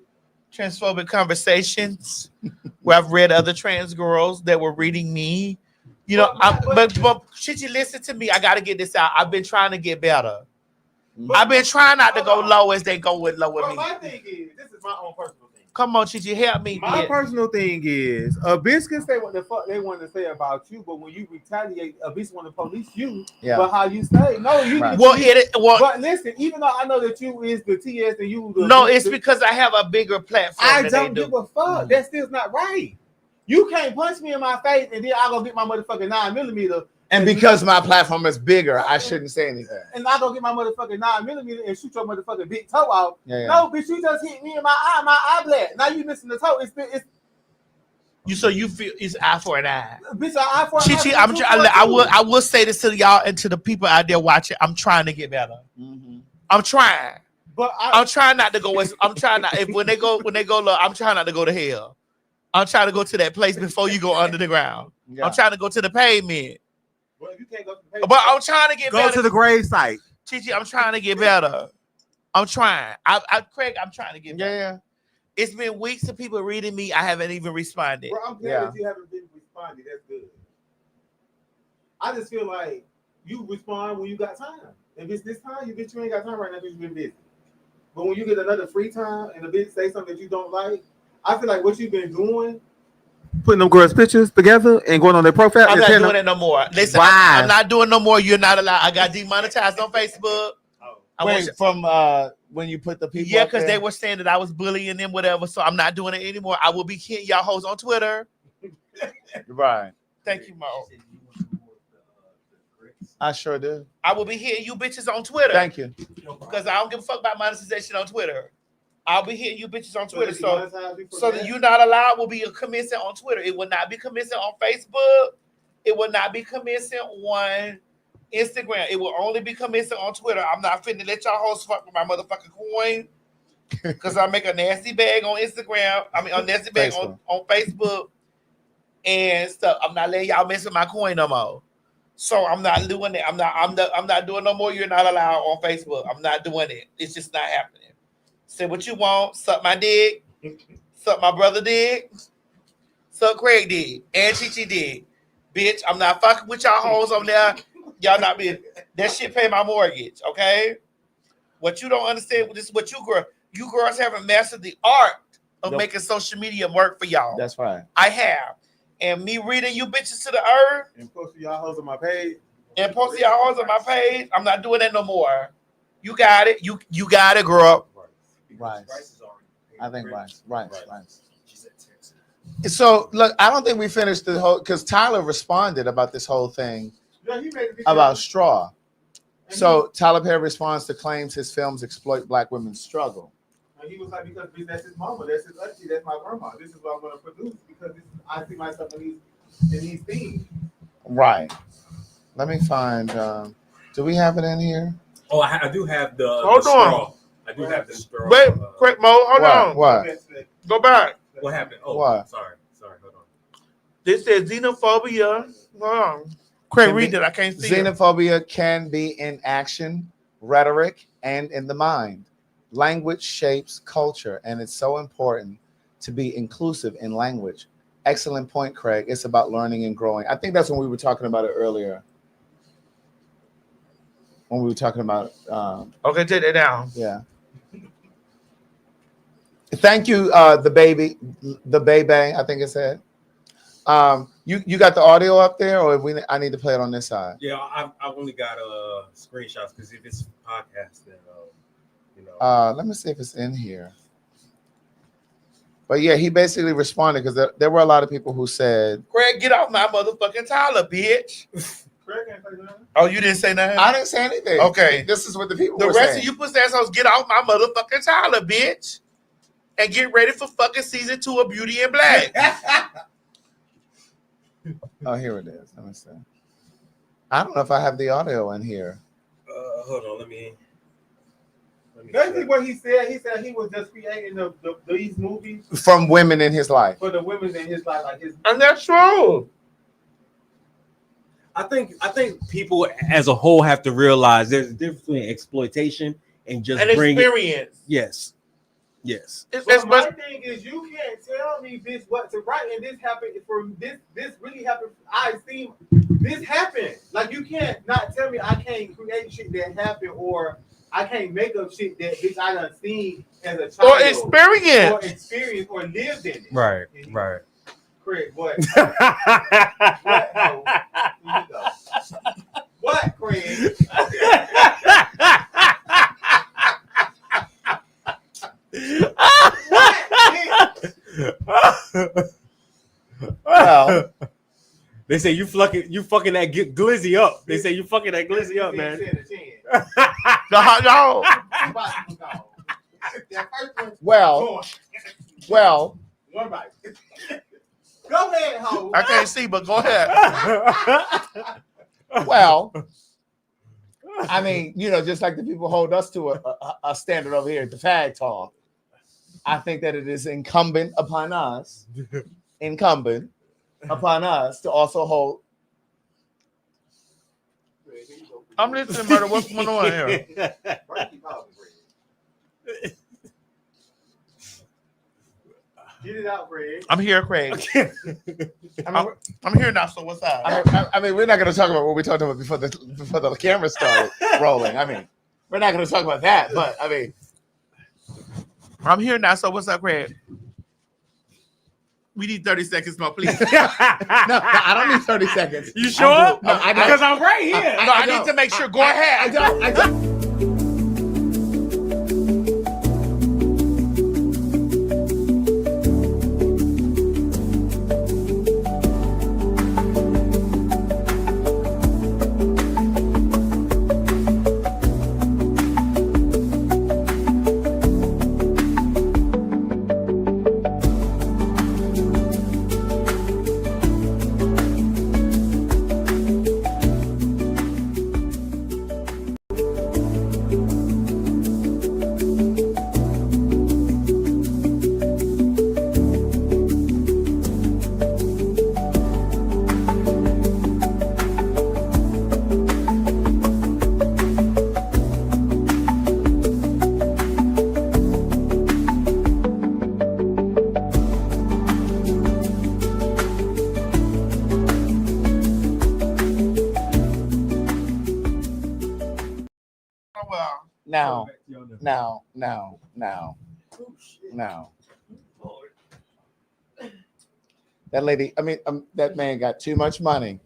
conversations where I've read other trans girls that were reading me. But Chichi, listen to me. I got to get this out. I've been trying to get better. I've been trying not to go low as they go with low with me. My thing is, this is my own personal thing. Come on, Chichi, help me. My personal thing is, a bitch can say what the fuck they want to say about you, but when you retaliate, a bitch want to police you for how you say. No, you. Right. But listen, even though I know that you is the TS and you. It's because I have a bigger platform. I don't give a fuck. That still's not right. You can't punch me in my face and then I go get my motherfucking 9mm. And because my platform is bigger, I shouldn't say anything. And I go get my motherfucking 9mm and shoot your motherfucking big toe out. Yeah. No, bitch, you just hit me in my eye bled. Now you missing the toe. So you feel it's eye for an eye. Bitch, an eye for an Chichi, eye. I will say this to y'all and to the people out there watching. I'm trying to get better. I'm trying. But I'm trying not to go. I'm trying not. When they go low, I'm trying not to go to hell. I'm trying to go to that place before you go under the ground. Yeah. I'm trying to go to the pavement. Well, you can't go to the pavement. But I'm trying to get better. Go to the grave site. Chichi, I'm trying to get better. I'm trying. Craig, I'm trying to get better. Yeah. It's been weeks of people reading me. I haven't even responded. Bro, I'm glad that you haven't been responding. That's good. I just feel like you respond when you got time. If it's this time, you ain't got time right now because you've been busy. But when you get another free time and a bitch say something that you don't like, I feel like what you've been doing, putting them girls' pictures together and going on their profile. I'm not doing it no more. Listen, I'm not doing no more. You're not allowed. I got demonetized on Facebook. From when you put the people. Yeah, because they were saying that I was bullying them, whatever. So I'm not doing it anymore. I will be hitting y'all hoes on Twitter. Right. Thank you, Mo. I sure do. I will be hitting you bitches on Twitter. Thank you. Because I don't give a fuck about monetization on Twitter. I'll be hitting you bitches on Twitter. So that you're not allowed will be a commencing on Twitter. It will not be commencing on Facebook. It will not be commencing on Instagram. It will only be commencing on Twitter. I'm not finna let y'all hoes fuck with my motherfucking coin. Because I make a nasty bag on Instagram. I mean, a nasty bag on Facebook and stuff. I'm not letting y'all mess with my coin no more. So I'm not doing it. I'm not doing no more. You're not allowed on Facebook. I'm not doing it. It's just not happening. Say what you want. Suck my dick. Suck my brother dick. Suck Craig dick. And Chichi dick. Bitch, I'm not fucking with y'all hoes on there. Y'all not being. That shit pay my mortgage, okay? What you don't understand, this is what you girls haven't mastered the art of making social media work for y'all. That's right. I have. And me reading you bitches to the earth. And posting y'all hoes on my page. I'm not doing that no more. You got it. You got it, girl. Right. I think right. So look, I don't think we finished the whole because Tyler responded about this whole thing about straw. So Tyler Perry responds to claims his films exploit Black women's struggle. And he was like, because that's his mama, that's his auntie, that's my grandma. This is what I'm going to produce because I see myself in these things. Right. Let me find. Do we have it in here? Oh, I do have the Hold the on. straw. I do have the straw. Wait, quick, Mo. Hold What? on. What? Go back. What happened? Oh, What? sorry. Hold on. This says xenophobia. Hold on. Craig, read it. I can't see it. Xenophobia can be in action, rhetoric, and in the mind. Language shapes culture, and it's so important to be inclusive in language. Excellent point, Craig. It's about learning and growing. I think that's when we were talking about it earlier. When we were talking about Okay, take that down. yeah. Thank you, the baby, I think it said. You got the audio up there, or I need to play it on this side? Yeah, I've only got screenshots because if it's podcast, then you know. Let me see if it's in here. But yeah, he basically responded because there were a lot of people who said, Craig, get off my motherfucking Tyler, bitch. Oh, you didn't say nothing? I didn't say anything. Okay. This is what the people The were rest saying. of you pussy assholes, get off my motherfucking Tyler, bitch. And get ready for fucking season 2 of Beauty and Black. Oh, here it is. Let me see. I don't know if I have the audio in here. Hold on, let me Basically, what he said he was just creating these movies From women in his life. for the women in his life, like his. And that's true. I think people as a whole have to realize there's a difference between exploitation and just An bringing experience. Yes. But my thing is, you can't tell me this what to write, and this happened from this. This really happened. I seen this happen. Like you can't not tell me I can't create shit that happened, or I can't make up shit that bitch I done seen as a child, or experience, or lived in it. Right. Craig, what? What, Craig? Well, they say you fucking that glizzy up. They say you fucking that glizzy up, man. No. Well. One bite. Go ahead, ho. I can't see, but go ahead. Well, I mean, just like the people hold us to a standard over here at the Phagtawlk, I think that it is incumbent upon us to also hold. I'm listening, murder. What's going on here? Get it out, Craig. I'm here, Craig. I'm here now. So what's up? I mean, we're not going to talk about what we talked about before the camera started rolling. I mean, we're not going to talk about that. But I mean, I'm here now. So what's up, Craig? We need 30 seconds more, please. no, I don't need 30 seconds. You sure? No, I don't. Because I'm right here. I need to make sure. Go ahead. I don't. Now. That lady, that man got too much money.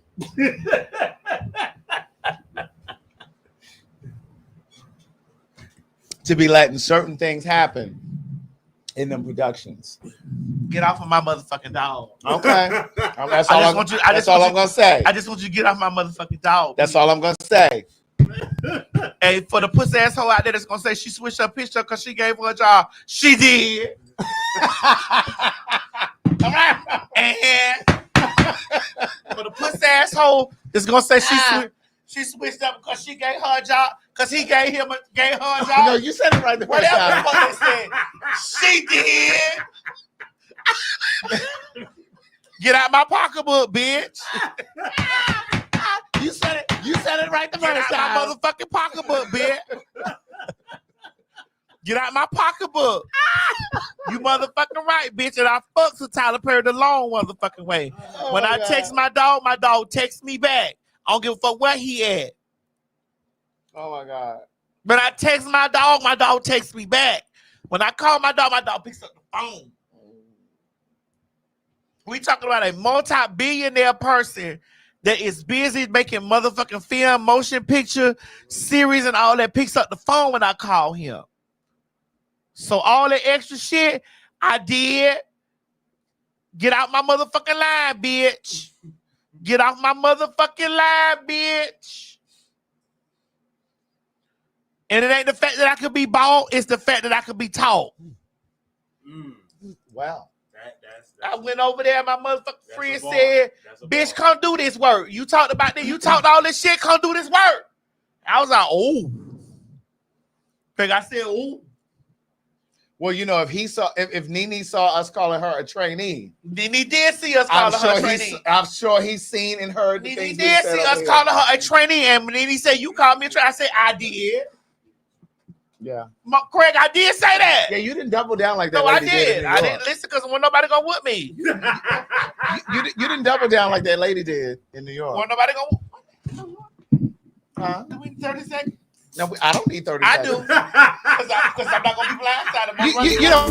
To be letting certain things happen in them productions. Get off of my motherfucking dog. Okay. That's all I'm going to say. I just want you to get off my motherfucking dog. That's all I'm going to say. Hey, for the pussy asshole out there that's going to say she switched her picture because she gave her a job, she did. All right. And For the pussy asshole that's gonna say she switched up because she gave her a job, because he gave her a job. No, you said it right the first Whatever time. the fuck they said. She did. Get out my pocketbook, bitch. You said it right the Get first out time. my motherfucking pocketbook, bitch. Get out my pocketbook. You motherfucking right, bitch. And I fucks with Tyler Perry the long motherfucking way. Oh when my I God. text my dog texts me back. I don't give a fuck where he at. Oh my God. When I text my dog texts me back. When I call my dog picks up the phone. We talking about a multi-billionaire person that is busy making motherfucking film, motion picture, series, and all that, picks up the phone when I call him. So all that extra shit I did. Get out my motherfucking line, bitch. Get off my motherfucking line, bitch. And it ain't the fact that I could be bought, it's the fact that I could be taught. Wow. I went over there, my motherfucking friend said, bitch, come do this work. You talked about this, you talked all this shit, come do this work. I was like, oh. Think I said, oh. Well, you know, if Nene saw us calling her a trainee, Nene did see us calling her a trainee. I'm sure he's seen and heard the Nene things did see us calling her a trainee, and Nene said, you called me a trainee. I said, I did. Yeah. Craig, I did say that. Yeah, you didn't double down like that. No, I lady did. in I New didn't York. listen because when nobody gonna whoop me. You didn't double down like that lady did in New York. When nobody gonna Huh? do we 30 seconds? No, I don't need 30 I seconds. do. Because I'm not gonna be blindsided. You know.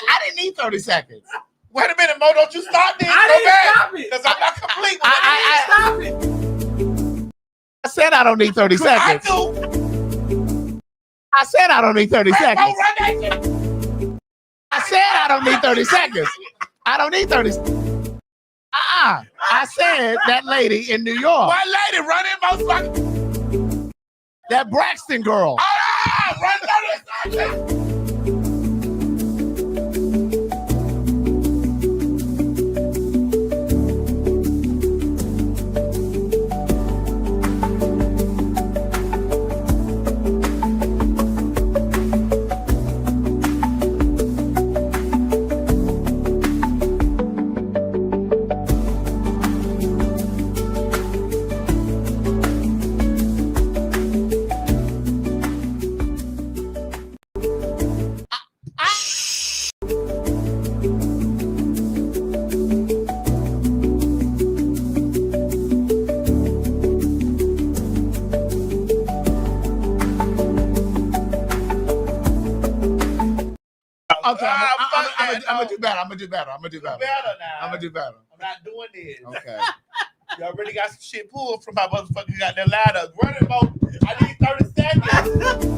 I didn't need 30 seconds. Wait a minute, Mo, don't you stop this. I didn't stop it. Because I'm not complete. Stop it. I said I don't need 30 seconds. I do. I said I don't need 30 Mo, seconds. run that shit. I said I don't need 30 seconds. I don't need 30 seconds. I said that lady in New York. What lady? Run in, motherfucker. That Braxton girl. Run 30 seconds. Okay, I'm gonna do better. I'm gonna do better. I'm gonna do better. I'm gonna do better. I'm not doing this. Okay. You already got some shit pulled from my motherfucking goddamn ladder. Run it, Mo. I need 30 seconds.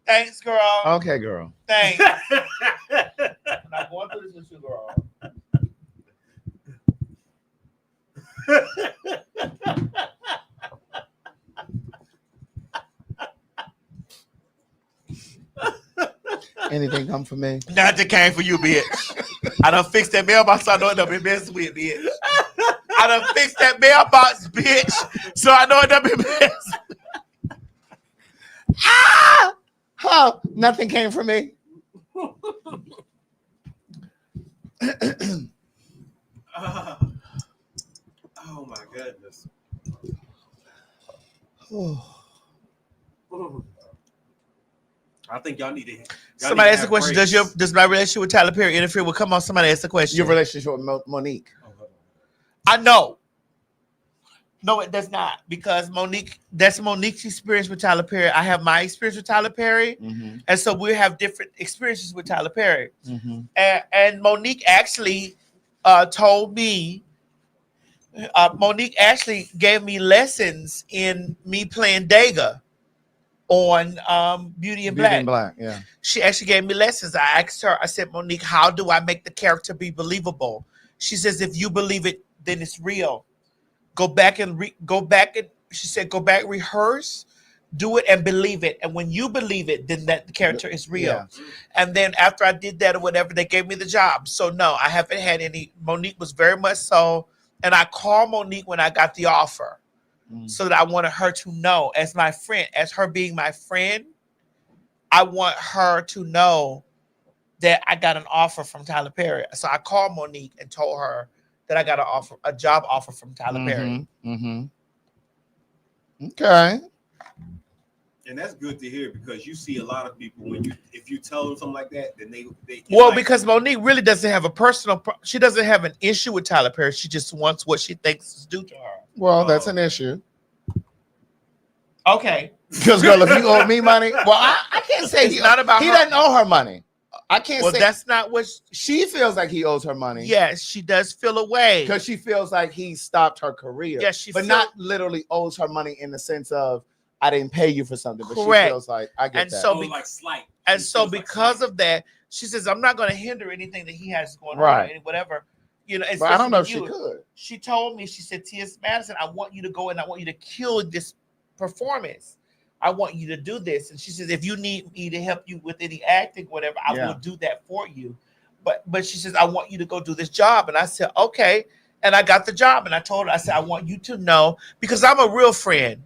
Thanks, girl. Okay, girl. Thanks. I'm not going through this with you, girl. Anything come for me? Nothing came for you, bitch. I done fixed that mailbox, so I know it done been messed with, bitch. I done fixed that mailbox, bitch, so I know it done been messed with. Ah! Huh? Nothing came for me. Oh my goodness. I think y'all need to. Somebody asked the question: Does my relationship with Tyler Perry interfere with? Come on, somebody asked the question. Your relationship with Monique. I know. No, it does not, because that's Monique's experience with Tyler Perry. I have my experience with Tyler Perry, and so we have different experiences with Tyler Perry. And Monique actually told me. Monique actually gave me lessons in me playing Daga on Beauty and Black. Yeah. She actually gave me lessons. I asked her, I said, Monique, how do I make the character be believable? She says, if you believe it, then it's real. Go back and she said, go back, rehearse, do it and believe it. And when you believe it, then that the character is real. Yeah. And then after I did that or whatever, they gave me the job. So no, I haven't had any. Monique was very much so. And I called Monique when I got the offer so that I wanted her to know, as my friend, as her being my friend, I want her to know that I got an offer from Tyler Perry. So I called Monique and told her that I got a job offer from Tyler Perry. Okay. And that's good to hear, because you see a lot of people if you tell them something like that, then they because Monique really doesn't have a she doesn't have an issue with Tyler Perry. She just wants what she thinks is due to her. Well, that's an issue. Okay. Because girl, if you owe me money, well, I can't say it's not about he her. doesn't owe her money. I can't say that's not what she feels like he owes her money. Yes, she does feel away because she feels like he stopped her career. Yes, but not literally owes her money in the sense of I didn't pay you for something. But correct. She feels like I get and that. So like slight. And so because of that, she says, I'm not going to hinder anything that he has going right. on, whatever. You know, but I don't know if she could. She told me, she said, T.S. Madison, I want you to go and I want you to kill this performance. I want you to do this. And she says, if you need me to help you with any acting, whatever, I will do that for you. But she says, I want you to go do this job. And I said, okay. And I got the job. And I told her, I said, I want you to know, because I'm a real friend.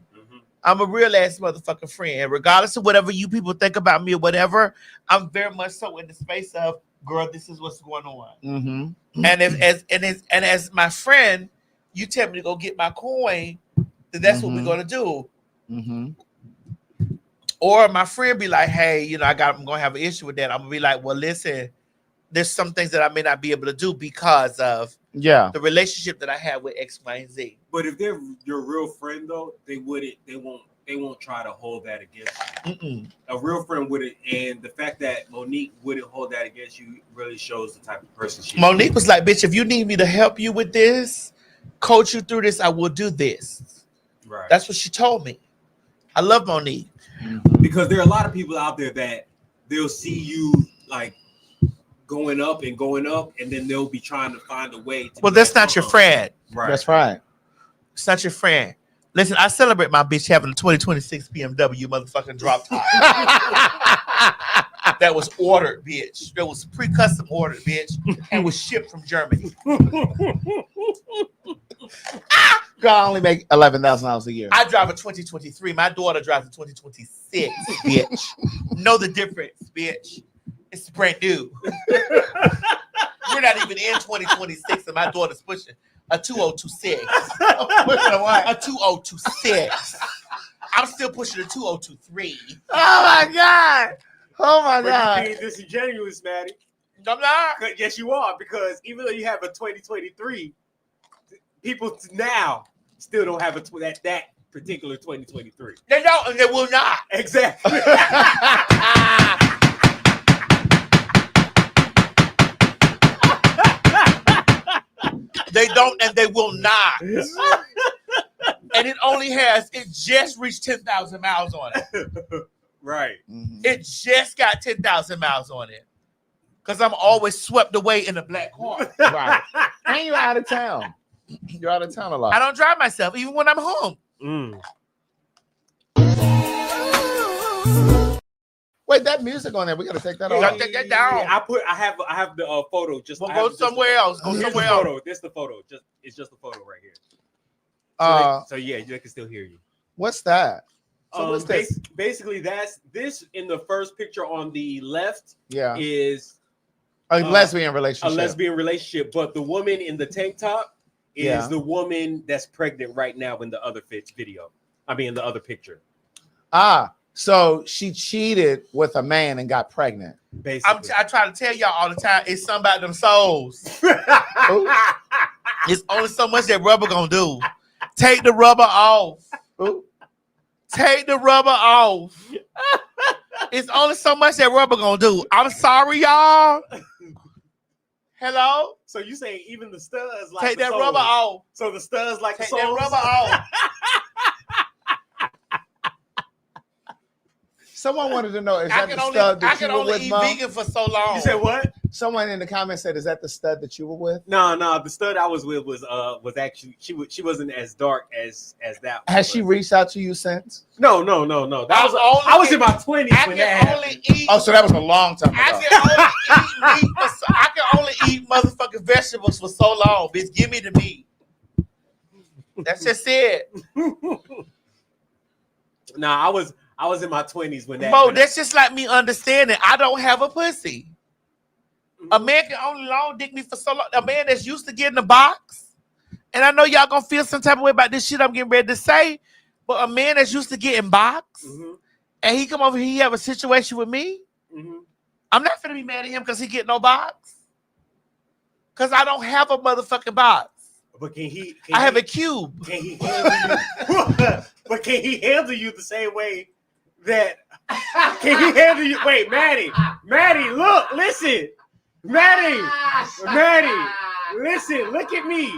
I'm a real ass motherfucking friend. Regardless of whatever you people think about me or whatever, I'm very much so in the space of, girl, this is what's going on. And as my friend, you tell me to go get my coin, then that's what we're gonna do. Or my friend be like, hey, you know, I'm gonna have an issue with that. I'm gonna be like, well, listen, there's some things that I may not be able to do because of the relationship that I have with X, Y, and Z. But if they're your real friend, though, they won't try to hold that against you. A real friend wouldn't, and the fact that Monique wouldn't hold that against you really shows the type of person she is. Monique was like, bitch, if you need me to help you with this, coach you through this, I will do this. Right. That's what she told me. I love Monique. Because there are a lot of people out there that they'll see you like going up, and then they'll be trying to find a way to. Well, that's not your friend. Right. That's right. It's not your friend. Listen, I celebrate my bitch having a 2026 BMW motherfucking drop top. That was ordered, bitch. That was pre-custom ordered, bitch, and was shipped from Germany. Girl, I only make $11,000 a year. I drive a 2023. My daughter drives a 2026, bitch. Know the difference, bitch. It's brand new. We're not even in 2026, and my daughter's pushing a 2026. A 2026. I'm still pushing a 2023. Oh my God. Oh my God. You're being disingenuous, Maddie. I'm not. Yes, you are, because even though you have a 2023, people now still don't have that particular 2023. They don't, and they will not. Exactly. They don't, and they will not. And it just reached 10,000 miles on it. Right. It just got 10,000 miles on it. Because I'm always swept away in a black car. Right. And you're out of town. You're out of town a lot. I don't drive myself, even when I'm home. Wait, that music on there, we gotta take that off. Take that down. Yeah, I have the photo. Just go somewhere else. Go somewhere else. Photo. This the photo. It's just the photo right here. So yeah, they can still hear you. What's that? So what's this? Basically, that's this in the first picture on the left. Yeah. Is a lesbian relationship. A lesbian relationship, but the woman in the tank top is the woman that's pregnant right now in the other video. I mean, in the other picture. Ah. So she cheated with a man and got pregnant. I try to tell y'all all the time, it's something about them souls. It's only so much that rubber gonna do. Take the rubber off. Take the rubber off. It's only so much that rubber gonna do. I'm sorry, y'all. Hello? So you say even the studs like take the that souls. rubber off. So the studs like take the souls? that rubber off. Someone wanted to know, is I that the can stud that only you were with, eat Mom? vegan for so long. You said what? Someone in the comments said, is that the stud that you were with? No, the stud I was with was actually she wasn't as dark as that one. Has she reached out to you since? No. That was I was in my 20s when that happened. Oh, so that was a long time ago. I can only eat motherfucking vegetables for so long. Bitch, give me the meat. That's just it. Nah, I was in my 20s when that. Mo, that's just like me understanding I don't have a pussy. A man can only long dick me for so long. A man that's used to getting a box. And I know y'all gonna feel some type of way about this shit I'm getting ready to say. But a man that's used to getting box and he come over here, he have a situation with me. I'm not gonna be mad at him because he get no box. Because I don't have a motherfucking box. But I have a cube. Can he handle you? But can he handle you the same way that? Can he handle you? Wait, Maddie, look, listen, Maddie, listen, look at me,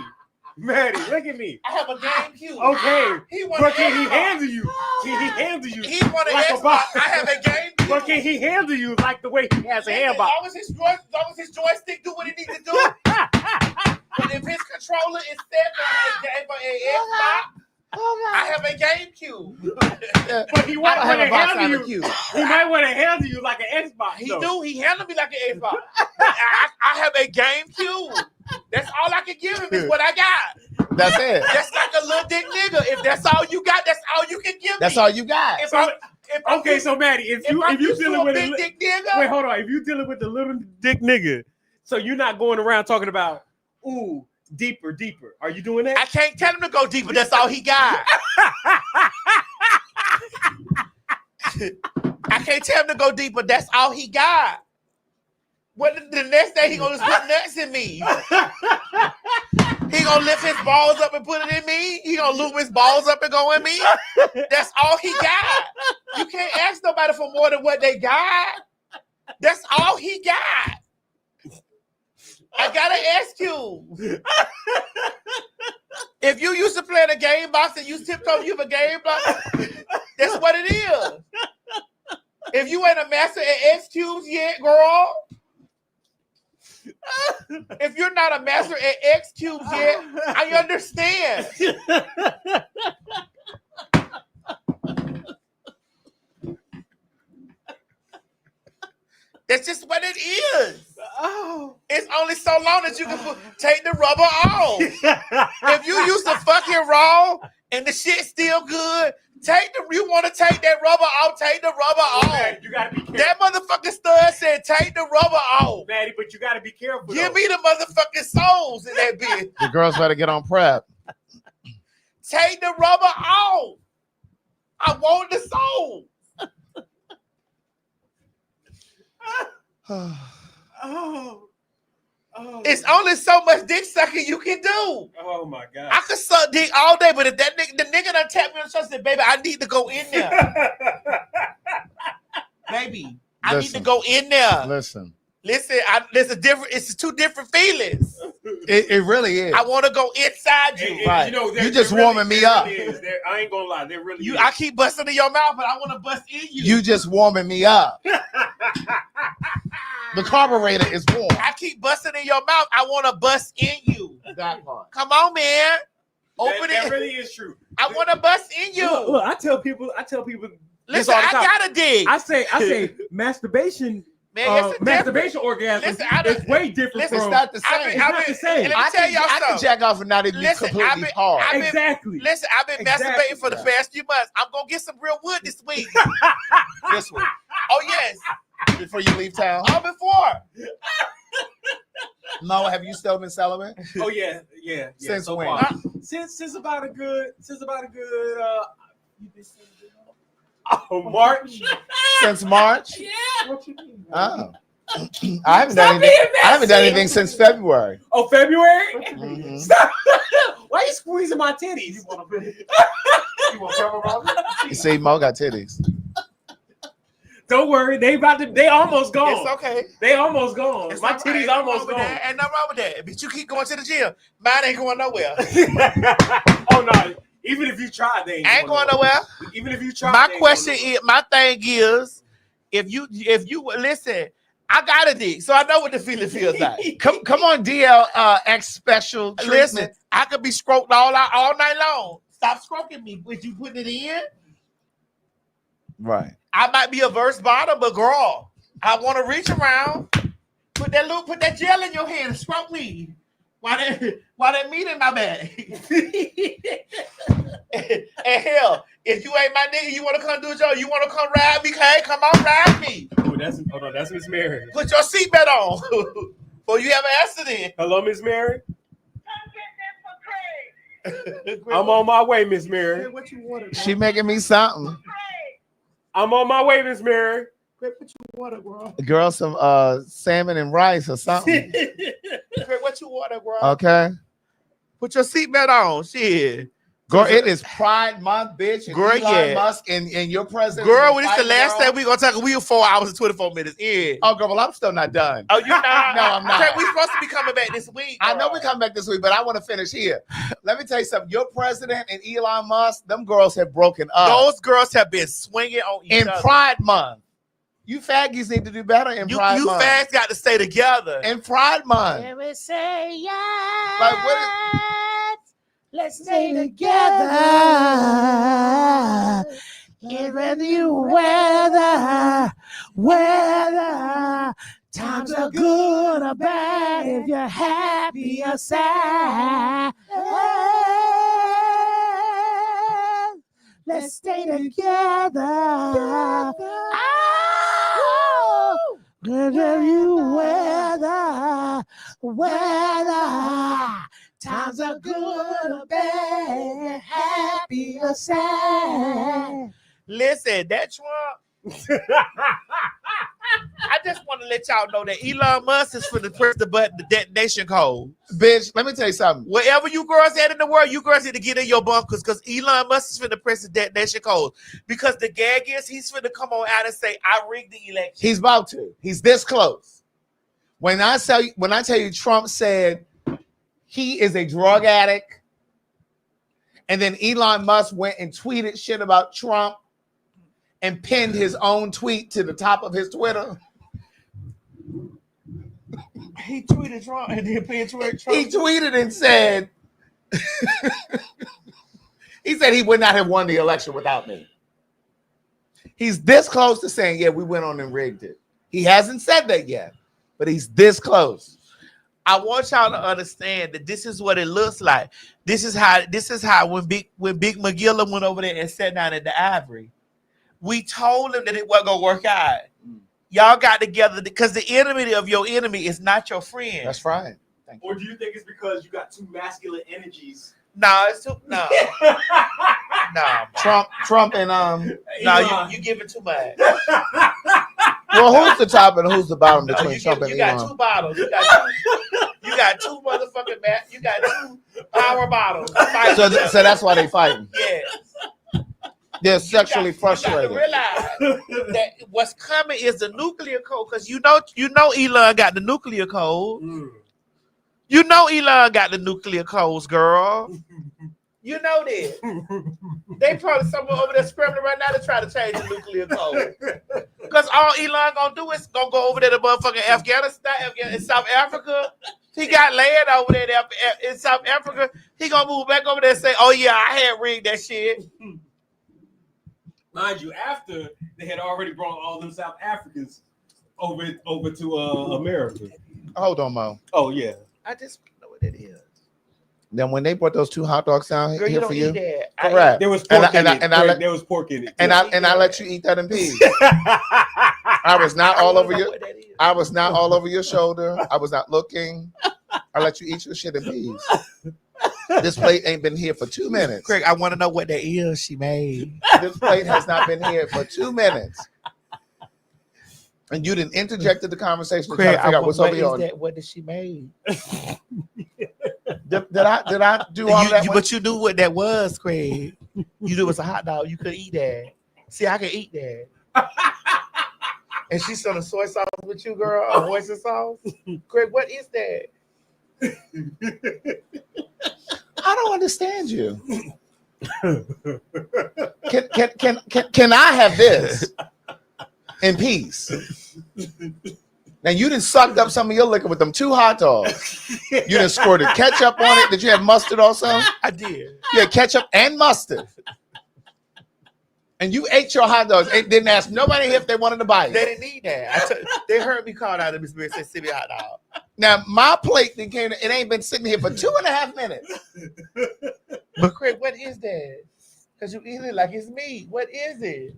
Maddie, look at me. I have a GameCube. Okay, but can he handle you? Can he handle you? He want like an Xbox. I have a GameCube. But can he handle you like the way he has a handbox? As long as his joystick do what it needs to do. But if his controller is set for a Xbox, I have a GameCube. But he might want to handle you. He might want to handle you like an Xbox. He handled me like an Xbox. I have a GameCube. That's all I can give him is what I got. That's it. That's like a little dick nigga. If that's all you got, that's all you can give me. That's all you got. So Maddie, if you dealing with a big dick nigga, wait, hold on. If you dealing with the little dick nigga, so you're not going around talking about deeper. Are you doing that? I can't tell him to go deeper. That's all he got. I can't tell him to go deeper. That's all he got. What the next day he gonna just put nuts in me? He gonna lift his balls up and put it in me. He gonna loop his balls up and go in me. That's all he got. You can't ask nobody for more than what they got. That's all he got. I gotta ask you. If you used to play in a game box and you tiptoe, you have a game box. That's what it is. If you ain't a master at X cubes yet, girl. If you're not a master at X cubes yet, I understand. That's just what it is. It's only so long that you can take the rubber off. If you used to fucking raw and the shit's still good, you want to take that rubber off, take the rubber off. Man, you gotta be careful. That motherfucking stud said take the rubber off. Maddie, but you gotta be careful. Give me the motherfucking souls in that bitch. The girls better get on prep. Take the rubber off. I want the soul. It's only so much dick sucking you can do. Oh my god. I could suck dick all day, but if the nigga done tapped me on the shoulder and said, baby, I need to go in there. Baby, I need to go in there. Listen. There's a different, it's two different feelings. It really is. I want to go inside you. Right. You just warming me up. I ain't gonna lie, they're really I keep busting in your mouth, but I want to bust in you. You just warming me up. The carburetor is warm. I keep busting in your mouth. I want to bust in you. That part. Come on, man. Open it. That really is true. I want to bust in you. Look, I tell people. Listen, I gotta dig. I say masturbation. Man, masturbation orgasm is way different from. It's not the same. It's not the same. Let me tell y'all something. I can jack off and not even be completely hard. Exactly. Listen, I've been masturbating for the past few months. I'm gonna get some real wood this week. This week. Oh yes. Before you leave town. Oh, before. Mo, have you still been celibate? Oh yeah. Since so when? Far. Since about a good. Oh, March. Since March? Yeah. What you mean? Oh. I haven't done anything. I haven't done anything since February. Oh, February? Mhm. Stop. Why you squeezing my titties? You want to You see, Mo got titties. Don't worry, they almost gone. It's okay. They almost gone. It's My all right. titties Ain't nothing almost wrong with gone. that. Ain't nothing wrong with that. But you keep going to the gym. Mine ain't going nowhere. Oh no! Even if you tried, they ain't going nowhere. Even if you tried, My they ain't question going is, my thing is, if you listen, I got a dick, so I know what the feeling feels like. Come on, DLX special treatment. Listen, I could be stroked all night long. Stop stroking me. Would you put it in? Right. I might be a verse bottom, but girl, I want to reach around, put that gel in your hand and stroke me. Why that meat in my bag? And hell, if you ain't my nigga, you want to come do a job, you want to come ride me, okay? Come on, ride me. Oh, that's Miss Mary. Put your seatbelt on before you have an accident. Hello, Miss Mary. I'm on my way, Miss Mary. She making me something. I'm on my way, Miss Mary. Girl, some salmon and rice or something. What you want, bro? Okay. Put your seatbelt on. Shit. Girl, it is Pride Month, bitch. And Girl, Elon yeah. Musk and your president. Girl, when it's the last time we gonna talk, we were 4 hours and 24 minutes in. Oh, girl, well, I'm still not done. Oh, you not? No, I'm not. Okay, we supposed to be coming back this week. I know we come back this week, but I want to finish here. Let me tell you something. Your president and Elon Musk, them girls have broken up. Those girls have been swinging on each in other. Pride Month. You faggies need to do better in Pride Month. You fags got to stay together. In Pride Month. Can we say yes? Like what is, let's stay together. Whether you whether times are good or bad, if you're happy or sad, let's stay together. Whether you whether times are good or bad, happy or sad. Listen, that Trump. I just want to let y'all know that Elon Musk is for the press the button, the detonation code. bitch, let me tell you something. Wherever you girls at in the world, you girls need to get in your bunkers because Elon Musk is finna press the detonation code. Because the gag is he's finna come on out and say, I rigged the election. He's about to. He's this close. When I tell you Trump said he is a drug addict, and then Elon Musk went and tweeted shit about Trump and pinned his own tweet to the top of his Twitter. He tweeted Trump and then pinned Trump. He tweeted and said, he said he would not have won the election without me. He's this close to saying, yeah, we went on and rigged it. He hasn't said that yet, but he's this close. I want y'all to understand that this is what it looks like. This is how when Big McGilla went over there and sat down at the Ivory, we told him that it wasn't gonna work out. Y'all got together because the enemy of your enemy is not your friend. That's right. Or do you think it's because you got two masculine energies? No, it's too no. No. Trump and No, you give it too much. Well, who's the top and who's the bottom between Trump and You Elon? got two bottles. You got two motherfucking you got two power bottles. So that's why they fighting. Yes. They're sexually frustrated. You got to realize that what's coming is the nuclear code, because you know Elon got the nuclear code. You know Elon got the nuclear codes, girl. You know that. They probably somewhere over there scrambling right now to try to change the nuclear code. Because all Elon gonna do is gonna go over there to motherfucking Afghanistan, in South Africa. He got land over there in South Africa. He gonna move back over there and say, "Oh yeah, I had rigged that shit." Mind you, after they had already brought all them South Africans over to America. Hold on, Mo. Oh yeah. I just know what it is. Then when they brought those two hot dogs down Girl, here you for don't you, eat that. correct. There was pork in it. There was pork in it. And I let you eat that in peace. I was not all over your. I was not all over your shoulder. I was not looking. I let you eat your shit in peace. This plate ain't been here for 2 minutes. Craig, I want to know what that is she made. This plate has not been here for 2 minutes. And you didn't interjected the conversation to try to figure out what's over here. What did she make? Did I do all that? But you knew what that was, Craig. You knew it was a hot dog. You could eat that. See, I can eat that. And she's on a soy sauce with you, girl, or oyster sauce. Craig, what is that? I don't understand you. Can I have this in peace? Now you done sucked up some of your liquor with them 2 hot dogs. You done squirted ketchup on it. Did you have mustard also? I did. Yeah, ketchup and mustard. And you ate your hot dogs and didn't ask nobody if they wanted to buy it. They didn't need that. They heard me call out of Miss Mary and said, "Sibby hot dog." Now my plate it ain't been sitting here for 2.5 minutes. But Craig, what is that? Because you eat it like it's meat. What is it?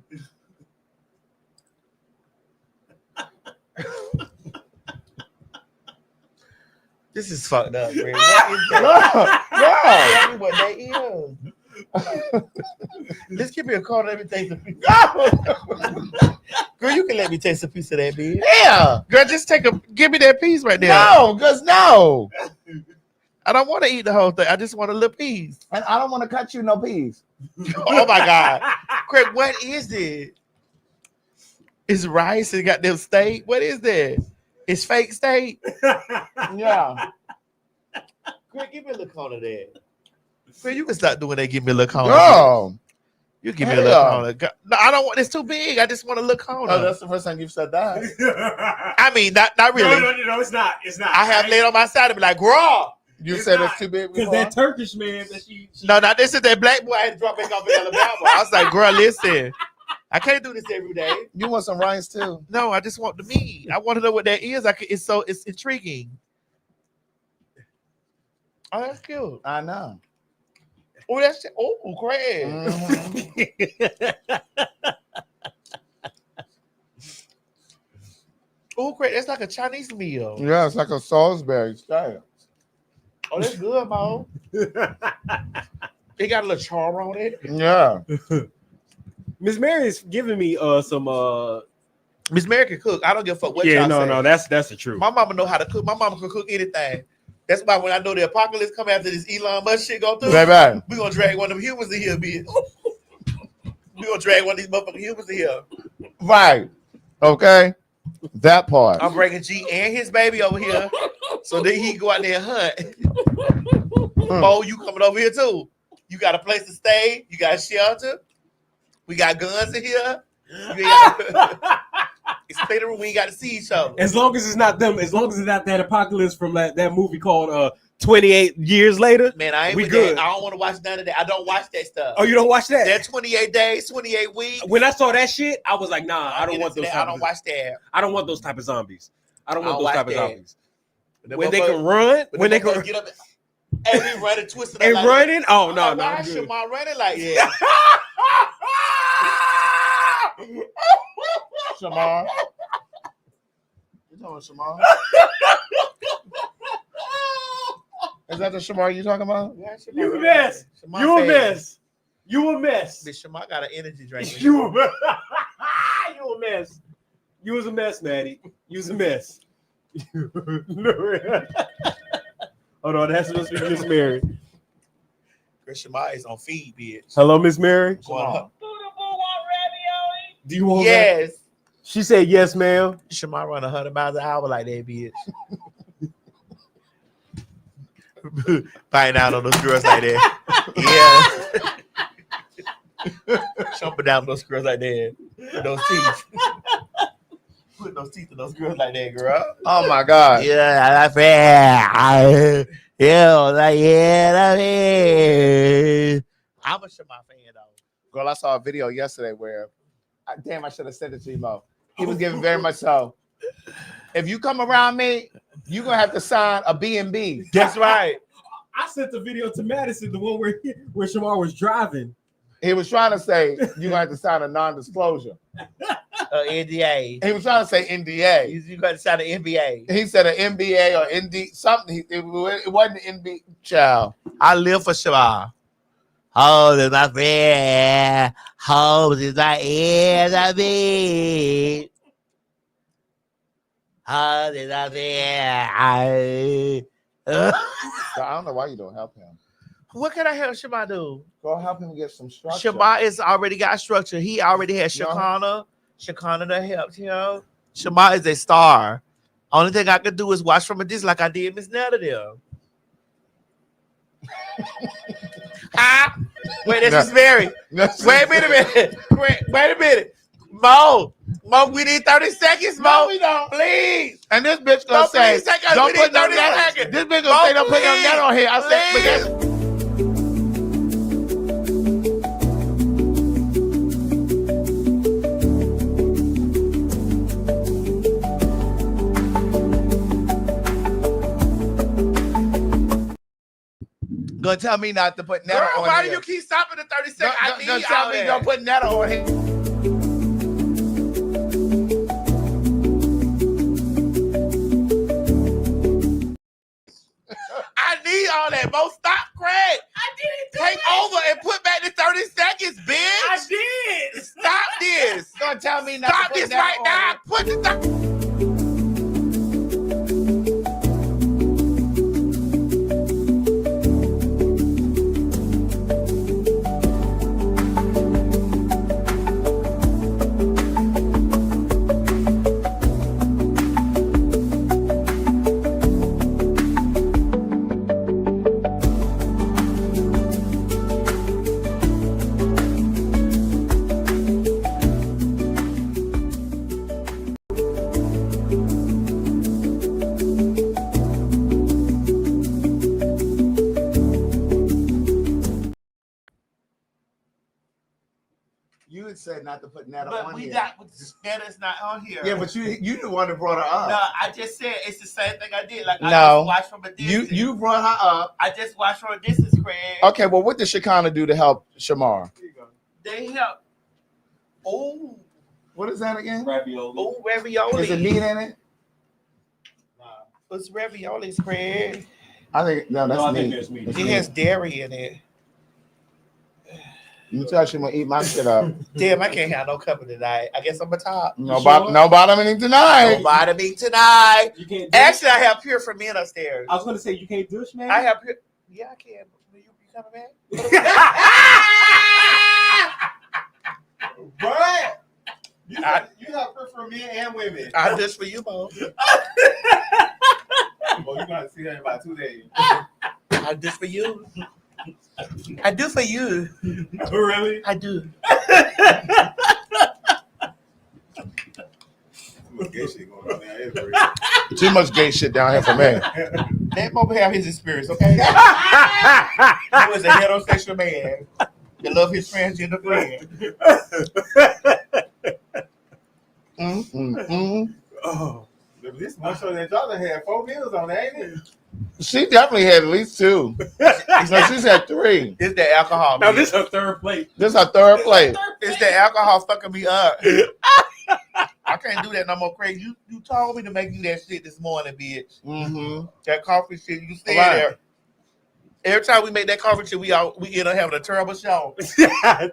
This is fucked up, Craig. What is that? Tell me what that is. Let's give me a call. Let me taste a piece. Girl, you can let me taste a piece of that, bitch. Yeah. Girl, just give me that piece right there. No, because no. I don't want to eat the whole thing. I just want a little piece. And I don't want to cut you no piece. Oh my God. Craig, what is it? It's rice and got them steak. What is that? It's fake steak. Yeah. Craig, give me a little corner of that. Craig, you can stop doing that. Give me a little corner. Girl. You give me a little corner. No, I don't want. It's too big. I just want a little corner. Oh, that's the first time you've said that. I mean, not really. No, it's not. It's not. I have laid on my side and be like, "Girl, you said it's too big." Because that Turkish man that she No, this is that black boy I had to drop back off in Alabama. I was like, "Girl, listen, I can't do this every day." You want some rice too? No, I just want the meat. I want to know what that is. It's intriguing. Oh, that's cute. I know. Oh, that's Craig. Oh, Craig, that's like a Chinese meal. Yeah, it's like a Salisbury style. Oh, that's good, Mo. They got a little char on it. Yeah. Miss Mary is giving me some Miss Mary can cook. I don't give a fuck what yeah, y'all say. no, that's the truth. My mama know how to cook. My mama can cook anything. That's why when I know the apocalypse come after this Elon Musk shit go through, Baby. we gonna drag one of them humans in here, bitch. We gonna drag one of these motherfucking humans in here. Right. Okay. That part. I'm bringing G and his baby over here, so then he can go out there and hunt. Bo, you coming over here too? You got a place to stay. You got shelter. We got guns in here. It's clear the room. We ain't got to see each other. As long as it's not them, as long as it's not that apocalypse from that movie called 28 Years Later. Man, I ain't we with good. that. I don't want to watch none of that. I don't watch that stuff. Oh, you don't watch that? That 28 days, 28 weeks. When I saw that shit, I was like, nah, I don't want those. I don't watch that. I don't want those type of zombies. I don't want those watch type of that. zombies. When they can run, when they can get up and be running, twisting and like running. Oh no, why I'm is good. Shamar running like that? Shamar. You talking about Shamar? Is that the Shamar you talking about? Yeah, Shamar You a running. mess. Shamar You a fast. mess. You a mess. Bitch, Shamar got an energy drink. You a mess. You a mess. You was a mess, Maddie. You was a mess. Hold on, that's supposed to be Miss Mary. Chris Shamar is on feed, bitch. Hello, Miss Mary. Shamar. Do you want Yes. that? She said yes, ma'am. Shamar run 100 miles an hour like that, bitch. Find out on those girls like that. Yeah. Jumping down those girls like that. With those teeth. Putting those teeth in those girls like that, girl. Oh my God. Yeah, I like that. I'm a Shamar fan, though. Girl, I saw a video yesterday where, damn, I should have sent it to you, Mo. He was giving very much so. If you come around me, you're going to have to sign a B&B. That's right. I sent the video to Madison, the one where Shamar was driving. He was trying to say you're going to have to sign a non-disclosure. NDA. He was trying to say NDA. You got to sound an NBA. He said an NBA or ND something. It wasn't an NBA. Child. I live for Shamar. Hold in my bed. Hold in my enemy. Hold in my bed. So I don't know why you don't help him. What can I help Shamar do? Go help him get some structure. Shamar is already got structure. He already has Shakana. Shakana that helped him. Shamar is a star. Only thing I could do is watch from a distance like I did Miss Netta there. Wait, this is Mary. Wait a minute. Wait a minute. Mo, we need 30 seconds, Mo. No, we don't. Please. And this bitch gonna say, don't put no net. seconds. This bitch gonna say, don't put no net on here. I said, but that's. Gonna tell me not to put Netta on Why here. do you keep stopping at 30 seconds? I need Gonna tell me don't put Netta on here. I need all that. Mo, stop, Craig. I didn't take over and put back the 30 seconds, bitch. I did. Stop this. Gonna tell me not Stop to put this Netta right on now. here. Put the You had said not to put Netta But on we here. got Netta's not on here. Yeah, but you the one that brought her up. No, I just said it's the same thing I did. Like I No. just watched from a distance. You brought her up. I just watched from a distance, Craig. Okay, well, what did Shakana do to help Shamar? They help. Oh, What is that again? Ravioli. oh, ravioli. Is it meat in it? It's raviolis, Craig. I think no, that's No, I meat. think there's meat. It's It has dairy in it. You tell she gonna eat my shit up. Damn, I can't have no company tonight. I guess I'm a top. No bottoming tonight. No bottoming tonight. You can't do Actually, I have pure for men upstairs. I was gonna say you can't douche, man. I have pure. Yeah, I can. You coming back? But you have proof for men and women. I just for you, Mo. Well, you're gonna see that in about 2 days. I just for you. I do for you. Really? I do. Gay shit going on there. Too much gay shit down here for me. Let Mo have his experience, okay? He was a heterosexual man that love his transgender friend. Oh, this one show that y'all done had 4 meals on, ain't it? She definitely had at least 2. No, she's had 3. It's the alcohol. Now Man. this is her third plate. This is her third plate. It's the alcohol fucking me up. I can't do that no more, Craig. You told me to make you that shit this morning, bitch. Mm-hmm. That coffee shit you said Right. there. Every time we make that coffee shit, we end up having a terrible show.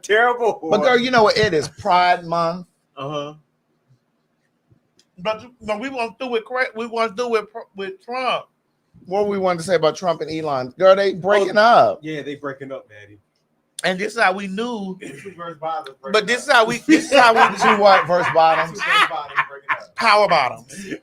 Terrible. But girl, you know what it is? Pride Month. But we want to do it. We want to do it with Trump. What we wanted to say about Trump and Elon? Girl, they breaking up. Yeah, they breaking up, Daddy. And this is how we knew. But this is how we. This is how we. Two what? Verse bottoms. Power bottoms.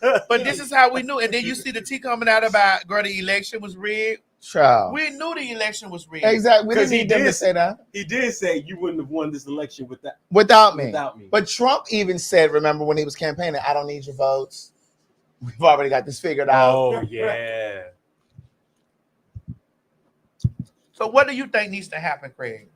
But this is how we knew. And then you see the tea coming out about girl, the election was rigged. Child. We knew the election was rigged. Exactly. We didn't 'Cause he need them to did- say that. He did say you wouldn't have won this election Without me. Without me. But Trump even said, remember when he was campaigning, I don't need your votes. We've already got this figured out. Oh yeah. So what do you think needs to happen, Craig?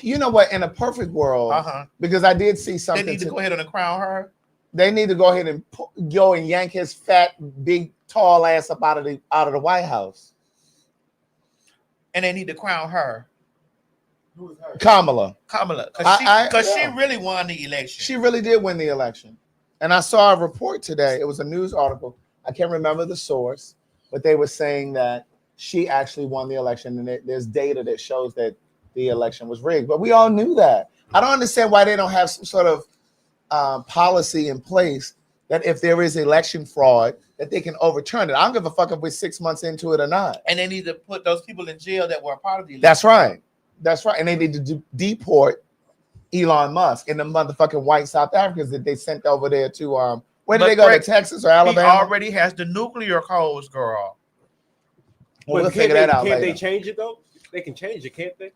You know what? In a perfect world, because I did see They something. need to go ahead and crown her. They need to go ahead and go and yank his fat, big, tall ass up out of the White House. And they need to crown her. Kamala. Because she Yeah. really won the election. She really did win the election. And I saw a report today. It was a news article. I can't remember the source, but they were saying that she actually won the election. And there's data that shows that the election was rigged. But we all knew that. I don't understand why they don't have some sort of policy in place that if there is election fraud, that they can overturn it. I don't give a fuck if we're 6 months into it or not. And they need to put those people in jail that were a part of the election. That's right. That's right. And they need to deport Elon Musk and the motherfucking white South Africans that they sent over there to where did they go, to Texas or Alabama? He already has the nuclear codes, girl. We'll figure that out Can't later. they change it though? They can change it, can't they?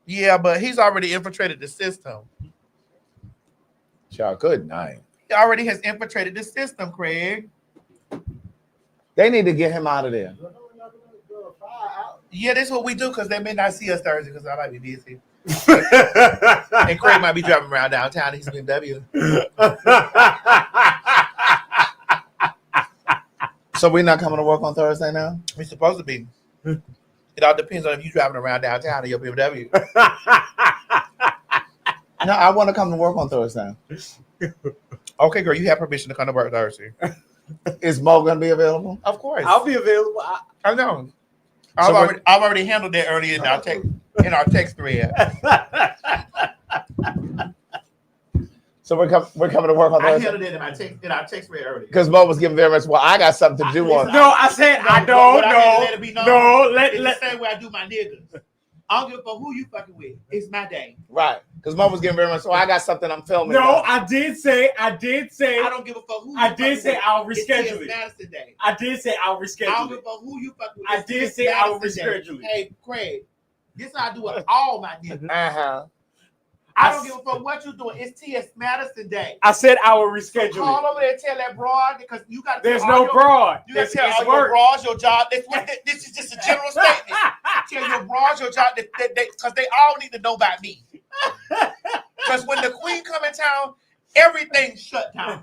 Yeah, but he's already infiltrated the system. Y'all, good night. He already has infiltrated the system, Craig. They need to get him out of there. Yeah, that's what we do because they may not see us Thursday because I might be busy. And Craig might be driving around downtown. He's in BMW. So we're not coming to work on Thursday now? We're supposed to be. It all depends on if you're driving around downtown in your BMW. No, I want to come to work on Thursday. Okay, girl, you have permission to come to work Thursday. Is Mo going to be available? Of course. I'll be available. I know. I've already handled that earlier in our text thread. So we're coming to work on I Thursday? handled it in our text thread earlier. Because Mo was giving very much, well, I got something to do on. No, I said I don't know. Let the same way I do my niggas. I don't give a fuck who you fucking with. It's my day. Right. Because Mo was giving very much, well, I got something I'm filming. No, about. I did say. I don't give a fuck who. I did say I'll It's reschedule T.S. it. Madison Day. I did say I'll reschedule I don't give it. a fuck who you fucking with. I It's did T.S. say I will Madison Day. reschedule it. Hey, Craig, this how I do it all my niggas. Uh-huh. I don't give a fuck what you doing. It's T.S. Madison Day. I said I will reschedule Call it. over there and tell that broad because you got. There's no broad. You got It's to tell all your work. broads your job. This is just a general statement. Tell your broads your job because they all need to know about me. Because when the queen come in town, everything's shut down.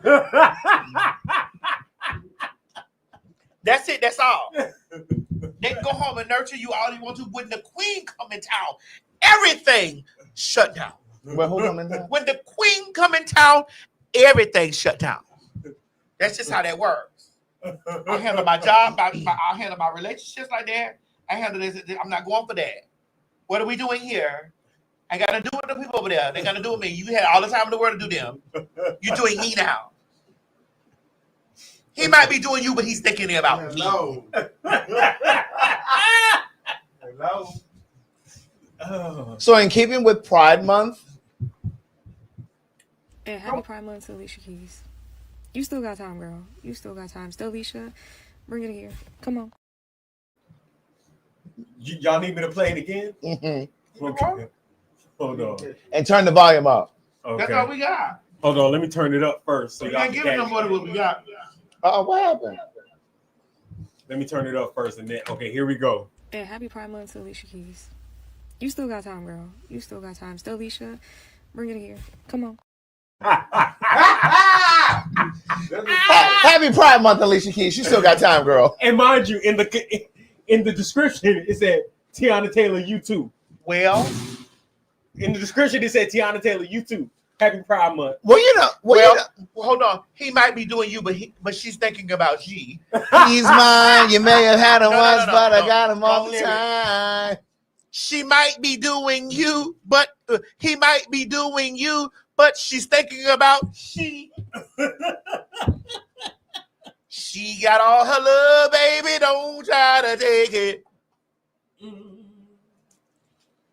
That's it. That's all. They can go home and nurture you all you want to. When the queen come in town, everything shut down. Well, who come in town? When the queen come in town, everything shut down. That's just how that works. I handle my job. I handle my relationships like that. I handle this. I'm not going for that. What are we doing here? I got to do with the people over there. They got to do with me. You had all the time in the world to do them. You're doing me now. He might be doing you, but he's thinking about me. Hello. So in keeping with Pride Month, and happy Pride Month to Alicia Keys. You still got time, girl. You still got time. Still, Alicia, bring it here. Come on. Y'all need me to play it again? Mm-hmm. Okay. Hold on. And turn the volume up. Okay. That's all we got. Hold on. Let me turn it up first. So We y'all can't can give it no catch more than it. what we got. What happened? Let me turn it up first, and then okay, here we go. And happy Pride Month to Alicia Keys. You still got time, girl. You still got time. Still, Alicia, bring it here. Come on. Happy Pride Month, Alicia Keys. You still got time, girl. And mind you, in the description, it said Tiana Taylor, you too. Well, in the description, it said Tiana Taylor, you too. Happy Pride Month. Well, you know. Hold on. He might be doing you, but she's thinking about G. He's mine. You may have had him once, but I got him all Wrong the lyric. time. She might be doing you, but he might be doing you, but she's thinking about she. She got all her love, baby. Don't try to take it.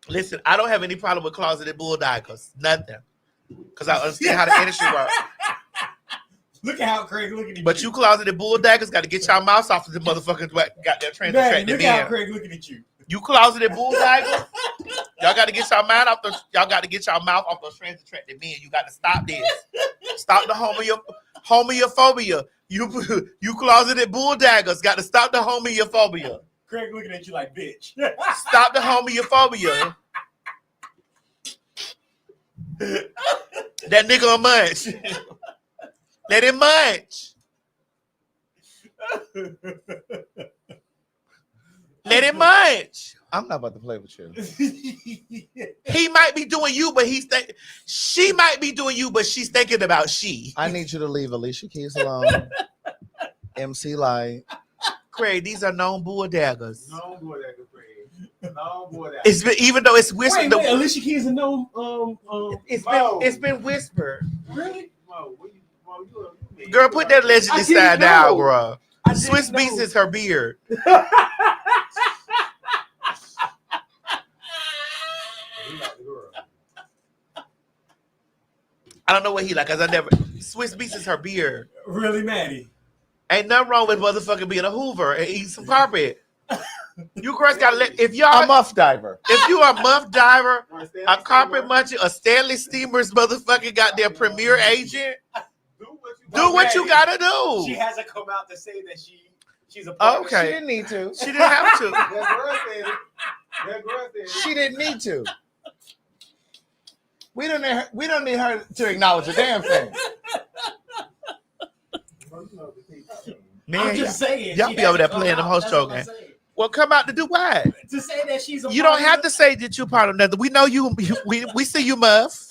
Listen, I don't have any problem with closeted bulldaggers. Nothing. Because I understand how the industry works. Look at how Craig looking at you. But you closeted bulldaggers got to get y'all mouths off of the motherfuckers what got their transit Man, track to look at how men. Craig looking at you. You closeted bulldaggers. Y'all got to get y'all mind off the. Y'all got to get y'all mouth off those transit track to men. You got to stop this. Stop the homophobia. You closeted bulldaggers got to stop the homophobia. Craig looking at you like bitch. Stop the homophobia. That nigga a munch. Let him munch. Let him munch. I'm not about to play with you. He might be doing you, but she might be doing you, but she's thinking about she. I need you to leave Alicia Keys alone. MC Light. Craig, these are known bull daggers. No boy that could pray. No boy that. It's been, even though it's whispered. Wait, Alicia Keys is a known. It's been whispered. Really? Girl, put that allegedly side down, bro. Swiss Beats is her beard. I don't know what he like, cause I never. Swiss Beats is her beard. Really, Maddie? Ain't nothing wrong with motherfucking being a Hoover and eating some carpet. You girls gotta let if y'all a muff diver. If you are a muff diver, a carpet muncher, a Stanley Steamer's motherfucking goddamn premier agent, do what you gotta do. She hasn't come out to say that she's a part She didn't need to. She didn't have to. That girl said it. That girl said it. She didn't need to. We don't need her to acknowledge a damn thing. Man, I'm just saying. Y'all be over there playing them host show game. Well, come out to do what? To say that she's a You don't have to say that you're part of nothing. We know you. We see you, Muff.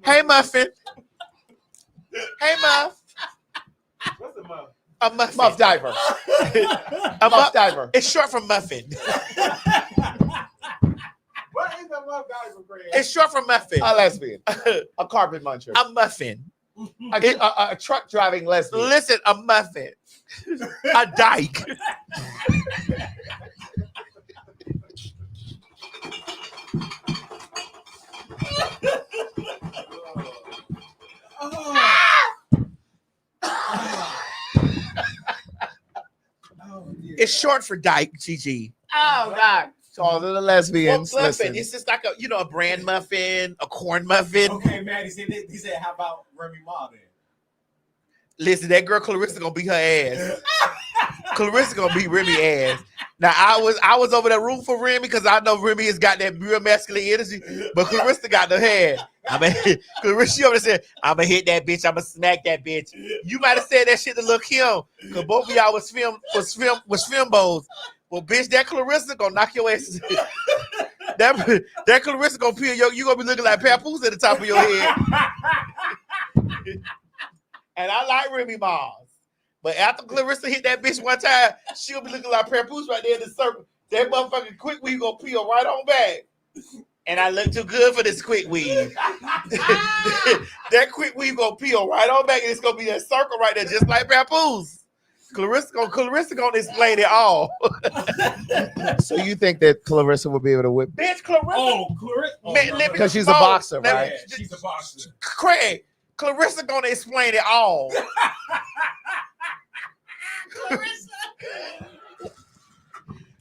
Hey, Muffin. Hey, Muff. What's a muff? A muffin. Muff diver. A muff diver. It's short for muffin. What is a muff diver, Craig? It's short for muffin. A lesbian. A carpet muncher. A muffin. A truck driving lesbian. Listen, a muffin. A dyke. It's short for dyke, Gigi. Oh God. So all of the lesbians. Well, Listen. muffin. It's just like a bran muffin, a corn muffin. Okay, Maddie said. He said, "How about Remy Ma then?" Listen, that girl Clarissa gonna beat her ass. Clarissa gonna beat Remy ass. Now I was over that room for Remy because I know Remy has got that real masculine energy, but Clarissa got the head. Clarissa, she over there said, "I'ma hit that bitch. I'ma smack that bitch." You might have said that shit to Lil Kim, because both of y'all was film bowls. Well, bitch, that Clarissa gonna knock your ass. that Clarissa gonna peel you gonna be looking like papoose at the top of your head. And I like Remy Mars. But after Clarissa hit that bitch one time, she'll be looking like papoose right there in the circle. That motherfucking quick weave gonna peel right on back. And I look too good for this quick weave. That quick weave gonna peel right on back, and it's gonna be that circle right there, just like papoose. Clarissa gonna explain it all. So you think that Clarissa will be able to whip? Bitch, Clarissa. Oh, Clarissa. Because she's a boxer, right? Yeah, she's a boxer. Craig, Clarissa gonna explain it all.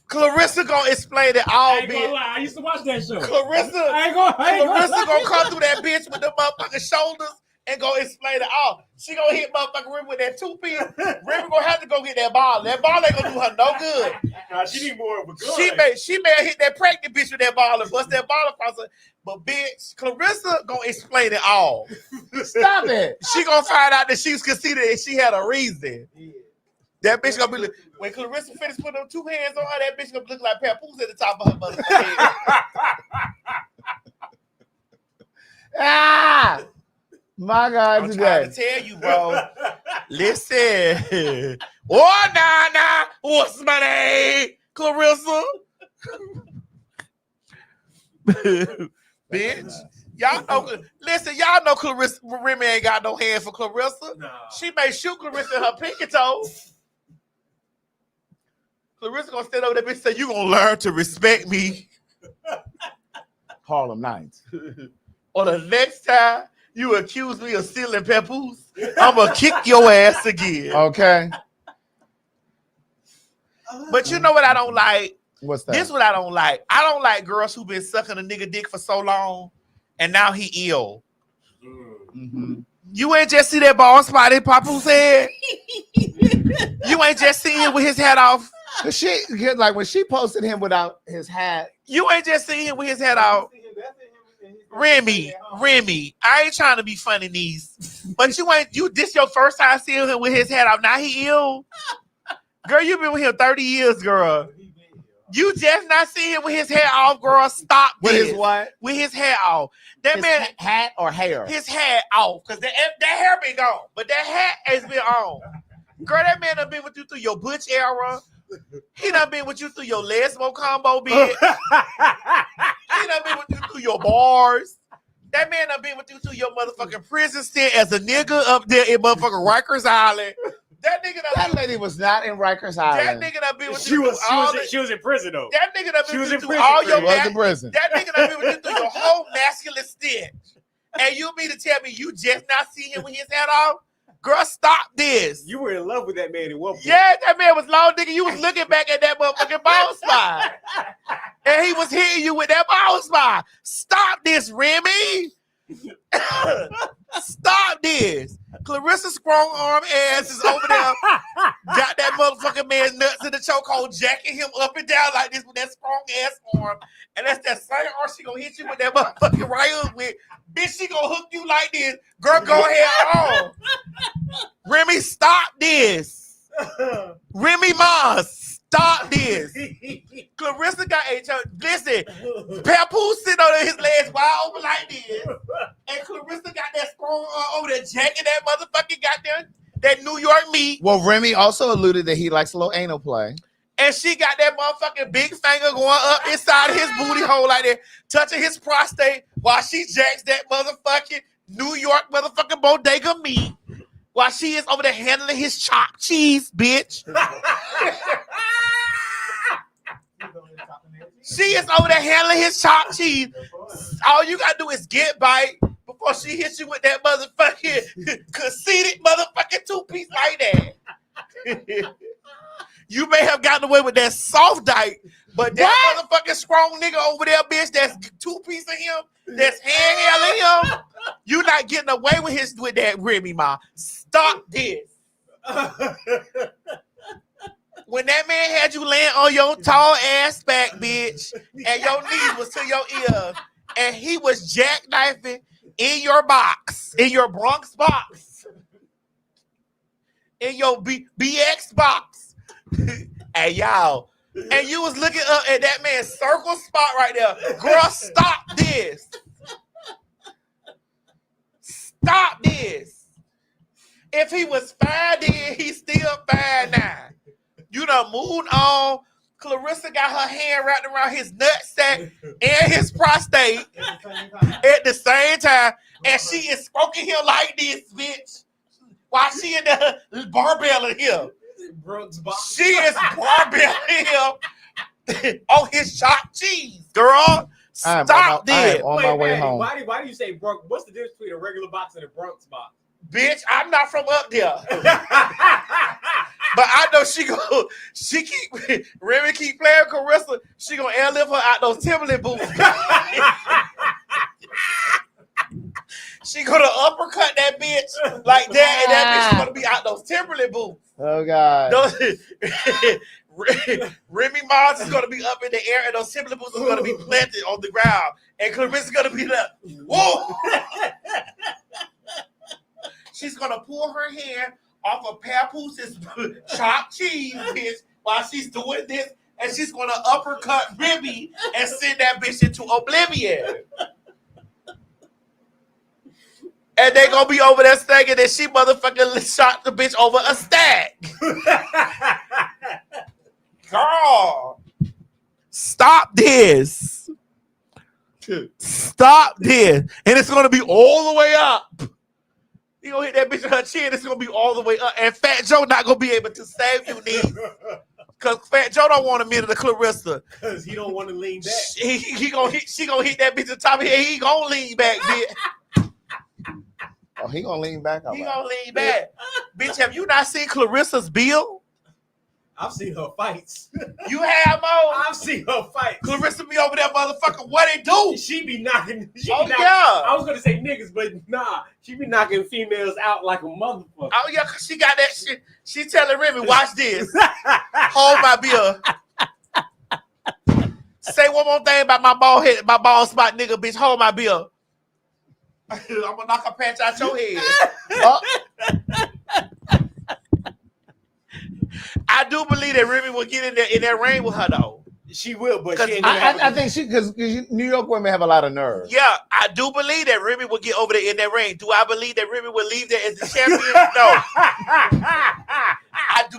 Clarissa gonna explain it all, I ain't gonna lie, I used to watch that show. Clarissa gonna come through that bitch with the motherfucking shoulders and go explain it all. She gonna hit motherfucking Remy with that 2-piece. Remy gonna have to go get that ball. That ball ain't gonna do her no good. Nah, she need more of a gun. She may hit that pregnant bitch with that ball and bust that ball across her. But bitch, Clarissa gonna explain it all. Stop it. She gonna find out that she was conceited and she had a reason. Yeah. That bitch gonna be when Clarissa finished putting them 2 hands on her, that bitch gonna look like papoose at the top of her motherfucking head. Ah! My God, I'm today. trying to tell you, bro. Listen. Oh, nah. What's my name? Clarissa. Bitch. Y'all know Clarissa Remy ain't got no hand for Clarissa. No. She may shoot Clarissa in her pinky toe. Clarissa gonna stand over there bitch and say, "You gonna learn to respect me." Harlem Nights. Or the next time you accuse me of stealing papoose, I'm gonna kick your ass again. Okay. But you know what I don't like? What's that? This is what I don't like. I don't like girls who been sucking a nigga dick for so long and now he ill. Mm-hmm. You ain't just see that bald spot in Papoose head? You ain't just seen him with his hat off? She, like when she posted him without his hat. You ain't just seen him with his hat off? Remy, I ain't trying to be funny, niece, but this your first time seeing him with his hat off. Now he ill. Girl, you been with him 30 years, girl. You just not see him with his hair off, girl. Stop With this. his what? With his hair off. That His man hat or hair? his hat off. Because that hair been gone. But that hat has been on. Girl, that man done been with you through your Butch era. He done been with you through your lesbo combo bit. He done been with you through your bars. That man done been with you through your motherfucking prison stint as a nigga up there in motherfucking Rikers Island. That nigga done That lady was not in Rikers Island. That nigga done been with She you was in prison though. That nigga done She been was with you in through prison, all your She was in prison. That nigga done been with you through your whole masculine stint. And you mean to tell me you just not see him with his hat off? Girl, stop this. You were in love with that man at one point. Yeah, that man was long, nigga. You was looking back at that motherfucking ball spot. And he was hitting you with that ball spot. Stop this, Remy. Stop this. Clarissa strong arm ass is over there. Got that motherfucking man nuts in the chokehold, jacking him up and down like this with that strong ass arm. And that's that same arm she gonna hit you with that motherfucking right hook with. Bitch, she gonna hook you like this. Girl, go ahead on. Remy, stop this. Remy Moss, stop this. Clarissa got HR. Listen, Papoose sitting on his legs wide open like this. And Clarissa got that strong arm over there jacking that motherfucking goddamn that New York meat. Well, Remy also alluded that he likes a little anal play. And she got that motherfucking big finger going up inside his booty hole like that, touching his prostate while she jacks that motherfucking New York motherfucking bodega meat while she is over there handling his chopped cheese, bitch. She is over there handling his chopped cheese. All you gotta do is get bite before she hits you with that motherfucking conceited motherfucking two-piece like that. You may have gotten away with that soft dike, but that motherfucking strong nigga over there, bitch, that's two-piece of him, that's handheld him, you not getting away with that Remy Ma. Stop this. When that man had you laying on your tall ass back, bitch, and your knees was to your ears, and he was jackknifing in your box, in your Bronx box, in your BX box. Hey, y'all. And you was looking up at that man's circle spot right there. Girl, stop this. Stop this. If he was fine then, he's still fine now. You done moved on. Clarissa got her hand wrapped around his nutsack and his prostate at the same time. And she is stroking him like this, bitch. While she in the barbelling him. She is barbelling him on his chopped cheese, girl. Stop this. On my way home. Why do you say Bronx? What's the difference between a regular box and a Bronx box? Bitch, I'm not from up there. But I know Remy keep playing Carissa. She gonna airlift her out those Timberland boots. She gonna uppercut that bitch like that, and that bitch gonna be out those Timberland boots. Oh God. Remy Mars is gonna be up in the air, and those Timberland boots are gonna be planted on the ground, and Clarissa's gonna be like, whoa. She's gonna pull her hand off of Papooses chopped cheese, bitch, while she's doing this, and she's gonna uppercut Remy and send that bitch into oblivion. And they gonna be over there thinking that she motherfucking shot the bitch over a stack. Girl, stop this. Stop this. And it's gonna be all the way up. You gonna hit that bitch in her chin, it's gonna be all the way up. And Fat Joe not gonna be able to save you, knees. Cause Fat Joe don't want a minute of Clarissa. Cause he don't want to lean back. She gonna hit that bitch on top of her head. He gonna lean back, bitch. Oh, he gonna lean back. He gonna lean back. Bitch, have you not seen Clarissa's bill? I've seen her fights. You have, Mo? I've seen her fights. Clarissa be over there, motherfucker. What it do? She be knocking. Yeah. I was gonna say niggas, but nah. She be knocking females out like a motherfucker. Oh yeah, cause she got that shit. She telling Remy, watch this. Hold my bill. Say one more thing about my bald head, my bald spot, nigga, bitch. Hold my bill. I'm gonna knock a patch out your head. I do believe that Remy will get in that ring with her though. She will, but she ain't I think because New York women have a lot of nerve. Yeah, I do believe that Remy will get over there in that ring. Do I believe that Remy will leave there as the champion? No. I do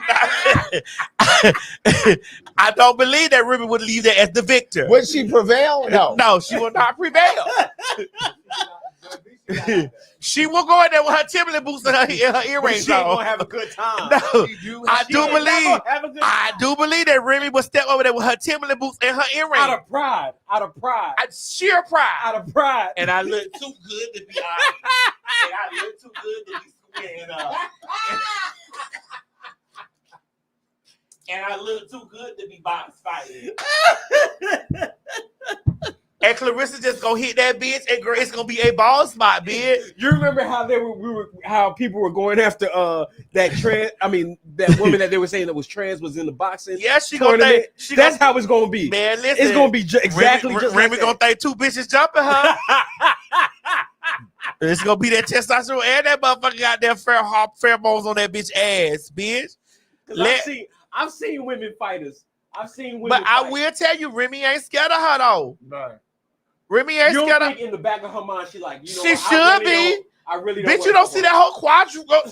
not. I don't believe that Remy would leave there as the victor. Would she prevail? No. No, she will not prevail. She will go in there with her Timberland boots and her earrings she ain't on. gonna have a good time. No, I do believe that Remy will step over there with her Timberland boots and her earrings. Out of pride. Sheer pride. Out of pride. And I look too good to be honest. And I look too good to be squaring up. And I look too good to be box fighting. And Clarissa just gonna hit that bitch, and it's gonna be a ball spot, bitch. You remember how how people were going after that woman that they were saying that was trans was in the boxing? Yeah, she tournament? gonna That's how it's gonna be. Man, listen, it's gonna be exactly just Remy like gonna think two bitches jumping her. It's gonna be that testosterone and that motherfucker got their pheromones on that bitch ass, bitch. I've seen women fighters. But I will tell you, Remy ain't scared of her though. Right. Remy ain't scared of. In the back of her mind, she like, you know, she should be. I really don't. Bitch, you don't see that whole quadruplex.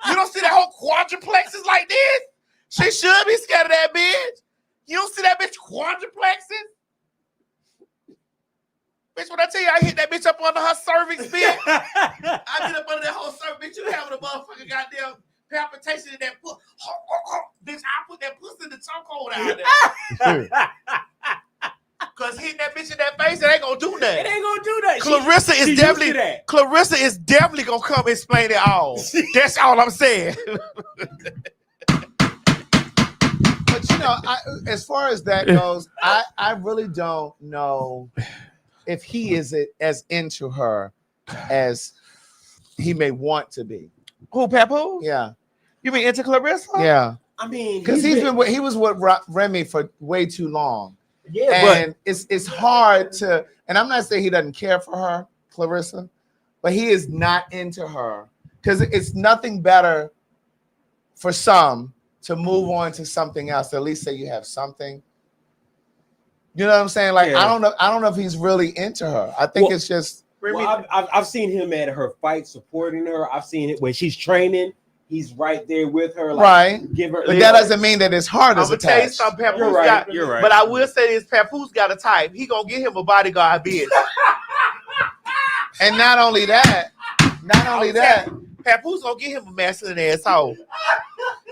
You don't see that whole quadruplex is like this. She should be scared of that bitch. You don't see that bitch quadruplexing. Bitch, when I tell you I hit that bitch up under her cervix, bitch. I get up under that whole cervix. Bitch, you having a motherfucking goddamn palpitation in that pussy. Bitch, I put that pussy in the chokehold out there. Cause hitting that bitch in that face, it ain't gonna do nothing. It ain't gonna do that. Clarissa is definitely gonna come explain it all. That's all I'm saying. But you know, as far as that goes, I really don't know if he is as into her as he may want to be. Who, Papu? Yeah. You mean into Clarissa? Yeah. I mean, because he was with Remy for way too long. Yeah, and it's hard to, and I'm not saying he doesn't care for her, Clarissa, but he is not into her because it's nothing better for some to move on to something else. At least say you have something. You know what I'm saying? Like, yeah. I don't know if he's really into her. I think it's just. Well, I've seen him at her fight supporting her. I've seen it when she's training. He's right there with her. Like, right. Give her. But that doesn't mean that his heart is attached. I'm gonna tell you something, Papoose You're right. But I will say this: Papoose got a type. He gonna get him a bodyguard, bitch. And not only that, Papoose gonna get him a masculine asshole.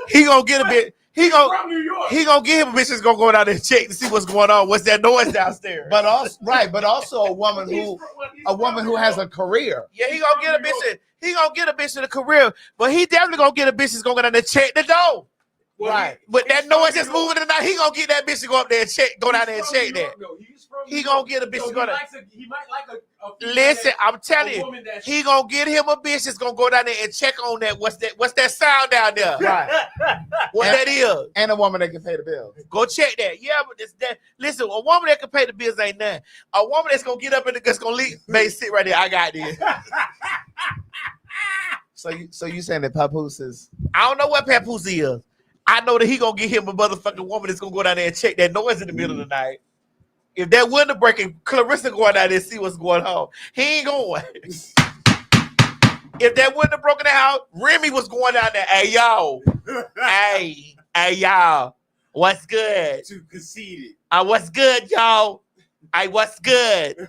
He gonna get a bit. He gonna get him a bitch that's gonna go down there and check to see what's going on. What's that noise downstairs? But also a woman who has a career. Yeah, he gonna get a bitch. He gonna get a bitch in a career, but he definitely gonna get a bitch that's gonna go down there and check the door. Right. But that noise that's moving in the night, he gonna get that bitch to go up there and go down there and check that. He gonna get a bitch to go down. He might like a Listen, I'm telling you, he gonna get him a bitch that's gonna go down there and check on that. What's that sound down there? Right. That is. And a woman that can pay the bills. Go check that. Yeah, but listen, a woman that can pay the bills ain't nothing. A woman that's gonna get up and that's gonna leave, babe, sit right there. I got this. So you saying that Papoose is? I don't know what Papoose is. I know that he gonna get him a motherfucking woman that's gonna go down there and check that noise in the middle of the night. If that window breaking, Clarissa going down there and see what's going on. He ain't going. If that window broke in the house, Remy was going down there. Hey y'all, hey y'all, what's good? Too conceited. What's good, y'all? Hey, what's good?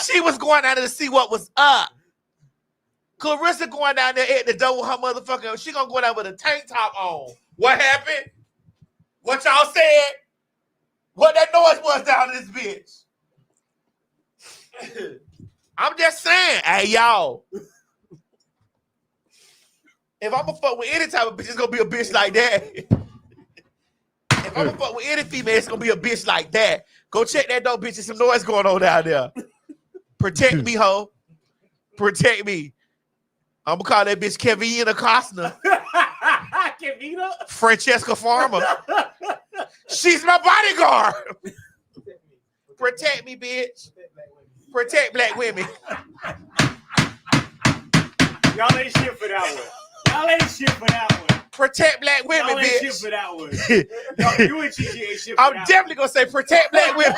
She was going down there to see what was up. Clarissa going down there at the door with her motherfucking. She gonna go down with a tank top on. What happened? What y'all said? What that noise was down in this bitch? I'm just saying, hey y'all. If I'm gonna fuck with any type of bitch, it's gonna be a bitch like that. If I'm gonna fuck with any female, it's gonna be a bitch like that. Go check that door, bitch. There's some noise going on down there. Protect me, ho. Protect me. I'm gonna call that bitch Kevina Costner. Kevina? Francesca Farmer. She's my bodyguard. Protect me, bitch. Protect black women. Y'all ain't shit for that one. protect black women, Y'all ain't shit bitch. for that one. Y'all, you and Gigi ain't shit for I'm that definitely gonna say protect black women.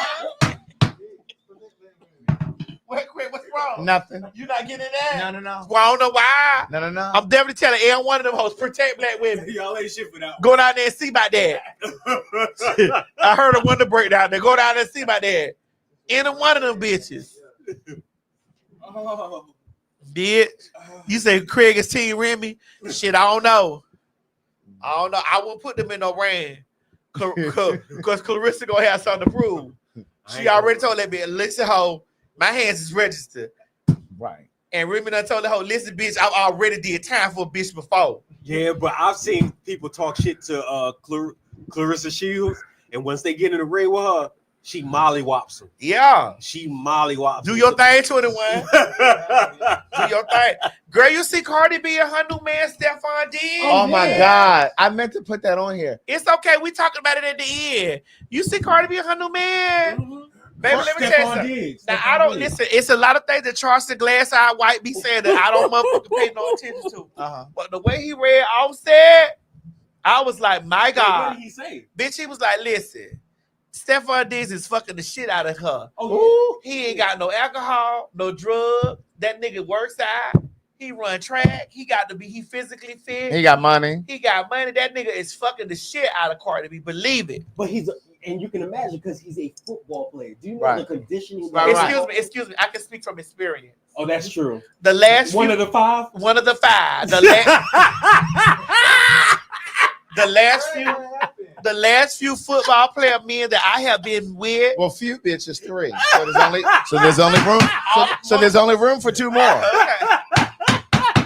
Wait, what's wrong? Nothing. You not getting that? No. Well, I don't know why. No. I'm definitely telling every one of them hoes protect black women. one. Y'all ain't shit for that Go down there and see about that. I heard a wonder breakdown there. Go down there and see about that. Any one of them bitches. one. Bitch. You say Craig is Team Remy? Shit, I don't know. I won't put them in no rain. Because Clarissa gonna have something to prove. She already told that bitch, listen, ho, my hands is registered. Right. And Remy done told the hoe, listen, bitch, I already did time for a bitch before. Yeah, but I've seen people talk shit to Clarissa Shields, and once they get in the ring with her, she mollywops them. Yeah. She mollywops. Do your thing, 21. Do your thing. Girl, you see Cardi B and her new man, Stephon Diggs? Oh my God. I meant to put that on here. It's okay. We talking about it at the end. You see Cardi B and her new man? Mm-hmm. Baby, let me tell you something. Now, I don't listen. It's a lot of things that Charleston Glass-Eyed White be saying that I don't motherfucking pay no attention to. But the way he read Offset, I was like, my God. What did he say? Bitch, he was like, listen, Stephon Diggs is fucking the shit out of her. Oh, yeah. He ain't got no alcohol, no drug. That nigga works out. He run track. He physically fit. He got money. He got money. That nigga is fucking the shit out of Cardi B. Believe it. But and you can imagine because he's a football player. Do you know Right. the conditioning? Excuse me. I can speak from experience. Oh, that's true. The last One of the five. The last few football player men that I have been with. Well, few bitches, 3. So there's only room. So there's only room for 2 more. Okay.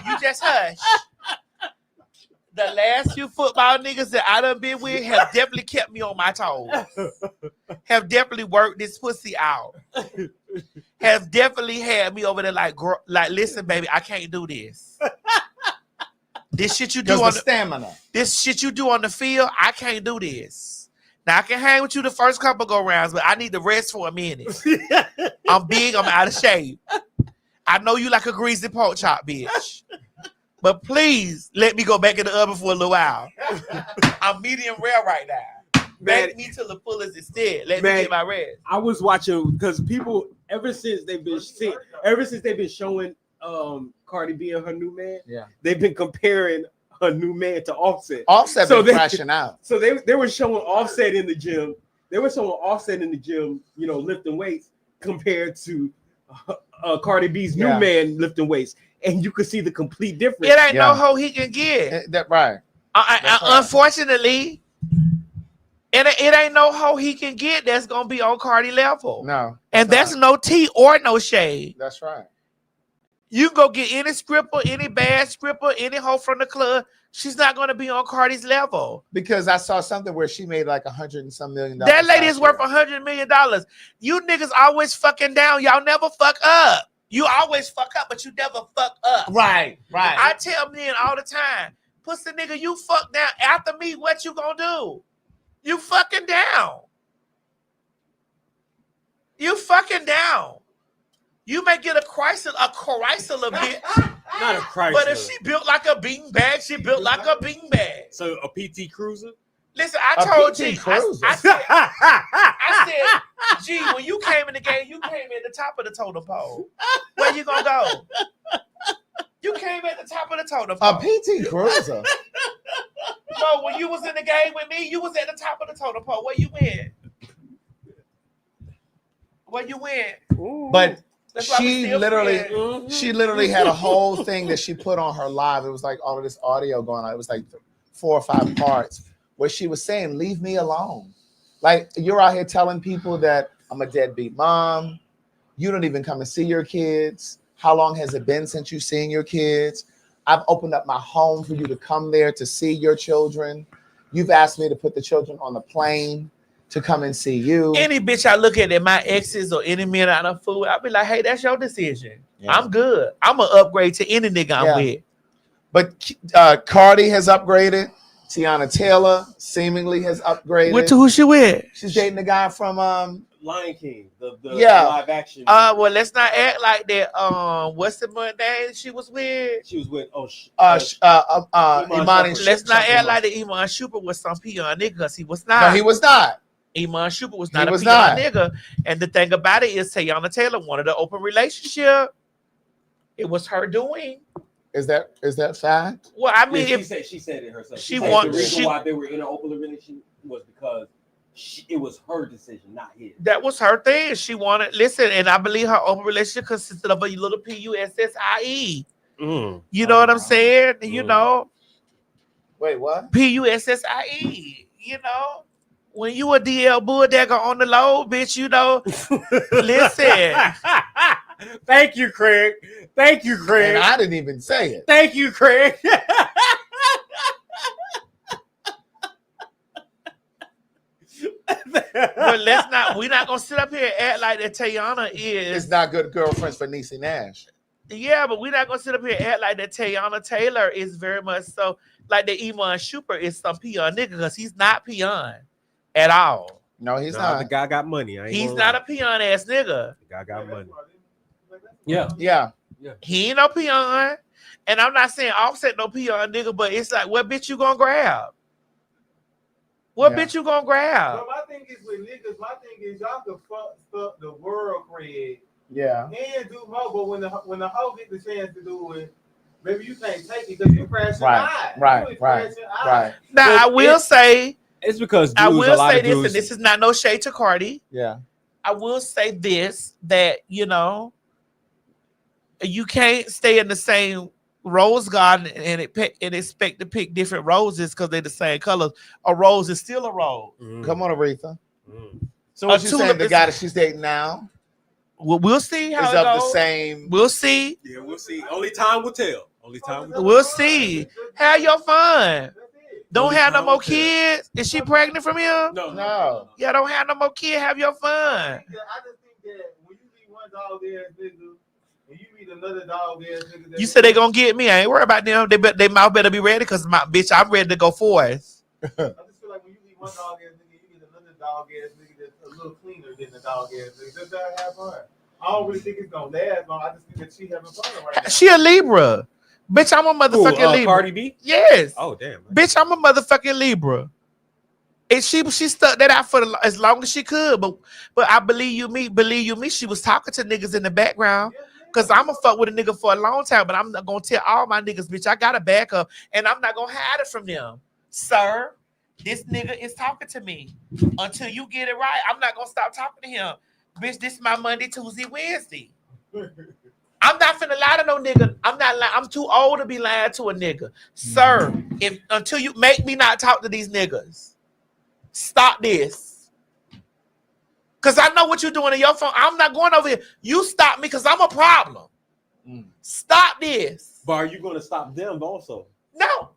You just hush. The last few football niggas that I done been with have definitely kept me on my toes. Have definitely worked this pussy out. Have definitely had me over there like, listen, baby, I can't do this. This shit you do on the stamina. This shit you do on the field, I can't do this. Now I can hang with you the first couple go rounds, but I need to rest for a minute. I'm big, I'm out of shape. I know you like a greasy pork chop, bitch. But please let me go back in the oven for a little while. I'm medium rare right now. Back me to the fullest instead. Let me get my rest. I was watching because people ever since they've been showing Cardi B and her new man, they've been comparing her new man to Offset. Offset been crashing out. So they were showing Offset in the gym. They were showing Offset in the gym, lifting weights compared to Cardi B's new man lifting weights. And you could see the complete difference. It ain't no hoe he can get. Right. Unfortunately, it ain't no hoe he can get that's gonna be on Cardi level. No. And that's no tea or no shade. That's right. You can go get any stripper, any bad stripper, any hoe from the club. She's not gonna be on Cardi's level. Because I saw something where she made like $100 and some million. That lady is worth $100 million. You niggas always fucking down. Y'all never fuck up. You always fuck up, but you never fuck up. Right. I tell men all the time, pussy nigga, you fuck down. After me, what you gonna do? You fucking down. You fucking down. You may get a Chrysler bitch. Not a Chrysler. But if she built like a beanbag, she built like a beanbag. So a PT Cruiser? Listen, I told G, I said, G, when you came in the game, you came in the top of the totem pole. Where you gonna go? You came at the top of the totem pole. A PT Cruiser. No, when you was in the game with me, you was at the top of the totem pole. Where you went? Where you went? But That's why we she still literally had a whole thing that she put on her live. It was like all of this audio going on. It was like 4 or 5 parts where she was saying, leave me alone. Like, you're out here telling people that I'm a deadbeat mom. You don't even come and see your kids. How long has it been since you've seen your kids? I've opened up my home for you to come there to see your children. You've asked me to put the children on the plane to come and see you. Any bitch I look at my exes or any men I done fool, I'll be like, hey, that's your decision. Yeah. I'm good. I'm going to upgrade to any nigga I'm with. But Cardi has upgraded. Tiana Taylor seemingly has upgraded. Who she with? She's dating the guy from Lion King, the Yeah. live action. Well, let's not act like that. What's the name she was with? She was with Imani. Let's not act like that. Iman Shumpert was some peon nigga, because he was not. No, he was not. Iman Shumpert was He not was a peon not. nigga. And the thing about it is, Teyana Taylor wanted an open relationship. It was her doing. Is that fact? Well, I mean, she said it herself. She said wanted- the reason she- why they were in an open relationship was because it was her decision, not his. That was her thing. She wanted, listen, and I believe her open relationship consisted of a little PUSSIE. You know what I'm saying? You know, Wait, what? PUSSIE. You know, when you a DL Bulldagger on the low, bitch, you know, listen. Thank you, Craig. Thank you, Craig. And I didn't even say it. Thank you, Craig. But we're not gonna sit up here and act like that Teyana is. It's not good girlfriends for Niecy Nash. Yeah, but we're not gonna sit up here and act like that Teyana Taylor is very much so like that Iman Shumpert is some peon nigga, because he's not peon at all. No, he's The not. guy got money. He's not a peon ass nigga. The guy got money. Yeah. He ain't no peon. And I'm not saying Offset no peon nigga, but it's like, what bitch you gonna grab? What bitch you gonna grab? But my thing is with niggas, my thing is y'all can fuck the world, Craig. Yeah. And do more, but when the hoe get the chance to do it, maybe you can't take it because you crash your eye. Right. Now I will say it's because I will say this, dudes, and this is not no shade to Cardi. Yeah. I will say this, that you know, you can't stay in the same rose garden and expect to pick different roses because they're the same colors. A rose is still a rose. Come on, Aretha. So A what you tulip saying? The is- guy that she's dating now We'll see how is it of goes. the same. We'll see. Yeah, we'll see. Only time will tell. Only time will tell. We'll see. Have your fun. Don't Only have no time more will tell. kids. Is she pregnant from him? No. Yeah, don't have no more kids. Have your fun. I just think that when you meet one dog ass nigga and you meet another dog ass nigga, You said they gonna get me. I ain't worried about them. They mouth better be ready because my bitch, I'm ready to go for it. I just feel like when you meet one dog ass nigga, you meet another dog ass nigga that's a little cleaner than the dog ass nigga. Just gotta have fun. I don't really think it's gonna last long. I just think that she having fun right now. She a Libra. Bitch, I'm a motherfucking Libra. Cardi B? Yes. Oh damn. Bitch, I'm a motherfucking Libra. And she stuck that out for as long as she could. But I believe you me, she was talking to niggas in the background. Cause I'm gonna fuck with a nigga for a long time, but I'm not gonna tell all my niggas, bitch, I got a backup, and I'm not gonna hide it from them. Sir, this nigga is talking to me. Until you get it right, I'm not gonna stop talking to him. Bitch, this is my Monday, Tuesday, Wednesday. I'm not finna lie to no nigga. I'm too old to be lying to a nigga. Sir, until you make me not talk to these niggas. Stop this. Cause I know what you're doing on your phone. I'm not going over here. You stop me because I'm a problem. Stop this. But are you gonna stop them also? No.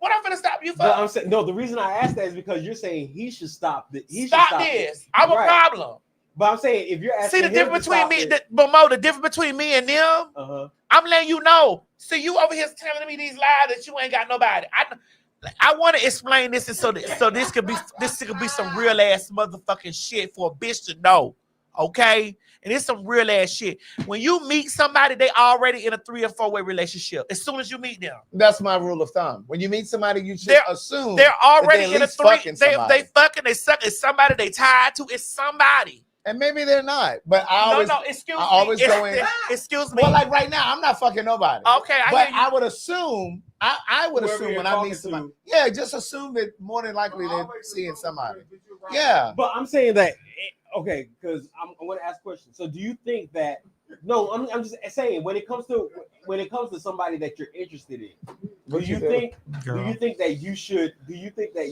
What I'm gonna stop you for? But I'm saying no. The reason I asked that is because you're saying he should stop. Stop this. I'm a problem. But I'm saying if you're asking See the him difference to between stop me, it- the difference between me and them. I'm letting you know. See, you over here telling me these lies that you ain't got nobody. I want to explain this, and so this could be some real ass motherfucking shit for a bitch to know, okay? And it's some real ass shit. When you meet somebody, they already in a 3 or 4 way relationship. As soon as you meet them, That's my rule of thumb. When you meet somebody, you should assume they're already that they in a at least 3. fucking They somebody. fucking, they suck. It's somebody they tied to. It's somebody. And maybe they're not, but I always, excuse I me. always go in. Excuse me. Well, like right now, I'm not fucking nobody. Okay, but hear you. I would assume, I would Whoever assume you're when I meet talking somebody, to. yeah, just assume that more than likely they're seeing somebody. Yeah. But I'm saying that okay, because I'm going to ask questions. So do you think that? No, I'm just saying when it comes to somebody that you're interested in, do you think that you should? Do you think that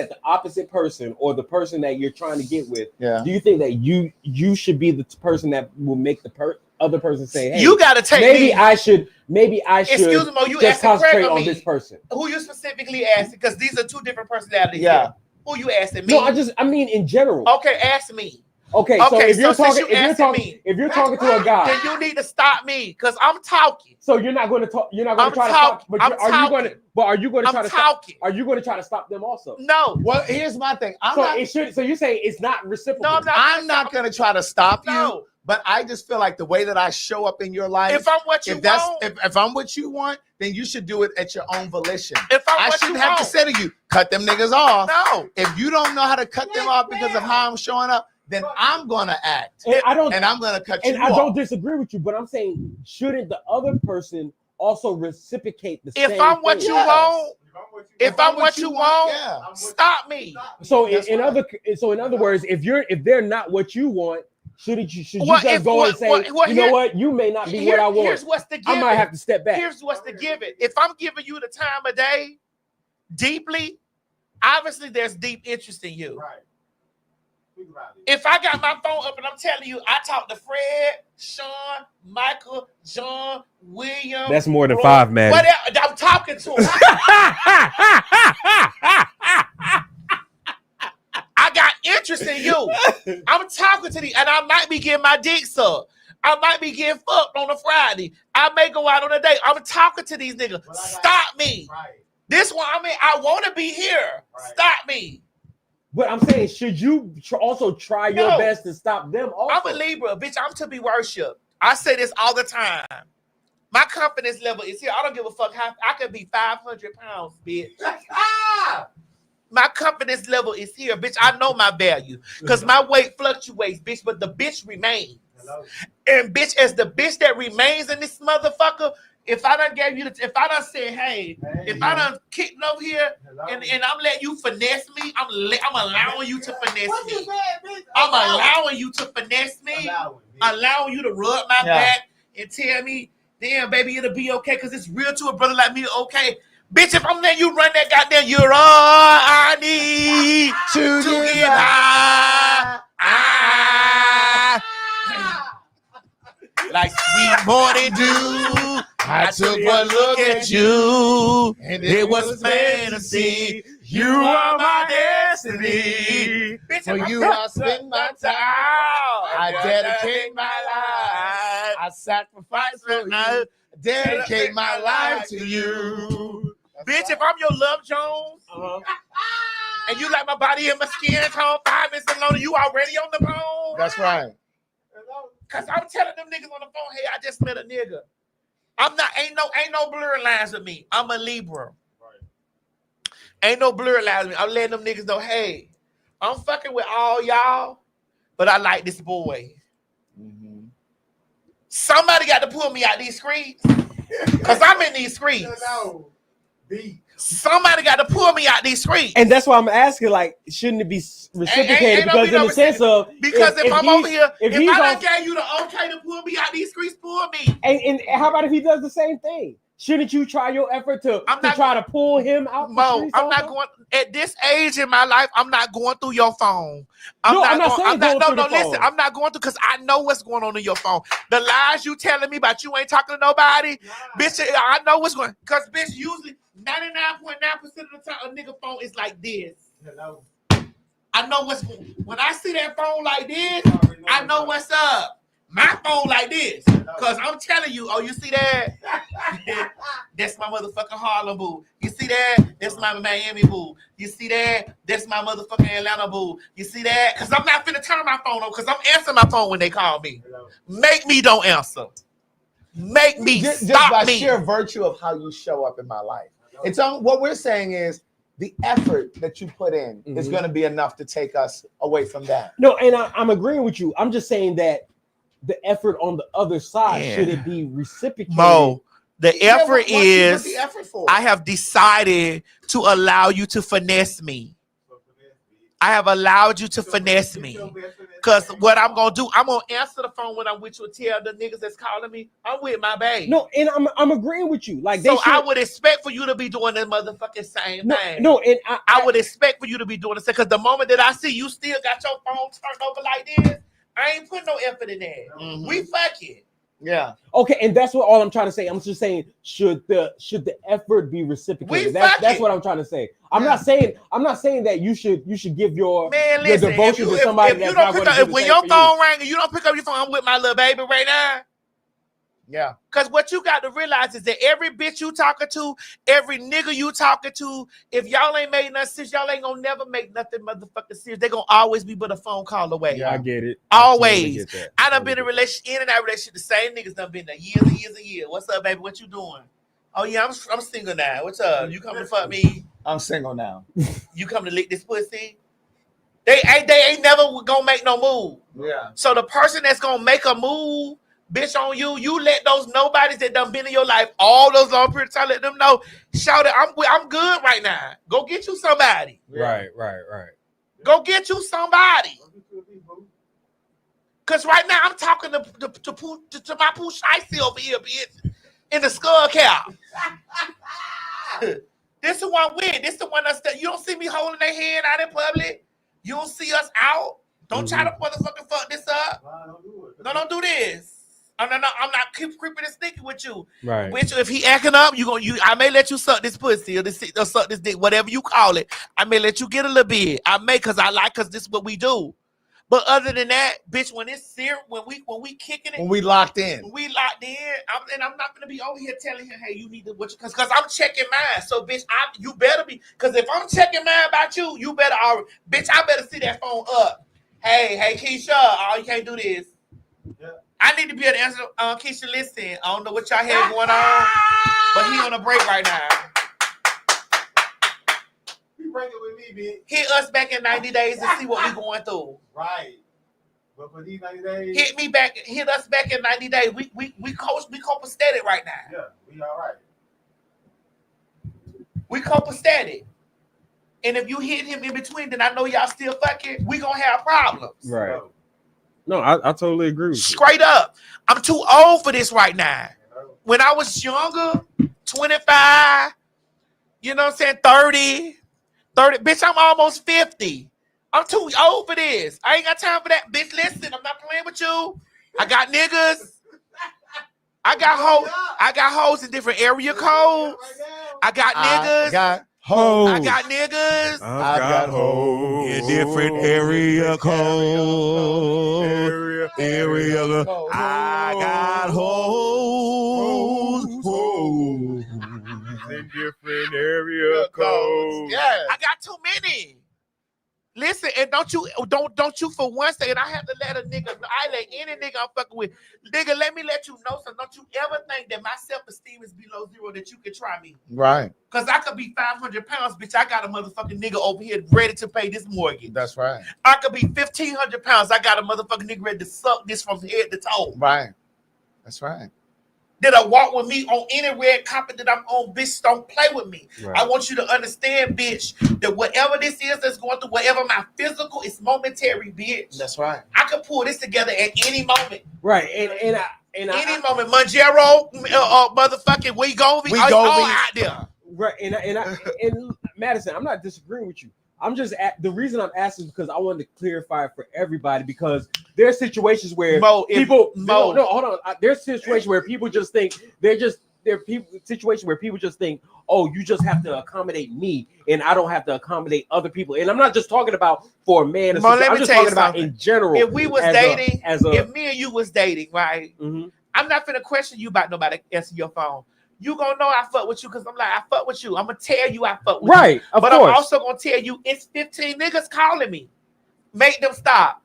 the opposite person or the person that you're trying to get with? Yeah. Do you think that you should be the person that will make the other person say, "Hey, You gotta take maybe me. I should Excuse me, Mo, you just asking Craig concentrate or on me? this person." Who you specifically asking? Because these are 2 different personalities. Yeah. Here. Who you asking me? No, I mean in general. Okay, ask me. Okay, so if you're since talking, you asking me, if you're talking to a guy, then you need to stop me because I'm talking. So you're not going to talk. You're not going to try to stop. But are you going to? But are you going to try to stop? Are you going to try to stop them also? No. Well, here's my thing. So you say it's not reciprocal. No, I'm not going to try to stop you. But I just feel like the way that I show up in your life, if I'm what you want, if I'm what you want, then you should do it at your own volition. If I'm I what shouldn't you have want. to say to you, cut them niggas off. No. If you don't know how to cut them off because of how I'm showing up, then I'm gonna act. And I don't. And I'm gonna cut you And off. I don't disagree with you, but I'm saying, shouldn't the other person also reciprocate the same? If I'm what you want, if I'm what you want, stop me. So in other words, if they're not what you want, should you just go and say, you know what, you may not be what I want. Here's what's the given. I might have to step back. Here's what's the given. If I'm giving you the time of day deeply, obviously there's deep interest in you. Right. If I got my phone up and I'm telling you, I talked to Fred, Sean, Michael, John, William. That's more than Roy, 5, man. Whatever, I'm talking to him. I got interest in you. I'm talking to these, and I might be getting my dick sucked. I might be getting fucked on a Friday. I may go out on a date. I'm talking to these niggas. Stop me. Right. This one, I want to be here. Right. Stop me. But I'm saying, should you also try your best to stop them also? I'm a Libra, bitch. I'm to be worshipped. I say this all the time. My confidence level is here. I don't give a fuck how I could be 500 pounds, bitch. My confidence level is here, bitch. I know my value because my weight fluctuates, bitch, but the bitch remains. And bitch, as the bitch that remains in this motherfucker, if I done gave you if I done said, hey, if I done kicked over here and I'm letting you finesse me, I'm allowing you to finesse me. I'm allowing you to finesse me, allowing you to rub my back and tell me, damn, baby, it'll be okay because it's real to a brother like me, okay. Bitch, if I'm letting you run that goddamn, you're all I need to get high. Like sweet morning dew, I took one look at you, and it was fantasy. You are my destiny. Bitch, for you, I spend my time. I dedicate my life. I sacrifice for you. Dedicate my life to you. Bitch, if I'm your Love Jones, and you like my body and my skin tone 5 minutes alone, you already on the phone. That's right. Cause I'm telling them niggas on the phone, hey, I just met a nigga. I'm not, ain't no blur lines with me. I'm a Libra. Right. Ain't no blur lines with me. I'm letting them niggas know, hey, I'm fucking with all y'all, but I like this boy. Mm-hmm. Somebody got to pull me out these streets. Cause I'm in these streets. Somebody got to pull me out these streets. And that's why I'm asking, like, shouldn't it be reciprocated? Because in the sense of, because if I'm over here, if I done gave you the okay to pull me out these streets, pull me. And how about if he does the same thing? Shouldn't you try your effort to try to pull him out? Mo, I'm not going at this age in my life. I'm not going through your phone. I'm not saying going through the phone. Listen, I'm not going through because I know what's going on in your phone. The lies you telling me about you ain't talking to nobody, bitch. I know what's going. Because bitch, usually 99.9% of the time, a nigga phone is like this. Hello. I know what's going. When I see that phone like this, I know what's up. My phone like this, because I'm telling you, oh, you see that? That's my motherfucking Harlem boo. You see that? That's my Miami boo. You see that? That's my motherfucking Atlanta boo. You see that? Because I'm not finna turn my phone on, because I'm answering my phone when they call me. Make me don't answer. Make me just stop by me. sheer virtue of how you show up in my life. It's what we're saying is the effort that you put in is going to be enough to take us away from that. No, and I'm agreeing with you. I'm just saying that the effort on the other side, should it be reciprocated? Mo, the effort is the effort for? I have decided to allow you to finesse me. I have allowed you to finesse me. Because what I'm going to do, I'm going to answer the phone when I'm with you and tell the niggas that's calling me, I'm with my babe. No, and I'm agreeing with you. Like, so I would expect for you to be doing the motherfucking same thing. No, and I would expect for you to be doing the same. Because the moment that I see you still got your phone turned over like this, I ain't putting no effort in that. We fucking. Yeah. Okay, and that's what all I'm trying to say. I'm just saying, should the effort be reciprocated? That's what I'm trying to say. I'm not saying that you should give your devotion to somebody that's not going to do the when same your for phone rang and you don't pick up your phone, I'm with my little baby right now. Yeah. Because what you got to realize is that every bitch you talking to, every nigga you talking to, if y'all ain't made nothing serious, y'all ain't gonna never make nothing motherfucking serious. They gonna always be but a phone call away. Yeah, I get it. Always. Totally I done been in in and out of relationship. The same niggas done been there years and years and years. What's up, baby? What you doing? Oh yeah, I'm single now. What's up? You come to fuck me? I'm single now. You come to lick this pussy? They ain't never gonna make no move. Yeah. So the person that's gonna make a move, bitch, on you, you let those nobodies that done been in your life all those long periods of time, let them know, shout it, I'm good right now. Go get you somebody. Right. Go get you somebody. Cause right now I'm talking to my poo shicey over here, bitch, in the skull cap. This the one with. This the one that's you don't see me holding their hand out in public. You don't see us out. Don't try to motherfucking fuck this up. No, don't do this. No, I'm not creeping and sneaking with you. Right. Bitch, if he acting up, I may let you suck this pussy or suck this dick, whatever you call it. I may let you get a little bit. I may, cause this is what we do. But other than that, bitch, when it's serious, when we kicking it, when we locked in, I'm not gonna be over here telling him, hey, you need to watch, cause I'm checking mine. So, bitch, you better be, cause if I'm checking mine about you, you better already, bitch, I better see that phone up. Hey, Keisha, oh, you can't do this. Yeah. I need to be able to answer. Keisha, listen, I don't know what y'all had going on, but he on a break right now. Bring it with me, bitch. Hit us back in 90 days and see what we going through. Right. But for these 90 days. Hit us back in 90 days. We copacetic right now. Yeah, we all right. We copacetic. And if you hit him in between, then I know y'all still fucking, we gonna have problems. Right. No, I totally agree with you. Straight up. I'm too old for this right now. When I was younger, 25, you know what I'm saying, 30, bitch, I'm almost 50. I'm too old for this. I ain't got time for that. Bitch, listen, I'm not playing with you. I got niggas. I got hoes in different area codes. I got niggas. I got hoes. I got niggas. I got hoes in different area codes. Area code. I got hoes. In different area codes. Yeah. I got too many. Listen, and don't you for one second, I have to let a nigga know. I let any nigga I'm fucking with. Nigga, let me let you know something. Don't you ever think that my self-esteem is below zero that you can try me. Right. Because I could be 500 pounds, bitch. I got a motherfucking nigga over here ready to pay this mortgage. That's right. I could be 1,500 pounds. I got a motherfucking nigga ready to suck this from head to toe. Right. That's right. That I walk with me on any red carpet that I'm on, bitch, don't play with me. Right. I want you to understand, bitch, that whatever this is that's going through, whatever my physical is momentary, bitch. That's right. I can pull this together at any moment. Right. And any moment. Manjero, motherfucking, we go out there. Right. And Madison, I'm not disagreeing with you. I'm just the reason I'm asking is because I wanted to clarify for everybody, because there's situations where there's situations where people just think situations where people just think, oh, you just have to accommodate me and I don't have to accommodate other people. And I'm not just talking about for a man. I'm just talking about in general. If we was dating, if me and you was dating, right? Mm-hmm. I'm not finna question you about nobody answering your phone. You gonna know I fuck with you because I'm like, I fuck with you. I'm gonna tell you I fuck with you. Right, of course. I'm also gonna tell you it's 15 niggas calling me. Make them stop.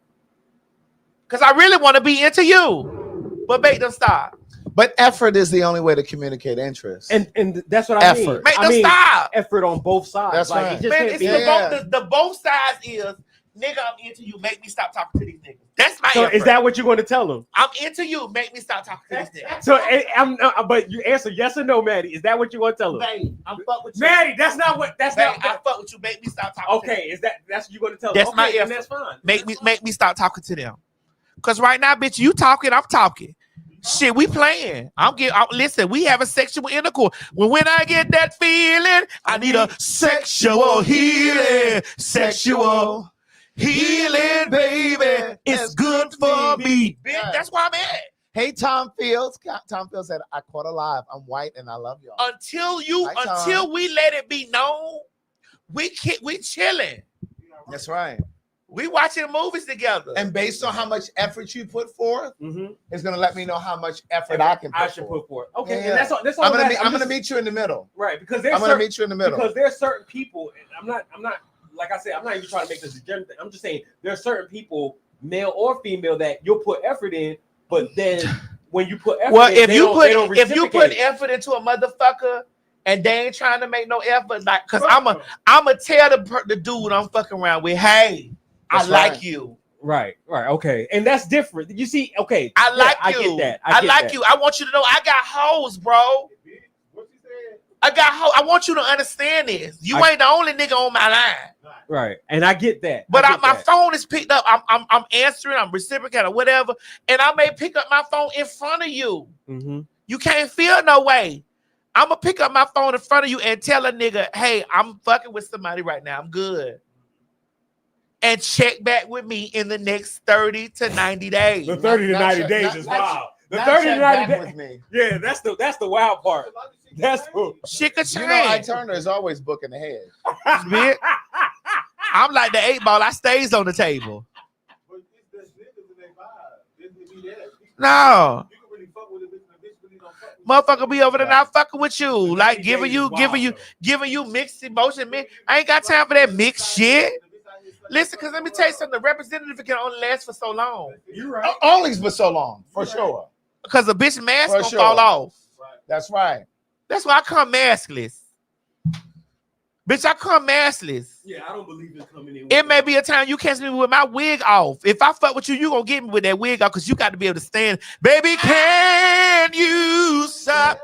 Because I really want to be into you. But make them stop. But effort is the only way to communicate interest. And that's what I mean. Make them stop. Effort on both sides. That's like, right. It just Man, can't be the both sides is, nigga, I'm into you. Make me stop talking to these niggas. That's my So effort. is that what you're going to tell them? I'm into you. Make me stop talking to these niggas. So but you answer yes or no, Maddie. Is that what you want to tell them? Babe, I'm fuck with you. Maddie, that's not what. That's Babe, not. I fuck with you. Make me stop talking. Okay, that's what you're going to tell That's them? my Okay, effort. then that's fine. Make me stop talking to them. Cause right now, bitch, you talking, I'm talking. Shit, we playing. Listen, we have a sexual intercourse. When I get that feeling, I need a sexual healing. Sexual healing, baby. It's good for me. Bitch, that's where I'm at. Hey, Tom Fields. Tom Fields said, I caught a live. I'm white and I love y'all. Until Tom. we let it be known, we chilling. That's right. We watching movies together. And based on how much effort you put forth, it's gonna let me know how much effort I can put forth. Okay, Yeah. and that's all. I'm gonna meet you in the middle. Right, because I'm gonna meet you in the middle. Because there's certain people, and I'm not like I said, I'm not even trying to make this a gender thing. I'm just saying there's certain people, male or female, that you'll put effort in, but then when you put effort in, if you put it. effort into a motherfucker and they ain't trying to make no effort, like, cause I'ma tell the dude I'm fucking around with, hey, That's I like right. you. Right, okay, and that's different. You see, okay, I like yeah, you. I get that. I get like that. you. I want you to know I got hoes, bro. I got hoes. I want you to understand this. You ain't the only nigga on my line. Right, and I get that. But my phone is picked up. I'm answering. I'm reciprocating or whatever, and I may pick up my phone in front of you. Mm-hmm. You can't feel no way. I'm gonna pick up my phone in front of you and tell a nigga, hey, I'm fucking with somebody right now. I'm good. And check back with me in the next 30 to 90 days. The 30 to 90 days is wild. The 30 to 90 days with me. Yeah, that's the wild part. That's the shit could change. You know, Ike Turner is always booking ahead. I'm like the 8 ball. I stays on the table. No. Motherfucker be over there not fucking with you. Like giving you mixed emotion. I ain't got time for that mixed shit. Listen, because let me tell you something. The representative can only last for so long. You're right. Only for so long, for sure. Because a bitch mask For gonna sure. fall off. That's right. That's why I come maskless. Bitch, I come maskless. Yeah, I don't believe in coming in. It may be a time you catch me with my wig off. If I fuck with you, you gonna get me with that wig off because you got to be able to stand. Baby, can you stop?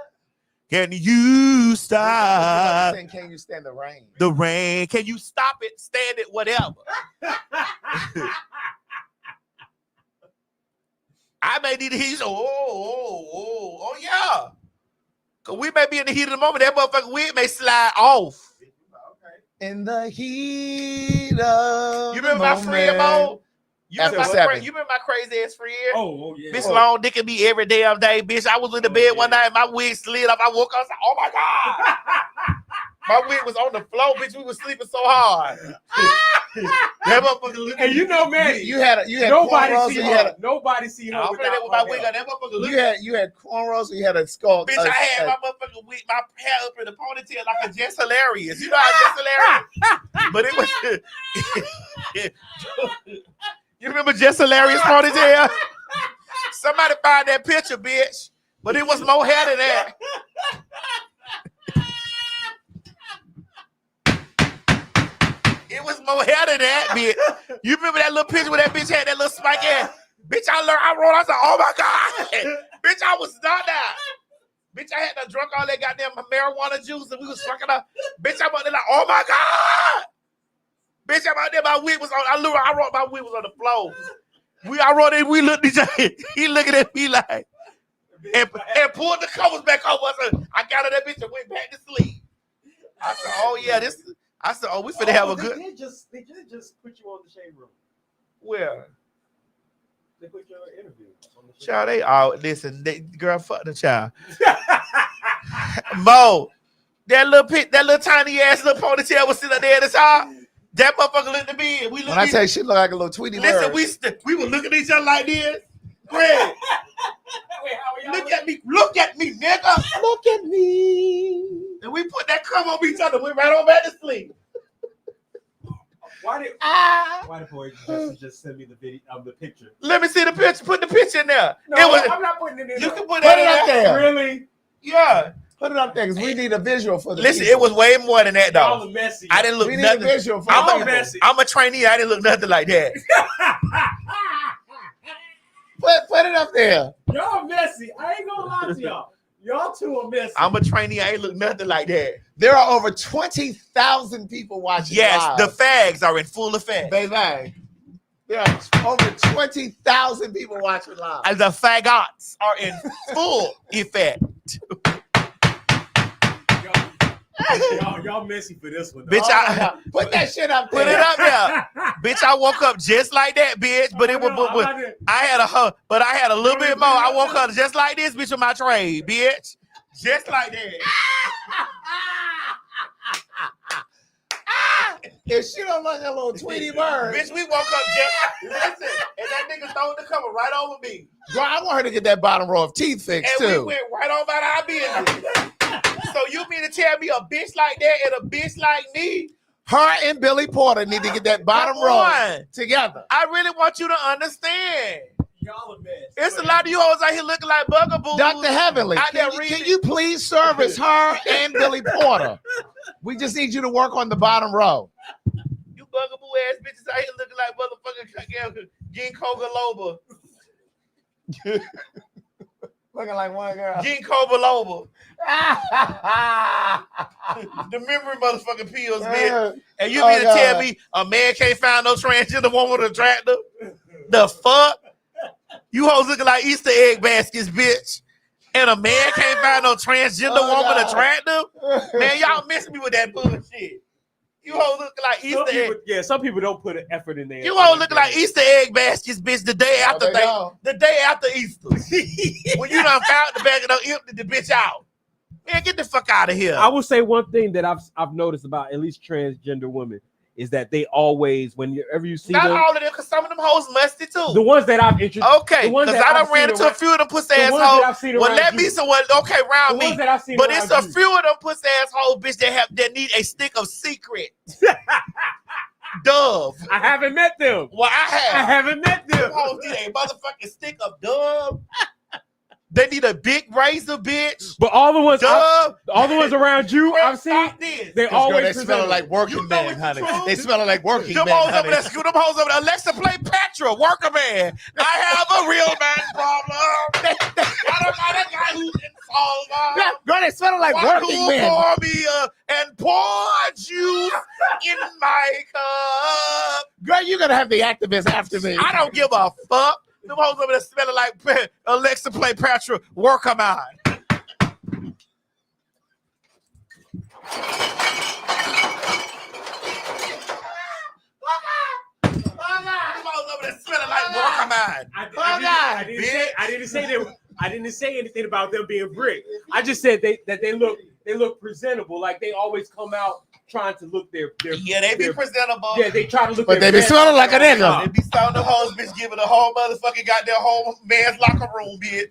Can you stop? Can you stand the rain? The rain. Can you stop it? Stand it? Whatever. I may need to hear you say, oh, yeah. Because we may be in the heat of the moment. That motherfucking wig may slide off. In the heat of You remember my friend, Mo? You remember my crazy ass friend? Oh yeah. Bitch long dick at me every damn day, bitch. I was in the bed one night, my wig slid up. I woke up, I was like, oh my God. My wig was on the floor, bitch. We was sleeping so hard. That motherfucker looked at And you know, man, you had nobody cornrows see or her. Nobody see her. I don't play that with my wig on. That motherfucker looked you had cornrows or you had a skull. Bitch, I had my motherfucking wig, my hair up in the ponytail like a Jess Hilarious. You know how Jess Hilarious? But it was. You remember Jess Hilarious ponytail? Somebody find that picture, bitch. But it was more hair than that. It was more hair than that, bitch. You remember that little picture where that bitch had that little spike ass? Bitch, I rolled. I said, oh my God. Bitch, I was not that. Bitch, I had to drunk all that goddamn marijuana juice and we was fucking up. Bitch, I'm out there like, oh my God. Bitch, I'm out there, my wig was on. I rolled, my wig was on the floor. I rolled it, we looked at each other. He looking at me like, and pulled the covers back over. I got out of that bitch and went back to sleep. I said, oh yeah, we finna have a good. They did just put you on the shade room. Where? They put your interview on the shade Child, they all listen. Girl, fuck the child. Mo, that little tiny ass little ponytail was sitting there at the top. That motherfucker looked at me and we looked. When I tell you, she look like a little Tweety Listen, bird. we were looking at each other like this. Greg, look at me, nigga. Look at me. And we put that cover on each other. Went right on back to sleep. Why did boy just send me the video of the picture? Let me see the picture. Put the picture in there. No, I'm not putting it in. You can put Put it that up in there. Really? Yeah. Put it up there because we need a visual for the Listen, people. it was way more than that, Y'all though. are messy. I didn't look We need nothing. a visual for Y'all the are people. messy. I'm a trainee. I didn't look nothing like that. Put it up there. Y'all messy. I ain't gonna lie to y'all. Y'all two are messy. I'm a trainee. I ain't look nothing like that. There are over 20,000 people watching Yes, live. the fags are in full effect. Baby. There are over 20,000 people watching live. And the fagots are in full effect. Y'all messy for this one. Bitch, Oh, put that shit up there. Put it up there. Bitch, I woke up just like that, bitch. But it was I had a little bit more. I woke up just like this, bitch, with my trade, bitch. Just like that. If she don't like that little Tweety bird. Bitch, we woke up just listen, and that nigga throwing the cover right over me. Bro, I want her to get that bottom row of teeth fixed And too. we went right on about our business. So you mean to tell me a bitch like that and a bitch like me? Her and Billy Porter need to get that bottom row together. I really want you to understand. Y'all a mess. It's a lot of you hoes out here looking like bugaboos. Dr. Heavenly, Out there can you please service her and Billy Porter? We just need you to work on the bottom row. You bugaboo ass bitches out here looking like motherfucking ginkgo biloba. Looking like one girl. Ginkgo biloba. The memory motherfucking pills, bitch. And you mean to tell me a man can't find no transgender woman to attract them? The fuck? You hoes looking like Easter egg baskets, bitch. And a man can't find no transgender woman to attract them? Man, y'all miss me with that bullshit. You hoes looking like Easter egg. Yeah, some people don't put an effort in there. You hoes looking like Easter egg baskets, bitch, the day after Easter. When you done found the bag and done emptied the bitch out. Man, get the fuck out of here. I will say one thing that I've noticed about at least transgender women is that they always, whenever you see Not them, all of them, because some of them hoes musty too. the ones that I've introduced, Okay, because I done ran into a few of them pussy ass hoes. Well, let me someone around me. But it's a few of them pussy ass hoes, bitch, that need a stick of secret. Dove. I haven't met them. Well, I haven't met them. Them hoes need a motherfucking stick of Dove. They need a big razor, bitch. But all the ones, Dove. all the ones around you, I've seen, they always smell like working man, honey. They smell like working man, honey. Them hoes over there. Alexa, play Petra, worker man. I have a real man problem. I don't got a guy who can solve them. Girl, they smell like working man. Pour me and pour juice in my cup. Girl, you're gonna have the activist after me. I don't give a fuck. Them hoes over there smelling like Alexa, play Petra, work them out. Them hoes over there smelling like work them out. I didn't say anything about them being brick. I just said that they look presentable. Like they always come out trying to look their yeah, they be presentable. Yeah, they try to look. But they be smelling like a nigga. They be selling the hoes, bitch, giving the whole motherfucking goddamn whole man's locker room, bitch.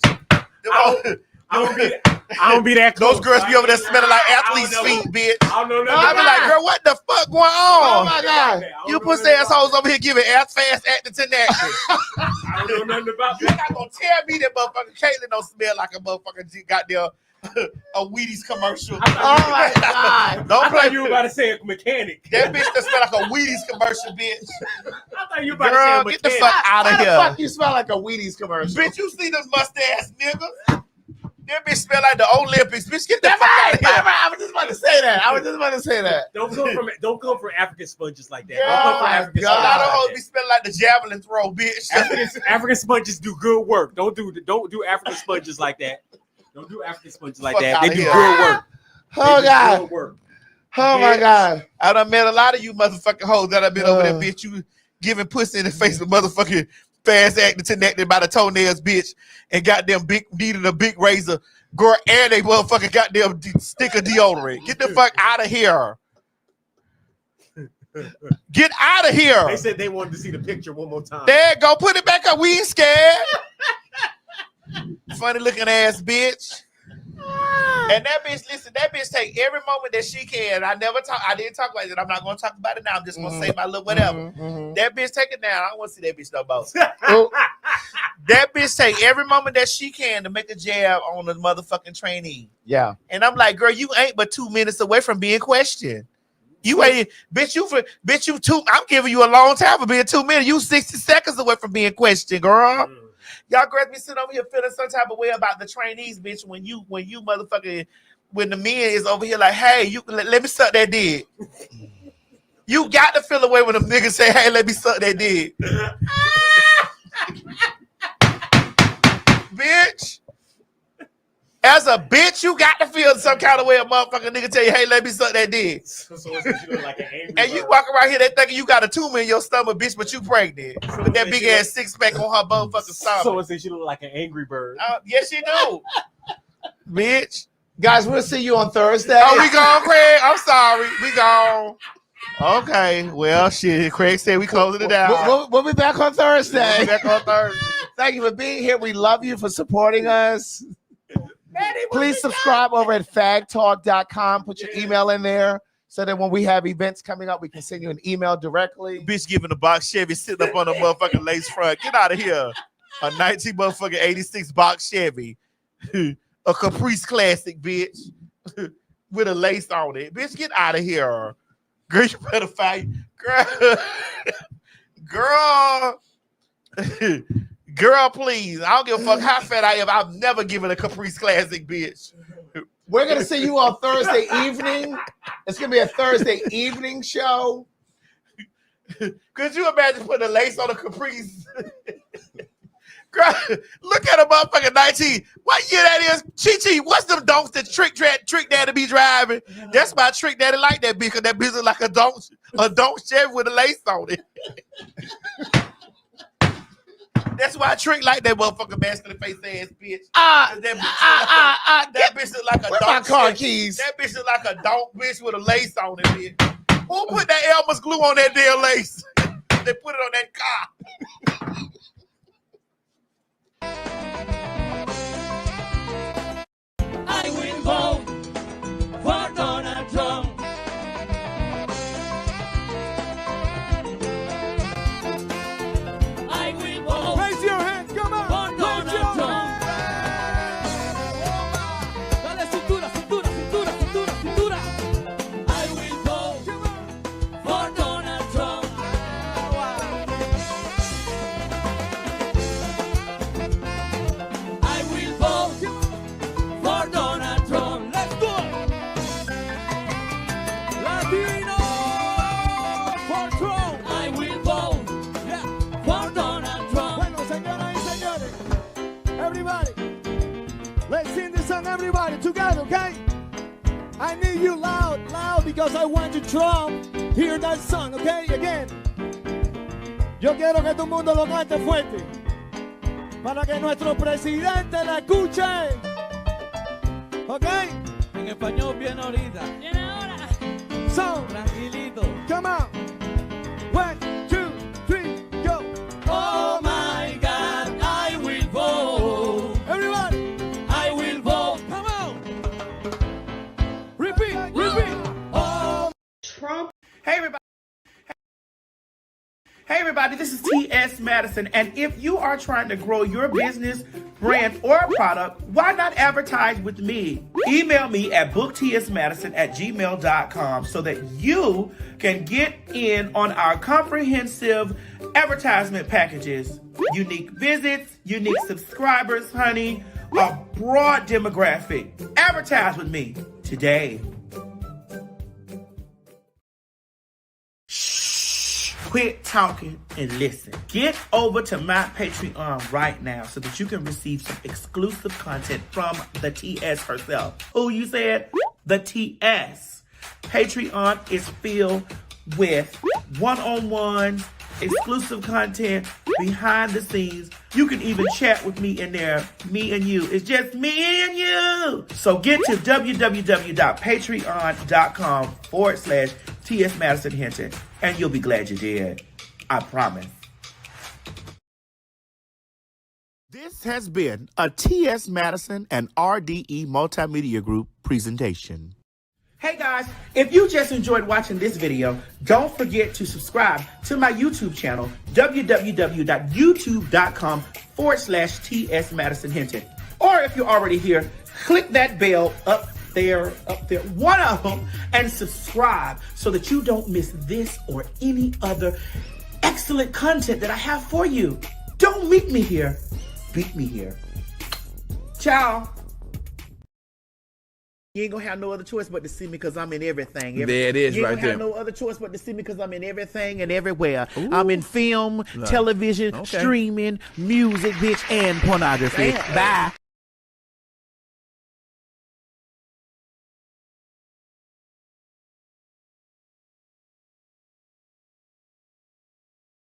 I don't be that close. Those girls be over there smelling like athlete's feet, bitch. I don't know nothing. I be like, girl, what the fuck going on? Oh my god, you pussy assholes over here giving ass fast acting to that. I don't know nothing about that. You're not gonna tell me that motherfucking Caitlyn don't smell like a motherfucking goddamn a Wheaties commercial. Oh my god! Don't play. You were about to say a mechanic. That bitch that smell like a Wheaties commercial, bitch. I thought you were about Girl, to say a mechanic. get the fuck out of here. How the fuck you smell like a Wheaties commercial? Bitch, you see them mustache niggas? That bitch smell like the Olympics. Bitch, get the fuck out of here. I was just about to say that. Don't come from African sponges like that. Yeah, Don't come from African a lot of sponges hoes like be smelling like the javelin throw, bitch. African sponges do good work. Don't do African sponges like that. Don't do African sponges like that. They do good work. Oh god. Oh my god. I done met a lot of you motherfucking hoes that have been over there, bitch. You giving pussy in the face of motherfucking fast acting connected by the toenails, bitch, and goddamn needed a big razor, girl, and they motherfucking goddamn stick of deodorant. Get the fuck out of here. Get out of here. They said they wanted to see the picture one more time. There, go put it back up. We ain't scared. Funny looking ass bitch. And that bitch, listen, that bitch take every moment that she can. I didn't talk like that. I'm not gonna talk about it now. I'm just gonna say my little whatever. That bitch take it down. I don't want to see that bitch no more. That bitch take every moment that she can to make a jab on the motherfucking trainee. Yeah. And I'm like, girl, you ain't but 2 minutes away from being questioned. You ain't, bitch, you two. I'm giving you a long time for being 2 minutes. You 60 seconds away from being questioned, girl. Y'all girls be sitting over here feeling some type of way about the trainees, bitch. When you motherfucking, when the men is over here like, hey, you let me suck that dick. You got to feel away when them niggas say, hey, let me suck that dick. Bitch. As a bitch, you got to feel some kind of way a motherfucking nigga tell you, hey, let me suck that dick. So you look like an angry And you bird. walk around here, they thinking you got a tumor in your stomach, bitch, but you pregnant. With that big ass six pack on her motherfucking stomach. So it says you look like an angry bird. Yes, you do. Bitch. Guys, we'll see you on Thursday. Oh, we gone, Craig. I'm sorry. We gone. Okay. Well, shit. Craig said we closing it down. We'll be back on Thursday. We'll be back on Thursday. Thank you for being here. We love you for supporting us. Please subscribe over at phagtawlk.com. Put your email in there so that when we have events coming up, we can send you an email directly. Bitch giving the box Chevy sitting up on the motherfucking lace front. Get out of here. A 1986 box Chevy. A Caprice Classic, bitch. With a lace on it. Bitch, get out of here. Girl, you better fight. Girl. Girl, please. I don't give a fuck how fat I am. I've never given a Caprice Classic, bitch. We're going to see you on Thursday evening. It's going to be a Thursday evening show. Could you imagine putting a lace on a Caprice? Girl, look at a motherfucking 19. What year that is? Chi-Chi, what's them donks that Trick Daddy be driving? That's my Trick Daddy like that bitch, because that bitch is like a donk Chevy with a lace on it. That's why I Trick like that motherfucking mask in the face ass bitch. That bitch look like a donk car Chevy. keys? That bitch look like a donk bitch with a lace on it, bitch. Who put that Elmer's glue on that damn lace? They put it on that car. I will vote for Donald Trump. I will vote. Raise your hands, come on. For Donald Trump. Dale cintura, cintura, cintura, cintura, cintura. I will vote for Donald Trump. I will vote for Donald Trump. Let's do it. Latino for Trump. I will vote Yeah. for Donald Trump. Bueno, señoras y señores, everybody, let's sing this song, everybody, together, okay? I need you loud, loud, because I want you Trump. Hear that song, okay? Again. Yo quiero que todo el mundo lo cante fuerte, para que nuestro presidente la escuche, ¿ok? En español bien ahorita. Bien ahora. So, Tranquilito. come on. 1, 2, 3, go. Oh my God, I will vote. Everybody, I will vote. come on. Repeat, repeat. Oh, Trump. Hey everybody, this is T.S. Madison, and if you are trying to grow your business, brand, or product, why not advertise with me? Email me at booktsmadison@gmail.com so that you can get in on our comprehensive advertisement packages. Unique visits, unique subscribers, honey, a broad demographic. Advertise with me today. Quit talking and listen. Get over to my Patreon right now so that you can receive some exclusive content from the TS herself. Who you said? The TS. Patreon is filled with one-on-ones, exclusive content, behind the scenes. You can even chat with me in there, me and you. It's just me and you. So get to www.patreon.com/TS Madison Hinton, and you'll be glad you did. I promise. This has been a T.S. Madison and RDE Multimedia Group presentation. Hey guys, if you just enjoyed watching this video, don't forget to subscribe to my YouTube channel, www.youtube.com/TS Madison Hinton. Or if you're already here, click that bell up there, one of them, and subscribe so that you don't miss this or any other excellent content that I have for you. Don't meet me here, beat me here. Ciao. You ain't gonna have no other choice but to see me because I'm in everything. There it is, you right ain't gonna there. have no other choice but to see me because I'm in everything and everywhere. Ooh. I'm in film, Right. television, Okay. streaming, music, bitch, and pornography. Damn. Bye.